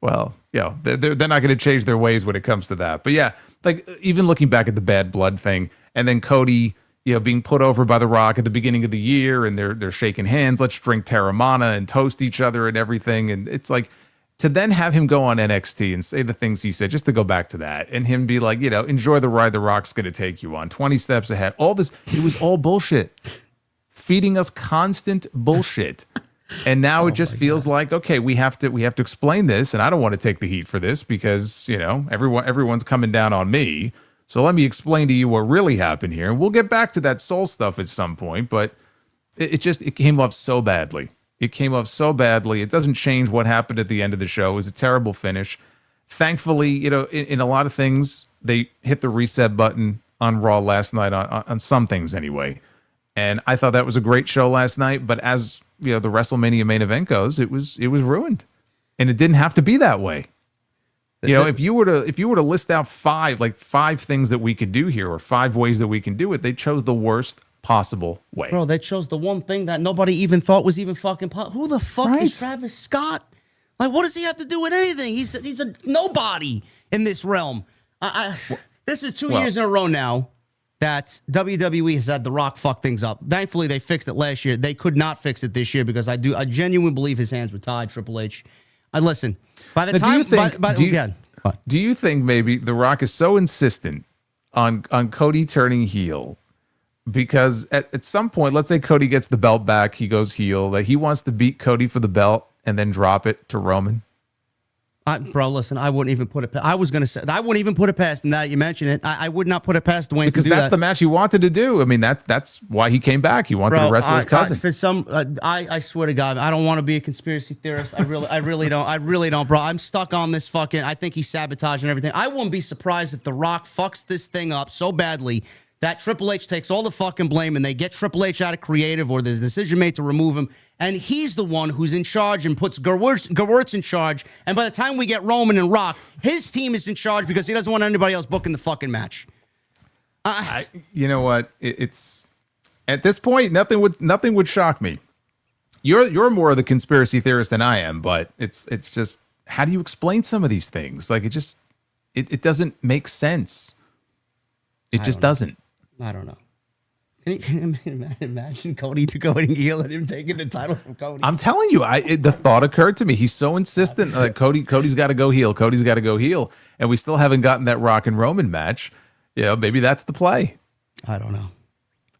Well, yeah, they're not going to change their ways when it comes to that. But yeah, like even looking back at the Bad Blood thing, and then Cody, being put over by The Rock at the beginning of the year, and they're shaking hands. Let's drink Terramana and toast each other and everything. And it's like to then have him go on NXT and say the things he said, just to go back to that, and him be like, enjoy the ride The Rock's going to take you on, 20 steps ahead. All this, it was all bullshit, feeding us constant bullshit. And now it just feels like, okay, we have to explain this, and I don't want to take the heat for this because everyone's coming down on me. So let me explain to you what really happened here. And we'll get back to that soul stuff at some point, but it came off so badly. It came off so badly. It doesn't change what happened at the end of the show. It was a terrible finish. Thankfully, in a lot of things, they hit the reset button on Raw last night on some things anyway. And I thought that was a great show last night, but as the WrestleMania main event goes, it was ruined. And it didn't have to be that way. If you were to list out 5 things that we could do here, or 5 ways that we can do it, they chose the worst possible way.
Bro, they chose the one thing that nobody even thought was even fucking possible. Who the fuck is Travis Scott? Like, what does he have to do with anything? He's a nobody in this realm. This is 2 years in a row now that WWE has had The Rock fuck things up. Thankfully, they fixed it last year. They could not fix it this year because I genuinely believe his hands were tied, Triple H. Listen, by the time...
Do you think maybe The Rock is so insistent on Cody turning heel because at some point, let's say Cody gets the belt back, he goes heel, that he wants to beat Cody for the belt and then drop it to Roman?
Bro, listen, I wouldn't even put it. I was gonna say I wouldn't even put it past. And that you mentioned it, I would not put it past Dwayne
because that's the match he wanted to do. I mean, that's why he came back. He wanted to wrestle his cousin.
I swear to God, I don't want to be a conspiracy theorist. I really don't, bro. I'm stuck on this fucking. I think he's sabotaging everything. I wouldn't be surprised if The Rock fucks this thing up so badly that Triple H takes all the fucking blame and they get Triple H out of creative, or there's a decision made to remove him. And he's the one who's in charge and puts Gewurz in charge. And by the time we get Roman and Rock, his team is in charge because he doesn't want anybody else booking the fucking match.
You know what? It's at this point, nothing would shock me. You're more of the conspiracy theorist than I am, but it's just, how do you explain some of these things? Like it doesn't make sense. It just doesn't.
I don't know. Can you imagine Cody going heel and him taking the title from Cody?
I'm telling you, the thought occurred to me. He's so insistent. Cody's got to go heel. Cody's got to go heel, and we still haven't gotten that Rock and Roman match. Maybe that's the play.
I don't know.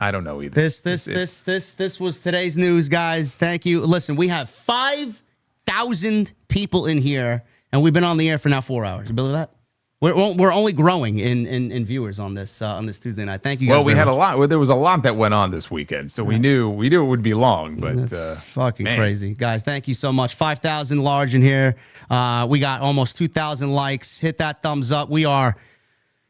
I don't know either.
This was today's news, guys. Thank you. Listen, we have 5,000 people in here, and we've been on the air for now 4 hours. You believe that? We're only growing in viewers on this Tuesday night. Thank you guys.
Well, we had a lot. There was a lot that went on this weekend, so we knew it would be long. But
that's fucking crazy, guys. Thank you so much. 5,000 large in here. We got almost 2,000 likes. Hit that thumbs up. We are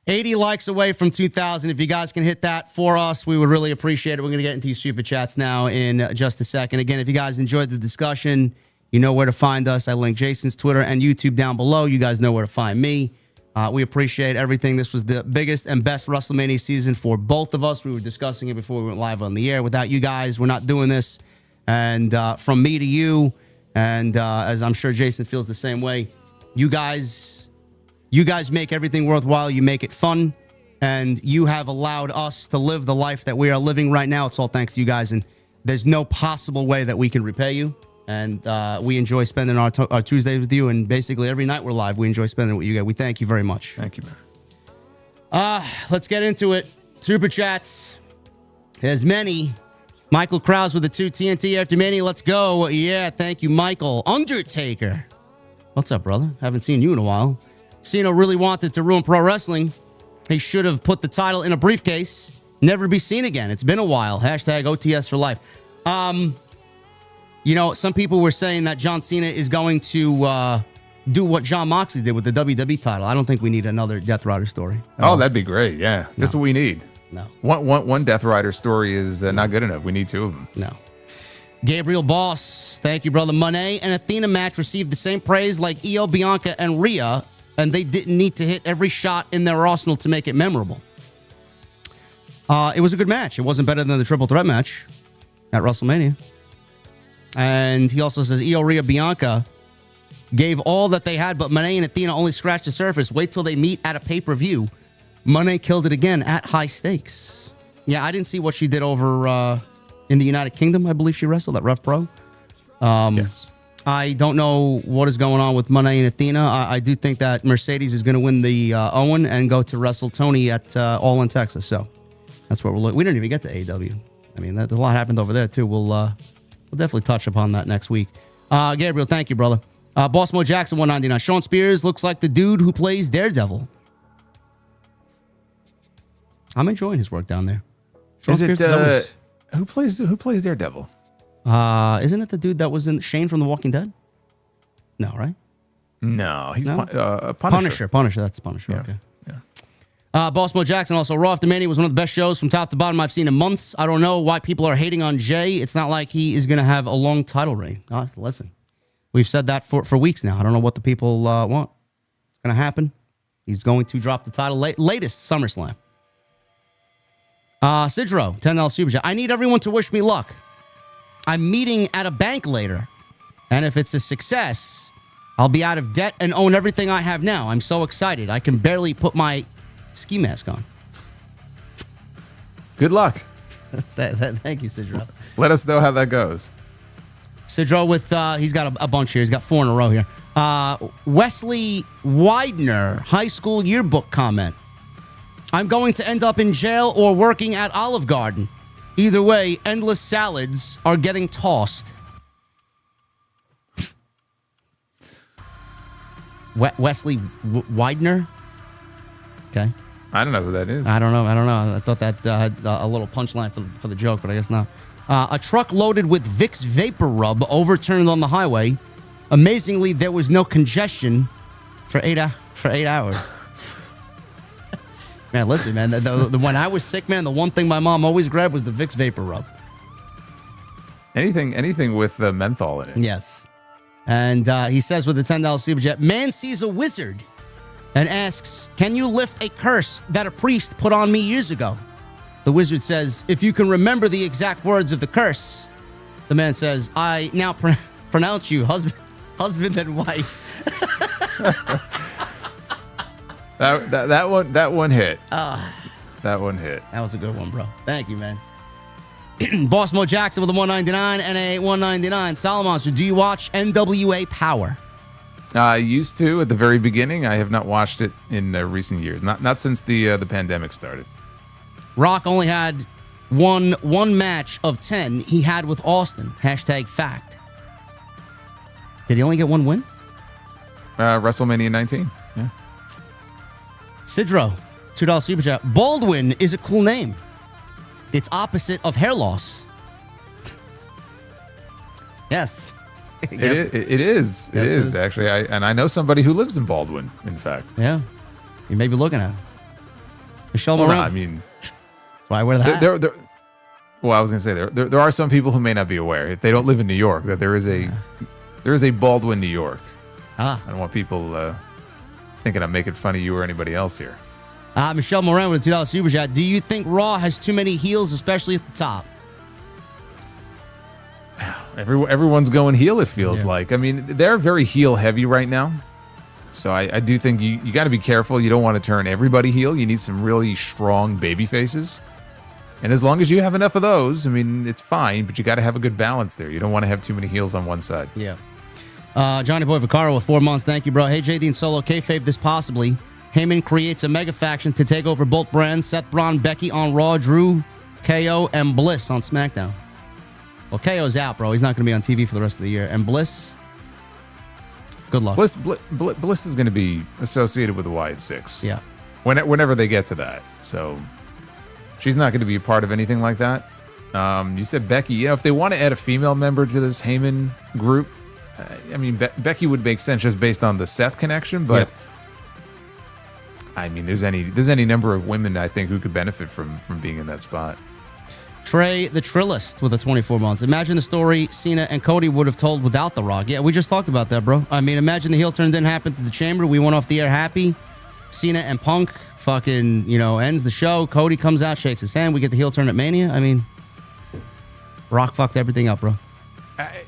80 likes away from 2,000. If you guys can hit that for us, we would really appreciate it. We're gonna get into your super chats now in just a second. Again, if you guys enjoyed the discussion, you know where to find us. I linked Jason's Twitter and YouTube down below. You guys know where to find me. We appreciate everything. This was the biggest and best WrestleMania season for both of us. We were discussing it before we went live on the air. Without you guys, we're not doing this. And from me to you, and as I'm sure Jason feels the same way, you guys make everything worthwhile. You make it fun. And you have allowed us to live the life that we are living right now. It's all thanks to you guys. And there's no possible way that we can repay you. And we enjoy spending our Tuesdays with you. And basically every night we're live, we enjoy spending it with you guys. We thank you very much.
Thank you, man.
Let's get into it. Super chats. There's many. Michael Krause with the 2 TNT after Mania. Let's go. Yeah, thank you, Michael. Undertaker. What's up, brother? Haven't seen you in a while. Cena really wanted to ruin pro wrestling. He should have put the title in a briefcase. Never be seen again. It's been a while. Hashtag OTS for life. You know, some people were saying that John Cena is going to do what Jon Moxley did with the WWE title. I don't think we need another Death Rider story.
Oh, that'd be great. Yeah. That's what we need.
No.
One Death Rider story is not good enough. We need 2 of them.
No. Gabriel Boss, thank you, brother. Monet and Athena match received the same praise like Io, Bianca, and Rhea, and they didn't need to hit every shot in their arsenal to make it memorable. It was a good match. It wasn't better than the triple threat match at WrestleMania. And he also says Io, Rhea, Bianca gave all that they had, but Monet and Athena only scratched the surface. Wait till they meet at a pay-per-view. Monet killed it again at high stakes. Yeah, I didn't see what she did over in the United Kingdom. I believe she wrestled at Rev Pro.
Yes.
I don't know what is going on with Monet and Athena. I do think that Mercedes is going to win the Owen and go to wrestle Tony at All in Texas. So that's what we're looking. We didn't even get to AEW. I mean, a lot happened over there too. We'll definitely touch upon that next week. Gabriel, thank you, brother. Boss Mo Jackson 199. Sean Spears looks like the dude who plays Daredevil. I'm enjoying his work down there. Sean Spears is always,
who plays Daredevil?
isn't it the dude that was in Shane from The Walking Dead? No, right?
No, he's
No?
Punisher.
Punisher. That's Punisher.
Yeah.
Okay.
Yeah.
Boss Mo Jackson also. Raw After Mania was one of the best shows from top to bottom I've seen in months. I don't know why people are hating on Jey. It's not like he is going to have a long title reign. Listen, we've said that for weeks now. I don't know what the people want. It's going to happen. He's going to drop the title latest SummerSlam. Sidro, $10 super chat. I need everyone to wish me luck. I'm meeting at a bank later, and if it's a success, I'll be out of debt and own everything I have now. I'm so excited. I can barely put my ski mask on.
Good luck.
Thank you, Sidro.
Let us know how that goes.
Sidro with, he's got a bunch here. He's got 4 in a row here. Wesley Widener, high school yearbook comment. I'm going to end up in jail or working at Olive Garden. Either way, endless salads are getting tossed. Wesley Widener? Okay.
I don't know who that is.
I don't know. I thought that had a little punchline for the joke, but I guess not. A truck loaded with Vicks Vapor Rub overturned on the highway. Amazingly, there was no congestion for 8 hours. Man, listen, man. When I was sick, man, the one thing my mom always grabbed was the Vicks Vapor Rub.
Anything with menthol in it.
Yes. And he says with a $10 super chat, man sees a wizard and asks, can you lift a curse that a priest put on me years ago? The wizard says, if you can remember the exact words of the curse. The man says, I now pronounce you husband and wife.
That one hit. That one hit.
That was a good one, bro. Thank you, man. Boss Mo Jackson with a 199 and a 199. Solomon, so do you watch NWA Power?
I used to at the very beginning. I have not watched it in recent years. Not since the pandemic started.
Rock only had one match of 10 he had with Austin. Hashtag fact. Did he only get one win?
WrestleMania 19. Yeah.
Sidro, $2 super chat. Baldwin is a cool name. It's opposite of hair loss. Yes.
It is. It is actually. I know somebody who lives in Baldwin. In fact.
Yeah. You may be looking at it. Michelle Moran.
No, I mean,
that's why I wear the hat.
Well, I was going to say there are some people who may not be aware if they don't live in New York that there is a Baldwin, New York. I don't want people thinking I'm making fun of you or anybody else here.
Michelle Moran with a $2 super chat. Do you think Raw has too many heels, especially at the top?
Everyone's going heel, it feels like. I mean, they're very heel heavy right now. So I do think you got to be careful. You don't want to turn everybody heel. You need some really strong baby faces. And as long as you have enough of those, I mean, it's fine, but you got to have a good balance there. You don't want to have too many heels on one side.
Yeah. Johnny Boy Vaccaro with 4 months. Thank you, bro. Hey, JD and Solo, kayfabe this possibly. Heyman creates a mega faction to take over both brands. Seth, Braun, Becky on Raw, Drew, KO, and Bliss on SmackDown. Well, KO's out, bro. He's not going to be on TV for the rest of the year. And Bliss, good luck.
Bliss is going to be associated with the Wyatt Six.
Yeah.
Whenever they get to that. So she's not going to be a part of anything like that. You said Becky. Yeah, if they want to add a female member to this Heyman group, I mean, Becky would make sense just based on the Seth connection, but I mean, there's any number of women I think who could benefit from being in that spot.
Trey the Trillist with the 24 months. Imagine the story Cena and Cody would have told without The Rock. Yeah, we just talked about that, bro. I mean, imagine the heel turn didn't happen to the Chamber. We went off the air happy. Cena and Punk fucking, ends the show. Cody comes out, shakes his hand. We get the heel turn at Mania. I mean, Rock fucked everything up, bro.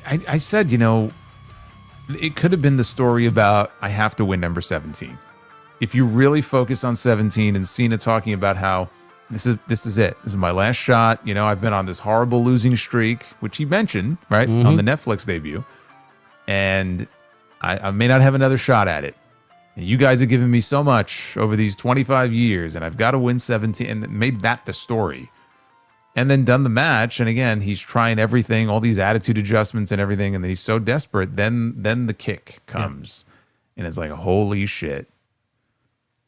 I said, it could have been the story about I have to win number 17. If you really focus on 17 and Cena talking about how this is it. This is my last shot. I've been on this horrible losing streak, which he mentioned, right, on the Netflix debut. And I may not have another shot at it. And you guys have given me so much over these 25 years, and I've got to win 17, and made that the story. And then done the match, and again, he's trying everything, all these attitude adjustments and everything, and then he's so desperate, then the kick comes. And it's like, holy shit.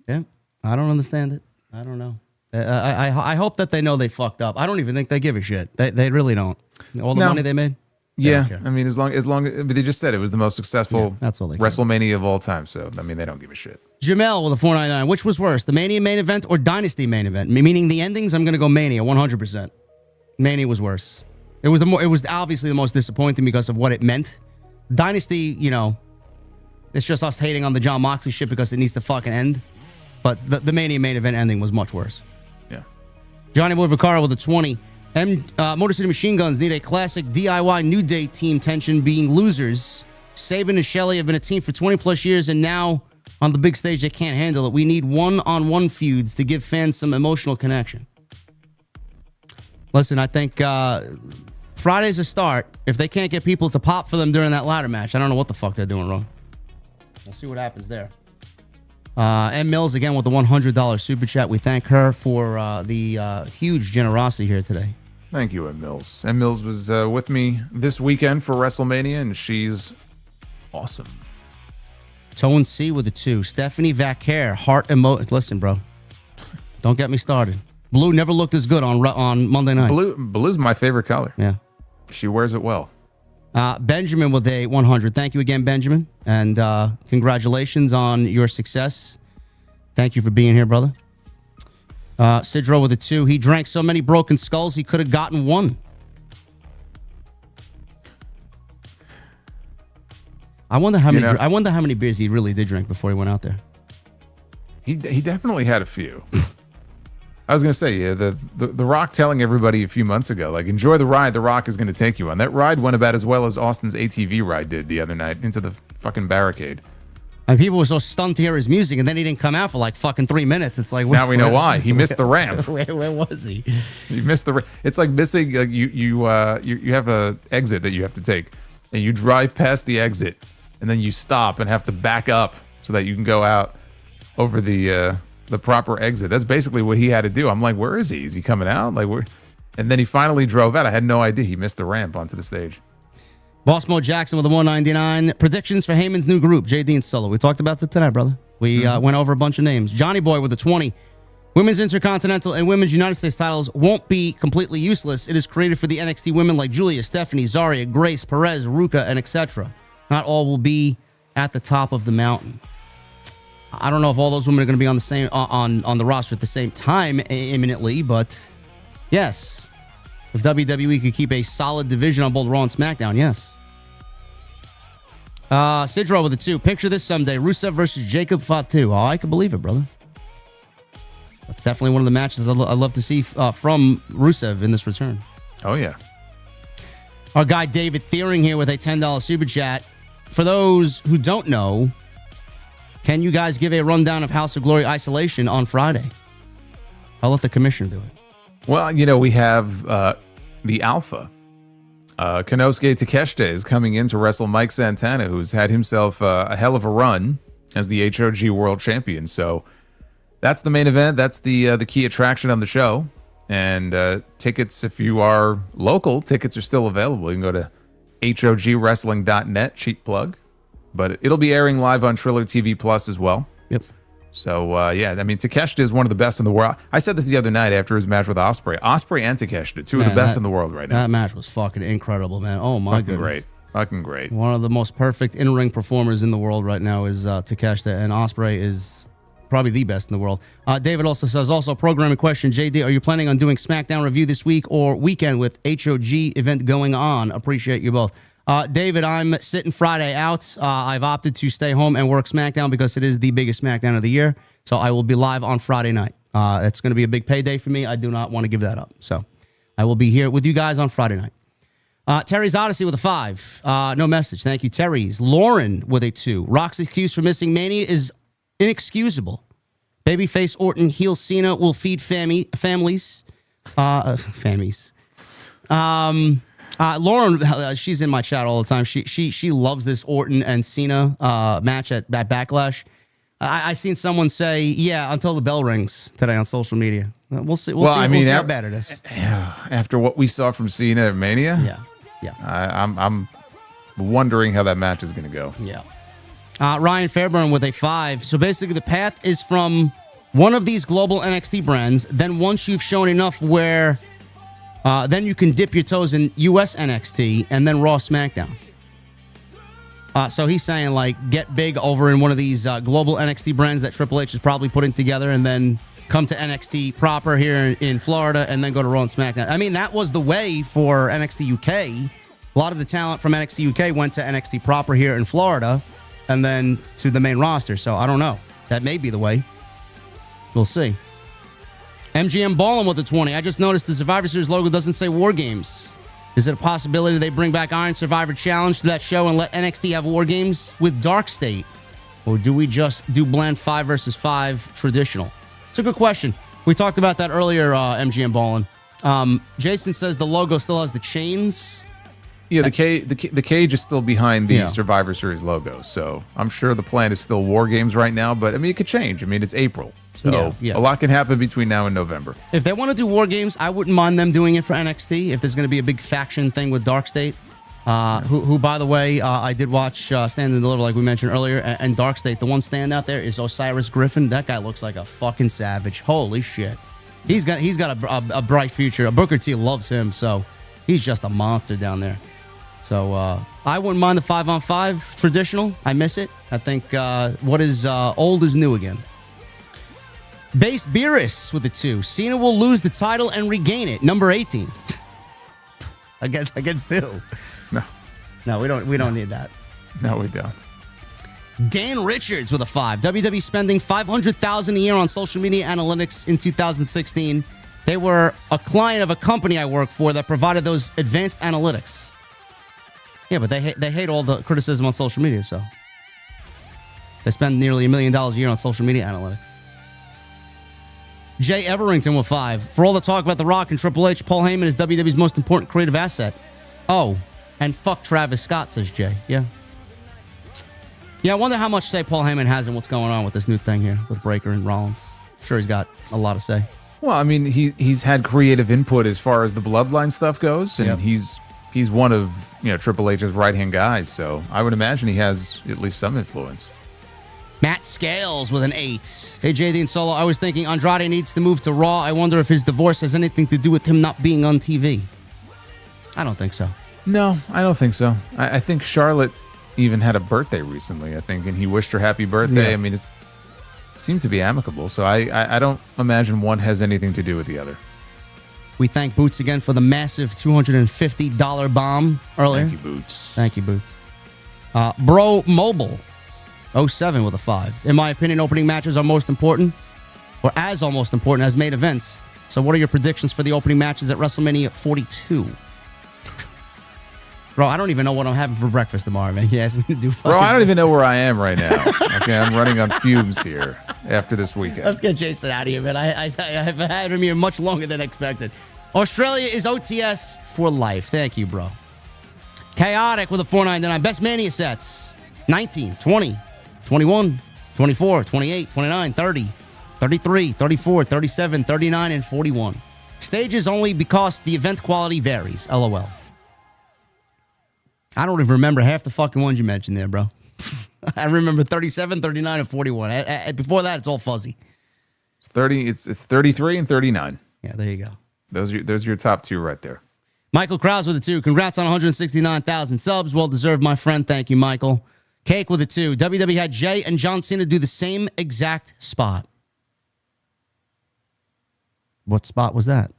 Yeah, I don't understand it. I don't know. I hope that they know they fucked up. I don't even think they give a shit. They really don't. All the money they made.
Yeah, I mean, as long as but they just said it was the most successful
that's all they
WrestleMania of all time. So I mean, they don't give a shit.
Jamel with a 499. Which was worse, the Mania main event or Dynasty main event? Meaning the endings. I'm gonna go Mania 100%. Mania was worse. It was it was obviously the most disappointing because of what it meant. Dynasty, it's just us hating on the John Moxley shit because it needs to fucking end. But the Mania main event ending was much worse.
Yeah.
Johnny Boy Vaccaro with a 20. Motor City Machine Guns need a classic DIY New Day team tension being losers. Sabin and Shelley have been a team for 20 plus years, and now on the big stage they can't handle it. We need one-on-one feuds to give fans some emotional connection. Listen, I think Friday's a start. If they can't get people to pop for them during that ladder match, I don't know what the fuck they're doing wrong. We'll see what happens there. M. Mills again with the $100 super chat. We thank her for the huge generosity here today.
Thank you, M. Mills. M. Mills was with me this weekend for WrestleMania, and she's awesome.
Tone C with a 2. Stephanie Vaquer, heart emoji. Listen, bro, don't get me started. Blue never looked as good on Monday night.
Blue's my favorite color.
Yeah,
she wears it well.
Benjamin with a 100. Thank you again, Benjamin, and congratulations on your success. Thank you for being here, brother. Sidro with a 2. He drank so many broken skulls he could have gotten one. I wonder how many beers he really did drink before he went out there.
He definitely had a few. I was going to say, yeah, the Rock telling everybody a few months ago, like, enjoy the ride The Rock is going to take you on. That ride went about as well as Austin's ATV ride did the other night into the fucking barricade.
And people were so stunned to hear his music, and then he didn't come out for like fucking 3 minutes. It's like,
now we know why. He missed the ramp.
Where was he?
He missed the ramp. It's like missing, like you have a exit that you have to take, and you drive past the exit, and then you stop and have to back up so that you can go out over the proper exit. That's basically what he had to do. I'm like, where is he? Is he coming out? Like, where? And then he finally drove out. I had no idea he missed the ramp onto the stage.
Boss Mo Jackson with a 199. Predictions for Heyman's new group, JD and Solo. We talked about that tonight, brother. We went over a bunch of names. Johnny Boy with a 20. Women's Intercontinental and Women's United States titles won't be completely useless. It is created for the NXT women like Julia, Stephanie, Zarya, Grace, Perez, Ruka, and etc. Not all will be at the top of the mountain. I don't know if all those women are going to be on the same on the roster at the same time imminently, but yes. If WWE could keep a solid division on both Raw and SmackDown, yes. Sidro with a 2. Picture this someday. Rusev versus Jacob Fatu. Oh, I can believe it, brother. That's definitely one of the matches I'd love to see from Rusev in this return.
Oh, yeah.
Our guy David Thiering here with a $10 super chat. For those who don't know, can you guys give a rundown of House of Glory Isolation on Friday? I'll let the commissioner do it.
Well, we have the Alpha. Konosuke Takeshita is coming in to wrestle Mike Santana, who's had himself a hell of a run as the HOG World Champion. So that's the main event. That's the key attraction on the show. And tickets, if you are local, tickets are still available. You can go to hogwrestling.net, cheap plug. But it'll be airing live on Triller TV Plus as well.
Yep.
So, Takeshita is one of the best in the world. I said this the other night after his match with Ospreay. Ospreay and Takeshita, two of the best in the world right now.
That match was fucking incredible, man. Oh, my goodness.
Fucking great.
One of the most perfect in-ring performers in the world right now is Takeshita, and Ospreay is probably the best in the world. David also says, programming question, JD, are you planning on doing SmackDown review this week or weekend with HOG event going on? Appreciate you both. David, I'm sitting Friday out. I've opted to stay home and work SmackDown because it is the biggest SmackDown of the year. So I will be live on Friday night. It's going to be a big payday for me. I do not want to give that up. So I will be here with you guys on Friday night. Terry's Odyssey with a 5. No message. Thank you, Terry's. Lauren with a 2. Rock's excuse for missing Mania is inexcusable. Babyface Orton, heel Cena will feed families. Fammies. Lauren, she's in my chat all the time. She loves this Orton and Cena match at Backlash. I seen someone say, yeah, until the bell rings today on social media. We'll see. We'll see how bad it is.
Yeah, after what we saw from Cena at Mania,
yeah.
I'm wondering how that match is going to go.
Yeah. Ryan Fairburn with a 5. So basically, the path is from one of these global NXT brands. Then once you've shown enough where, then you can dip your toes in US NXT and then Raw SmackDown. So he's saying, like, get big over in one of these global NXT brands that Triple H is probably putting together and then come to NXT proper here in Florida and then go to Raw and SmackDown. I mean, that was the way for NXT UK. A lot of the talent from NXT UK went to NXT proper here in Florida and then to the main roster. So I don't know. That may be the way. We'll see. MGM Ballin with the 20. I just noticed the Survivor Series logo doesn't say War Games. Is it a possibility they bring back Iron Survivor Challenge to that show and let NXT have War Games with Dark State? Or do we just do blend 5 versus 5 traditional? It's a good question. We talked about that earlier, MGM Ballin. Jason says the logo still has the chains.
Yeah, the cage is still behind the Survivor Series logo, so I'm sure the plan is still War Games right now, but I mean, it could change. I mean, it's April, so a lot can happen between now and November.
If they want to do War Games, I wouldn't mind them doing it for NXT if there's going to be a big faction thing with Dark State, who by the way, I did watch Stand and Deliver, like we mentioned earlier, and Dark State, the one stand out there is Osiris Griffin. That guy looks like a fucking savage. Holy shit. He's got a bright future. Booker T loves him, so he's just a monster down there. So I wouldn't mind the 5-on-5 traditional. I miss it. I think what is old is new again. Base Beerus with the 2. Cena will lose the title and regain it. Number 18. against who? No, we don't need that.
No, we don't.
Dan Richards with a 5. WWE spending $500,000 a year on social media analytics in 2016. They were a client of a company I work for that provided those advanced analytics. Yeah, but they hate all the criticism on social media, so they spend nearly $1 million a year on social media analytics. Jay Everington with 5. For all the talk about The Rock and Triple H, Paul Heyman is WWE's most important creative asset. Oh, and fuck Travis Scott, says Jay. Yeah. Yeah, I wonder how much say Paul Heyman has in what's going on with this new thing here with Breakker and Rollins. I'm sure he's got a lot to say.
Well, I mean, he's had creative input as far as the bloodline stuff goes, and he's one of Triple H's right-hand guys, so I would imagine he has at least some influence.
Matt Scales with an 8. Hey, JD and Solo, I was thinking Andrade needs to move to Raw. I wonder if his divorce has anything to do with him not being on TV. I don't think so.
No, I don't think so. I think Charlotte even had a birthday recently, I think, and he wished her happy birthday. Yeah. I mean, it seems to be amicable, so I don't imagine one has anything to do with the other.
We thank Boots again for the massive $250 bomb earlier.
Thank you, Boots.
Thank you, Boots. Bro Mobile, 07 with a 5. In my opinion, opening matches are most important, or as almost important as main events. So what are your predictions for the opening matches at WrestleMania 42? Bro, I don't even know what I'm having for breakfast tomorrow, man. He asked me to do fucking...
Bro, I don't even know where I am right now. Okay, I'm running on fumes here. after this weekend.
Let's get Jason out of here, man. I've had him here much longer than expected. Australia is OTS for life. Thank you, bro. Chaotic with a 499. Best Mania sets. 19, 20, 21, 24, 28, 29, 30, 33, 34, 37, 39, and 41. Stages only because the event quality varies. LOL. I don't even remember half the fucking ones you mentioned there, bro. I remember 37, 39, and 41. Before that, it's all fuzzy.
It's 30. It's 33 and 39.
Yeah, there you go.
Those are your top two right there.
Michael Krause with a 2. Congrats on 169,000 subs. Well deserved, my friend. Thank you, Michael. Cake with a 2. WWE had Jey and John Cena do the same exact spot. What spot was that?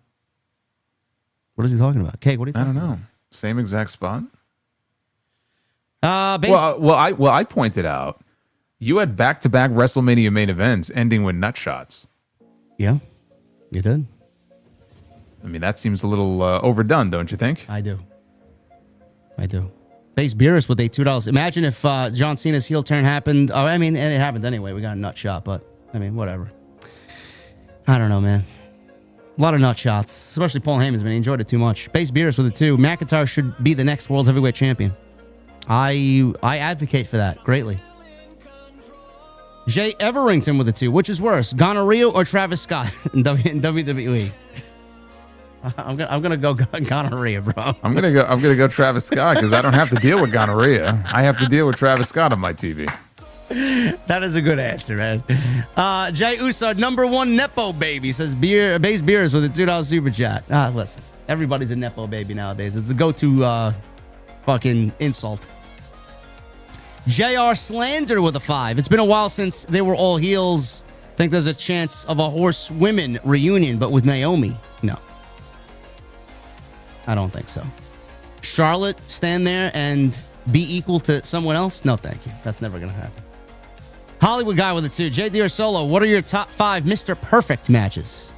What is he talking about? Cake, what are you talking about?
I don't know. Same exact spot?
Well,
I pointed out you had back-to-back WrestleMania main events ending with nut shots.
Yeah, you did.
I mean, that seems a little overdone, don't you think?
I do. Base Beerus with a $2. Imagine if John Cena's heel turn happened. Oh, I mean, and it happened anyway. We got a nut shot, but I mean, whatever. I don't know, man. A lot of nut shots, especially Paul Heyman's, man. He enjoyed it too much. Base Beerus with a 2. McIntyre should be the next World Heavyweight Champion. I advocate for that greatly. Jay Everington with a 2. Which is worse, gonorrhea or Travis Scott in WWE? I'm gonna go gonorrhea, bro. I'm gonna
go Travis Scott because I don't have to deal with gonorrhea. I have to deal with Travis Scott on my TV.
That is a good answer, man. Jey Uso, #1 Nepo baby, says Base Beers with a $2 super chat. Listen, everybody's a Nepo baby nowadays. It's the go-to fucking insult. JR Slander with a 5. It's been a while since they were all heels. Think there's a chance of a horsewomen reunion, but with Naomi? No. I don't think so. Charlotte stand there and be equal to someone else? No, thank you. That's never going to happen. Hollywood guy with a 2. JD or Solo, what are your top 5 Mr. Perfect matches?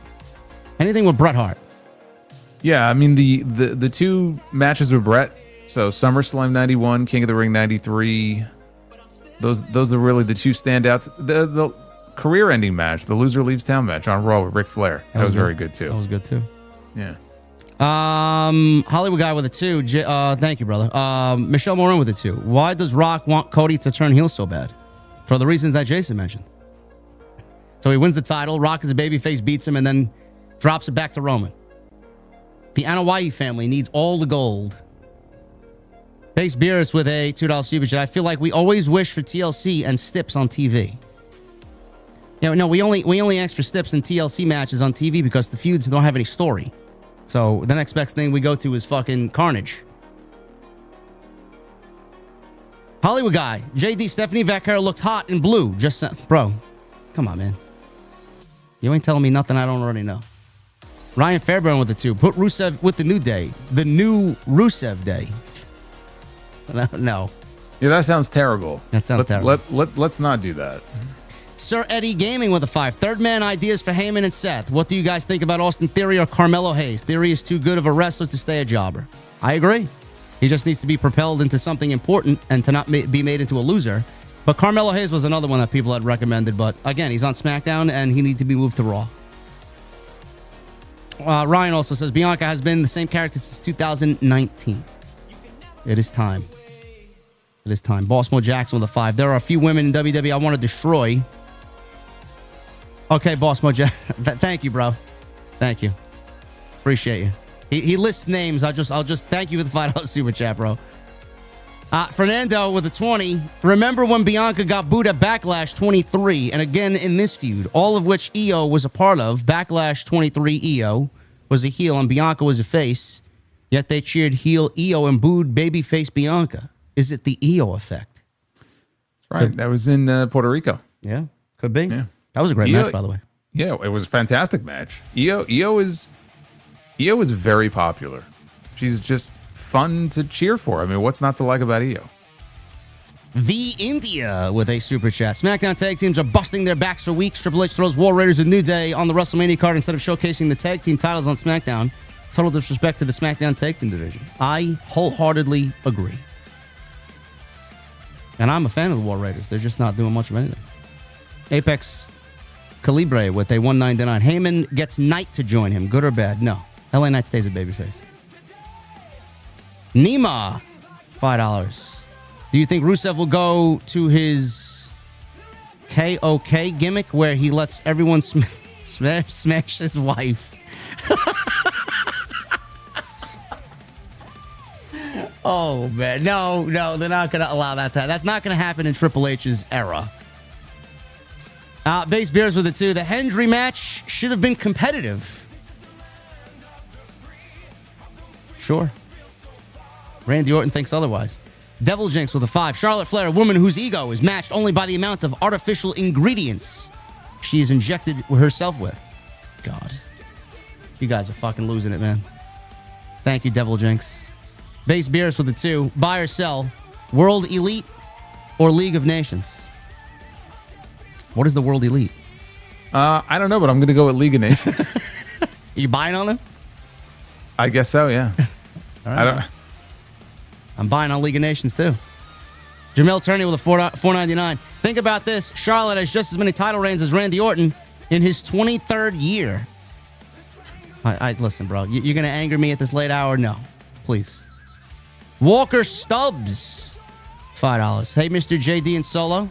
Anything with Bret Hart?
Yeah, I mean, the two matches with Bret, so SummerSlam 91, King of the Ring 93, those are really the two standouts. The career-ending match, the Loser Leaves Town match on Raw with Ric Flair, that was very good, too.
That was good, too.
Yeah.
Hollywood guy with a 2. Thank you, brother. Michelle Moran with a 2. Why does Rock want Cody to turn heel so bad? For the reasons that Jason mentioned. So he wins the title. Rock as a babyface beats him and then drops it back to Roman. The Anoa'i family needs all the gold. Base Beerus with a $2 super chat. I feel like we always wish for TLC and Stips on TV. No, we only ask for Stips and TLC matches on TV because the feuds don't have any story. So the next best thing we go to is fucking Carnage. Hollywood guy, JD, Stephanie Vaquero looked hot in blue. Bro, come on, man. You ain't telling me nothing I don't already know. Ryan Fairbairn with the 2. Put Rusev with the New Day. The new Rusev Day. No.
Yeah, that sounds terrible.
That sounds terrible.
Let's not do that.
Sir Eddie Gaming with a 5. Third man ideas for Heyman and Seth. What do you guys think about Austin Theory or Carmelo Hayes? Theory is too good of a wrestler to stay a jobber. I agree. He just needs to be propelled into something important and to not be made into a loser. But Carmelo Hayes was another one that people had recommended. But again, he's on SmackDown and he needs to be moved to Raw. Ryan also says Bianca has been the same character since 2019. It is time. It is time. Bossmo Jackson with a 5. There are a few women in WWE I want to destroy. Okay, Bossmo Jackson. Thank you, bro. Thank you. Appreciate you. He lists names. I'll just thank you for the $5 super chat, bro. Fernando with a 20. Remember when Bianca got booed at Backlash 23 and again in this feud, all of which EO was a part of. Backlash 23 EO was a heel and Bianca was a face. Yet they cheered heel EO and booed babyface Bianca. Is it the EO effect?
Right. That was in Puerto Rico.
Yeah, could be.
Yeah.
That was a great match, by the way.
Yeah, it was a fantastic match. EO is very popular. She's just fun to cheer for. I mean, what's not to like about EO?
The India with a super chat. SmackDown tag teams are busting their backs for weeks. Triple H throws War Raiders and New Day on the WrestleMania card instead of showcasing the tag team titles on SmackDown. Total disrespect to the SmackDown tag team division. I wholeheartedly agree. And I'm a fan of the War Raiders. They're just not doing much of anything. Apex Calibre with a $1.99. Heyman gets Knight to join him. Good or bad? No. LA Knight stays a babyface. Nima, $5. Do you think Rusev will go to his KOK gimmick where he lets everyone smash his wife? Oh, man. No, they're not going to allow that. That's not going to happen in Triple H's era. Base Beers with it, too. The Hendry match should have been competitive. Sure. Randy Orton thinks otherwise. Devil Jinx with a 5. Charlotte Flair, a woman whose ego is matched only by the amount of artificial ingredients she is injected herself with. God. You guys are fucking losing it, man. Thank you, Devil Jinx. Base Beers with a 2. Buy or sell. World Elite or League of Nations? What is the World Elite?
I don't know, but I'm going to go with League of Nations.
Are you buying on them?
I guess so, yeah.
I'm buying on League of Nations, too. Jamel Turney with a $4.99. Think about this. Charlotte has just as many title reigns as Randy Orton in his 23rd year. Listen, bro. You're going to anger me at this late hour? No. Please. Walker Stubbs, $5. Hey, Mr. JD and Solo.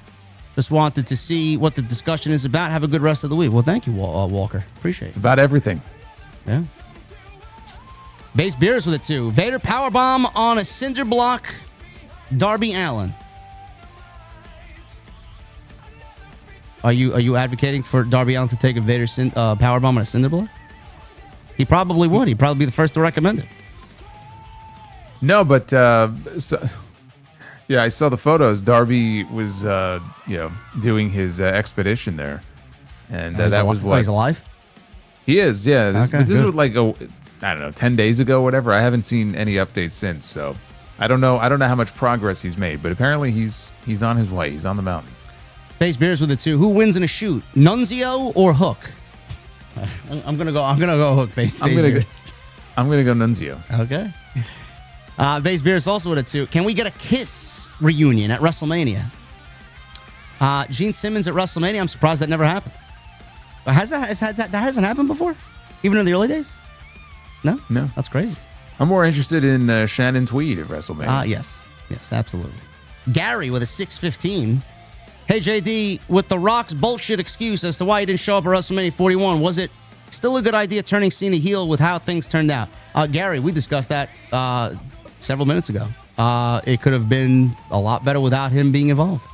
Just wanted to see what the discussion is about. Have a good rest of the week. Well, thank you, Walker. Appreciate it.
It's about everything.
Yeah. Base Beers with it, too. Vader powerbomb on a cinder block. Darby Allin. Are you advocating for Darby Allin to take a Vader powerbomb on a cinder block? He probably would. He'd probably be the first to recommend it.
No, but yeah, I saw the photos. Darby was doing his expedition there, and that was what
he's alive.
He is, yeah. This
good.
was like I don't know, 10 days ago, whatever. I haven't seen any updates since, so I don't know how much progress he's made, but apparently he's on his way. He's on the mountain.
Base Beers with it too. Who wins in a shoot, Nunzio or Hook? I'm gonna go Hook.
I'm gonna go Nunzio.
Okay. Base Beers also with it too. Can we get a Kiss reunion at WrestleMania? Gene Simmons at WrestleMania. I'm surprised that never happened. That hasn't happened before, even in the early days. No, that's crazy.
I'm more interested in Shannon Tweed at WrestleMania.
Yes, absolutely. Gary with a 615. Hey JD, with The Rock's bullshit excuse as to why he didn't show up at WrestleMania 41, was it still a good idea turning Cena heel with how things turned out? Gary, we discussed that several minutes ago. It could have been a lot better without him being involved.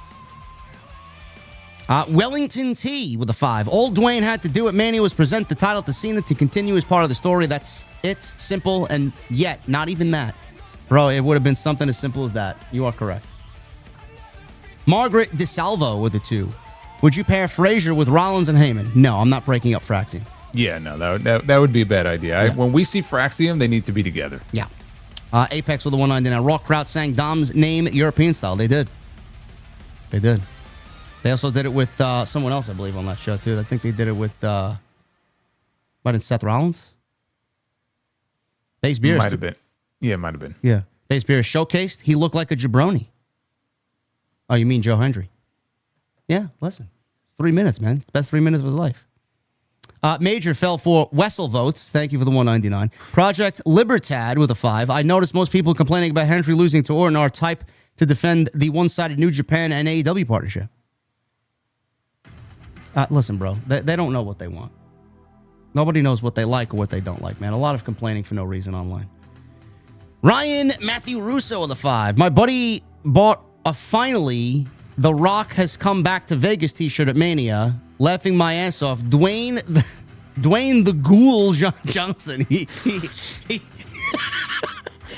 Wellington T with a 5. All Dwayne had to do at Mania was present the title to Cena to continue as part of the story. That's it. Simple, and yet, not even that. Bro, it would have been something as simple as that. You are correct. Margaret DeSalvo with a 2. Would you pair Frazier with Rollins and Heyman? No, I'm not breaking up Fraxium.
Yeah, no, that would be a bad idea.
Yeah.
When we see Fraxium, they need to be together.
Yeah. Apex with a 199. Raw crowd sang Dom's name European style. They did. They also did it with someone else, I believe, on that show, too. I think they did it with, Seth Rollins? Base Beers.
Might have been. Yeah, it might have been.
Yeah. Base Beers showcased. He looked like a jabroni. Oh, you mean Joe Hendry? Yeah, listen. It's 3 minutes, man. It's the best 3 minutes of his life. Major fell for Wrestle votes. Thank you for the 199. Project Libertad with a 5. I noticed most people complaining about Hendry losing to Orton are type to defend the one-sided New Japan and AEW partnership. Listen, bro. They don't know what they want. Nobody knows what they like or what they don't like, man. A lot of complaining for no reason online. Ryan Matthew Russo with a 5. My buddy bought a finally The Rock has come back to Vegas t-shirt at Mania. Laughing my ass off. Dwayne the Ghoul Johnson.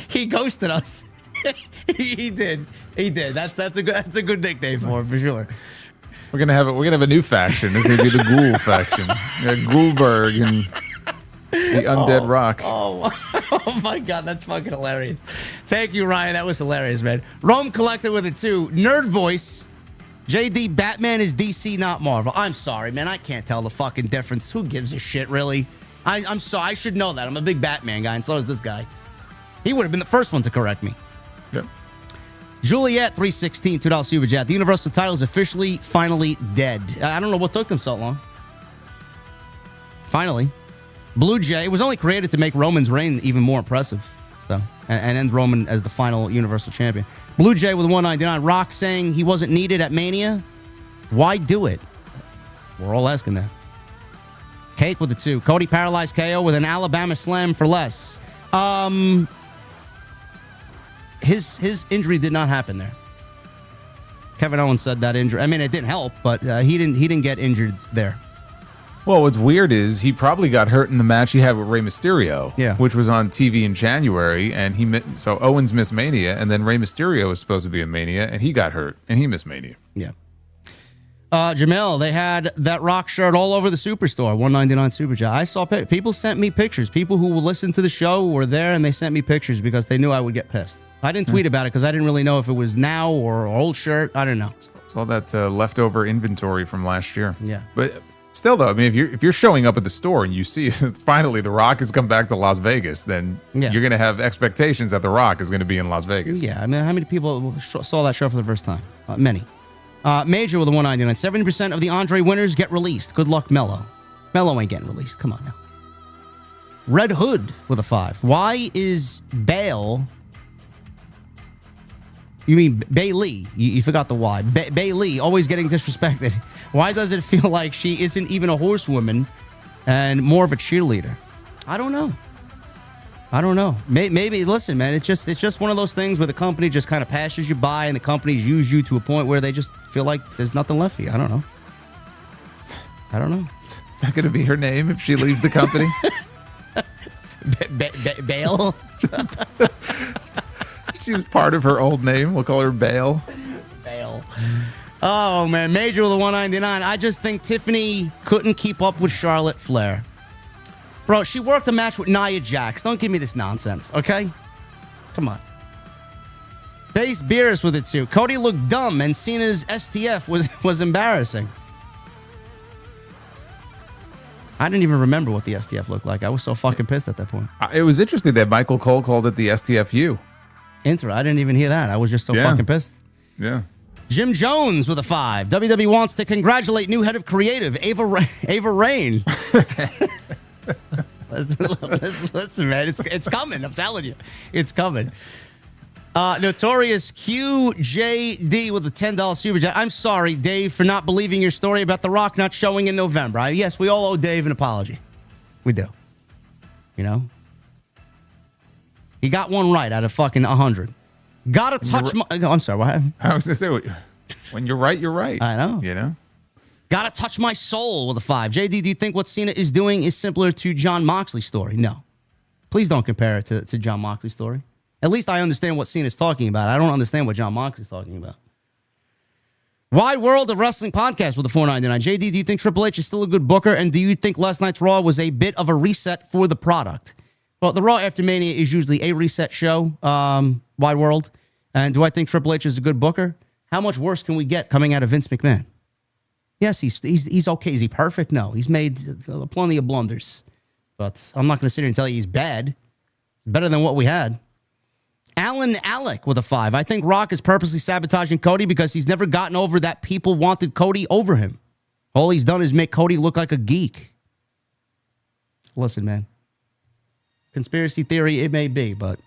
He ghosted us. He did. That's a good nickname for him for sure.
We're gonna have a new faction. It's gonna be the Ghoul faction. Goldberg and the Undead Rock.
Oh my God, that's fucking hilarious. Thank you, Ryan. That was hilarious, man. Rome collected with it too. Nerd voice. JD, Batman is DC, not Marvel. I'm sorry, man. I can't tell the fucking difference. Who gives a shit, really? I'm sorry. I should know that. I'm a big Batman guy, and so is this guy. He would have been the first one to correct me.
Yep.
Juliet, 316, $2 super chat. The Universal title is officially, finally dead. I don't know what took them so long. Finally. Blue Jay was only created to make Roman's reign even more impressive. So, and end Roman as the final Universal Champion. Blue Jay with 199. Rock saying he wasn't needed at Mania. Why do it? We're all asking that. Cake with a 2. Cody paralyzed KO with an Alabama slam for less. His injury did not happen there. Kevin Owens said that injury. I mean, it didn't help, but he didn't get injured there.
Well, what's weird is he probably got hurt in the match he had with Rey Mysterio, which was on TV in January, and so Owens missed Mania, and then Rey Mysterio was supposed to be in Mania, and he got hurt, and he missed Mania.
Yeah. Jamil, they had that Rock shirt all over the Superstore, 199 Super Chat. I saw people sent me pictures. People who will listen to the show were there, and they sent me pictures because they knew I would get pissed. I didn't tweet about it because I didn't really know if it was now or old shirt. I don't know.
It's all that leftover inventory from last year.
Yeah.
But still, though, I mean, if you're showing up at the store and you see finally The Rock has come back to Las Vegas, then you're going to have expectations that The Rock is going to be in Las Vegas.
Yeah, I mean, how many people saw that show for the first time? Many. Major with a 199. 70% of the Andre winners get released. Good luck, Mello. Mello ain't getting released. Come on now. Red Hood with a 5. Why is Bale... You mean Bailey? You forgot the why. Bailey always getting disrespected. Why does it feel like she isn't even a horsewoman and more of a cheerleader? I don't know. Maybe listen, man. It's just one of those things where the company just kind of passes you by, and the companies use you to a point where they just feel like there's nothing left for you. I don't know.
Is that going to be her name if she leaves the company?
Bale.
She's part of her old name. We'll call her Bale.
Bale. Oh, man. Major with a 199. I just think Tiffany couldn't keep up with Charlotte Flair. Bro, she worked a match with Nia Jax. Don't give me this nonsense, okay? Come on. Base Beerus with it, too. Cody looked dumb, and Cena's STF was embarrassing. I didn't even remember what the STF looked like. I was so fucking pissed at that point.
It was interesting that Michael Cole called it the STFU.
Intro. I didn't even hear that. I was just so fucking pissed.
Yeah.
Jim Jones with a 5. WWE wants to congratulate new head of creative, Ava Rain. Listen, man. It's coming. I'm telling you. It's coming. Notorious QJD with a $10 super chat. I'm sorry, Dave, for not believing your story about The Rock not showing in November. Yes, we all owe Dave an apology. We do. You know? He got one right out of fucking 100. Gotta touch my... I'm sorry, what happened?
I was going to say, when you're right, you're right.
I know.
You know?
Gotta touch my soul with a 5. JD, do you think what Cena is doing is similar to John Moxley's story? No. Please don't compare it to John Moxley's story. At least I understand what Cena's talking about. I don't understand what John Moxley's talking about. Wide World of Wrestling Podcast with a 499. JD, do you think Triple H is still a good booker? And do you think last night's Raw was a bit of a reset for the product? Well, the Raw after Mania is usually a reset show, Wide World. And do I think Triple H is a good booker? How much worse can we get coming out of Vince McMahon? Yes, he's okay. Is he perfect? No. He's made plenty of blunders. But I'm not going to sit here and tell you he's bad. Better than what we had. Alan Alec with a 5. I think Rock is purposely sabotaging Cody because he's never gotten over that people wanted Cody over him. All he's done is make Cody look like a geek. Listen, man. Conspiracy theory, it may be, but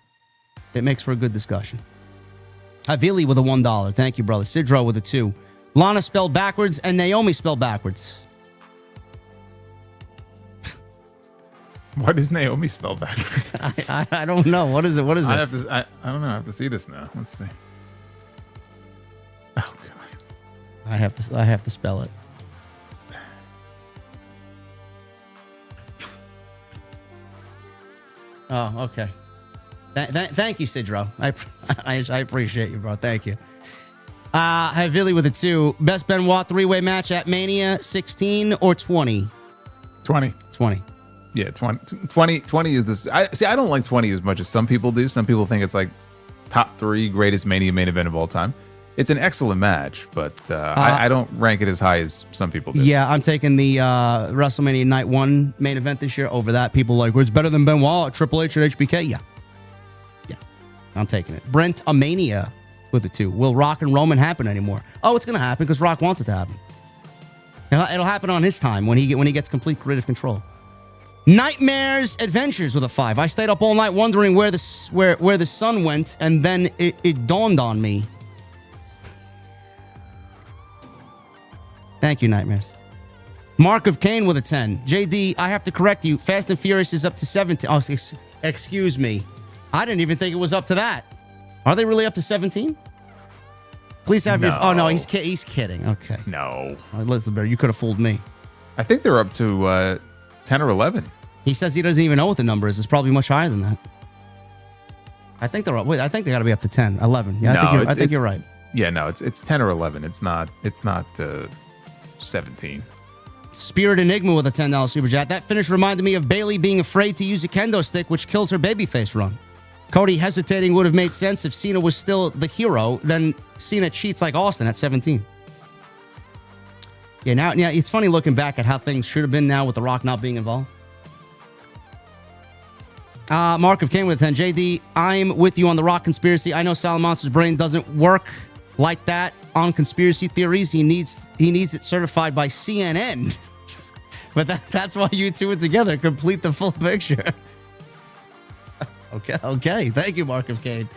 it makes for a good discussion. Havili with a $1. Thank you, brother. Sidro with a 2. Lana spelled backwards and Naomi spelled backwards.
What is Naomi spelled backwards?
I don't know. What is it? What is it?
I don't know. I have to see this now. Let's see. Oh God.
I have to spell it. Oh, okay. Thank you, Sidro. I appreciate you, bro. Thank you. Havili with a 2. Best Benoit 3-way match at Mania, 16 or 20?
20.
20.
Yeah, 20 is this. I don't like 20 as much as some people do. Some people think it's like top 3 greatest Mania main event of all time. It's an excellent match, but I don't rank it as high as some people do.
Yeah, I'm taking the WrestleMania Night 1 main event this year over that. People are like, well, it's better than Benoit, Triple H, and HBK. Yeah. I'm taking it. Brent Amania with a 2. Will Rock and Roman happen anymore? Oh, it's going to happen because Rock wants it to happen. It'll happen on his time when he gets complete creative control. Nightmares Adventures with a 5. I stayed up all night wondering where the sun went, and then it dawned on me. Thank you, Nightmares. Mark of Cain with a 10. JD, I have to correct you. Fast and Furious is up to 17. Oh, excuse me. I didn't even think it was up to that. Are they really up to 17? Please have your... Oh, no, he's kidding. Okay.
No.
Elizabeth, you could have fooled me.
I think they're up to 10 or 11.
He says he doesn't even know what the number is. It's probably much higher than that. I think they're up. Wait, I think they got to be up to 10, 11. Yeah, I think you're right.
Yeah, no, it's 10 or 11. It's not 17.
Spirit Enigma with a $10 super chat. That finish reminded me of Bayley being afraid to use a kendo stick, which kills her babyface run. Cody hesitating would have made sense if Cena was still the hero. Then Cena cheats like Austin at 17. Yeah, now it's funny looking back at how things should have been now with The Rock not being involved. Mark of Cain with a 10. JD, I'm with you on the Rock conspiracy. I know Salamonster's brain doesn't work like that on conspiracy theories. He needs it certified by CNN. But that's why you two are together. Complete the full picture. Okay. Thank you, Mark of Cain.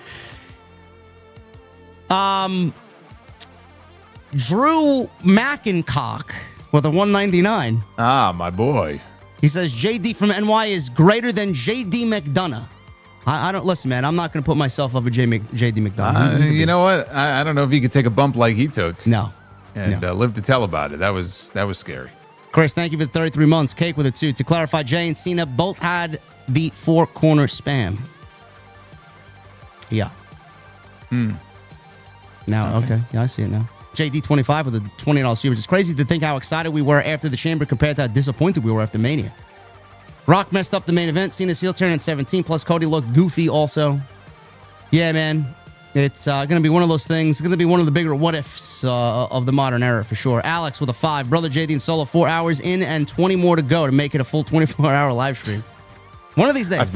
Drew McIncock with a 199.
Ah, my boy.
He says JD from NY is greater than JD McDonough. I don't listen, man. I'm not going to put myself over JD McDonough.
You know what? I don't know if he could take a bump like he took.
No.
And live to tell about it. That was scary.
Chris, thank you for the 33 months. Cake with a 2. To clarify, Jey and Cena both had the 4-corner spam. Yeah. Now, okay. Yeah, I see it now. JD25 with a $20 super. It's crazy to think how excited we were after the Chamber compared to how disappointed we were after Mania. Rock messed up the main event. Cena's heel turn at 17. Plus, Cody looked goofy also. Yeah, man. It's going to be one of those things. It's going to be one of the bigger what-ifs of the modern era for sure. Alex with a 5. Brother JD and Solo 4 hours in and 20 more to go to make it a full 24-hour live stream. One of these days.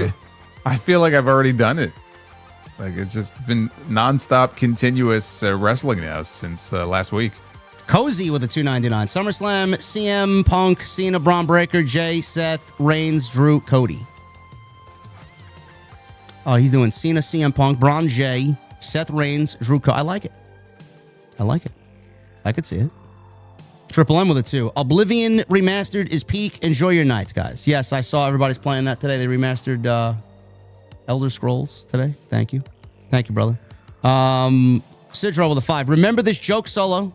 I feel like I've already done it. Like it's been nonstop, continuous wrestling now since last week.
Cozy with a 299. SummerSlam, CM, Punk, Cena, Braun Breaker, Jey, Seth, Reigns, Drew, Cody. Oh, he's doing Cena, CM Punk, Braun, Jey, Seth Reigns, Drew, Cody. I like it. I could see it. Triple M with a 2. Oblivion Remastered is peak. Enjoy your nights, guys. Yes, I saw everybody's playing that today. They remastered Elder Scrolls today. Thank you, brother. Sidro with a 5. Remember this joke, Solo?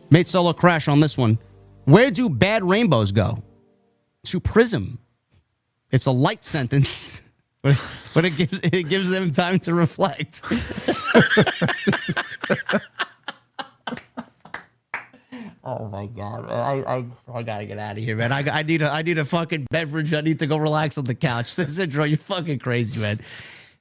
Made Solo crash on this one. Where do bad rainbows go? To Prism. It's a light sentence, but it gives them time to reflect. Oh my God, man. I gotta get out of here, man. I need a fucking beverage. I need to go relax on the couch. Sidro, you're fucking crazy, man.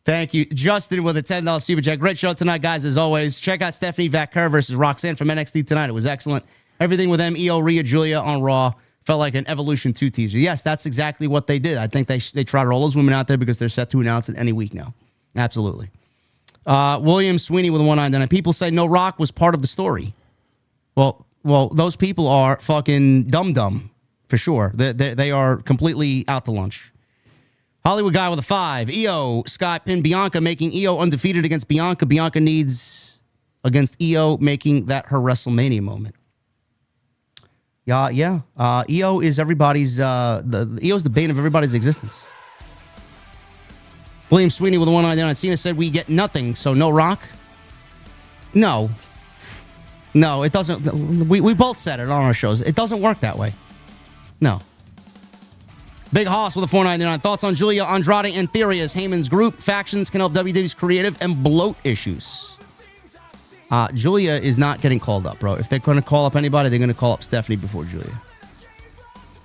Thank you. Justin with a $10 super chat. Great show tonight, guys, as always. Check out Stephanie Vaquer versus Roxanne from NXT tonight. It was excellent. Everything with them, EO, Rhea, Julia on Raw felt like an Evolution 2 teaser. Yes, that's exactly what they did. I think they tried to roll those women out there because they're set to announce it any week now. Absolutely. William Sweeney with a 199. People say No Rock was part of the story. Well, those people are fucking dumb for sure. They are completely out to lunch. Hollywood Guy with a 5. EO, Scott pinned Bianca, making EO undefeated against Bianca. Bianca needs against EO, making that her WrestleMania moment. Yeah. EO is everybody's, EO's the bane of everybody's existence. William Sweeney with a 199. Cena said we get nothing, so no Rock? No, it doesn't. We both said it on our shows. It doesn't work that way. No. Big Hoss with a 499. Thoughts on Julia, Andrade, and Theory as Heyman's group. Factions can help WWE's creative and bloat issues. Julia is not getting called up, bro. If they're going to call up anybody, they're going to call up Stephanie before Julia.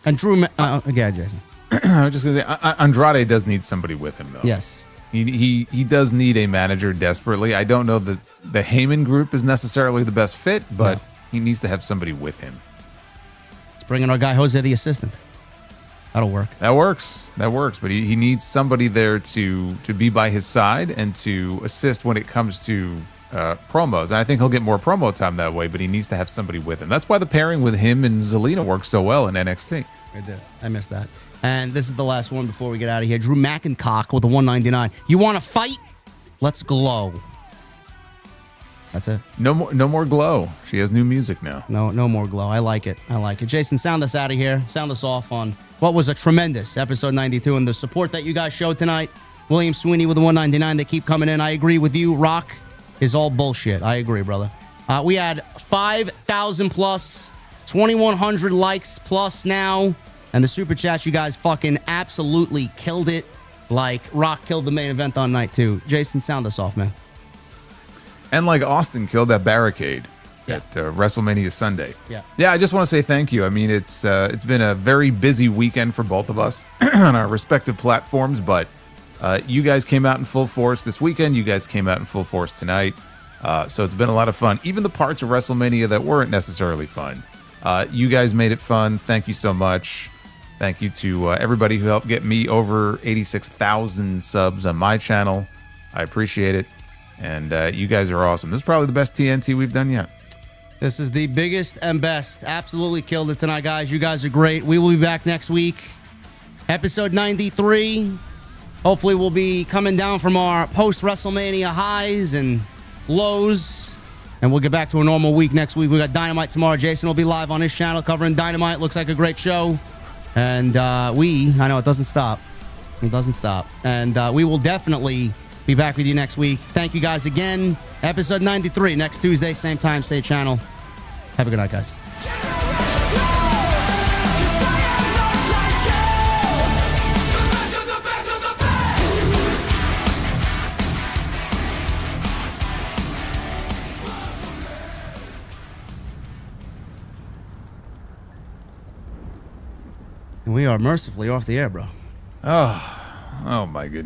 And Drew, again, Jason.
I was just going to say, Andrade does need somebody with him, though.
Yes.
He does need a manager desperately. I don't know that the Heyman group is necessarily the best fit, but he needs to have somebody with him.
Let's bring in our guy, Jose, the assistant. That'll work.
That works. But he needs somebody there to be by his side and to assist when it comes to promos. And I think he'll get more promo time that way, but he needs to have somebody with him. That's why the pairing with him and Zelina works so well in NXT.
I did. I missed that. And this is the last one before we get out of here. Drew McIncock with a 199. You want to fight? Let's glow. That's it.
No more glow. She has new music now.
No more glow. I like it. Jason, sound us out of here. Sound us off on what was a tremendous episode 92 and the support that you guys showed tonight. William Sweeney with the 199. They keep coming in. I agree with you. Rock is all bullshit. I agree, brother. We had 5,000 plus, 2,100 likes plus now. And the super chats, you guys fucking absolutely killed it. Like Rock killed the main event on night 2. Jason, sound us off, man.
And like Austin killed that barricade at WrestleMania Sunday. Yeah, I just want to say thank you. I mean, it's been a very busy weekend for both of us on our respective platforms, but you guys came out in full force this weekend. You guys came out in full force tonight. So it's been a lot of fun. Even the parts of WrestleMania that weren't necessarily fun. You guys made it fun. Thank you so much. Thank you to everybody who helped get me over 86,000 subs on my channel. I appreciate it. And you guys are awesome. This is probably the best TNT we've done yet.
This is the biggest and best. Absolutely killed it tonight, guys. You guys are great. We will be back next week. Episode 93. Hopefully we'll be coming down from our post-WrestleMania highs and lows. And we'll get back to a normal week next week. We got Dynamite tomorrow. Jason will be live on his channel covering Dynamite. Looks like a great show. And I know it doesn't stop. It doesn't stop. And we will definitely be back with you next week. Thank you guys again. Episode 93 next Tuesday, same time, same channel. Have a good night, guys. And we are mercifully off the air, bro.
Oh my goodness.